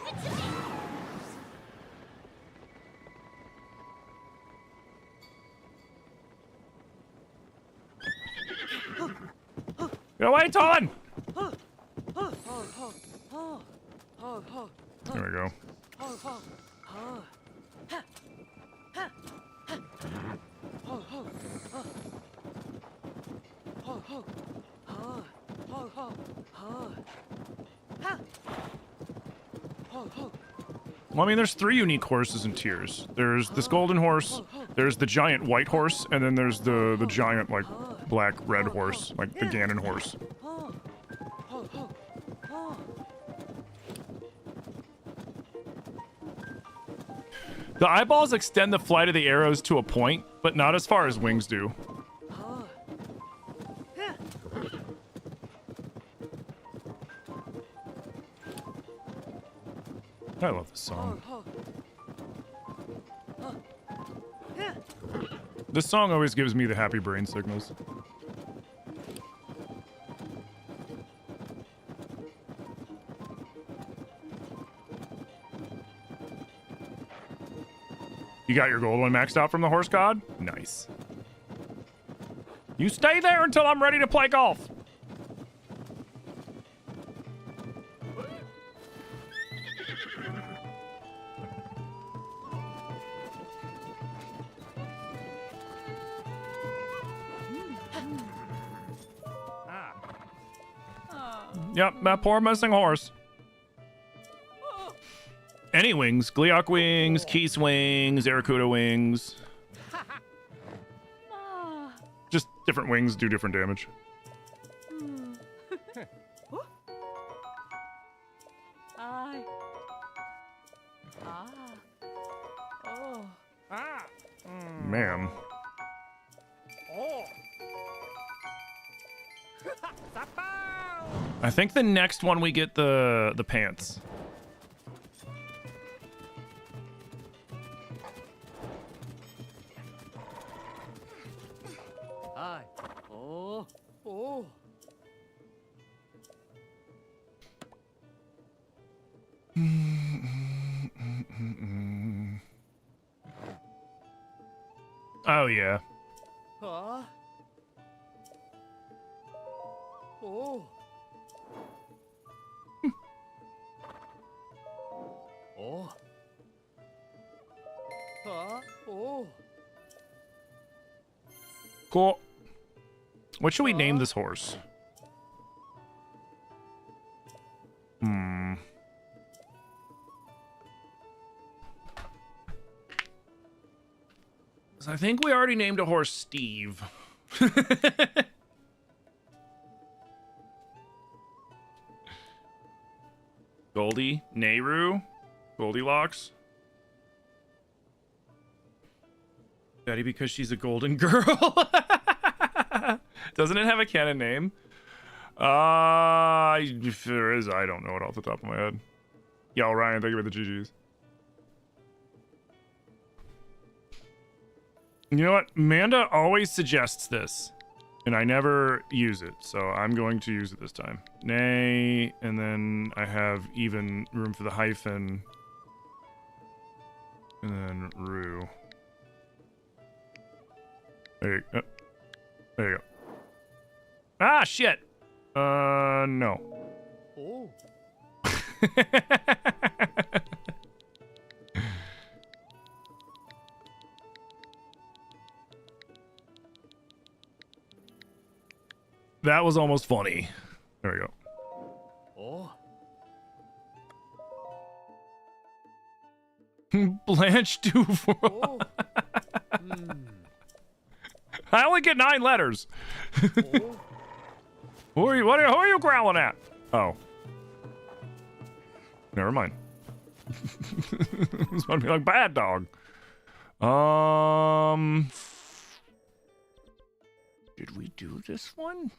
Get away, Talon! There we go. Well, I mean, there's 3 unique horses in tiers. There's this golden horse, there's the giant white horse, and then there's the giant, like, black red horse, like the Ganon horse. The eyeballs extend the flight of the arrows to a point, but not as far as wings do. I love this song. This song always gives me the happy brain signals. You got your gold one maxed out from the horse god? Nice. You stay there until I'm ready to play golf. Yep, that poor missing horse. Any wings. Gleeok wings, Keese wings, Aracuda wings. Just different wings do different damage. Man. I think the next one we get the pants. Oh yeah. Cool. What should we name this horse? I think we already named a horse Steve. Goldie, Nehru, Goldilocks. Betty because she's a golden girl. Doesn't it have a canon name? If there is, I don't know it off the top of my head. Yo, Ryan, thank you for the GGs. You know what? Manda always suggests this, and I never use it, so I'm going to use it this time. Nay, and then I have even room for the hyphen, and then Rue. There you go. There you go. Ah, shit! No. Oh. That was almost funny. There we go. Oh. Blanche Dufour. Oh. I only get 9 letters. Oh. Who are you? Who are you growling at? Oh. Never mind. It's gonna be like bad dog. Did we do this one?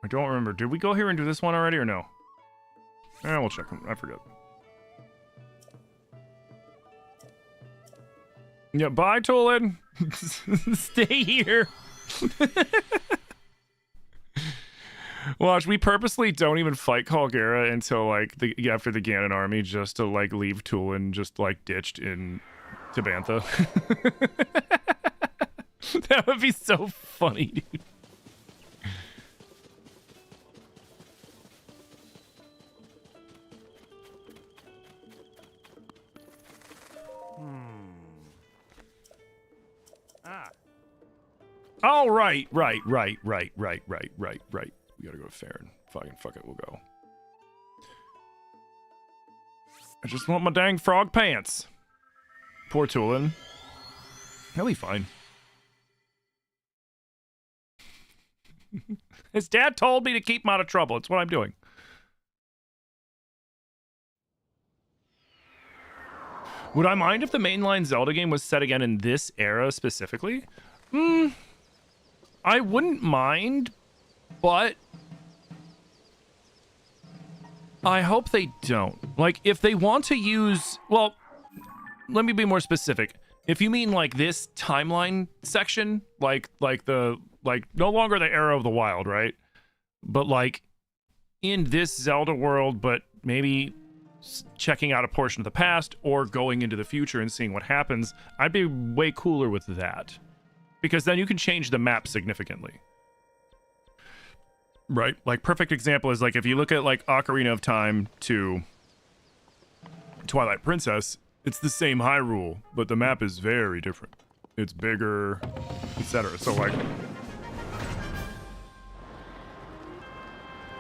I don't remember. Did we go here and do this one already or no? We'll check. I forget. Yeah, bye, Tolan. Stay here. Watch, we purposely don't even fight Kalgera until like after the Ganon army, just to like leave Tolan just like ditched in Tabantha. That would be so funny, dude. Oh, right. We gotta go to Farron. Fuck it, we'll go. I just want my dang frog pants. Poor Tolan. He'll be fine. His dad told me to keep him out of trouble. It's what I'm doing. Would I mind if the mainline Zelda game was set again in this era specifically? I wouldn't mind, but I hope they don't. Like, if they want to use... Well, let me be more specific. If you mean, like, this timeline section, like no longer the era of the wild, right? But, like, in this Zelda world, but maybe checking out a portion of the past or going into the future and seeing what happens, I'd be way cooler with that. Because then you can change the map significantly. Right? Like, perfect example is, like, if you look at, like, Ocarina of Time to Twilight Princess, it's the same Hyrule, but the map is very different. It's bigger, etc. So, like,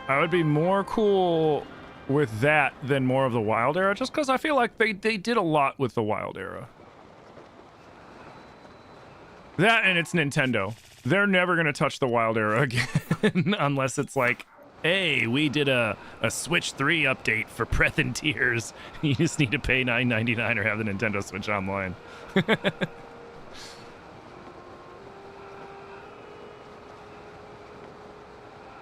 I would be more cool with that than more of the Wild Era, just because I feel like they did a lot with the Wild Era. That and it's Nintendo. They're never going to touch the Wild Era again unless it's like, hey, we did a Switch 3 update for Breath and Tears. You just need to pay $9.99 or have the Nintendo Switch Online.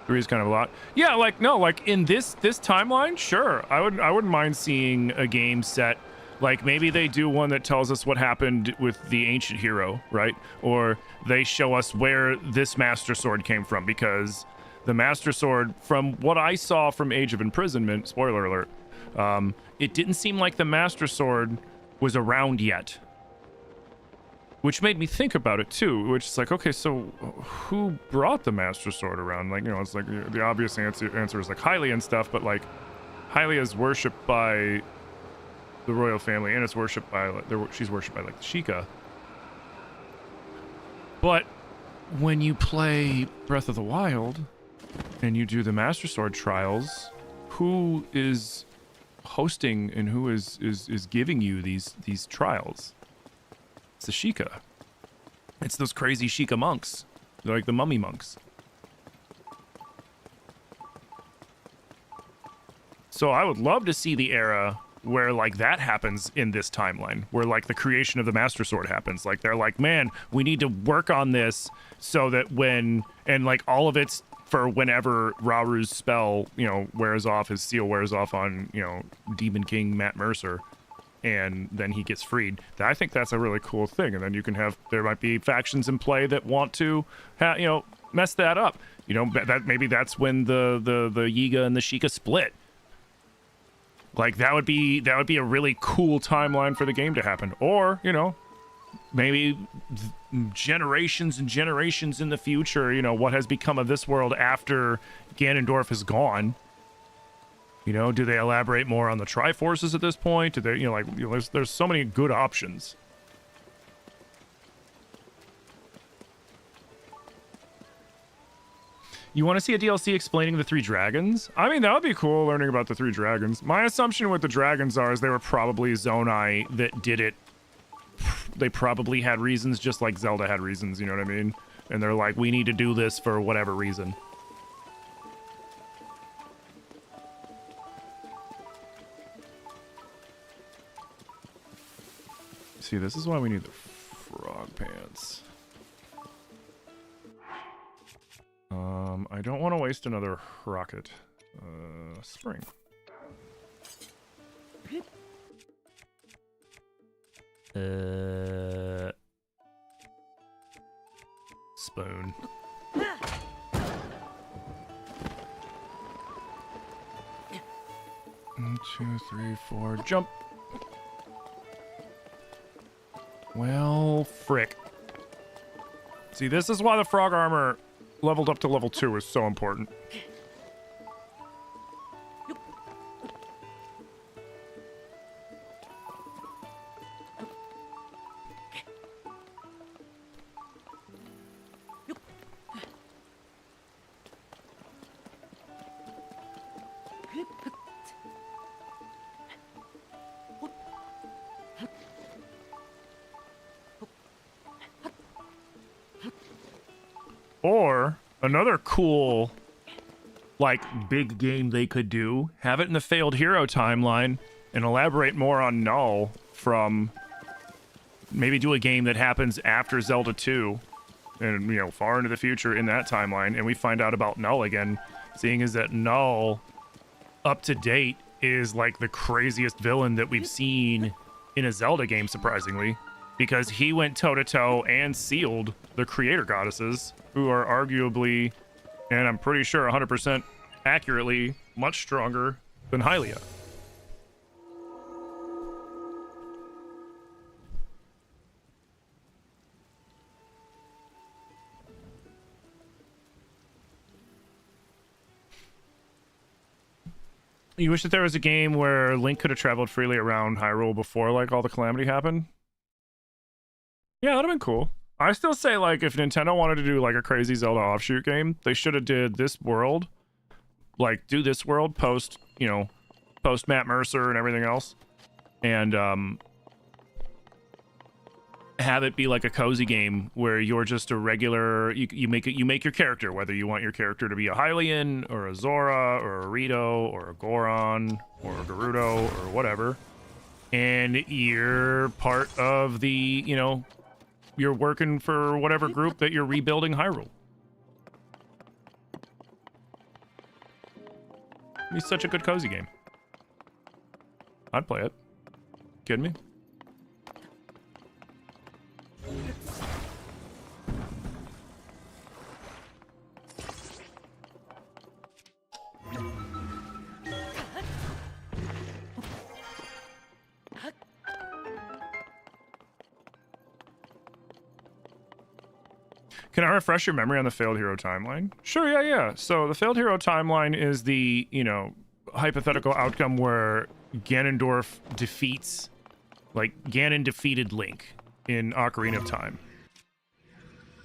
Three is kind of a lot. Yeah, like, no, like in this timeline, sure. I wouldn't mind seeing a game set. Like, maybe they do one that tells us what happened with the ancient hero, right? Or they show us where this Master Sword came from, because the Master Sword, from what I saw from Age of Imprisonment, spoiler alert, it didn't seem like the Master Sword was around yet. Which made me think about it, too. Which is like, okay, so who brought the Master Sword around? Like, you know, it's like the obvious answer is like Hylia and stuff, but like, Hylia is worshipped by the royal family, and it's worshipped by she's worshipped by like the Sheikah. But when you play Breath of the Wild and you do the Master Sword trials, who is hosting and who is giving you these trials? It's the Sheikah. It's those crazy Sheikah monks. They're like the mummy monks. So I would love to see the era where like that happens in this timeline, where like the creation of the Master Sword happens. Like they're like, man, we need to work on this so that when, and like all of it's for whenever Raru's spell, you know, wears off, his seal wears off on, you know, Demon King Matt Mercer, and then he gets freed. I think that's a really cool thing. And then you can have, there might be factions in play that want to, you know, mess that up. You know, that maybe that's when the Yiga and the Sheikah split. Like, that would be a really cool timeline for the game to happen. Or, you know, maybe generations and generations in the future, you know, what has become of this world after Ganondorf is gone. You know, do they elaborate more on the Triforces at this point? Do they, you know, like, you know, there's so many good options. You want to see a DLC explaining the three dragons? I mean, that would be cool, learning about the three dragons. My assumption with the dragons is they were probably Zonai that did it. They probably had reasons just like Zelda had reasons, you know what I mean? And they're like, we need to do this for whatever reason. See, this is why we need the frog pants. I don't want to waste another rocket. Spring. spoon. 1, 2, 3, 4, jump. Well, frick. See, this is why the frog armor leveled up to level 2 is so important. Or another cool, like, big game they could do, have it in the Failed Hero timeline and elaborate more on Null from maybe do a game that happens after Zelda 2 and, you know, far into the future in that timeline, and we find out about Null again, seeing as that Null, up to date, is like the craziest villain that we've seen in a Zelda game, surprisingly, because he went toe-to-toe and sealed the creator goddesses, who are arguably, and I'm pretty sure 100% accurately, much stronger than Hylia. You wish that there was a game where Link could have traveled freely around Hyrule before, like, all the calamity happened? Yeah, that'd have been cool. I still say, like, if Nintendo wanted to do, like, a crazy Zelda offshoot game, they should have did this world. Like, do this world post, you know, post Matt Mercer and everything else. And, have it be like a cozy game where you're just a regular, you make your character, whether you want your character to be a Hylian, or a Zora, or a Rito, or a Goron, or a Gerudo, or whatever. And you're part of the, you know, you're working for whatever group that you're rebuilding Hyrule. It's such a good cozy game. I'd play it. Kidding me? Can I refresh your memory on the Failed Hero timeline? Sure, yeah. So the Failed Hero timeline is the, you know, hypothetical outcome where Ganondorf defeats, like, Ganon defeated Link in Ocarina of Time.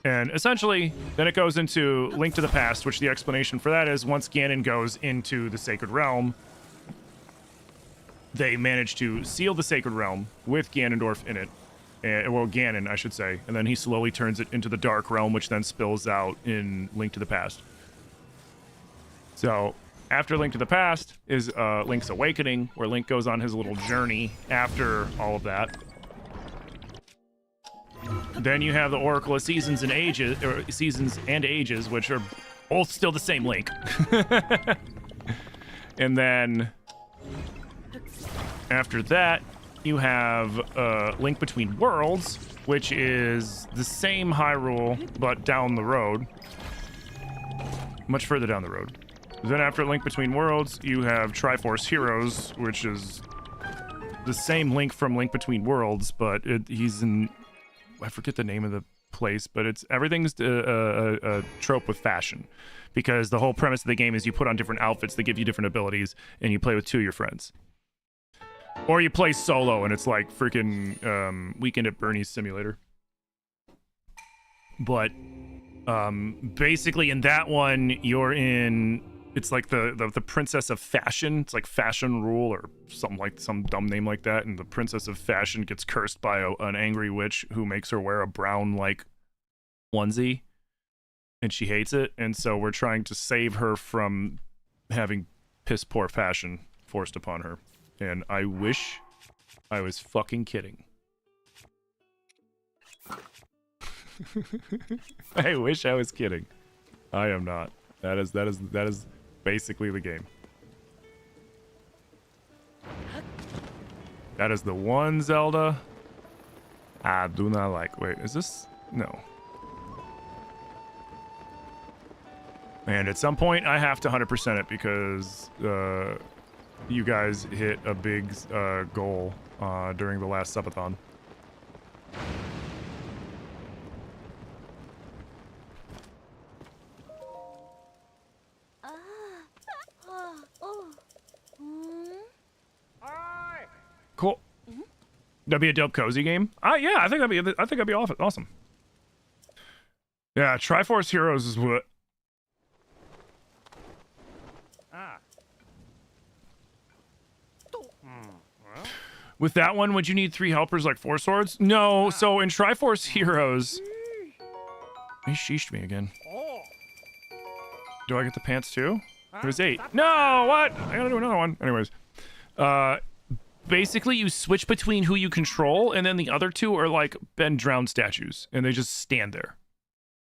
And essentially, then it goes into Link to the Past, which the explanation for that is once Ganon goes into the Sacred Realm, they manage to seal the Sacred Realm with Ganondorf in it. Well, Ganon, I should say. And then he slowly turns it into the Dark Realm, which then spills out in Link to the Past. So, after Link to the Past is Link's Awakening, where Link goes on his little journey after all of that. Then you have the Oracle of Seasons and Ages, which are both still the same Link. And then after that, you have Link Between Worlds, which is the same Hyrule, but down the road. Much further down the road. Then after Link Between Worlds, you have Triforce Heroes, which is the same Link from Link Between Worlds, but he's in... I forget the name of the place, but everything's a trope with fashion. Because the whole premise of the game is you put on different outfits that give you different abilities, and you play with 2 of your friends. Or you play solo, and it's like freaking Weekend at Bernie's Simulator. But basically in that one, you're in... It's like the Princess of Fashion. It's like Fashion Rule or something like some dumb name like that. And the Princess of Fashion gets cursed by an angry witch who makes her wear a brown, like, onesie. And she hates it. And so we're trying to save her from having piss poor fashion forced upon her. And I wish I was fucking kidding. I wish I was kidding. I am not. That is basically the game. That is the one Zelda I do not like. Wait, is this? No. And at some point, I have to 100% it because you guys hit a big goal during the last subathon. Cool. That'd be a dope cozy game. Yeah, I think that'd be awesome. Yeah, Triforce Heroes is what. With that one, would you need 3 helpers like 4 swords? No. So in Triforce Heroes, he sheeshed me again. Do I get the pants too? There's 8. No, what? I gotta do another one. Anyways, basically you switch between who you control, and then the other 2 are like been drowned statues, and they just stand there,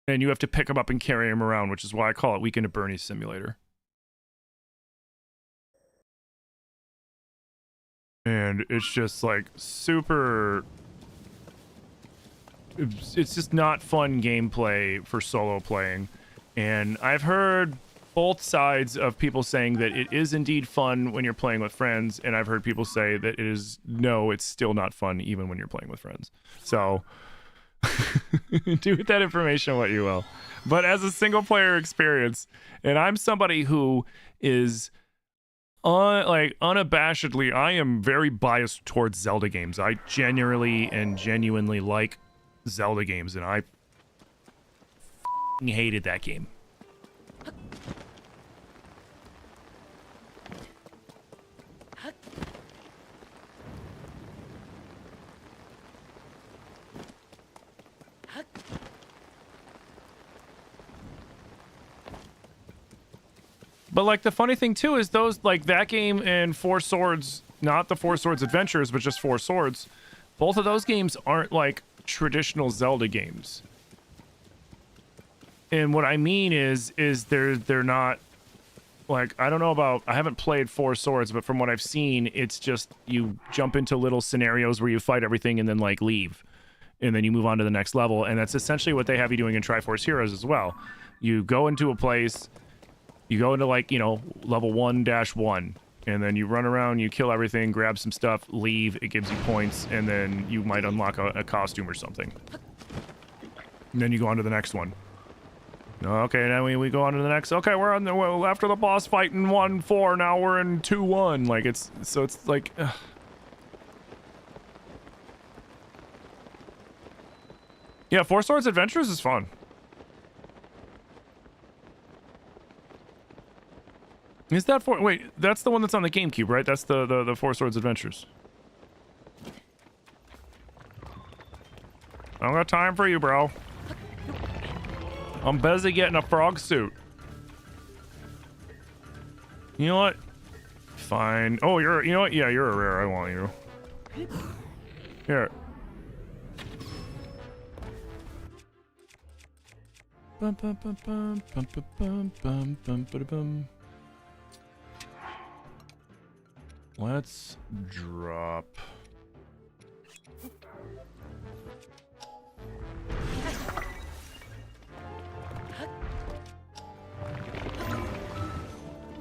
and you have to pick them up and carry them around, which is why I call it Weekend at Bernie's Simulator. And it's just like super. It's just not fun gameplay for solo playing, and I've heard both sides of people saying that it is indeed fun when you're playing with friends, and I've heard people say that it's still not fun even when you're playing with friends. So do with that information what you will. But as a single player experience, and I'm somebody who is unabashedly, I am very biased towards Zelda games. I genuinely like Zelda games, and I hated that game. But like the funny thing too is those, like that game and 4 Swords, not the 4 Swords Adventures, but just 4 Swords, both of those games aren't like traditional Zelda games. And what I mean is they're not like, I don't know about, I haven't played 4 Swords, but from what I've seen, it's just you jump into little scenarios where you fight everything and then like leave, and then you move on to the next level. And that's essentially what they have you doing in Triforce Heroes as well. You go into a place. You go into, like, you know, level 1-1, and then you run around, you kill everything, grab some stuff, leave, it gives you points, and then you might unlock a costume or something. And then you go on to the next one. Okay, then we go on to the next. Okay, we're on after the boss fight in 1-4, now we're in 2-1. Like, it's like... Yeah, 4 Swords Adventures is fun. Is that wait, that's the one that's on the GameCube, right? That's the 4 Swords Adventures. I don't got time for you, bro. I'm busy getting a frog suit. You know what? Fine. Oh, you know what? Yeah, you're a rare. I want you. Here. Bum, bum, bum, bum, bum, bum, bum, bum, bum, bum. Let's drop.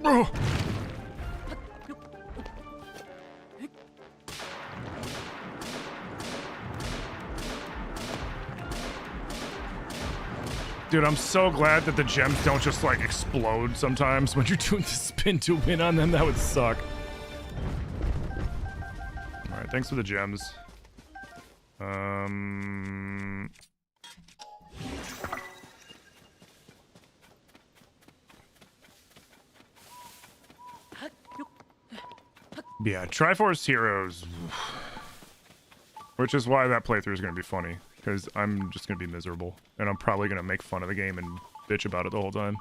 Oh. Dude, I'm so glad that the gems don't just like explode sometimes when you're doing the spin to win on them. That would suck. Alright, thanks for the gems. Yeah, Triforce Heroes. Which is why that playthrough is going to be funny. Because I'm just going to be miserable. And I'm probably going to make fun of the game and bitch about it the whole time.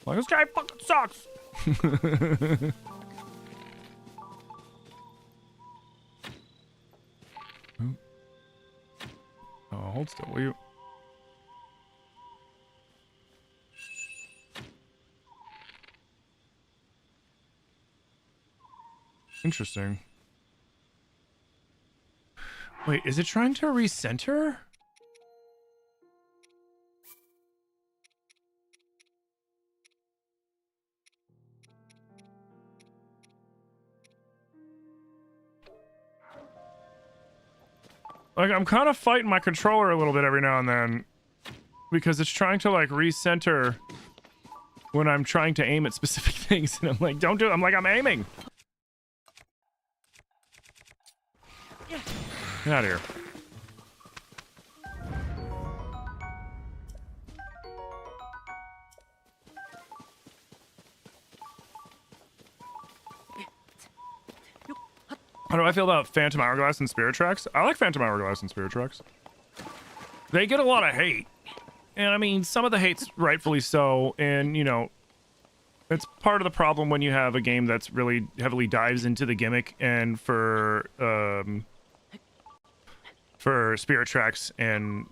Like, this guy fucking sucks! Oh, hold still, will you? Interesting. Wait, is it trying to recenter? Like, I'm kind of fighting my controller a little bit every now and then because it's trying to, like, recenter when I'm trying to aim at specific things. And I'm like, don't do it. I'm like, I'm aiming. Get out of here. How do I feel about Phantom Hourglass and Spirit Tracks? I like Phantom Hourglass and Spirit Tracks. They get a lot of hate. And I mean, some of the hate's rightfully so. And, you know, it's part of the problem when you have a game that's really heavily dives into the gimmick. And for Spirit Tracks and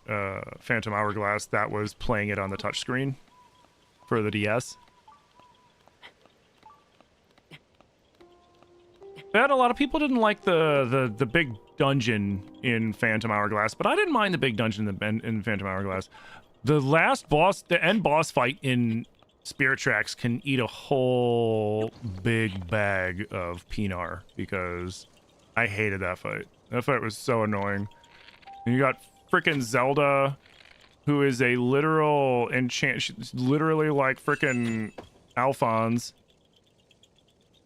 Phantom Hourglass, that was playing it on the touchscreen for the DS. And a lot of people didn't like the big dungeon in Phantom Hourglass, but I didn't mind the big dungeon in Phantom Hourglass. The last boss, the end boss fight in Spirit Tracks can eat a whole big bag of Pinar because I hated that fight. That fight was so annoying. And you got frickin' Zelda, who is a literal enchant. She's literally like frickin' Alphonse.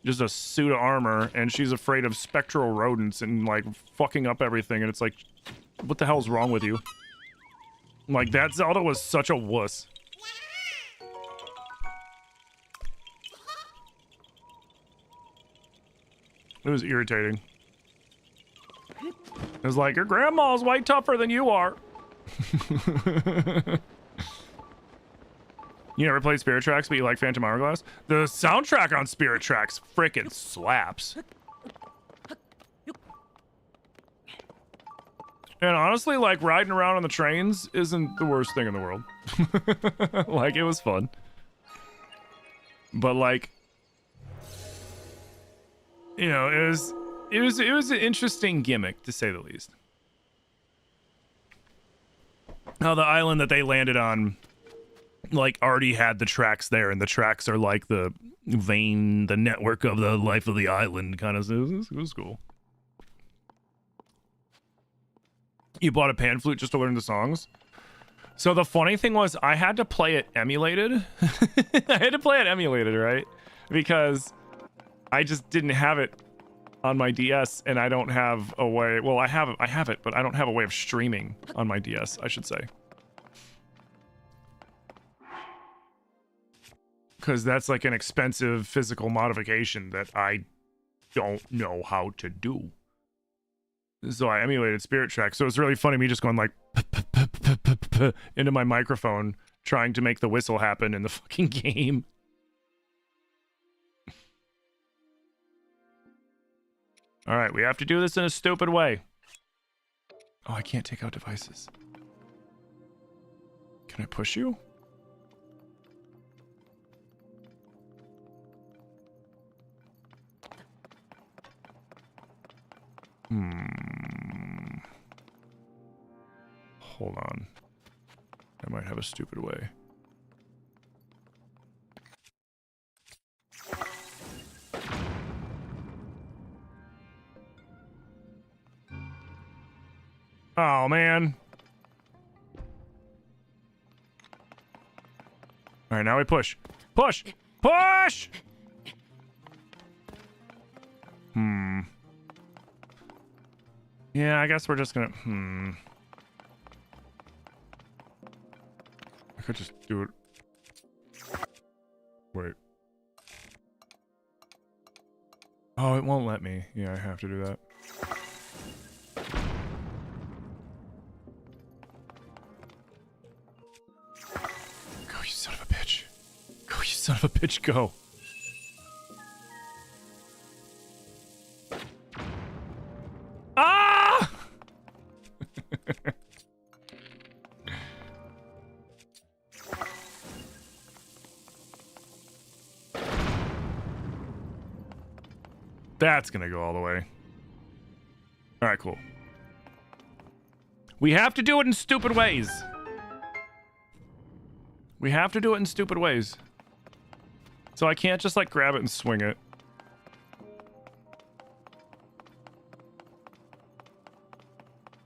Just a suit of armor, and she's afraid of spectral rodents and like fucking up everything, and it's like, what the hell's wrong with you? Like, that Zelda was such a wuss. It was irritating. It was like, your grandma's way tougher than you are. You never played Spirit Tracks, but you like Phantom Hourglass? The soundtrack on Spirit Tracks frickin' slaps. And honestly, like, riding around on the trains isn't the worst thing in the world. Like, it was fun. But, like, you know, it was an interesting gimmick, to say the least. Now, the island that they landed on, like, already had the tracks there, and the tracks are like the vein, the network of the life of the island kind of. It was cool. You bought a pan flute just to learn the songs? So the funny thing was, I had to play it emulated. I had to play it emulated, right? Because I just didn't have it on my DS, and I don't have a way. Well, I have it, but I don't have a way of streaming on my DS, I should say. Because that's like an expensive physical modification that I don't know how to do. So I emulated Spirit Tracks. So it's really funny me just going like into my microphone trying to make the whistle happen in the fucking game. All right, we have to do this in a stupid way. Oh, I can't take out devices. Can I push you? Hold on. I might have a stupid way. Oh, man. All right, now we push. Push! Push! Yeah, I guess we're just gonna... I could just do it. Wait. Oh, it won't let me. Yeah, I have to do that. Go, you son of a bitch. Go, you son of a bitch, go. Ah! That's gonna go all the way. All right, cool. We have to do it in stupid ways. We have to do it in stupid ways. So I can't just like grab it and swing it.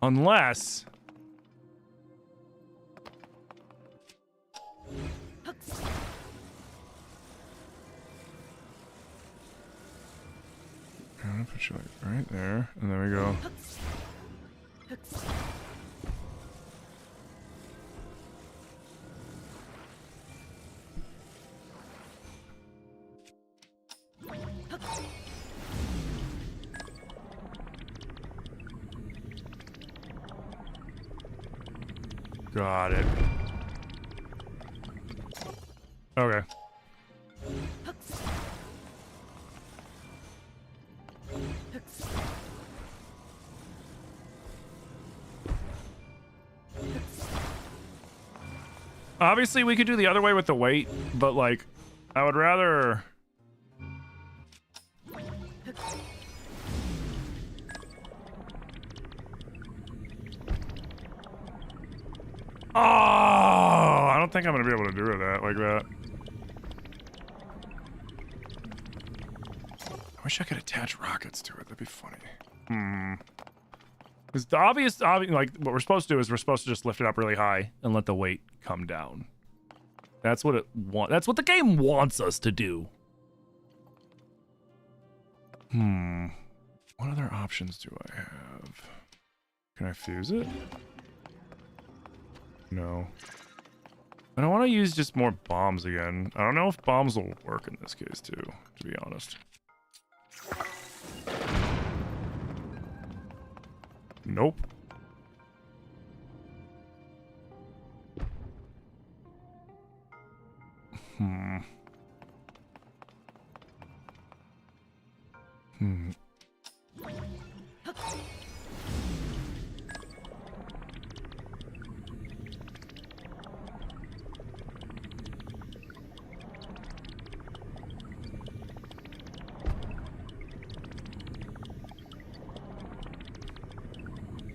Unless... I'm gonna put you like right there, and there we go. Got it. Okay. Obviously, we could do the other way with the weight, but like, I would rather... Oh, I don't think I'm gonna be able to do that like that. I wish I could attach rockets to it. That'd be funny. Because the obvious, like what we're supposed to do is we're supposed to just lift it up really high and let the weight come down. That's what that's what the game wants us to do. What other options do I have? Can I fuse it? No. I don't want to use just more bombs again. I don't know if bombs will work in this case too, to be honest. Nope.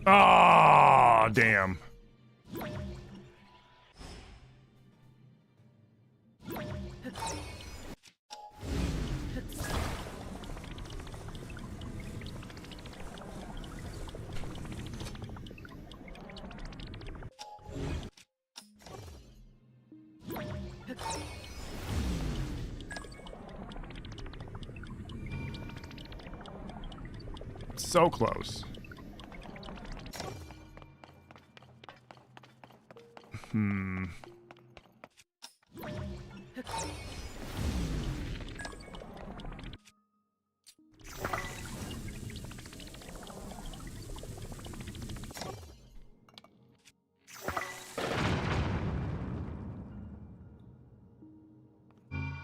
Ah, damn. So close.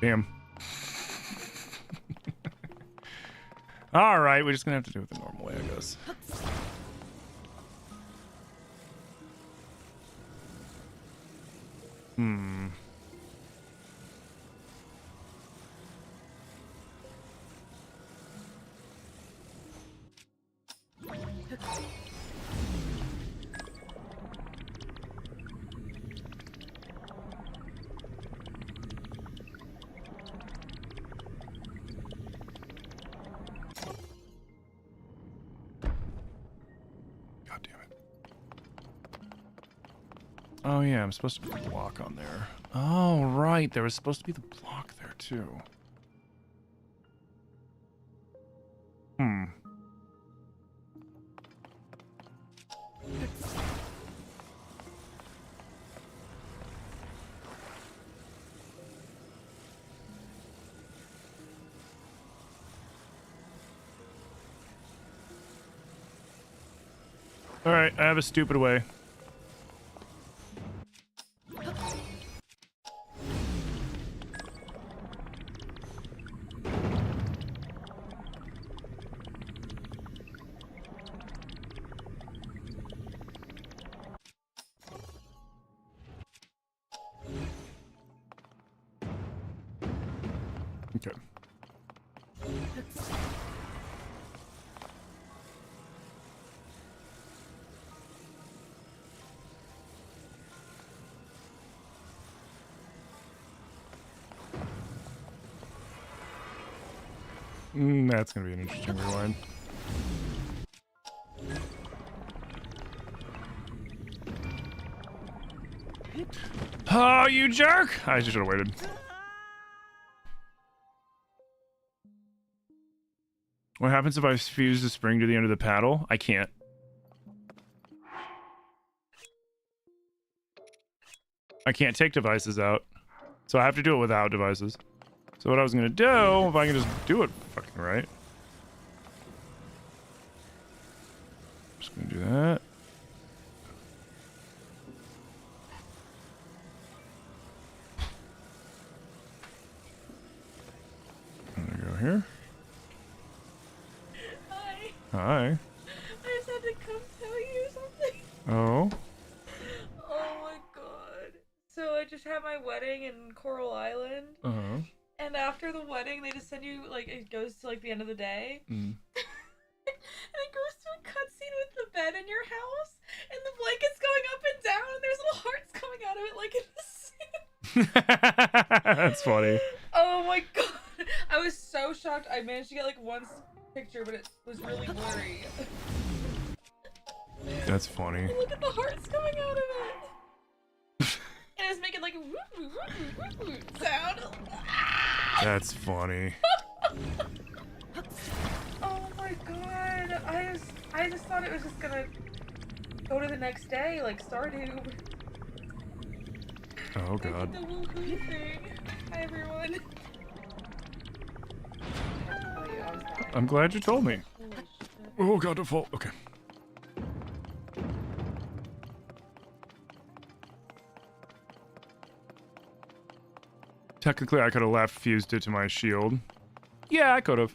Damn. All right, we're just gonna have to do it the normal way, I guess. Oh yeah, I'm supposed to put the block on there. Oh right, there was supposed to be the block there too. All right, I have a stupid way. Okay. That's gonna be an interesting rewind. Oh, you jerk! I just should have waited. What happens if I fuse the spring to the end of the paddle? I can't. I can't take devices out. So I have to do it without devices. So what I was gonna do, if I can just do it fucking right. Just gonna do that. I'm gonna go here. Hi. Hi. I just had to come tell you something. Oh. Oh my god. So I just had my wedding in Coral Island. Uh-huh. And after the wedding, they just send you, like, it goes to, like, the end of the day. Mm. And it goes to a cutscene with the bed in your house. And the blanket's going up and down. And there's little hearts coming out of it, like in the scene. That's funny. Oh my god. I was so shocked. I managed to get, like, one picture, but it was really blurry. That's funny. Look at the hearts coming out of it. And it's making like a woo woo woo woo woo sound. That's funny. Oh my god. I just thought it was just gonna go to the next day, like Stardew. Oh god. The woohoo thing. Hi everyone. I'm glad you told me. Holy shit. Oh god, default. Okay. Technically, I could have left fused it to my shield. Yeah, I could have.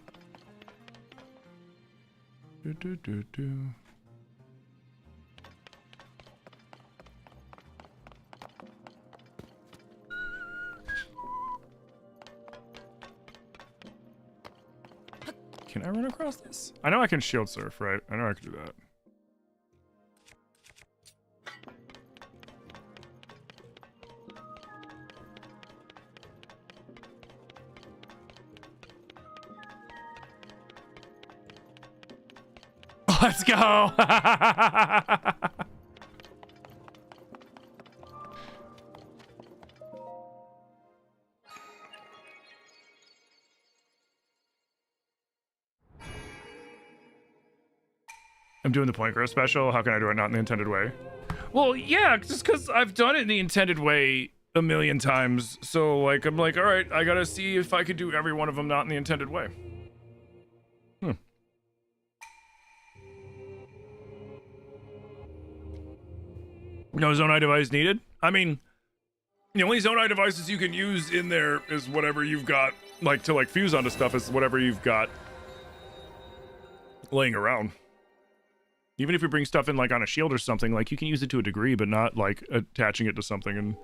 Can I run across this? I know I can shield surf, right? I know I can do that. Let's go! I'm doing the point growth special. How can I do it not in the intended way? Well, yeah, just because I've done it in the intended way a million times. So, like, I'm like, all right, I gotta see if I could do every one of them not in the intended way. No Zonai device needed? I mean, the only Zonai devices you can use in there is whatever you've got, like, to, like, fuse onto stuff is whatever you've got laying around. Even if you bring stuff in, like, on a shield or something, like, you can use it to a degree, but not, like, attaching it to something and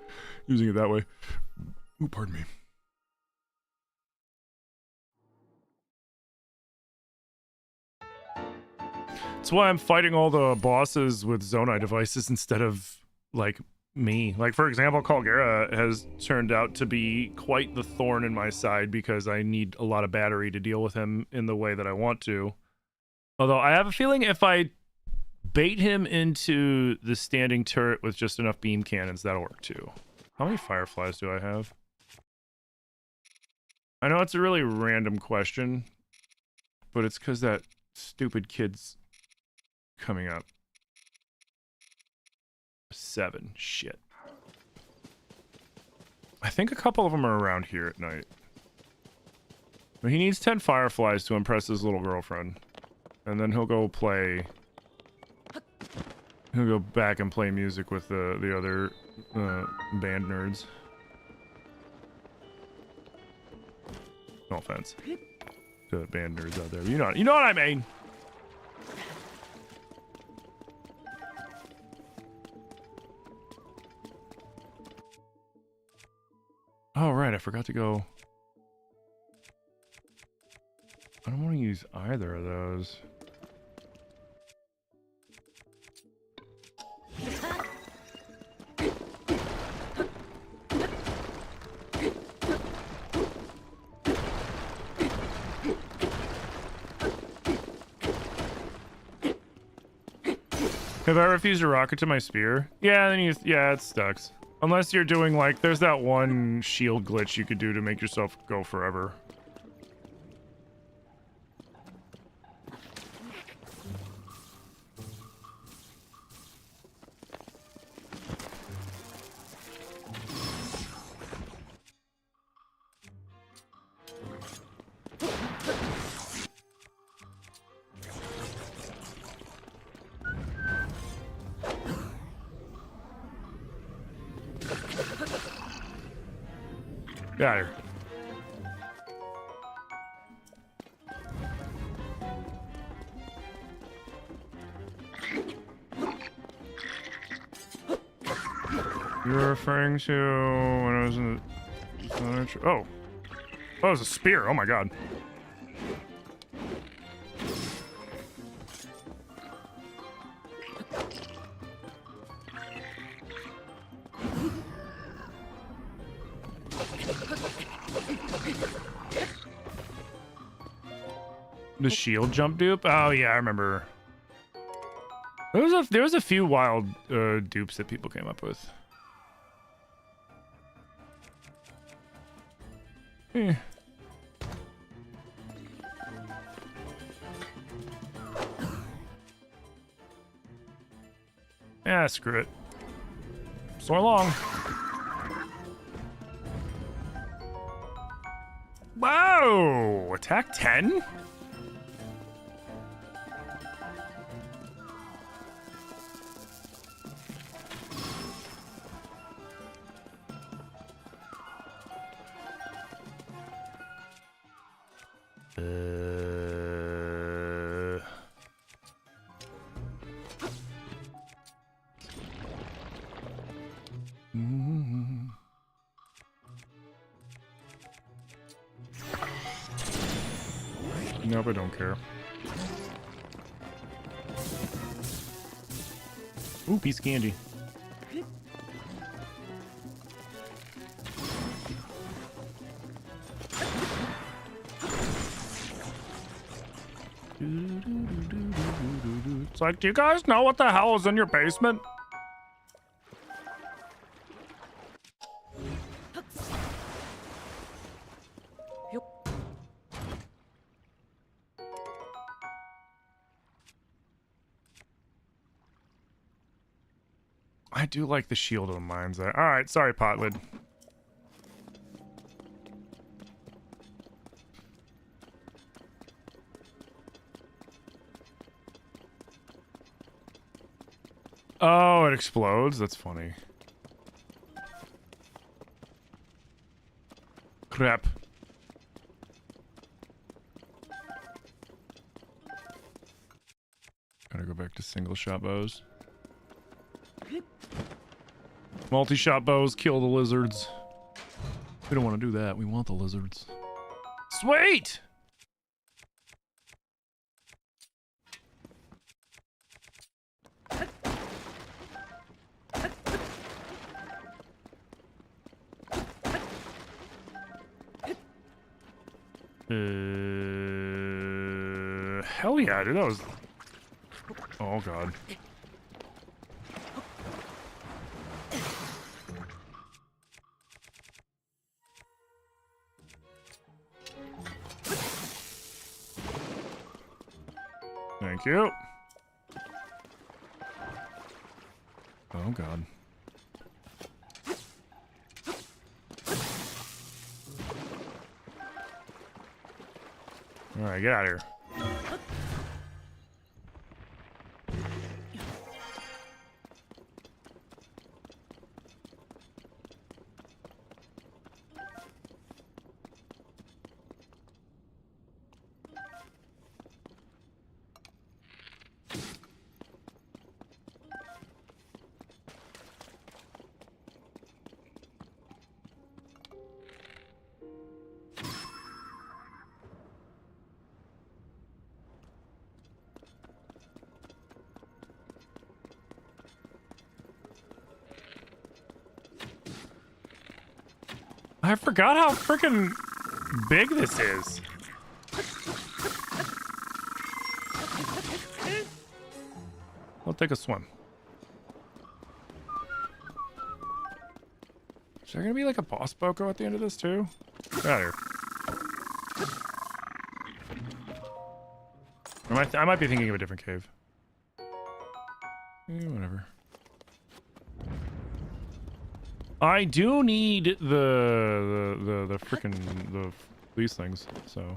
using it that way. Ooh, pardon me. That's why I'm fighting all the bosses with Zonai devices instead of, like, me. Like, for example, Calgera has turned out to be quite the thorn in my side because I need a lot of battery to deal with him in the way that I want to. Although I have a feeling if I bait him into the standing turret with just enough beam cannons, that'll work too. How many fireflies do I have? I know it's a really random question, but it's because that stupid kid's coming up. 7. Shit. I think a couple of them are around here at night. But he needs 10 fireflies to impress his little girlfriend. And then he'll go play... He'll go back and play music with the other band nerds. No offense. The band nerds out there. You know what I mean! Oh, right, I forgot to go... I don't want to use either of those. Have I refused a rocket to my spear? Yeah, then yeah, it sucks. Unless you're doing like, there's that one shield glitch you could do to make yourself go forever. Got her. You're referring to when I was in the... Oh. Oh, it was a spear. Oh my god. The shield jump dupe? Oh yeah, I remember. There was a few wild dupes that people came up with. Eh. Yeah, screw it. So long. Whoa! Attack 10? Nope, I don't care. Ooh, piece of candy. It's like, do you guys know what the hell is in your basement? I do like the shield of the mind's eye. Alright, sorry, Potlid. Oh, it explodes? That's funny. Crap. Gotta go back to single shot bows. Multi-shot bows kill the lizards. We don't want to do that. We want the lizards. Sweet! Hell yeah, dude. That was... Oh, God. Thank you. Oh, God. Alright, get out of here. I forgot how freaking big this is. I'll take a swim. Is there gonna be like a boss Boko at the end of this too? Get out of here. I might be thinking of a different cave. Whatever. I do need the frickin' these things, so.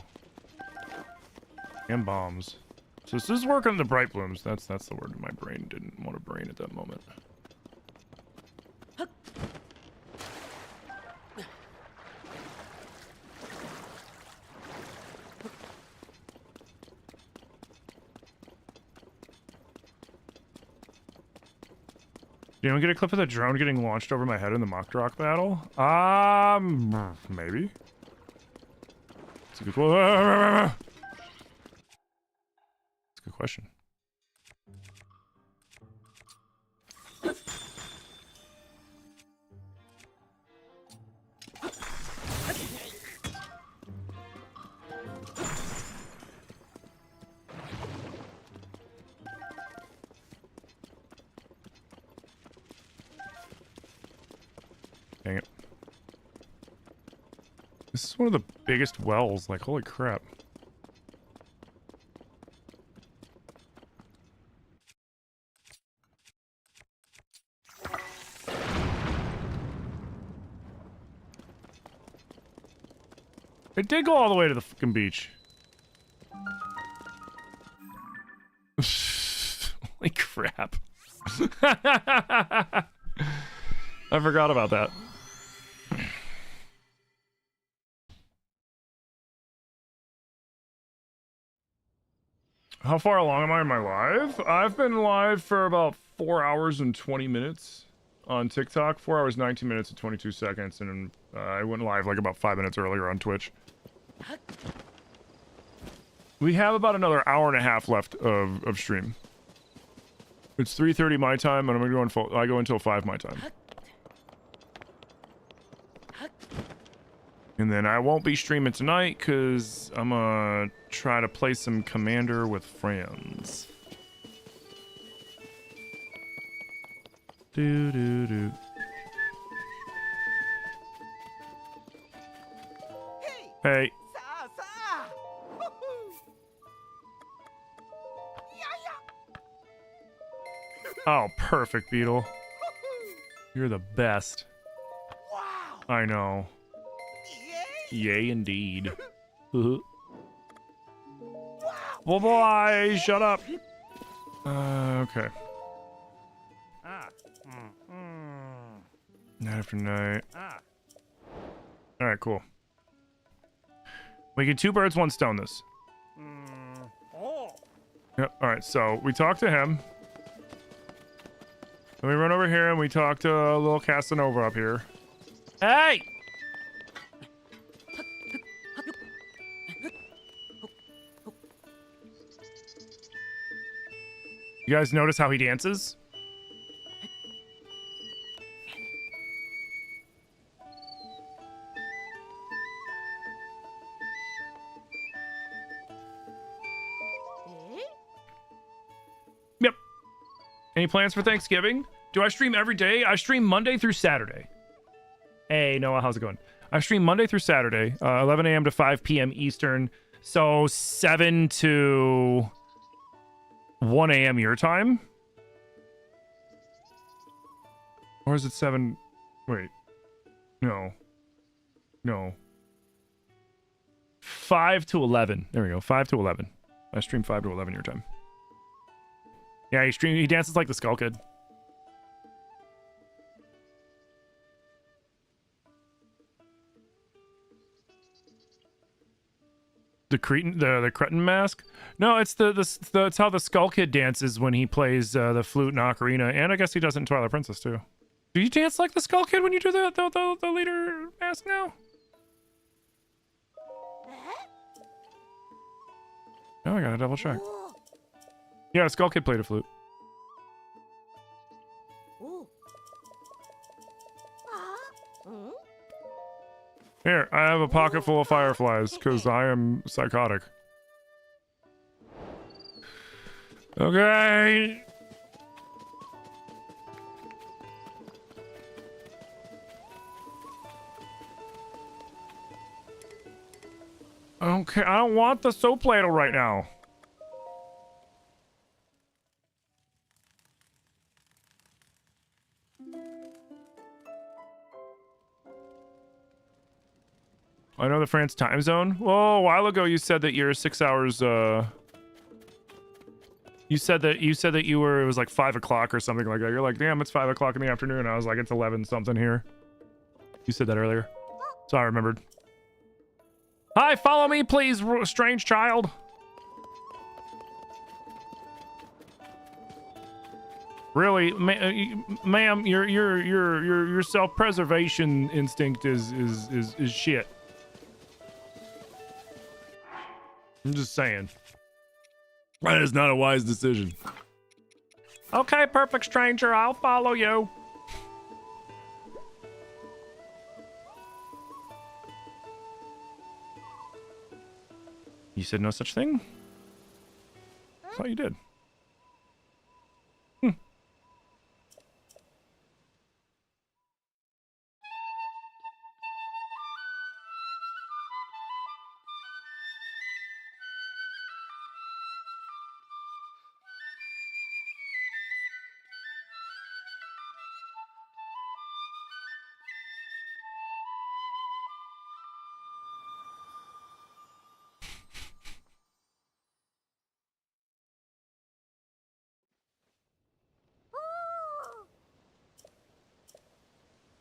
And bombs. So this is working the bright blooms. That's the word my brain didn't want to brain at that moment. Did anyone get a clip of the drone getting launched over my head in the mock rock battle? Maybe. It's a good question. Dang it. This is one of the biggest wells, like, holy crap. It did go all the way to the fucking beach. Holy crap. I forgot about that. How far along am I in my live? I've been live for about 4 hours and 20 minutes on TikTok. 4 hours, 19 minutes and 22 seconds. And I went live like about 5 minutes earlier on Twitch. We have about another hour and a half left of stream. It's 3:30 my time, and I'm gonna go I go until 5 my time. And then I won't be streaming tonight because I'm gonna try to play some Commander with friends. Do do do. Hey. Oh, perfect, Beetle. You're the best. Wow. I know. Yay, indeed. Well, boy, shut up. Okay. Night after night. All right, cool. We get 2 birds, 1 stone this. Yep. All right. So we talked to him. And we run over here and we talk to a little Casanova up here. Hey! You guys notice how he dances? Yep. Any plans for Thanksgiving? Do I stream every day? I stream Monday through Saturday. Hey, Noah, how's it going? I stream Monday through Saturday, 11 a.m. to 5 p.m. Eastern. So 7 to 1 a.m. your time? Or is it 7? Wait. No. No. 5 to 11. There we go. 5 to 11. I stream 5 to 11 your time. Yeah, he dances like the Skull Kid. The cretin mask? No, it's it's how the Skull Kid dances when he plays the flute and ocarina, and I guess he does it in Twilight Princess too. Do you dance like the Skull Kid when you do the leader mask now? Oh, I gotta double check. Yeah, Skull Kid played a flute. Here, I have a pocket full of fireflies, because I am psychotic. Okay. Okay, I don't want the soap ladle right now. I know the France time zone. Well, a while ago you said that you're 6 hours. You said that you were. It was like 5 o'clock or something like that. You're like, damn, it's 5 o'clock in the afternoon. I was like, it's 11 something here. You said that earlier, so I remembered. Hi, follow me, please, strange child. Really, ma'am, your self-preservation instinct is shit. I'm just saying. That is not a wise decision. Okay, perfect stranger, I'll follow you. You said no such thing? I thought you did.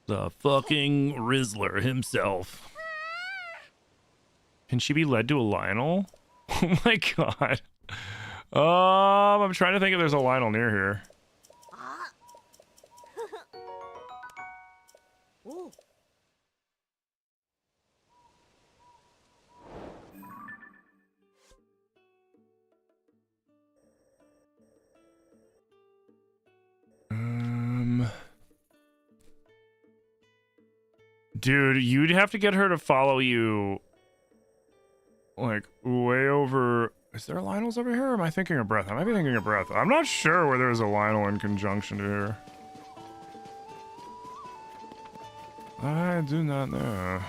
The fucking Rizzler himself. Can she be led to a Lionel? Oh my god. I'm trying to think if there's a Lionel near here. Ooh. Dude, you'd have to get her to follow you like way over. Is there Lionels over here? Or am I thinking of Breath? I might be thinking of Breath. I'm not sure where there's a Lionel in conjunction to here. I do not know.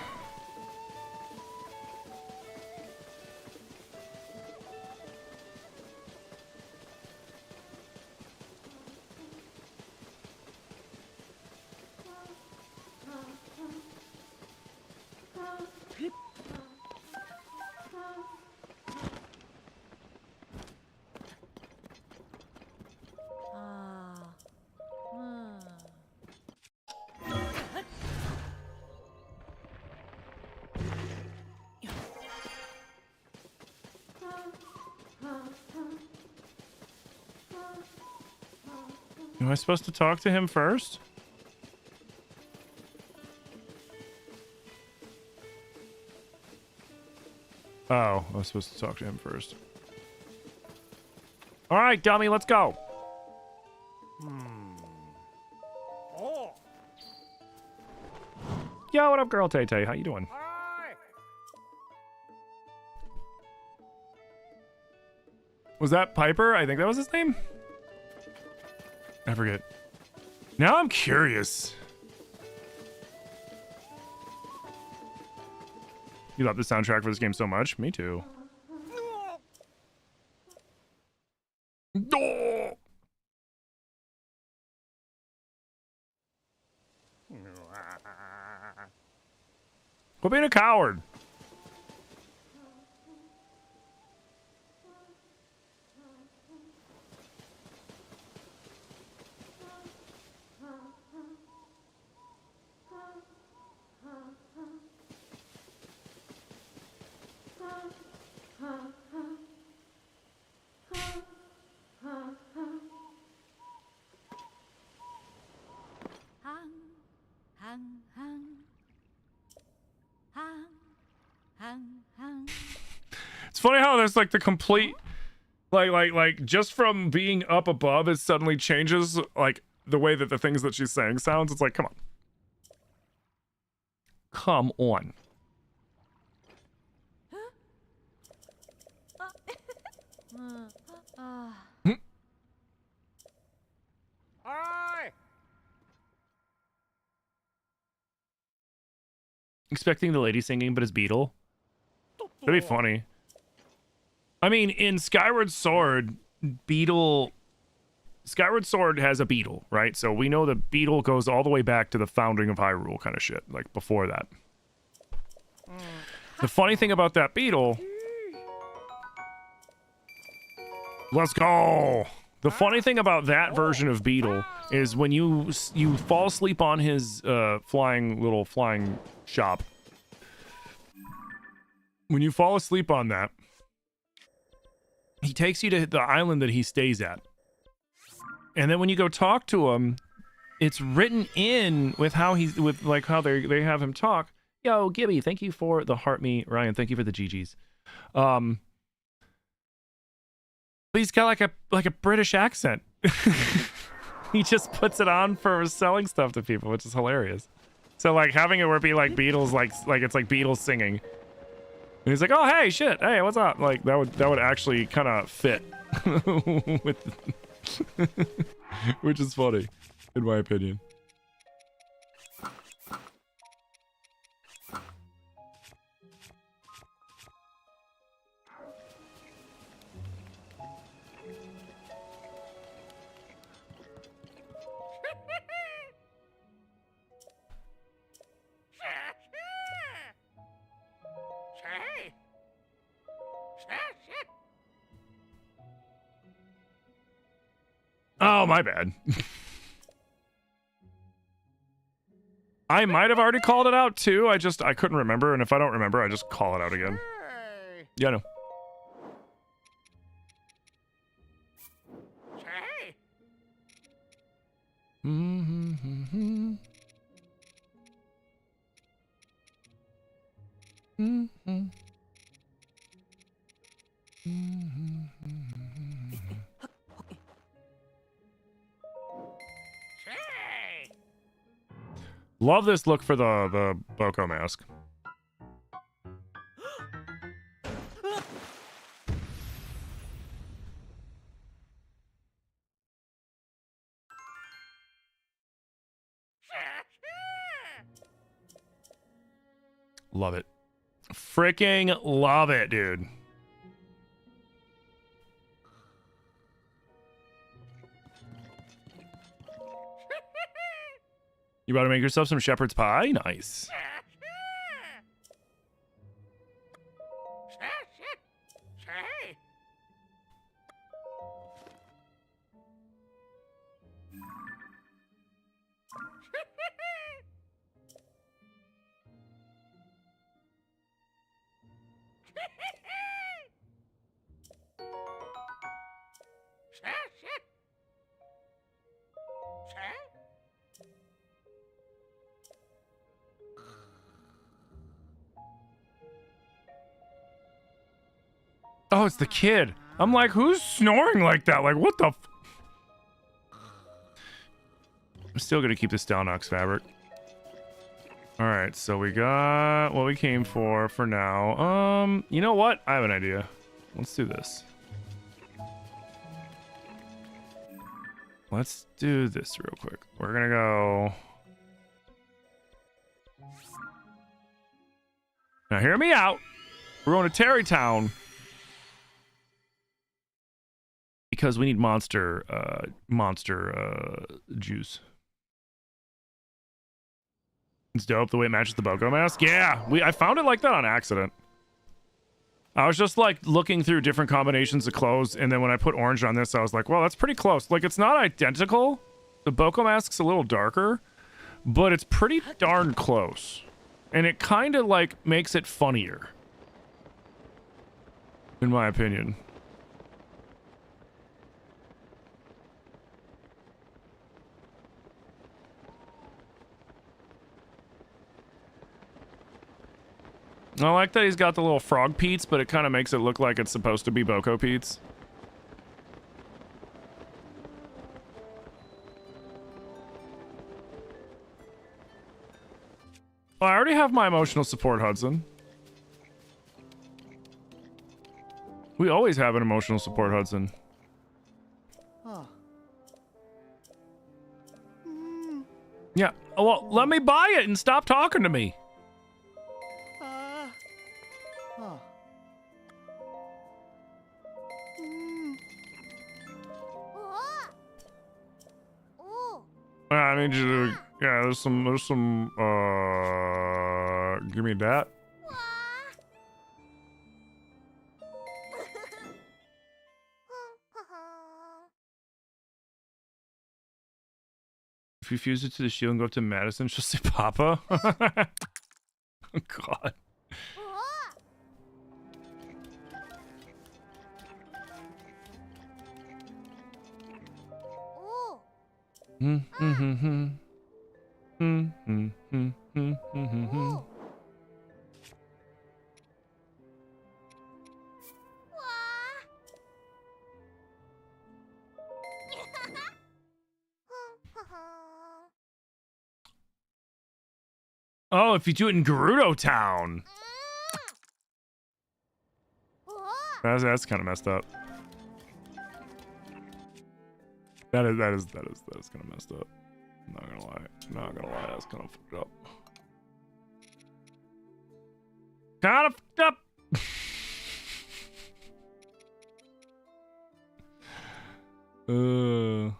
Am I supposed to talk to him first? Oh, I was supposed to talk to him first. All right, dummy, let's go. Oh. Yo, what up, girl Tay Tay? How you doing? Aye. Was that Piper? I think that was his name. I forget. Now I'm curious. You love the soundtrack for this game so much? Me too. Oh! Quit being a coward. Hang, hang, hang. Hang, hang, hang. It's funny how there's like the complete like just from being up above it suddenly changes like the way that the things that she's saying sounds. It's like, come on. Come on. Aye. Expecting the lady singing, but it's Beetle. That'd be funny. I mean, in Skyward Sword, Skyward Sword has a beetle, right? So we know the beetle goes all the way back to the founding of Hyrule kind of shit, like before that. The funny thing about that beetle... Let's go! The funny thing about that version of Beetle is when you fall asleep on his flying shop. When you fall asleep on that, he takes you to the island that he stays at. And then when you go talk to him, it's written in with how they have him talk. Yo, Gibby, thank you for the heart me. Ryan, thank you for the GGs. He's got like a British accent. He just puts it on for selling stuff to people, which is hilarious. So like having it where it be like Beatles, like it's like Beatles singing. And he's like, oh hey, shit, hey, what's up? Like that would actually kind of fit with, which is funny, in my opinion. Oh, my bad. I might have already called it out too. I couldn't remember, and if I don't remember, I just call it out again. Yeah, no. Love this look for the Boko mask. Love it. Freaking love it, dude. You about to make yourself some shepherd's pie? Nice. Oh, it's the kid. I'm like, who's snoring like that? Like, what the f— I'm still gonna keep this down, Ox Fabric. Alright, so we got what we came for now. You know what? I have an idea. Let's do this. Let's do this real quick. We're gonna go... Now hear me out. We're going to Terrytown. Because we need monster juice. It's dope the way it matches the Boko mask. Yeah, I found it like that on accident. I was just like looking through different combinations of clothes, and then when I put orange on this, I was like, well, that's pretty close. Like, it's not identical. The Boko mask's a little darker, but it's pretty darn close. And it kind of like makes it funnier, in my opinion. I like that he's got the little frog peats, but it kind of makes it look like it's supposed to be Boko peats. Well, I already have my emotional support, Hudson. We always have an emotional support, Hudson. Oh. Yeah, well, let me buy it and stop talking to me. need you to. Yeah, there's some. Give me that. If you fuse it to the shield and go up to Madison, she'll say Papa. Oh God. Oh, if you do it in Gerudo Town. That's kind of messed up. That is kind of messed up. I'm not gonna lie, that's kind of fucked up. Kind of fucked up. Do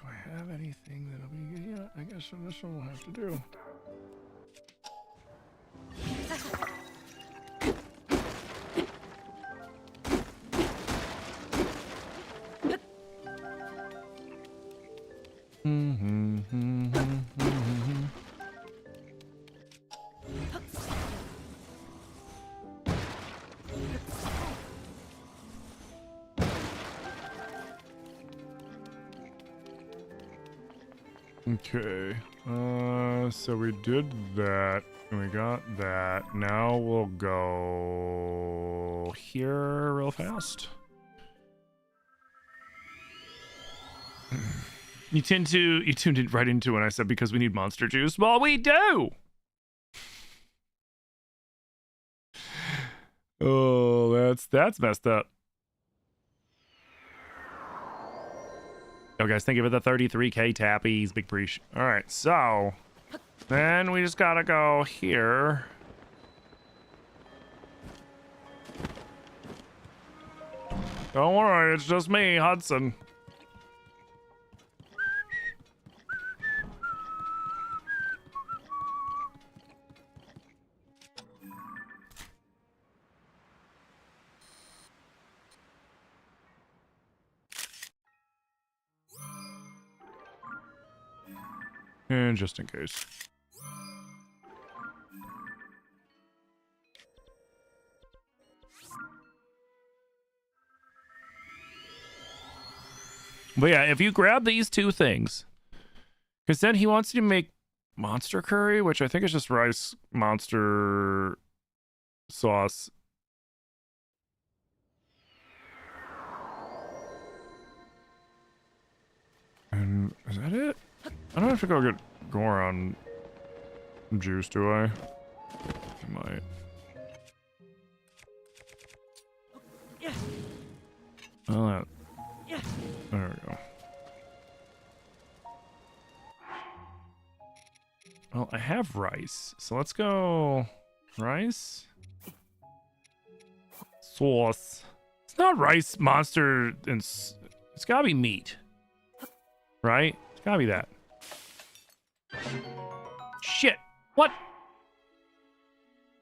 I have anything that'll be good? Yeah, I guess this one will have to do. Okay, so we did that, and we got that. Now we'll go here real fast. You tuned it right into when I said because we need monster juice. Well, we do! Oh, that's messed up. Oh, guys, thank you for the 33k tappies. Big preach. All right, so then we just gotta go here. Don't worry, it's just me, Hudson. And just in case. But yeah, if you grab these two things, because then he wants you to make monster curry, which I think is just rice monster sauce. And is that it? I don't have to go get Goron juice, do I? I might. Oh, there we go. Well, I have rice, so let's go rice sauce. It's not rice monster, and it's gotta be meat, right? It's gotta be that. Shit! What?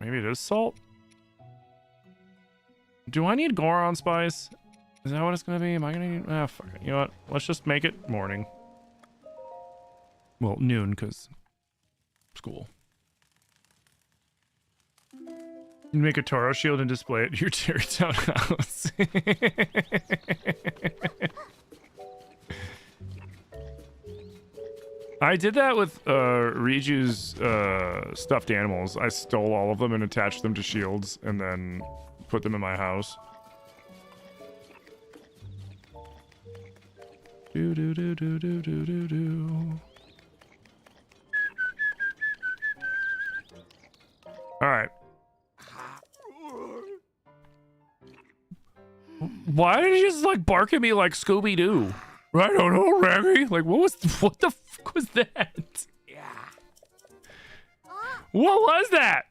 Maybe it is salt? Do I need Goron spice? Is that what it's gonna be? Am I gonna need... Ah, fuck it. You know what? Let's just make it morning. Well, noon, because school. You make a Taro shield and display it at your Terrytown house. I did that with Riju's stuffed animals. I stole all of them and attached them to shields and then put them in my house. Do do do do do do do do. All right. Why did you just like bark at me like Scooby Doo? I don't know, Raggy. Like, what the fuck was that? Yeah. What was that?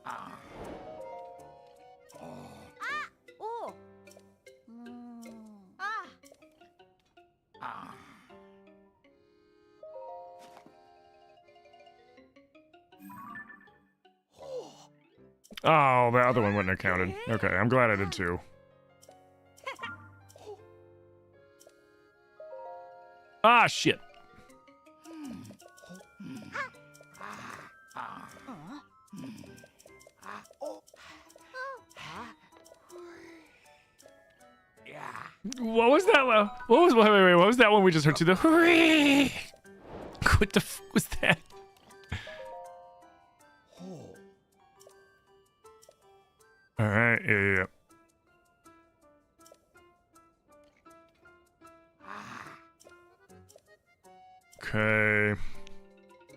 오. 아. Oh, the other one wouldn't have counted. Okay, I'm glad I did too. Ah, shit. What was that? What was? Wait. What was that one we just heard to the? What the f was that? All right. Yeah. Okay.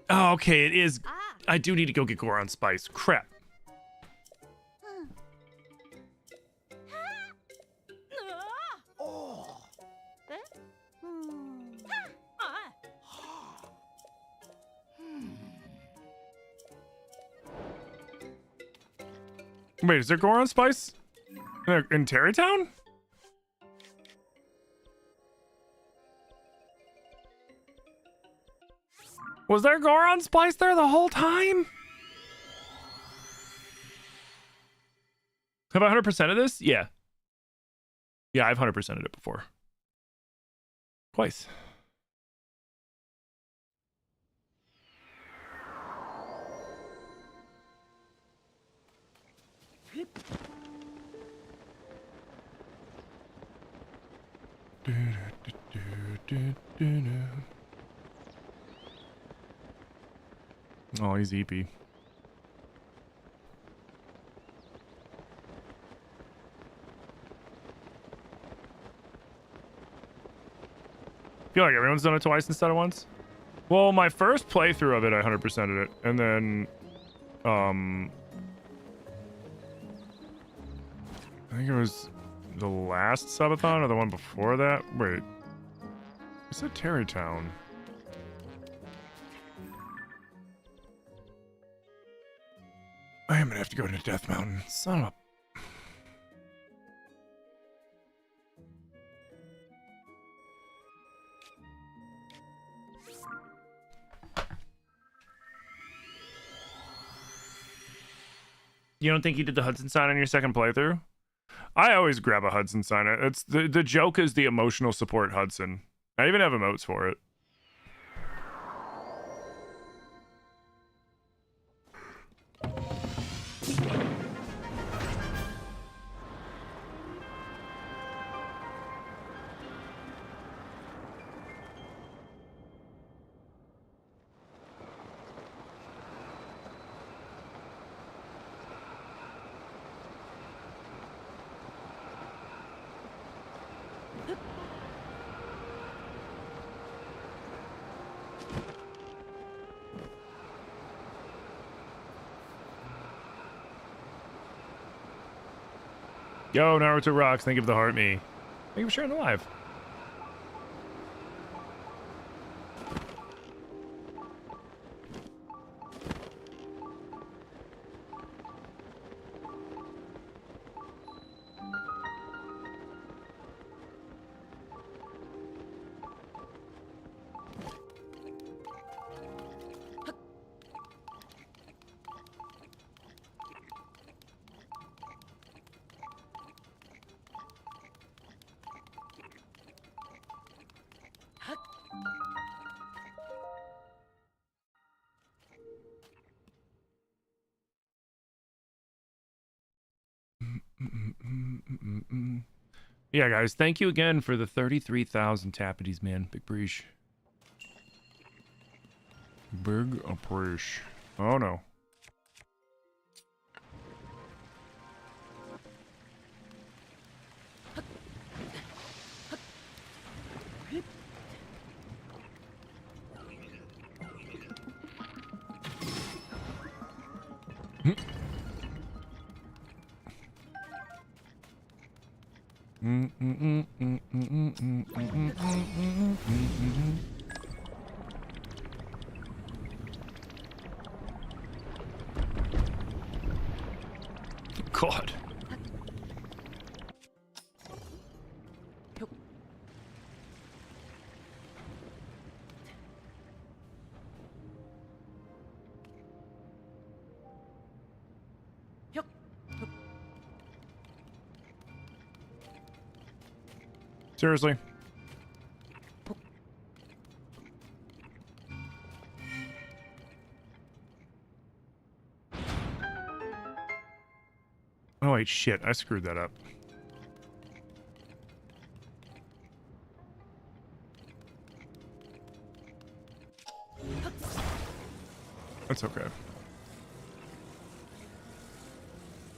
Oh, okay. It is. I do need to go get Goron Spice. Crap. Wait, is there Goron Spice in Terrytown? Was there Goron Spice there the whole time? Have I 100% of this? Yeah. Yeah, I've 100%ed it before. Twice. Oh, he's EP. Feel like everyone's done it twice instead of once. Well, my first playthrough of it, I 100%ed it, and then, I think it was the last subathon or the one before that. Wait, is it Terrytown? I am gonna have to go to Death Mountain. Son of a. You don't think you did the Hudson sign on your second playthrough? I always grab a Hudson sign. It's the joke is the emotional support Hudson. I even have emotes for it. Yo, Naruto rocks. Thank you for the heart me. Thank you for sharing the live. Yeah, guys, thank you again for the 33,000 tappities, man. Big breach. Big appreciation. Oh, no. God. Seriously? Oh wait, shit, I screwed that up. That's okay.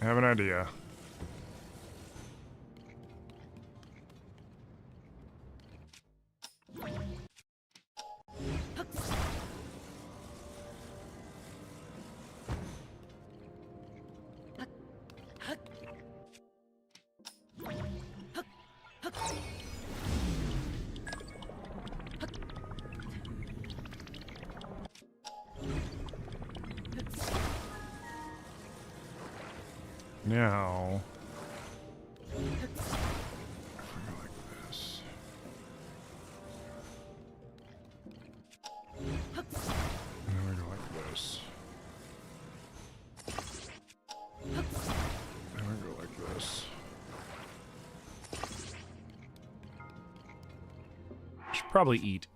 I have an idea. Now, if we go like this, and then we go like this, and we go like this. Should probably eat.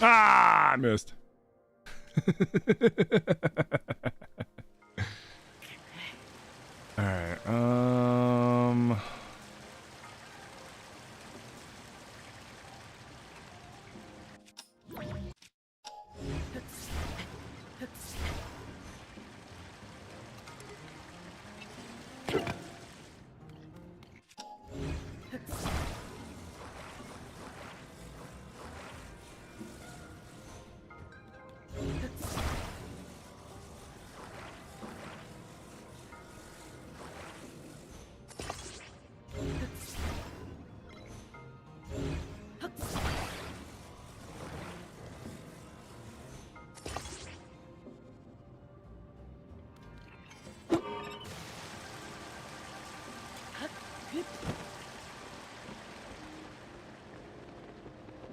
Ah, I missed. All right.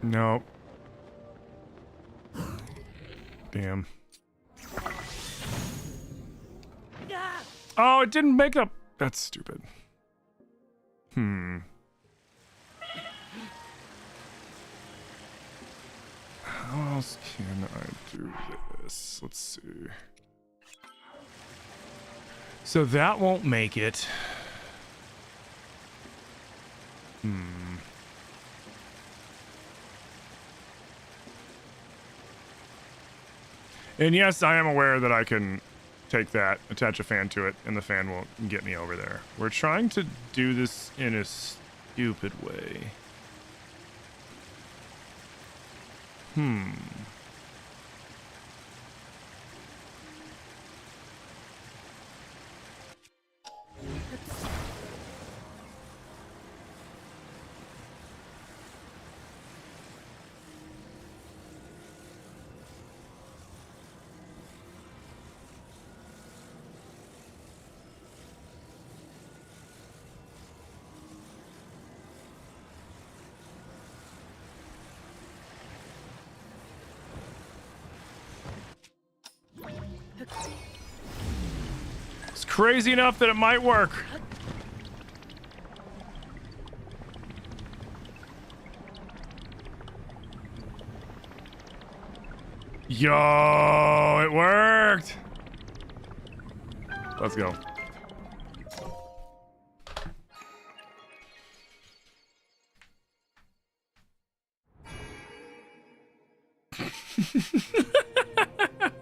Nope. Damn. Oh, it didn't make up. That's stupid. How else can I do this? Let's see. So that won't make it. And yes, I am aware that I can take that, attach a fan to it, and the fan won't get me over there. We're trying to do this in a stupid way. It's crazy enough that it might work. Yo, it worked. Let's go.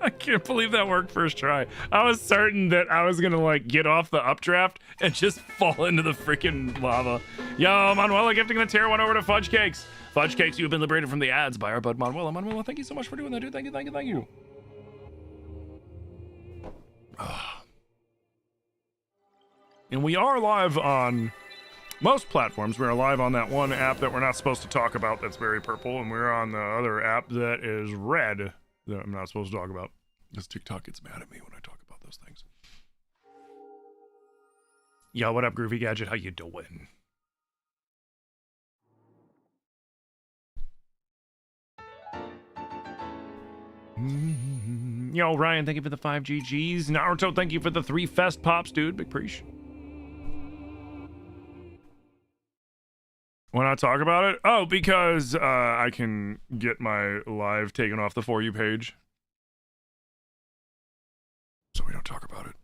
I can't believe that worked first try. I was certain that I was gonna like get off the updraft and just fall into the freaking lava. Yo, Manuela gifting the tier 1 over to Fudge Cakes. Fudge Cakes, you have been liberated from the ads by our bud Manuela. Manuela, thank you so much for doing that, dude. Thank you, thank you, thank you. And we are live on most platforms. We are live on that one app that we're not supposed to talk about that's very purple, and we're on the other app that is red that I'm not supposed to talk about. Because TikTok gets mad at me when I talk about those things. Yo, what up, Groovy Gadget? How you doing? Yo, Ryan, thank you for the 5 GGs. Naruto, thank you for the 3 Fest Pops, dude. Big preach. Why not talk about it? Oh, because I can get my live taken off the For You page. So we don't talk about it.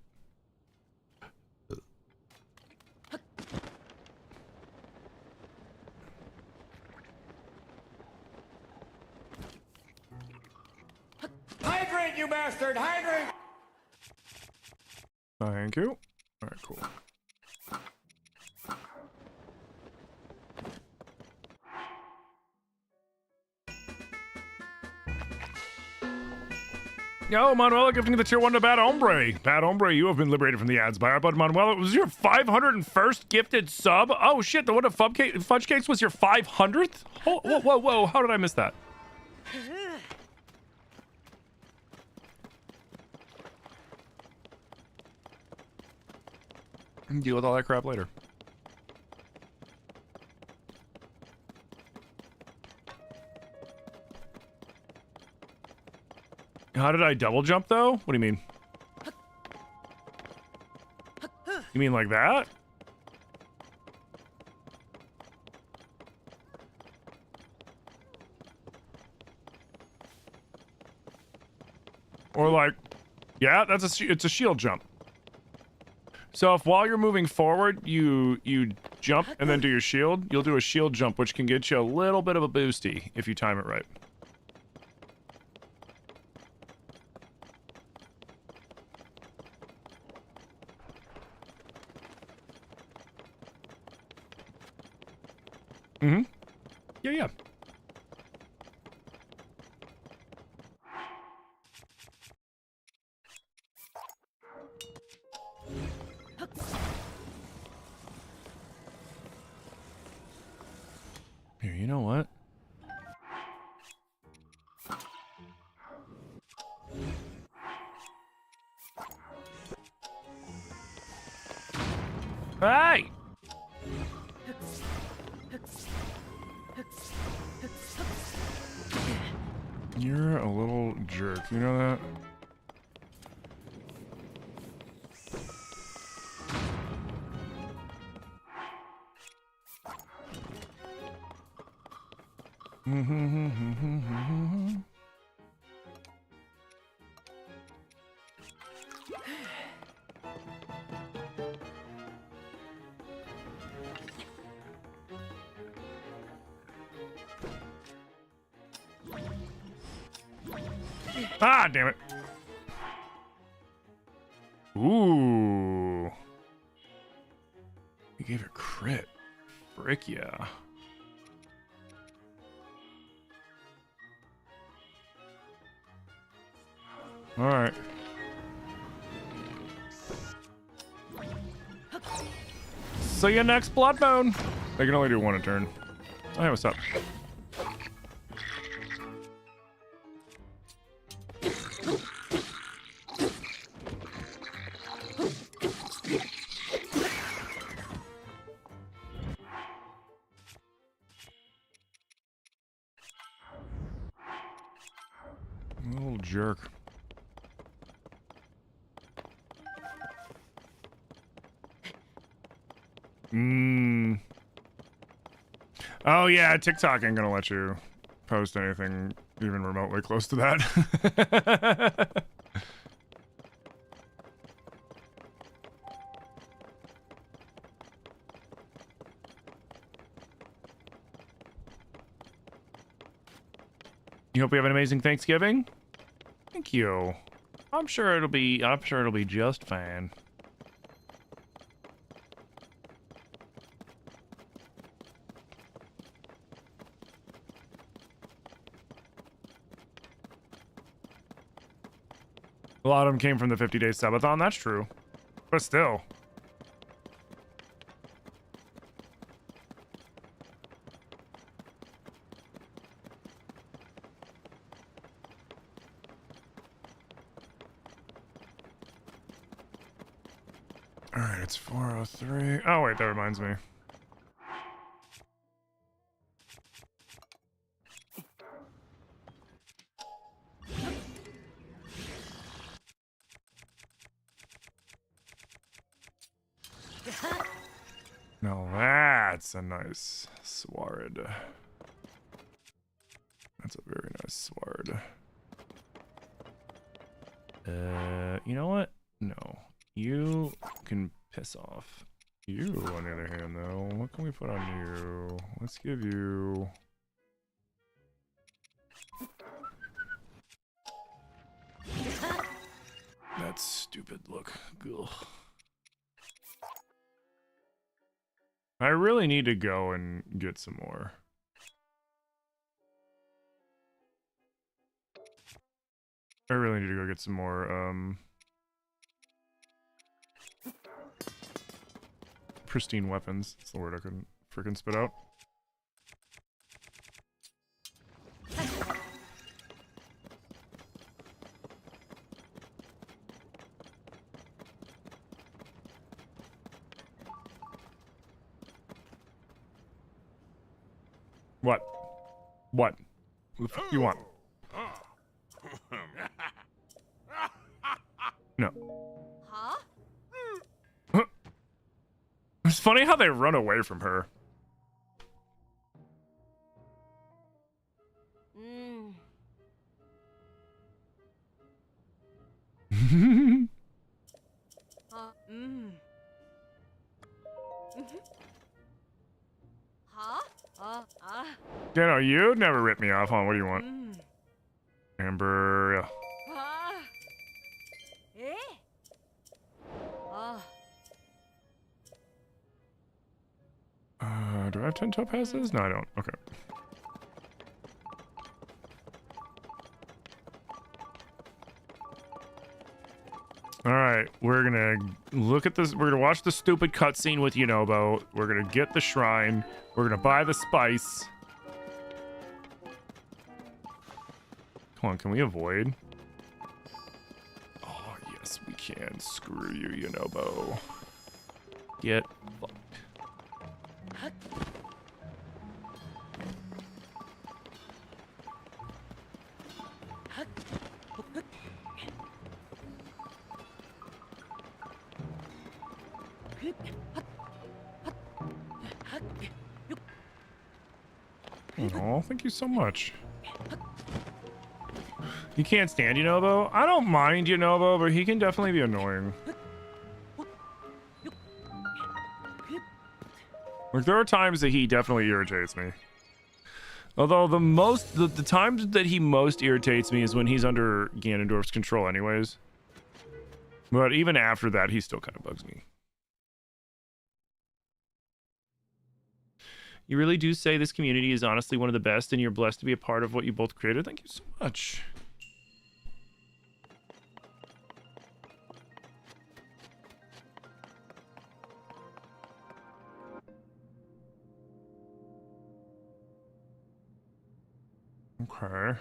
Hydrate, you bastard! Hydrate! Thank you. All right, cool. Yo, Manuela gifting the tier 1 to Bad Hombre. Bad Hombre, you have been liberated from the ads by our bud Manuela. It was your 501st gifted sub? Oh shit, the one of Fudge Cakes was your 500th? Oh, whoa, whoa, whoa, how did I miss that? Deal with all that crap later. How did I double jump though? What do you mean? You mean like that? Or like, yeah, it's a shield jump. So if while you're moving forward, you jump and then do your shield, you'll do a shield jump, which can get you a little bit of a boosty if you time it right. Mm-hmm. Yeah, yeah. Here, you know what? Hey! You're a little jerk, you know that? Ah, damn it. Ooh. He gave her crit. Frick yeah. Alright. See you next Bloodbone. They can only do one a turn. Hey, what's up? Little jerk. Oh yeah, TikTok ain't gonna let you post anything even remotely close to that. You hope we have an amazing Thanksgiving? Thank you. I'm sure it'll be just fine. A lot of them came from the 50-day subathon, that's true. But still. Alright, it's 4:03. Oh wait, that reminds me. Now that's a nice sword. That's a very nice sword. You know what? No. You can piss off. You, on the other hand, though, what can we put on you? Let's give you... that stupid look. Ugh. I really need to go and get some more. I really need to go get some more, pristine weapons. That's the word I couldn't freaking spit out. What? What? What the fuck you want? No. Huh? It's funny how they run away from her. Mm. Mm. Huh? You know, you'd never rip me off, huh? What do you want? Mm. Amber. Eh? Do I have 10 topazes? No, I don't. Okay. Alright, we're gonna look at this. We're gonna watch the stupid cutscene with Yunobo. We're gonna get the shrine. We're gonna buy the spice. Come on, can we avoid? Oh, yes, we can. Screw you, Yunobo. Get fucked. Oh, thank you so much. You can't stand Yunobo? I don't mind Yunobo, but he can definitely be annoying. Like, there are times that he definitely irritates me. Although the times that he most irritates me is when he's under Ganondorf's control anyways. But even after that, he still kind of bugs me. You really do say this community is honestly one of the best, and you're blessed to be a part of what you both created. Thank you so much. Okay.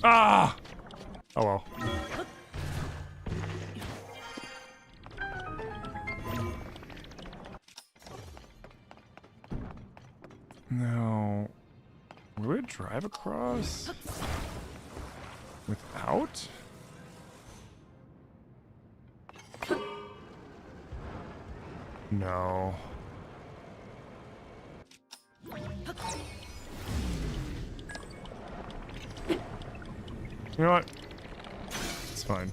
Ah! Oh well. Would it drive across? Without? No. You know what? It's fine.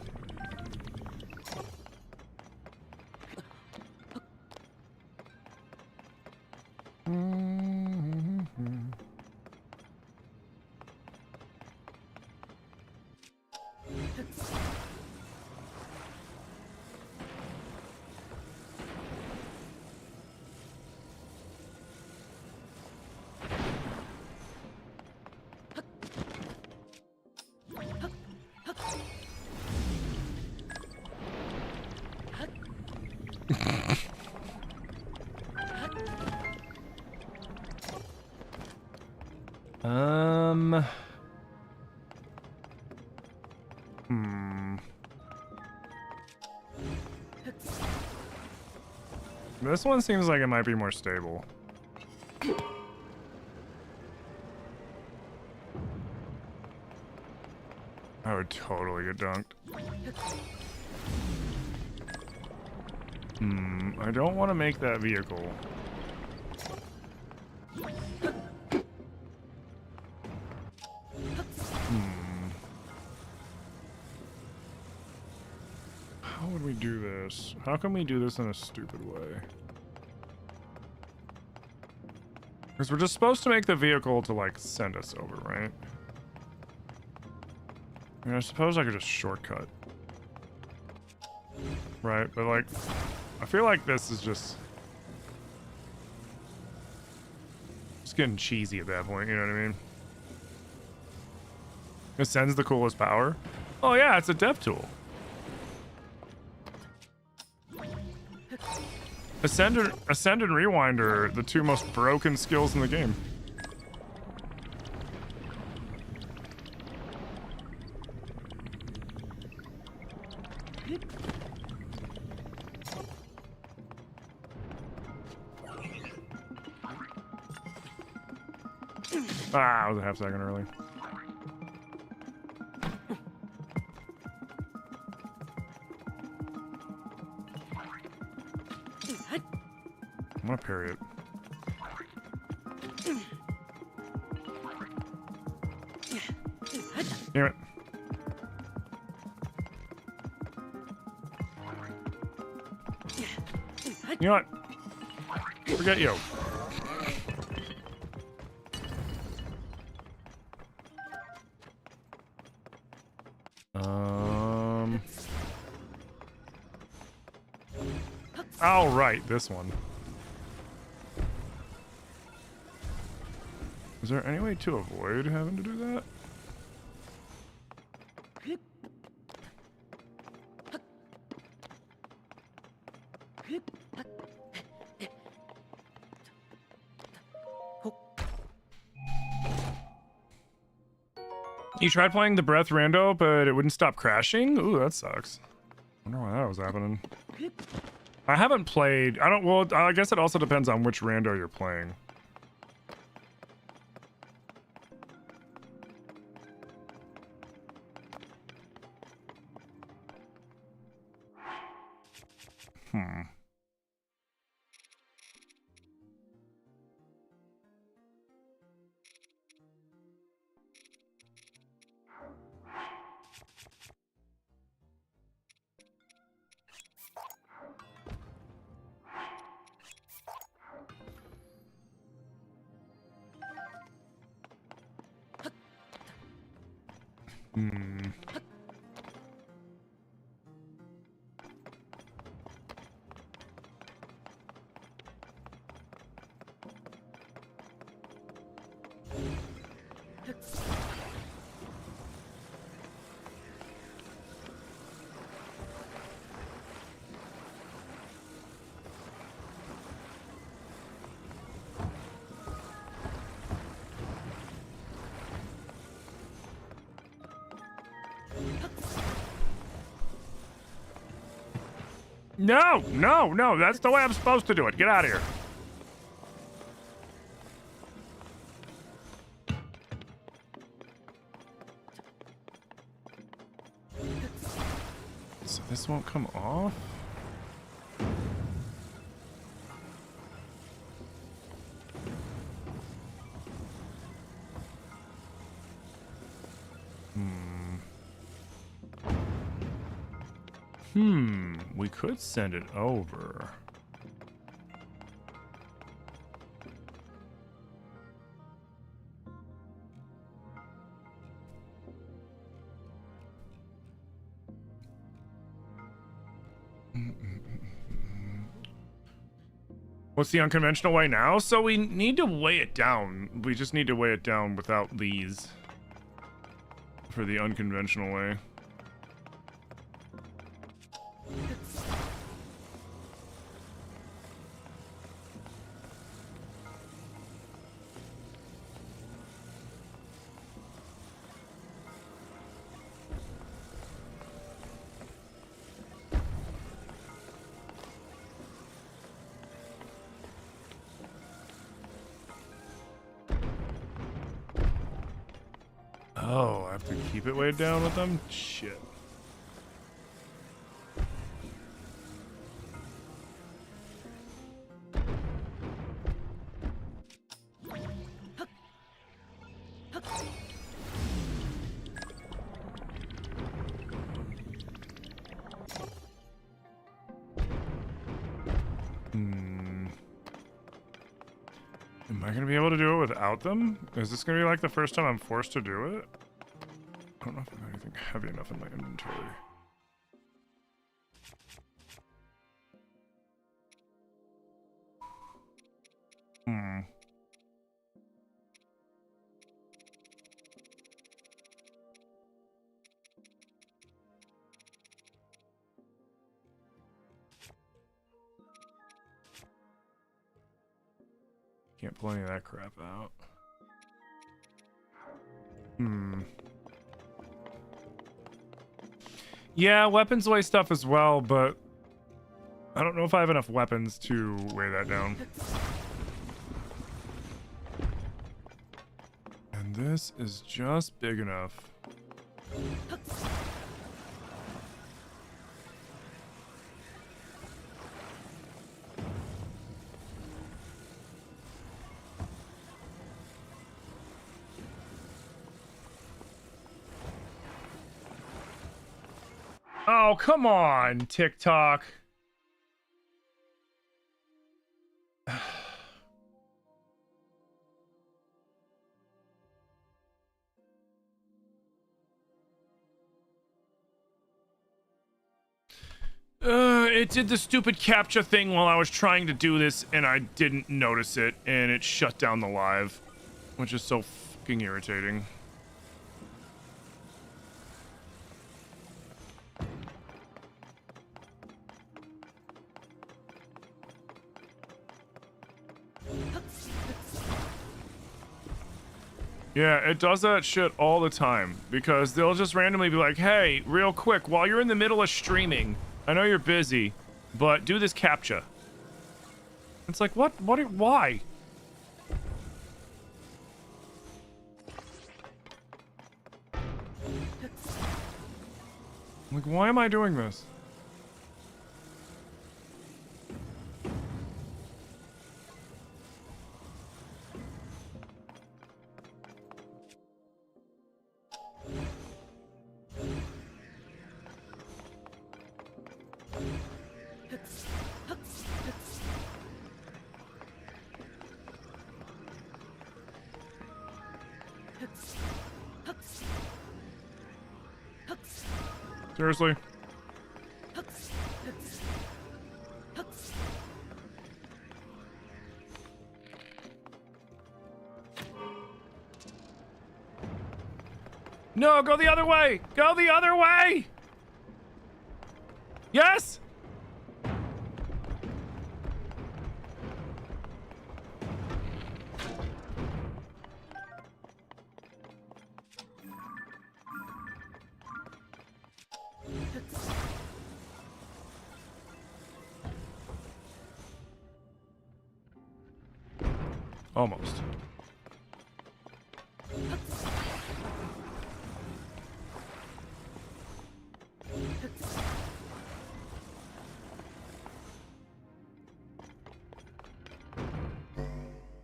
This one seems like it might be more stable. I would totally get dunked. I don't want to make that vehicle. How would we do this? How can we do this in a stupid way? Because we're just supposed to make the vehicle to, like, send us over, right? I mean, I suppose I could just shortcut. Right, but, like, I feel like this is just getting cheesy at that point, you know what I mean? It sends the coolest power. Oh yeah, it's a dev tool. Ascend and Rewind are the two most broken skills in the game. Ah, I was a half second early. I'm gonna parry it. Damn it. You know what? Forget you. Oh, right, this one. Is there any way to avoid having to do that? You tried playing the Breath Rando, but it wouldn't stop crashing? Ooh, that sucks. Wonder why that was happening. I haven't played... well, I guess it also depends on which Rando you're playing. No, no, no, that's the way I'm supposed to do it. Get out of here. This won't come off? We could send it over. What's the unconventional way now? So we need to weigh it down. We just need to weigh it down without these for the unconventional way. Oh, I have to keep it weighed down with them? Shit. Am I gonna be able to do it without them? Is this gonna be like the first time I'm forced to do it? I don't know if I have anything heavy enough in my inventory. Can't pull any of that crap out. Yeah, weapons weigh stuff as well, but I don't know if I have enough weapons to weigh that down. And this is just big enough. Oh, come on, TikTok. It did the stupid captcha thing while I was trying to do this, and I didn't notice it, and it shut down the live, which is so fucking irritating. Yeah, it does that shit all the time, because they'll just randomly be like, hey, real quick, while you're in the middle of streaming, I know you're busy, but do this captcha. It's like, why? Like, why am I doing this? Seriously? No, go the other way! Go the other way! Yes! Almost.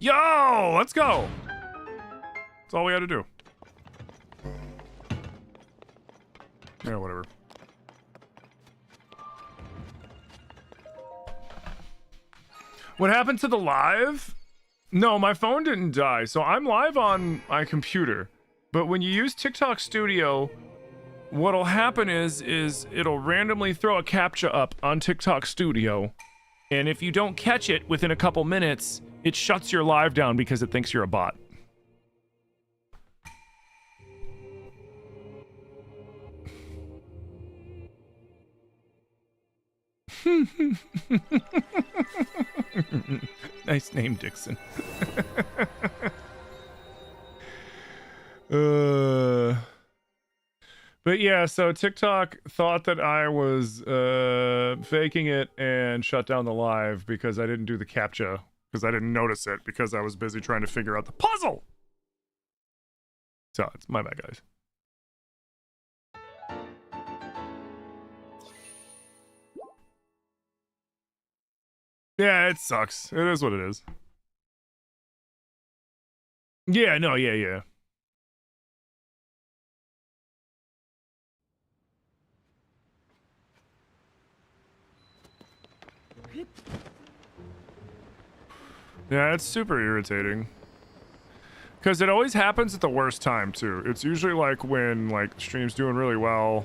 Yo, let's go. That's all we had to do. Yeah, whatever. What happened to the live? No, my phone didn't die. So I'm live on my computer. But when you use TikTok Studio, what'll happen is it'll randomly throw a CAPTCHA up on TikTok Studio. And if you don't catch it within a couple minutes, it shuts your live down because it thinks you're a bot. Nice name, Dixon. But yeah, so TikTok thought that I was faking it and shut down the live because I didn't do the CAPTCHA, because I didn't notice it because I was busy trying to figure out the puzzle. So it's my bad, guys. Yeah, it sucks. It is what it is. Yeah, no, yeah. Yeah, it's super irritating. Because it always happens at the worst time, too. It's usually like when, like, stream's doing really well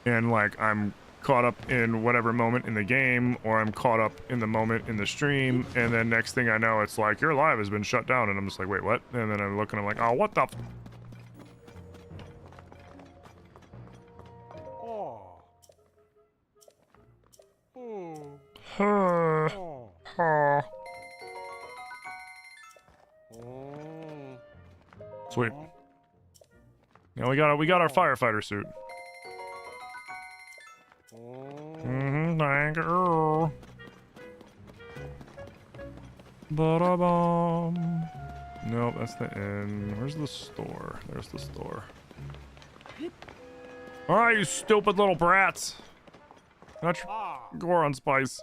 and, like, I'm caught up in whatever moment in the game, or I'm caught up in the moment in the stream, and then next thing I know, it's like, your live has been shut down, and I'm just like, wait, what? And then I look and I'm like, oh, what the f— Sweet. Yeah, we got our firefighter suit. Thank you. Ba-da-bum. Nope, that's the inn. Where's the store? There's the store. Alright, you stupid little brats. Not your gore on spice.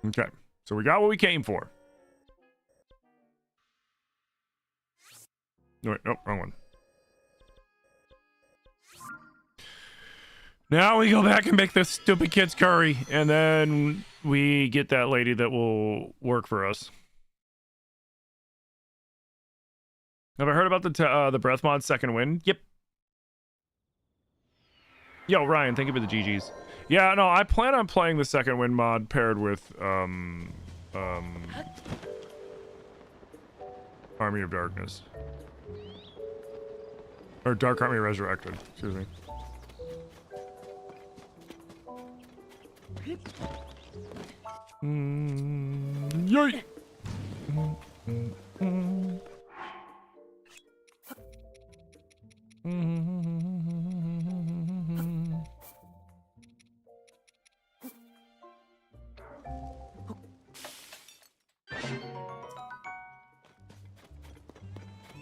Okay, so we got what we came for. No, wait, nope, wrong one. Now we go back and make this stupid kid's curry, and then we get that lady that will work for us. Have I heard about the breath mod second win? Yep. Yo, Ryan, thank you for the GGs. Yeah, no, I plan on playing the second win mod paired with Army of Darkness. Or Dark Army Resurrected, excuse me. Yay!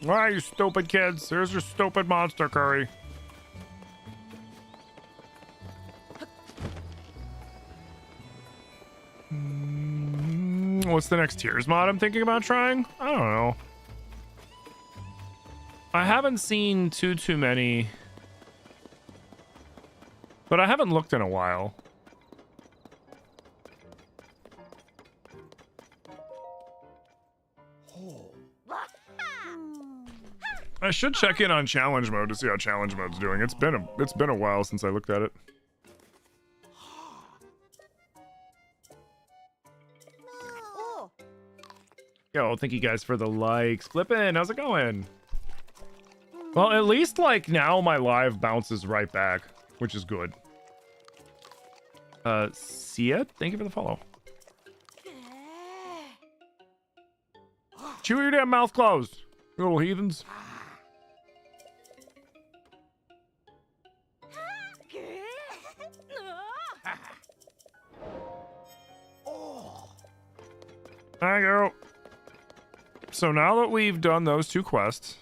Why, you stupid kids? Here's your stupid monster curry. What's the next tiers mod I'm thinking about trying? I don't know. I haven't seen too many, but I haven't looked in a while. I should check in on challenge mode to see how challenge mode's doing. It's been a while since I looked at it. Yo, thank you guys for the likes. Flippin', how's it going? Well, at least, like, now my live bounces right back, which is good. Sia, thank you for the follow. Chew your damn mouth closed, you little heathens. Thank you. So now that we've done those two quests,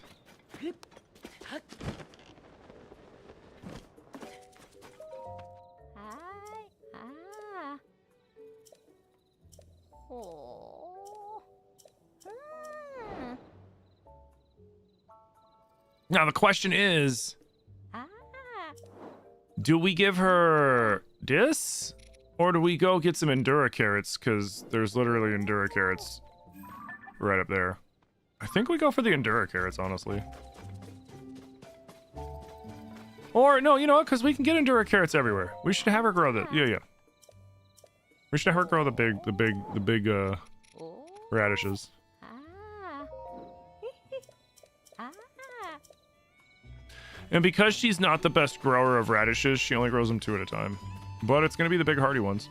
Now the question is, Ah. do we give her this? Or do we go get some Endura carrots? Because there's literally Endura carrots right up there. I think we go for the Endura carrots, honestly. Or, no, you know what? Because we can get Endura carrots everywhere. We should have her grow the... Yeah. We should have her grow the big Oh. radishes. Ah. Ah. And because she's not the best grower of radishes, she only grows them 2 at a time. But it's going to be the big hardy ones.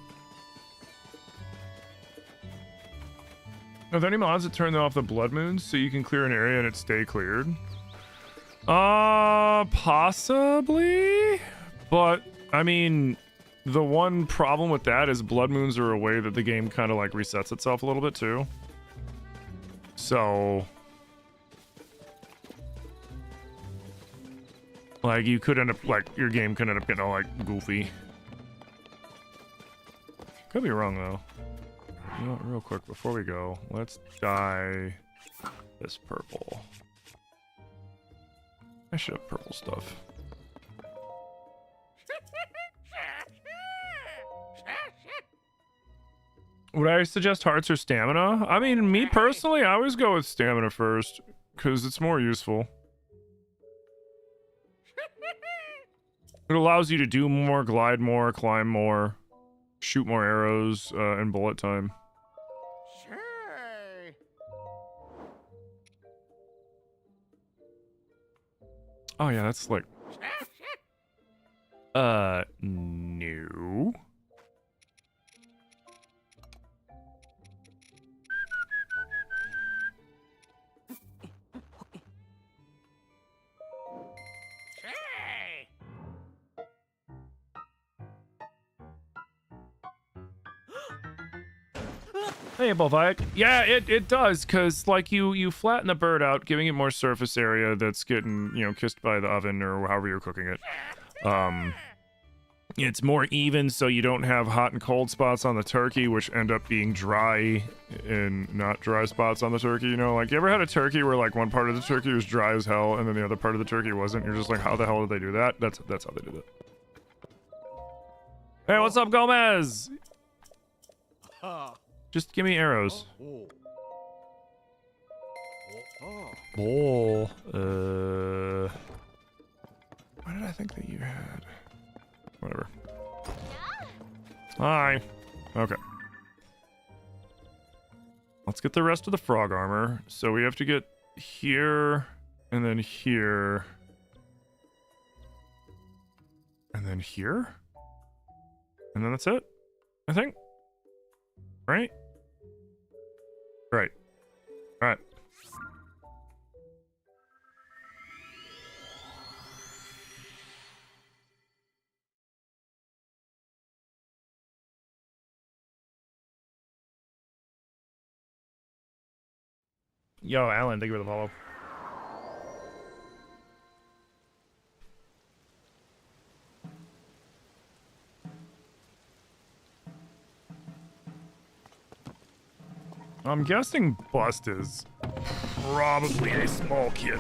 Are there any mods that turn off the blood moons so you can clear an area and it stay cleared? Possibly. But, I mean, the one problem with that is blood moons are a way that the game kind of like resets itself a little bit too. So... like, you could end up, like, your game could end up getting all, like, goofy. Could be wrong, though. You know what, real quick, before we go, let's dye this purple. I should have purple stuff. Would I suggest hearts or stamina? I mean, me personally, I always go with stamina first, because it's more useful. It allows you to do more, glide more, climb more, shoot more arrows, in bullet time. Sure. Oh yeah, that's like... no. Hey, Bolvik. Yeah, it does, because, like, you flatten the bird out, giving it more surface area that's getting, you know, kissed by the oven or however you're cooking it. It's more even, so you don't have hot and cold spots on the turkey, which end up being dry and not dry spots on the turkey, you know? Like, you ever had a turkey where, like, one part of the turkey was dry as hell, and then the other part of the turkey wasn't? You're just like, how the hell did they do that? That's how they did it. Hey, what's up, Gomez? Just give me arrows. Oh. What did I think that you had? Whatever. Hi. Okay. Let's get the rest of the frog armor. So we have to get here, and then here, and then here, and then that's it, I think. Right? Right. All right. Yo, Alan, thank you for the follow. I'm guessing Bust is probably a small kid,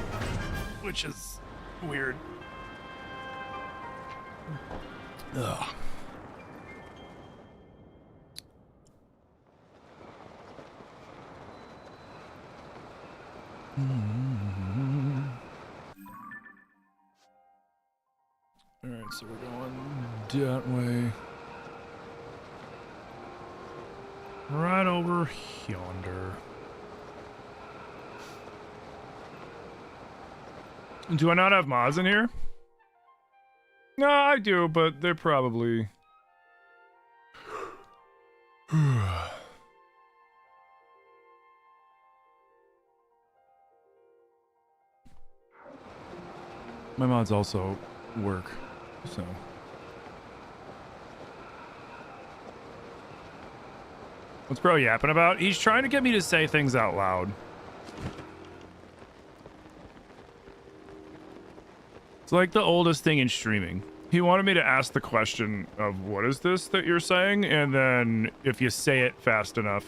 which is weird. Ugh. Alright, so we're going that way. Right over yonder. Do I not have mods in here? No, I do, but they're probably... My mods also work, so... What's bro yapping about? He's trying to get me to say things out loud. It's like the oldest thing in streaming. He wanted me to ask the question of what is this that you're saying? And then if you say it fast enough,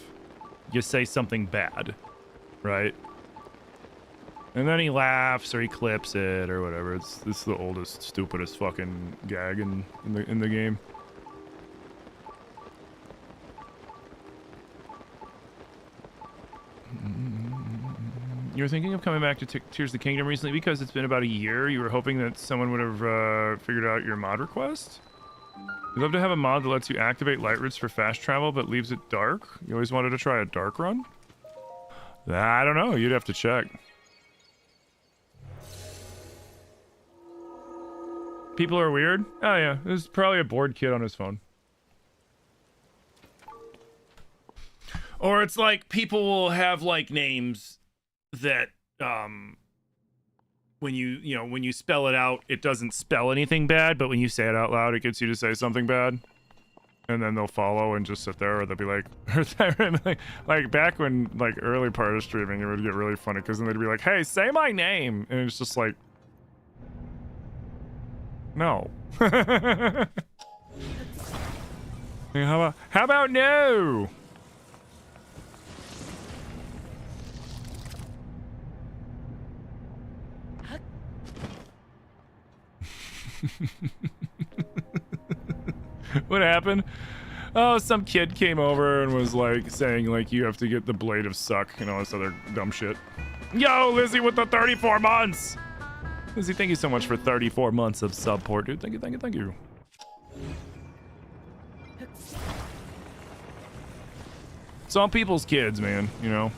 you say something bad, right? And then he laughs or he clips it or whatever. It's the oldest, stupidest fucking gag in the game. You were thinking of coming back to Tears of the Kingdom recently because it's been about a year. You were hoping that someone would have figured out your mod request. You'd love to have a mod that lets you activate light routes for fast travel but leaves it dark. You always wanted to try a dark run? I don't know. You'd have to check. People are weird? Oh yeah, there's probably a bored kid on his phone. Or it's like people will have like names that when you spell it out, it doesn't spell anything bad, but when you say it out loud, it gets you to say something bad. And then they'll follow and just sit there, or they'll be like, like back when like early part of streaming, it would get really funny because then they'd be like, "Hey, say my name," and it's just like, no. How about no? What happened? Oh, some kid came over and was like saying like you have to get the blade of suck and all this other dumb shit. Yo, Lizzie with the 34 months. Lizzie, thank you so much for 34 months of support, dude. Thank you, thank you, thank you. Some people's kids, man, you know.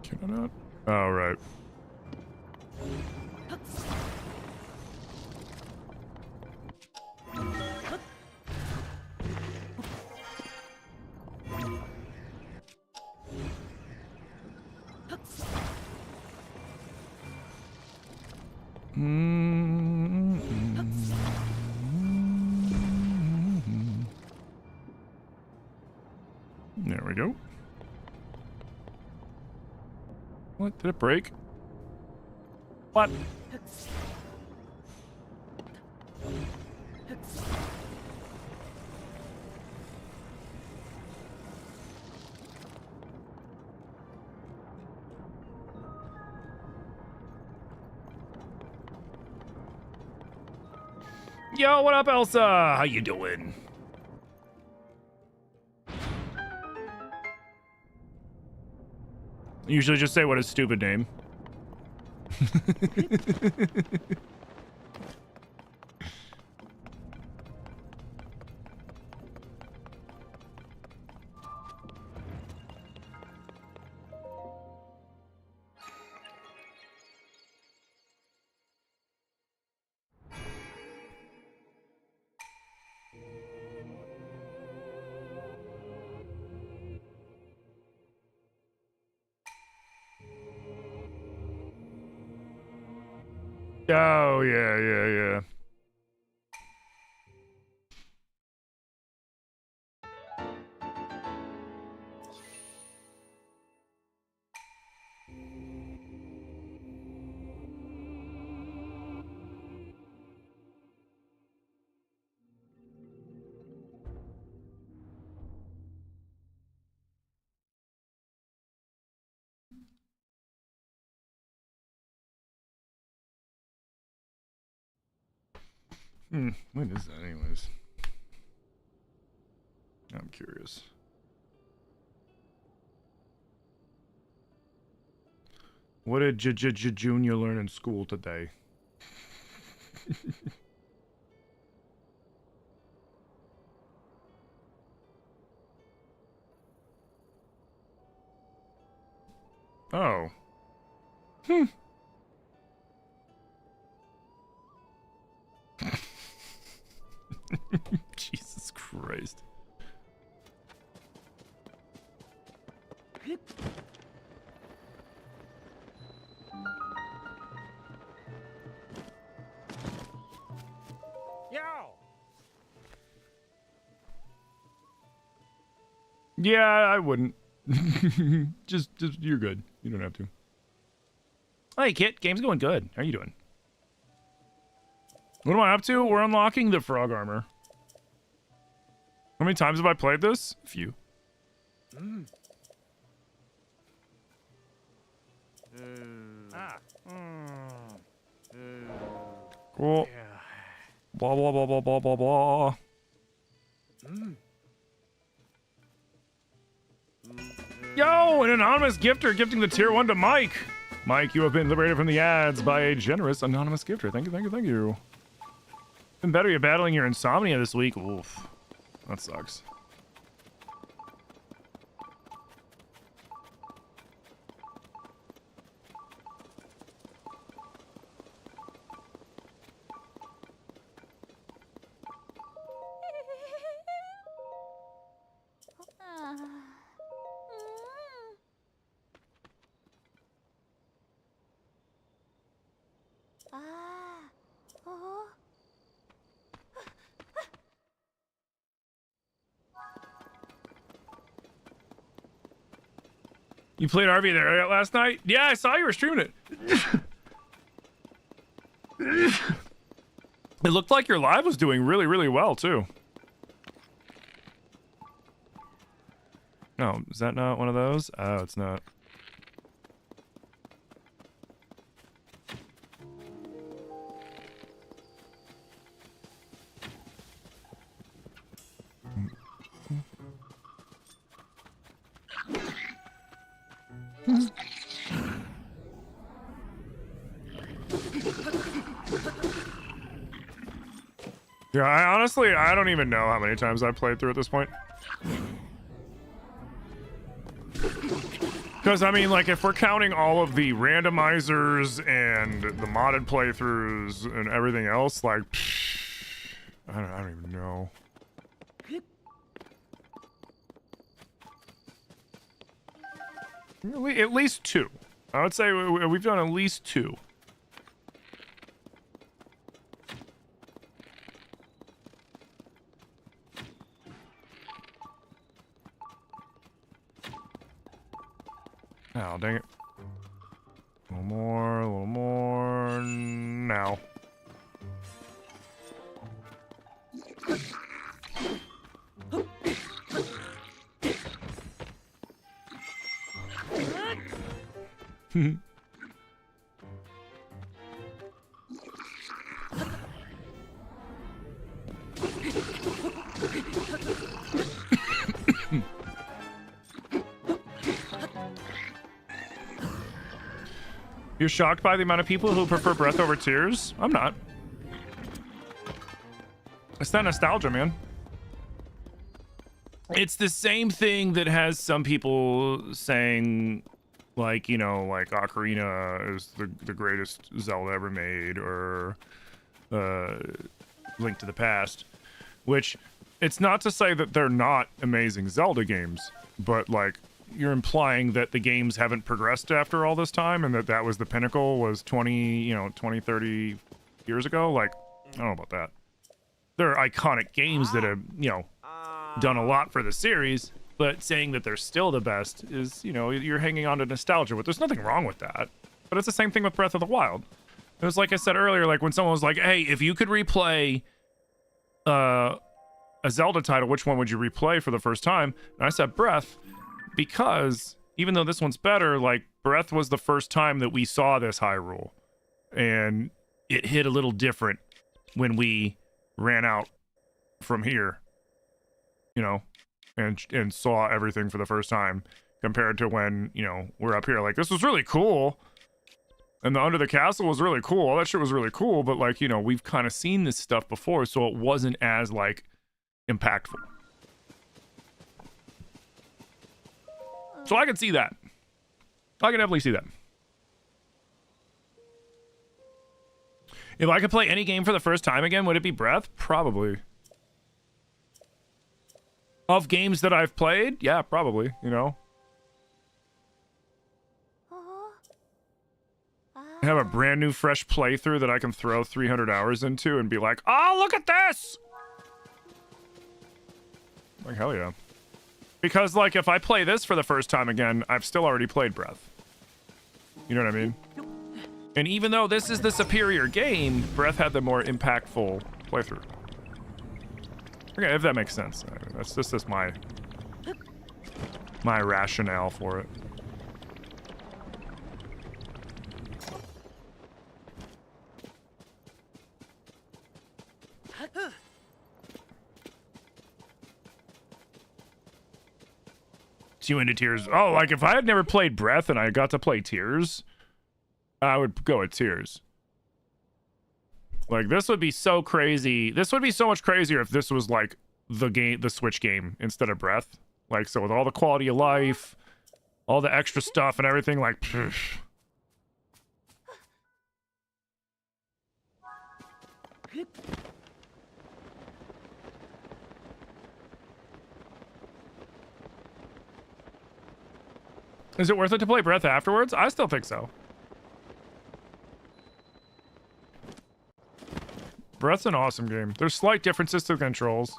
Can I not? Oh, right. There we go. What? Did it break? What? Yo, what up, Elsa? How you doing? Usually just say what a stupid name. Oh, yeah. What is that anyways? I'm curious. What did Junior learn in school today? Oh. Jesus Christ. Yo! Yeah, I wouldn't. just you're good. You don't have to. Hey, Kit, game's going good. How are you doing? What am I up to? We're unlocking the frog armor. How many times have I played this? A few. Cool. Blah, blah, blah, blah, blah, blah, blah. Yo, an anonymous gifter gifting the tier 1 to Mike. Mike, you have been liberated from the ads by a generous anonymous gifter. Thank you, thank you, thank you. Been better you're battling your insomnia this week. Oof. That sucks. You played RV there last night? Yeah, I saw you were streaming it. It looked like your live was doing really, really well, too. No, is that not one of those? Oh, it's not. Yeah, I don't even know how many times I've played through at this point. Because, I mean, like, if we're counting all of the randomizers and the modded playthroughs and everything else, like, I don't even know. At least 2. I would say we've done at least 2. Oh, dang it. A little more, now. You're shocked by the amount of people who prefer Breath over Tears? I'm not. It's that nostalgia, man. It's the same thing that has some people saying, like, you know, like Ocarina is the greatest Zelda ever made, or Link to the Past, which it's not to say that they're not amazing Zelda games, but like you're implying that the games haven't progressed after all this time and that was the pinnacle was 20, 30 years ago. Like, I don't know about that. There are iconic games that have, done a lot for the series, but saying that they're still the best is, you're hanging on to nostalgia, but there's nothing wrong with that. But it's the same thing with Breath of the Wild. It was like I said earlier, like when someone was like, hey, if you could replay a Zelda title, which one would you replay for the first time? And I said Breath, because even though this one's better, like Breath was the first time that we saw this Hyrule, and it hit a little different when we ran out from here, and saw everything for the first time compared to when, we're up here. Like, this was really cool, and the Under the Castle was really cool. All that shit was really cool, but like, we've kind of seen this stuff before, so it wasn't as like impactful. So I can see that. I can definitely see that. If I could play any game for the first time again, would it be Breath? Probably. Of games that I've played? Yeah, probably, Have a brand new fresh playthrough that I can throw 300 hours into and be like, oh, look at this! Like, hell yeah. Because, like, if I play this for the first time again, I've still already played Breath. You know what I mean? And even though this is the superior game, Breath had the more impactful playthrough. Okay, if that makes sense. That's just my rationale for it. You into Tears? Oh, like if I had never played Breath and I got to play Tears, I would go with Tears. Like this would be so crazy. This would be so much crazier if this was like the Switch game instead of Breath. Like so with all the quality of life, all the extra stuff and everything. Like, pff. Is it worth it to play Breath afterwards? I still think so. Breath's an awesome game. There's slight differences to the controls.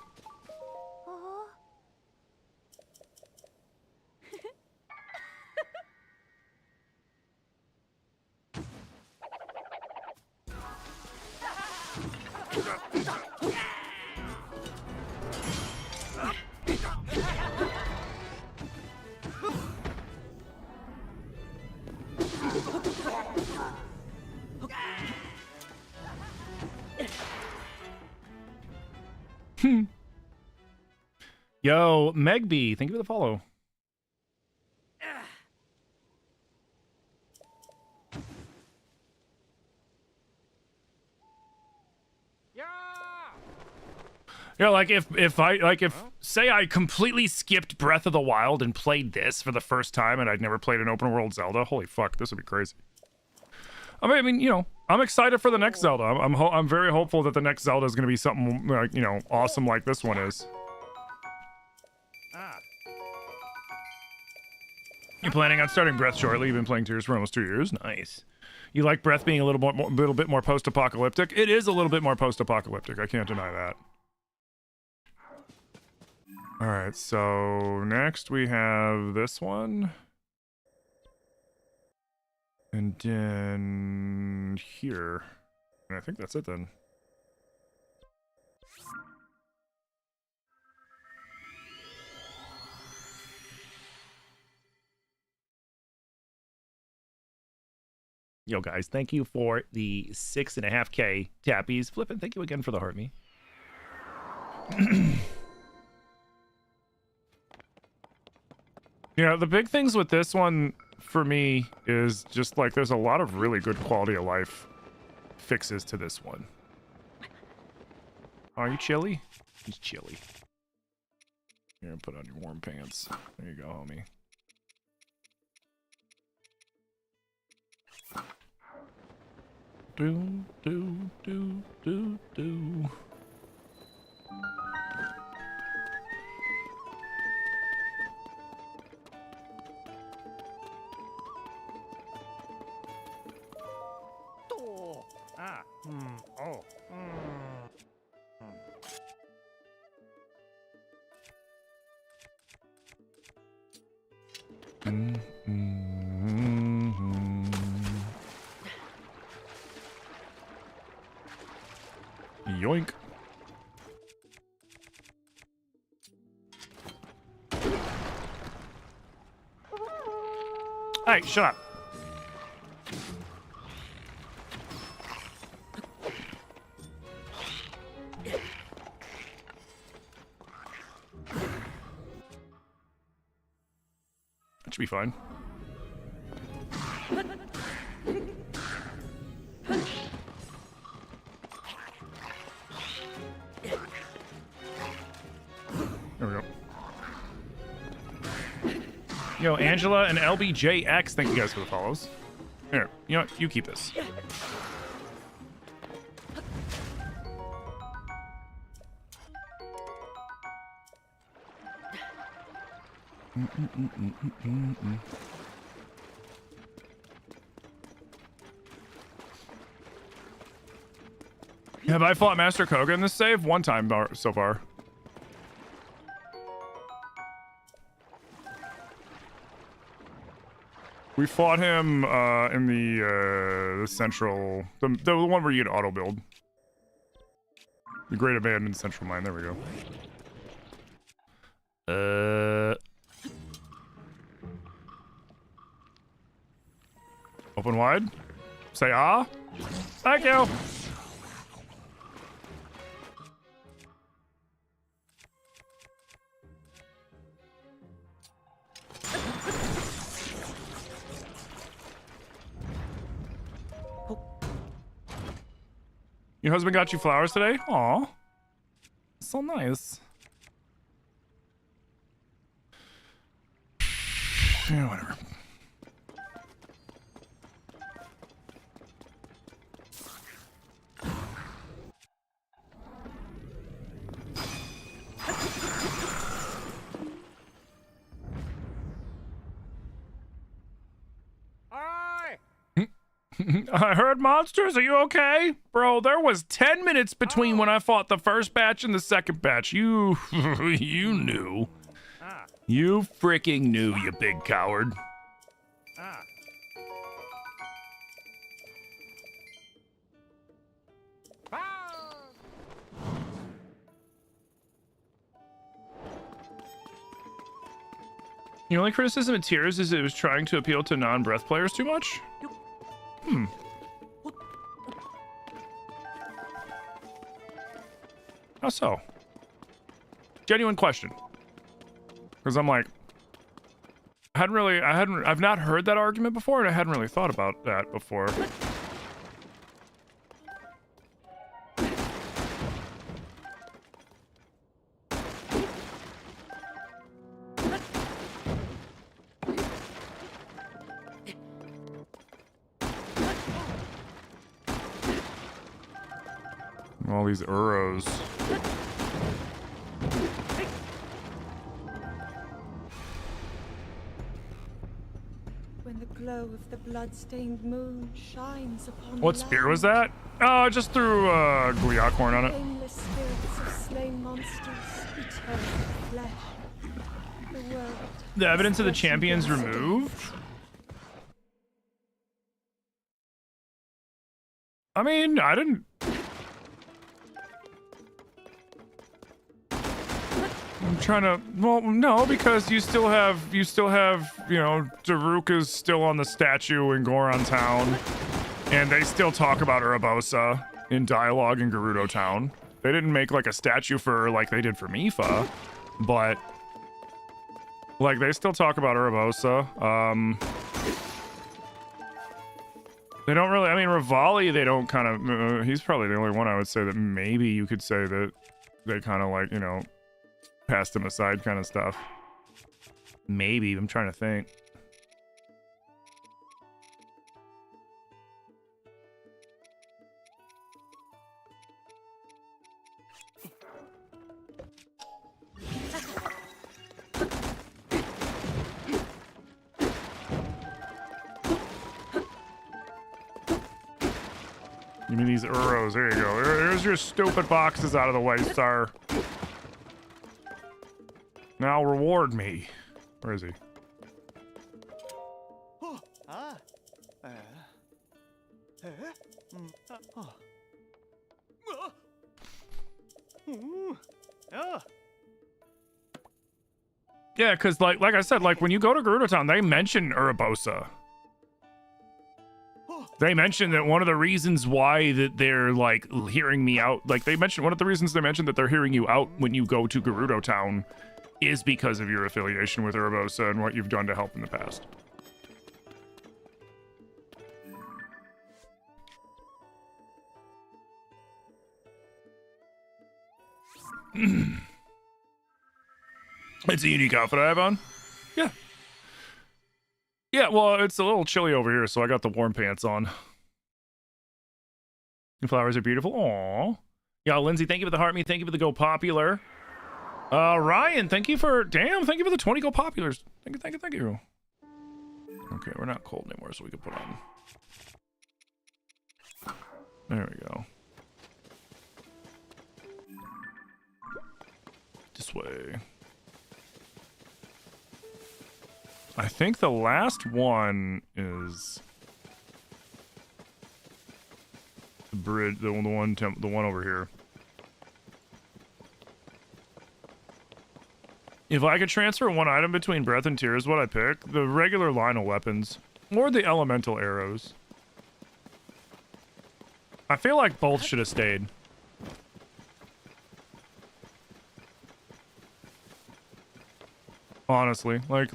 Yo, Megby, thank you for the follow. Yeah, like if say I completely skipped Breath of the Wild and played this for the first time and I'd never played an open world Zelda, holy fuck, this would be crazy. I mean, you know, I'm excited for the next Zelda. I'm very hopeful that the next Zelda is going to be something like, you know, awesome like this one is. You planning on starting Breath shortly? You've been playing Tears for almost 2 years. Nice. You like Breath being a little bit more post-apocalyptic? It is a little bit more post-apocalyptic. I can't deny that. All right, so next we have this one. And then here. And I think that's it then. Yo, guys, thank you for the 6.5K tappies. Flippin', thank you again for the heart me. You know, the big things with this one for me is just like there's a lot of really good quality of life fixes to this one. Are you chilly? He's chilly. Here, put on your warm pants. There you go, homie. Do, do, do, do, do. Oh. Yoink. Hey, shut up. That should be fine. There we go. Yo, Angela and LBJX, thank you guys for the follows. Here, you know what? You keep this. Have I fought Master Koga in this save? One time so far. We fought him in the central, the one where you get auto build. The Great Abandoned Central Mine. There we go. Open wide. Say ah. Thank you. Your husband got you flowers today? Aw. So nice. Yeah, whatever. I heard monsters. Are you okay? Bro, there was 10 minutes between when I fought the first batch and the second batch. You you knew. You freaking knew, you big coward. The only criticism of Tears is it was trying to appeal to non-breath players too much? How so? Genuine question. Because I'm like, I've not heard that argument before, and I hadn't really thought about that before. All these Uros. When the glow of the blood-stained moon shines upon What the spear was land, that? Oh, I just threw Gliacorn on it. Nameless spirits of slain monsters return to flesh. The world. The evidence of the is champions resting removed? I mean, I didn't... I'm trying to... Well, no, because you still have, you know, Daruka's still on the statue in Goron Town. And they still talk about Urabosa in dialogue in Gerudo Town. They didn't make, like, a statue for her like they did for Mifa. But... like, they still talk about Urabosa. They don't really... I mean, Rivali, they don't kind of... he's probably the only one I would say that maybe you could say that they kind of, like, you know... passed him aside kind of stuff. Maybe. I'm trying to think. Give me these Uros. There you go. There's your stupid boxes out of the way, sir. Now reward me. Where is he? Yeah, because like I said, like when you go to Gerudo Town, they mention Urabosa. They mention that one of the reasons why that they're like hearing me out, like they mentioned one of the reasons they mentioned that they're hearing you out when you go to Gerudo Town is because of your affiliation with Urabosa and what you've done to help in the past. It's a unique outfit I have on. Yeah. Yeah, well, it's a little chilly over here, so I got the warm pants on. The flowers are beautiful. Aww. Yeah, Lindsay, thank you for the heart me. Thank you for the go popular. Ryan, thank you for... Damn, thank you for the 20 go populars. Thank you. Okay, we're not cold anymore, so we can put on... There we go. This way. I think the last one is the bridge, the one over here. If I could transfer one item between Breath and Tears, what I pick? The regular line of weapons. Or the elemental arrows. I feel like both should have stayed. Honestly. Like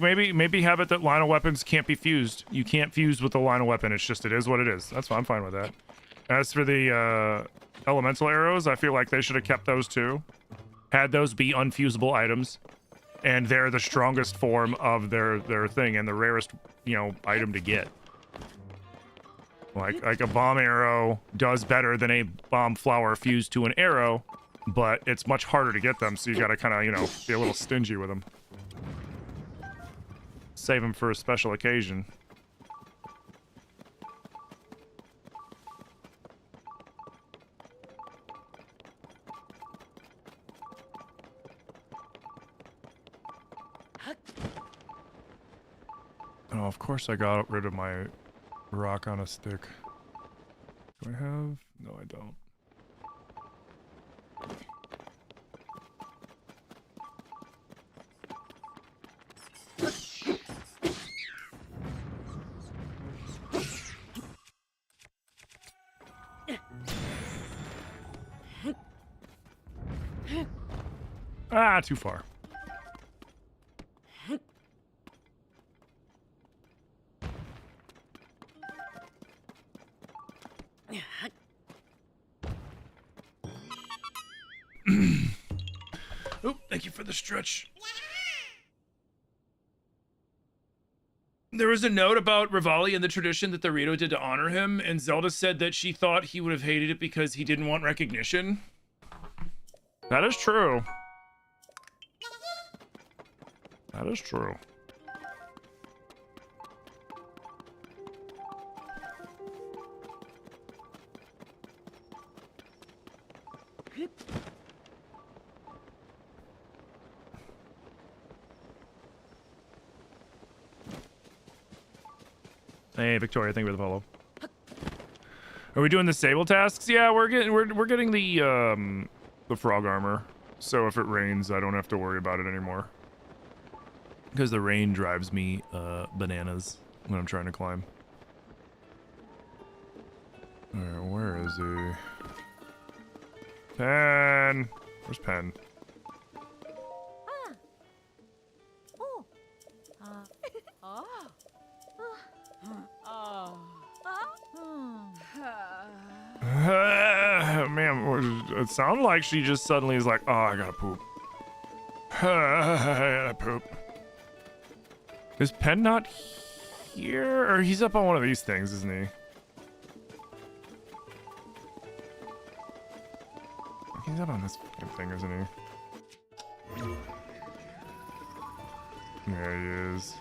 maybe have it that line of weapons can't be fused. You can't fuse with the line of weapon. It's just, it is what it is. That's fine. I'm fine with that. As for the elemental arrows, I feel like they should have kept those too. Had those be unfusable items, and they're the strongest form of their thing and the rarest, you know, item to get. Like a bomb arrow does better than a bomb flower fused to an arrow, but it's much harder to get them, so you gotta kind of, you know, be a little stingy with them. Save them for a special occasion. Oh, of course I got rid of my rock on a stick. Do I have? No, I don't. Ah, too far. Oh, thank you for the stretch. There was a note about Rivali and the tradition that the Rito did to honor him, and Zelda said that she thought he would have hated it because he didn't want recognition. That is true. That is true. Hey, Victoria, thank you for the follow. Are we doing the sable tasks? Yeah, we're getting the frog armor. So if it rains, I don't have to worry about it anymore. Because the rain drives me bananas when I'm trying to climb. Alright, where is he? Pen! Where's Pen? Man, it sounded like she just suddenly is like, oh, I gotta poop. I gotta poop. Is Pen not here? Or he's up on one of these things, isn't he? He's up on this fucking thing, isn't he? There he is.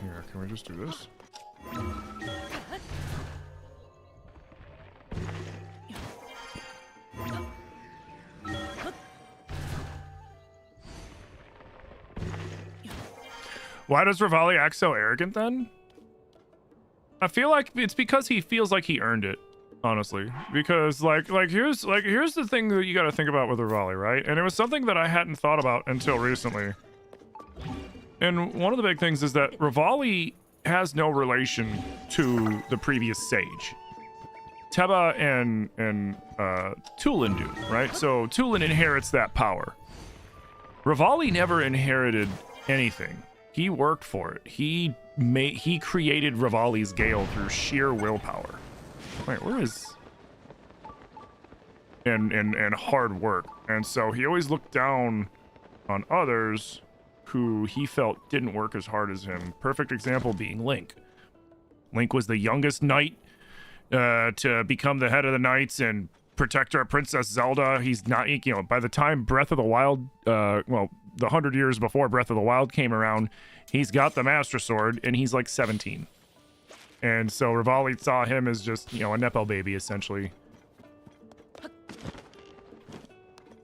Here, can we just do this? Why does Rivali act so arrogant then? I feel like it's because he feels like he earned it, honestly. Because here's the thing that you got to think about with Rivali, right? And it was something that I hadn't thought about until recently. And one of the big things is that Rivali has no relation to the previous sage. Teba and Tulin do, right? So Tulin inherits that power. Rivali never inherited anything. He worked for it. He created Rivali's Gale through sheer willpower. Wait, where is... And hard work. And so he always looked down on others who he felt didn't work as hard as him. Perfect example being Link. Link was the youngest knight to become the head of the knights and protect our Princess Zelda. He's not, you know, by the time Breath of the Wild, well, the 100 years before Breath of the Wild came around, he's got the Master Sword, and he's like 17. And so Rivali saw him as just, you know, a Nepo baby, essentially.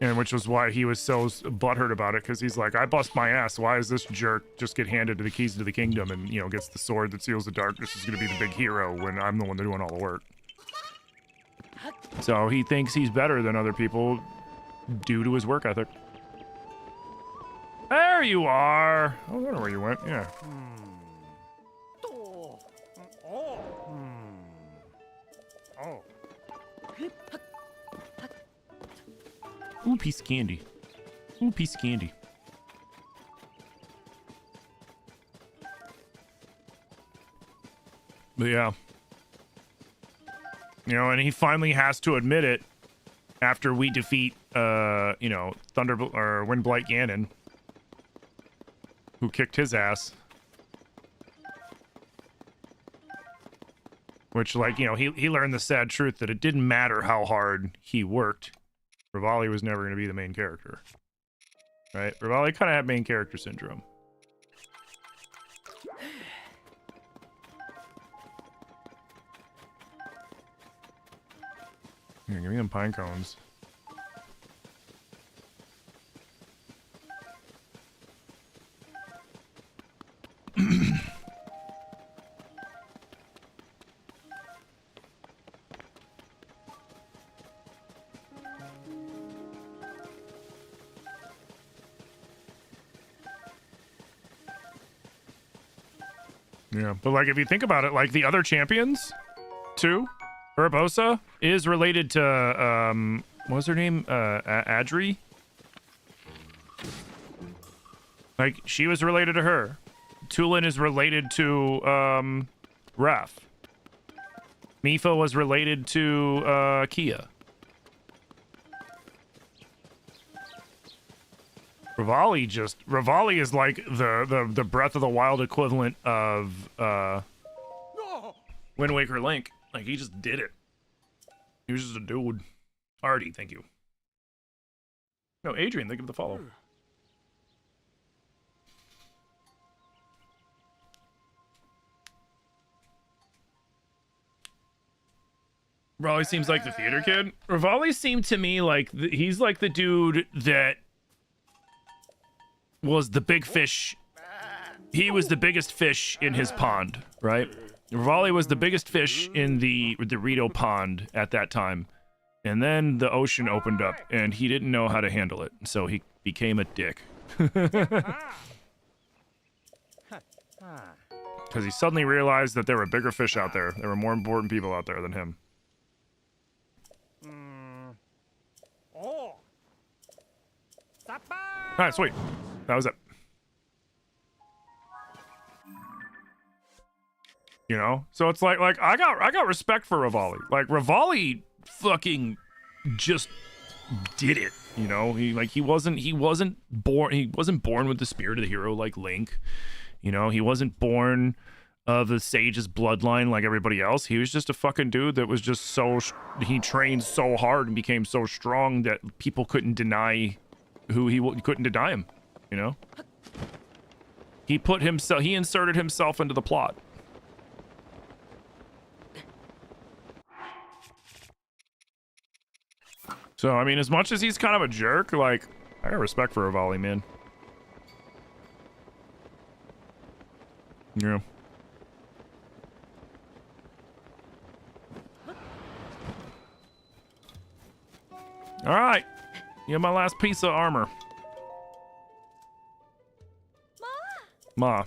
And which was why he was so butthurt about it, because he's like, I bust my ass. Why does this jerk just get handed the keys to the kingdom and, you know, gets the sword that seals the darkness, is going to be the big hero when I'm the one doing all the work? So he thinks he's better than other people due to his work ethic. There you are. I wonder where you went. Yeah. Oh. Oh. Oh. Ooh, piece of candy. Ooh, piece of candy. But yeah. You know, and he finally has to admit it after we defeat, you know, Windblight Ganon, who kicked his ass. Which, like, you know, he learned the sad truth that it didn't matter how hard he worked. Revali was never going to be the main character. Right? Revali kind of had main character syndrome. Here, give me them pine cones. Yeah, but like if you think about it, like the other champions, too, Urbosa is related to what was her name? Adri. Like she was related to her. Tulin is related to Raph. Mifa was related to Kia. Revali is like the Breath of the Wild equivalent of Wind Waker Link. Like he just did it. He was just a dude. Artie, thank you. No, Adrian, thank you for the follow. Raleigh seems like the theater kid. Revali seemed to me like he's like the dude that was the big fish. He was the biggest fish in his pond, right? Revali was the biggest fish in the Rito pond at that time. And then the ocean opened up and he didn't know how to handle it. So he became a dick. Because he suddenly realized that there were bigger fish out there. There were more important people out there than him. Oh. Alright, sweet. That was it. You know? So it's like I got respect for Revali. Like Revali fucking just did it. You know? He wasn't born with the spirit of the hero like Link. You know, he wasn't born of the sage's bloodline like everybody else. He was just a fucking dude that was just he trained so hard and became so strong that people couldn't deny who he couldn't deny him. You know, he inserted himself into the plot. So, I mean, as much as he's kind of a jerk, like, I got respect for Revali, man. Yeah. All right. You have my last piece of armor. Ma.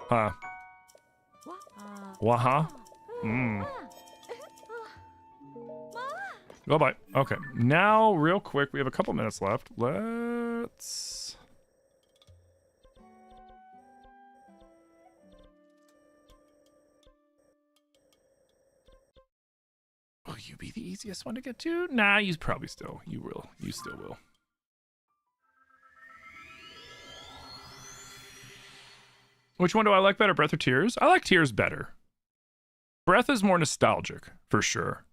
Ha. Waha. Go bye. Okay. Now, real quick, we have a couple minutes left. Let's... Will you be the easiest one to get to? Nah, you probably still. You will. You still will. Which one do I like better, Breath or Tears? I like Tears better. Breath is more nostalgic, for sure.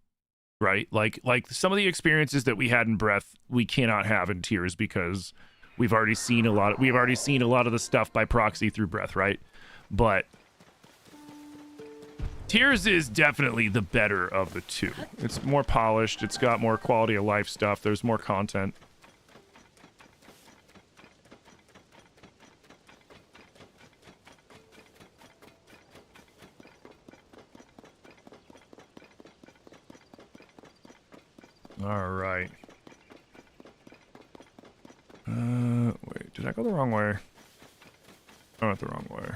Right? Like some of the experiences that we had in Breath, we cannot have in Tears because we've already seen a lot of the stuff by proxy through Breath, right? But Tears is definitely the better of the two. It's more polished, it's got more quality of life stuff, there's more content. All right. Wait, did I go the wrong way? I went the wrong way.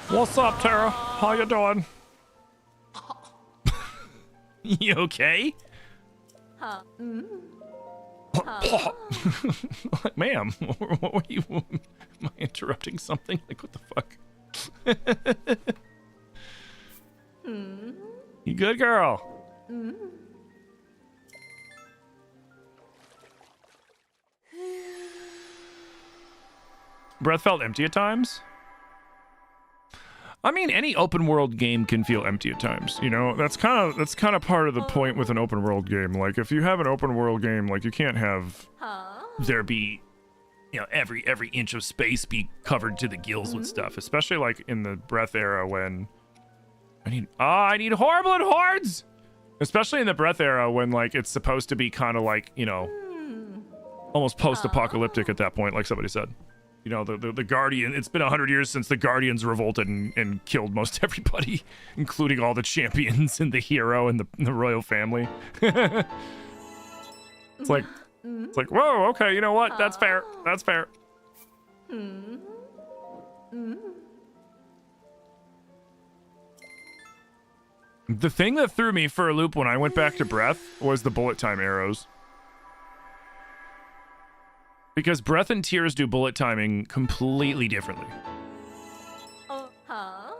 What's up, Tara? How you doing? You okay? Huh. Ma'am, what were you? Am I interrupting something? Like, what the fuck? You good, girl? Breath felt empty at times. I mean, any open world game can feel empty at times. You know, that's kind of part of the point with an open world game. Like, if you have an open world game, like, you can't have there be, you know, every inch of space be covered to the gills with stuff. Especially like in the Breath era when I need horrible and hordes. Especially in the Breath era when like it's supposed to be kind of like, you know, almost post-apocalyptic at that point, like somebody said. You know, the Guardian, it's been 100 years since the Guardians revolted and killed most everybody, including all the champions and the hero and the royal family. It's like, whoa, okay, you know what? That's fair. That's fair. The thing that threw me for a loop when I went back to Breath was the bullet time arrows. Because Breath and Tears do bullet timing completely differently. I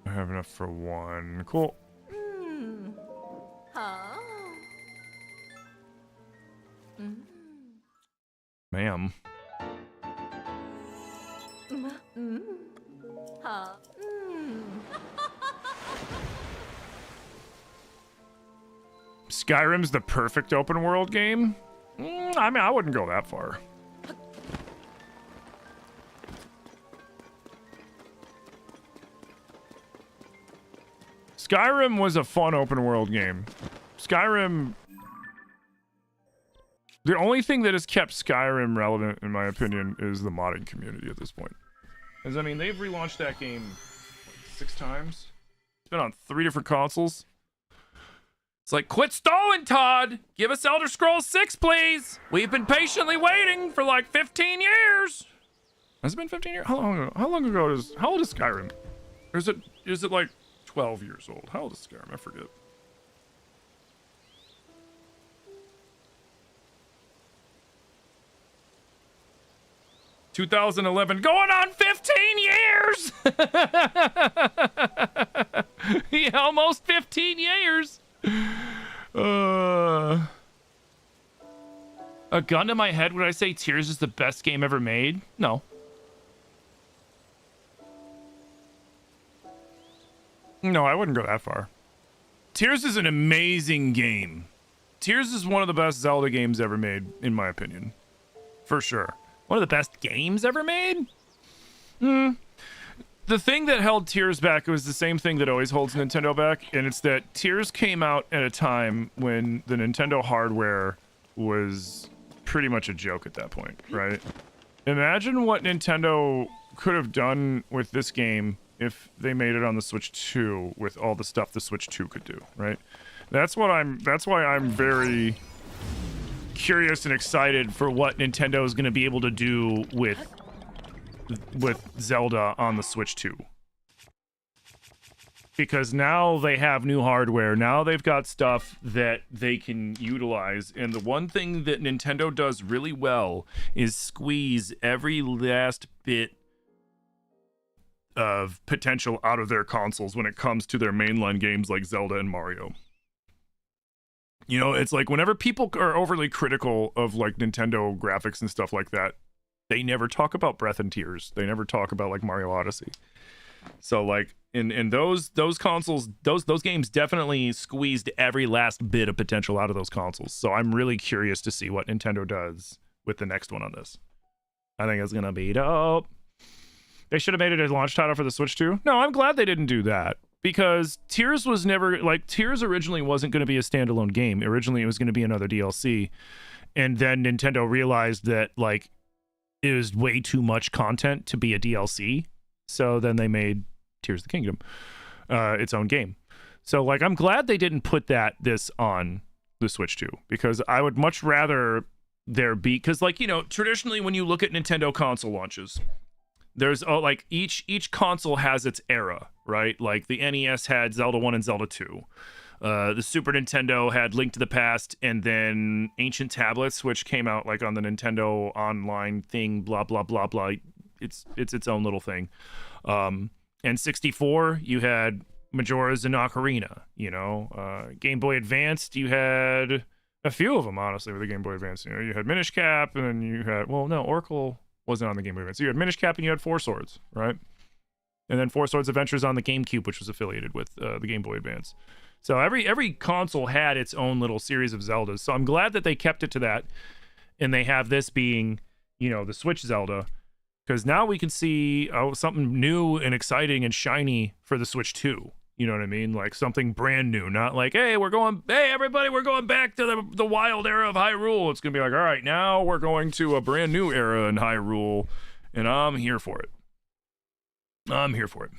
have enough for one. Cool. Ma'am. Skyrim's the perfect open world game? I mean, I wouldn't go that far. Skyrim was a fun open world game. Skyrim... The only thing that has kept Skyrim relevant, in my opinion, is the modding community at this point. Because, I mean, they've relaunched that game, what, 6 times? It's been on 3 different consoles. It's like, quit stalling, Todd! Give us Elder Scrolls 6, please! We've been patiently waiting for like 15 years! Has it been 15 years? How long ago is... How old is Skyrim? Or is it like 12 years old? How old is Skyrim? I forget. ...2011, going on 15 years! Yeah, almost 15 years! A gun to my head, would I say Tears is the best game ever made? No. No, I wouldn't go that far. Tears is an amazing game. Tears is one of the best Zelda games ever made, in my opinion. For sure. One of the best games ever made? The thing that held Tears back was the same thing that always holds Nintendo back, and it's that Tears came out at a time when the Nintendo hardware was pretty much a joke at that point, right? Imagine what Nintendo could have done with this game if they made it on the Switch 2 with all the stuff the Switch 2 could do, right? That's why I'm very curious and excited for what Nintendo is going to be able to do with Zelda on the Switch 2. Because now they have new hardware. Now they've got stuff that they can utilize. And the one thing that Nintendo does really well is squeeze every last bit of potential out of their consoles when it comes to their mainline games like Zelda and Mario. You know, it's like whenever people are overly critical of like Nintendo graphics and stuff like that, they never talk about Breath and Tears. They never talk about like Mario Odyssey. So like in those consoles, those games definitely squeezed every last bit of potential out of those consoles. So I'm really curious to see what Nintendo does with the next one on this. I think it's gonna be dope. They should have made it a launch title for the Switch too. No, I'm glad they didn't do that. because Tears was never like Tears originally wasn't going to be a standalone game. Originally, it was going to be another DLC, and then Nintendo realized that like it was way too much content to be a DLC. So then they made Tears of the Kingdom its own game. So like I'm glad they didn't put this on the Switch 2, because I would much rather there be, because like, you know, traditionally when you look at Nintendo console launches, there's like each console has its era, right? Like the NES had Zelda 1 and Zelda 2. The Super Nintendo had Link to the Past, and then Ancient Tablets, which came out like on the Nintendo Online thing, blah blah blah blah. It's its own little thing. And 64, you had Majora's and Ocarina. You know, Game Boy Advanced, you had a few of them, honestly, with the Game Boy Advance. You know, you had Minish Cap, and then you had, well, no, Oracle wasn't on the Game Boy Advance. So you had Minish Cap and you had Four Swords, right? And then Four Swords Adventures on the GameCube, which was affiliated with the Game Boy Advance. So every console had its own little series of Zeldas. So I'm glad that they kept it to that, and they have this being, you know, the Switch Zelda, because now we can see something new and exciting and shiny for the Switch 2. You know what I mean? Like something brand new, not like, hey, everybody, we're going back to the wild era of Hyrule. It's gonna be like, all right, now we're going to a brand new era in Hyrule, and I'm here for it. I'm here for it.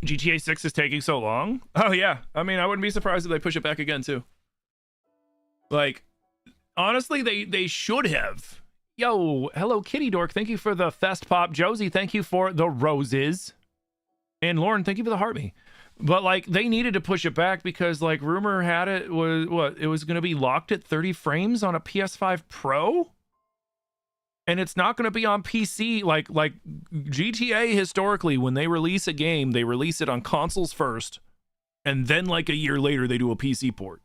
GTA 6 is taking so long? Oh yeah. I mean, I wouldn't be surprised if they push it back again too. Like, honestly, they should have. Yo, hello Kitty Dork, thank you for the Fest Pop. Josie, thank you for the roses. And Lauren, thank you for the heart me. But like, they needed to push it back because like rumor had it was it was going to be locked at 30 frames on a PS5 Pro, and it's not going to be on PC. Like GTA historically, when they release a game, they release it on consoles first, and then like a year later they do a PC port.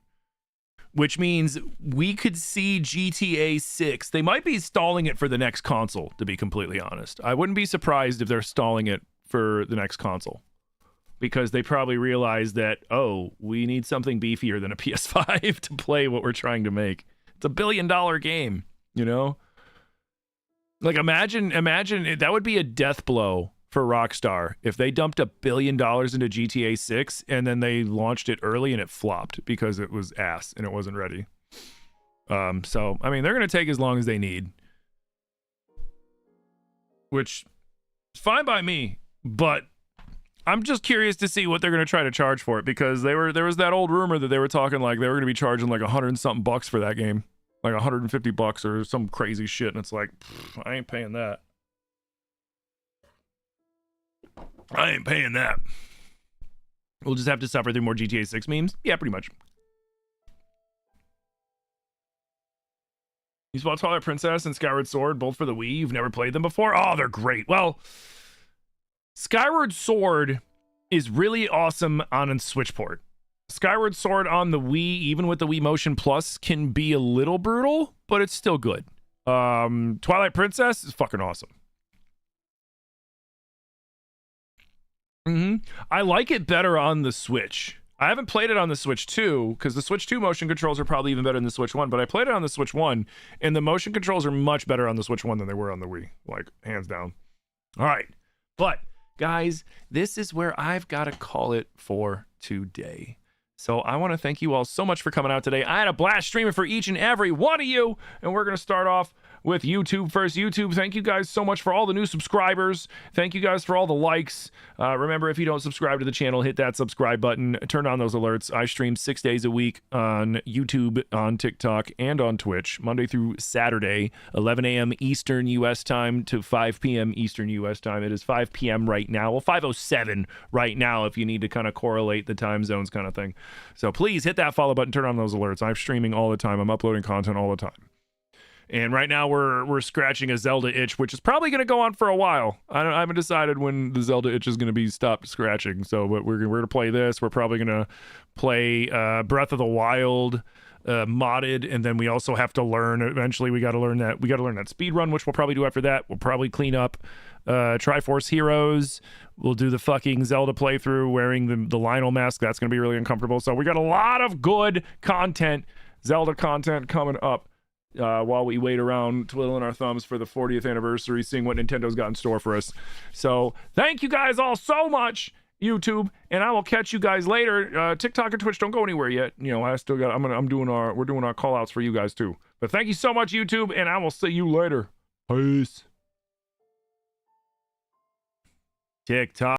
Which means we could see GTA 6. They might be stalling it for the next console, to be completely honest. I wouldn't be surprised if they're stalling it for the next console, because they probably realize that, oh, we need something beefier than a PS5 to play what we're trying to make. It's a $1 billion game, you know? Like, imagine that would be a death blow for Rockstar if they dumped $1 billion into GTA 6 and then they launched it early and it flopped because it was ass and it wasn't ready. So I mean, they're gonna take as long as they need, which is fine by me, but I'm just curious to see what they're gonna try to charge for it, because there was that old rumor that they were talking like they were gonna be charging like $100 and something bucks for that game, like $150 or some crazy shit, and it's like, I ain't paying that. I ain't paying that. We'll just have to suffer through more GTA 6 memes? Yeah, pretty much. You bought Twilight Princess and Skyward Sword, both for the Wii. You've never played them before? Oh, they're great. Well, Skyward Sword is really awesome on a Switch port. Skyward Sword on the Wii, even with the Wii Motion Plus, can be a little brutal, but it's still good. Twilight Princess is fucking awesome. I like it better on the Switch. I haven't played it on the Switch 2, because the Switch 2 motion controls are probably even better than the Switch 1, but I played it on the Switch 1, and the motion controls are much better on the Switch 1 than they were on the Wii. Like, hands down. All right. But, guys, this is where I've got to call it for today. So I want to thank you all so much for coming out today. I had a blast streaming for each and every one of you, and we're going to start off with YouTube first. YouTube, thank you guys so much for all the new subscribers. Thank you guys for all the likes. Remember, if you don't subscribe to the channel, hit that subscribe button. Turn on those alerts. I stream 6 days a week on YouTube, on TikTok, and on Twitch, Monday through Saturday, 11 a.m. Eastern U.S. time to 5 p.m. Eastern U.S. time. It is 5 p.m. right now. Well, 5:07 right now if you need to kind of correlate the time zones kind of thing. So please hit that follow button. Turn on those alerts. I'm streaming all the time. I'm uploading content all the time. And right now we're scratching a Zelda itch, which is probably going to go on for a while. I haven't decided when the Zelda itch is going to be stopped scratching. So but we're going to play this. We're probably going to play Breath of the Wild modded, and then we also have to learn. Eventually, we got to learn that speed run, which we'll probably do after that. We'll probably clean up Triforce Heroes. We'll do the fucking Zelda playthrough wearing the Lionel mask. That's going to be really uncomfortable. So we got a lot of good content, Zelda content coming up. while we wait around twiddling our thumbs for the 40th anniversary, seeing what Nintendo's got in store for us. So thank you guys all so much, YouTube, and I will catch you guys later. TikTok and Twitch don't go anywhere yet. You know, we're doing our call outs for you guys too. But thank you so much, YouTube, and I will see you later. Peace. TikTok.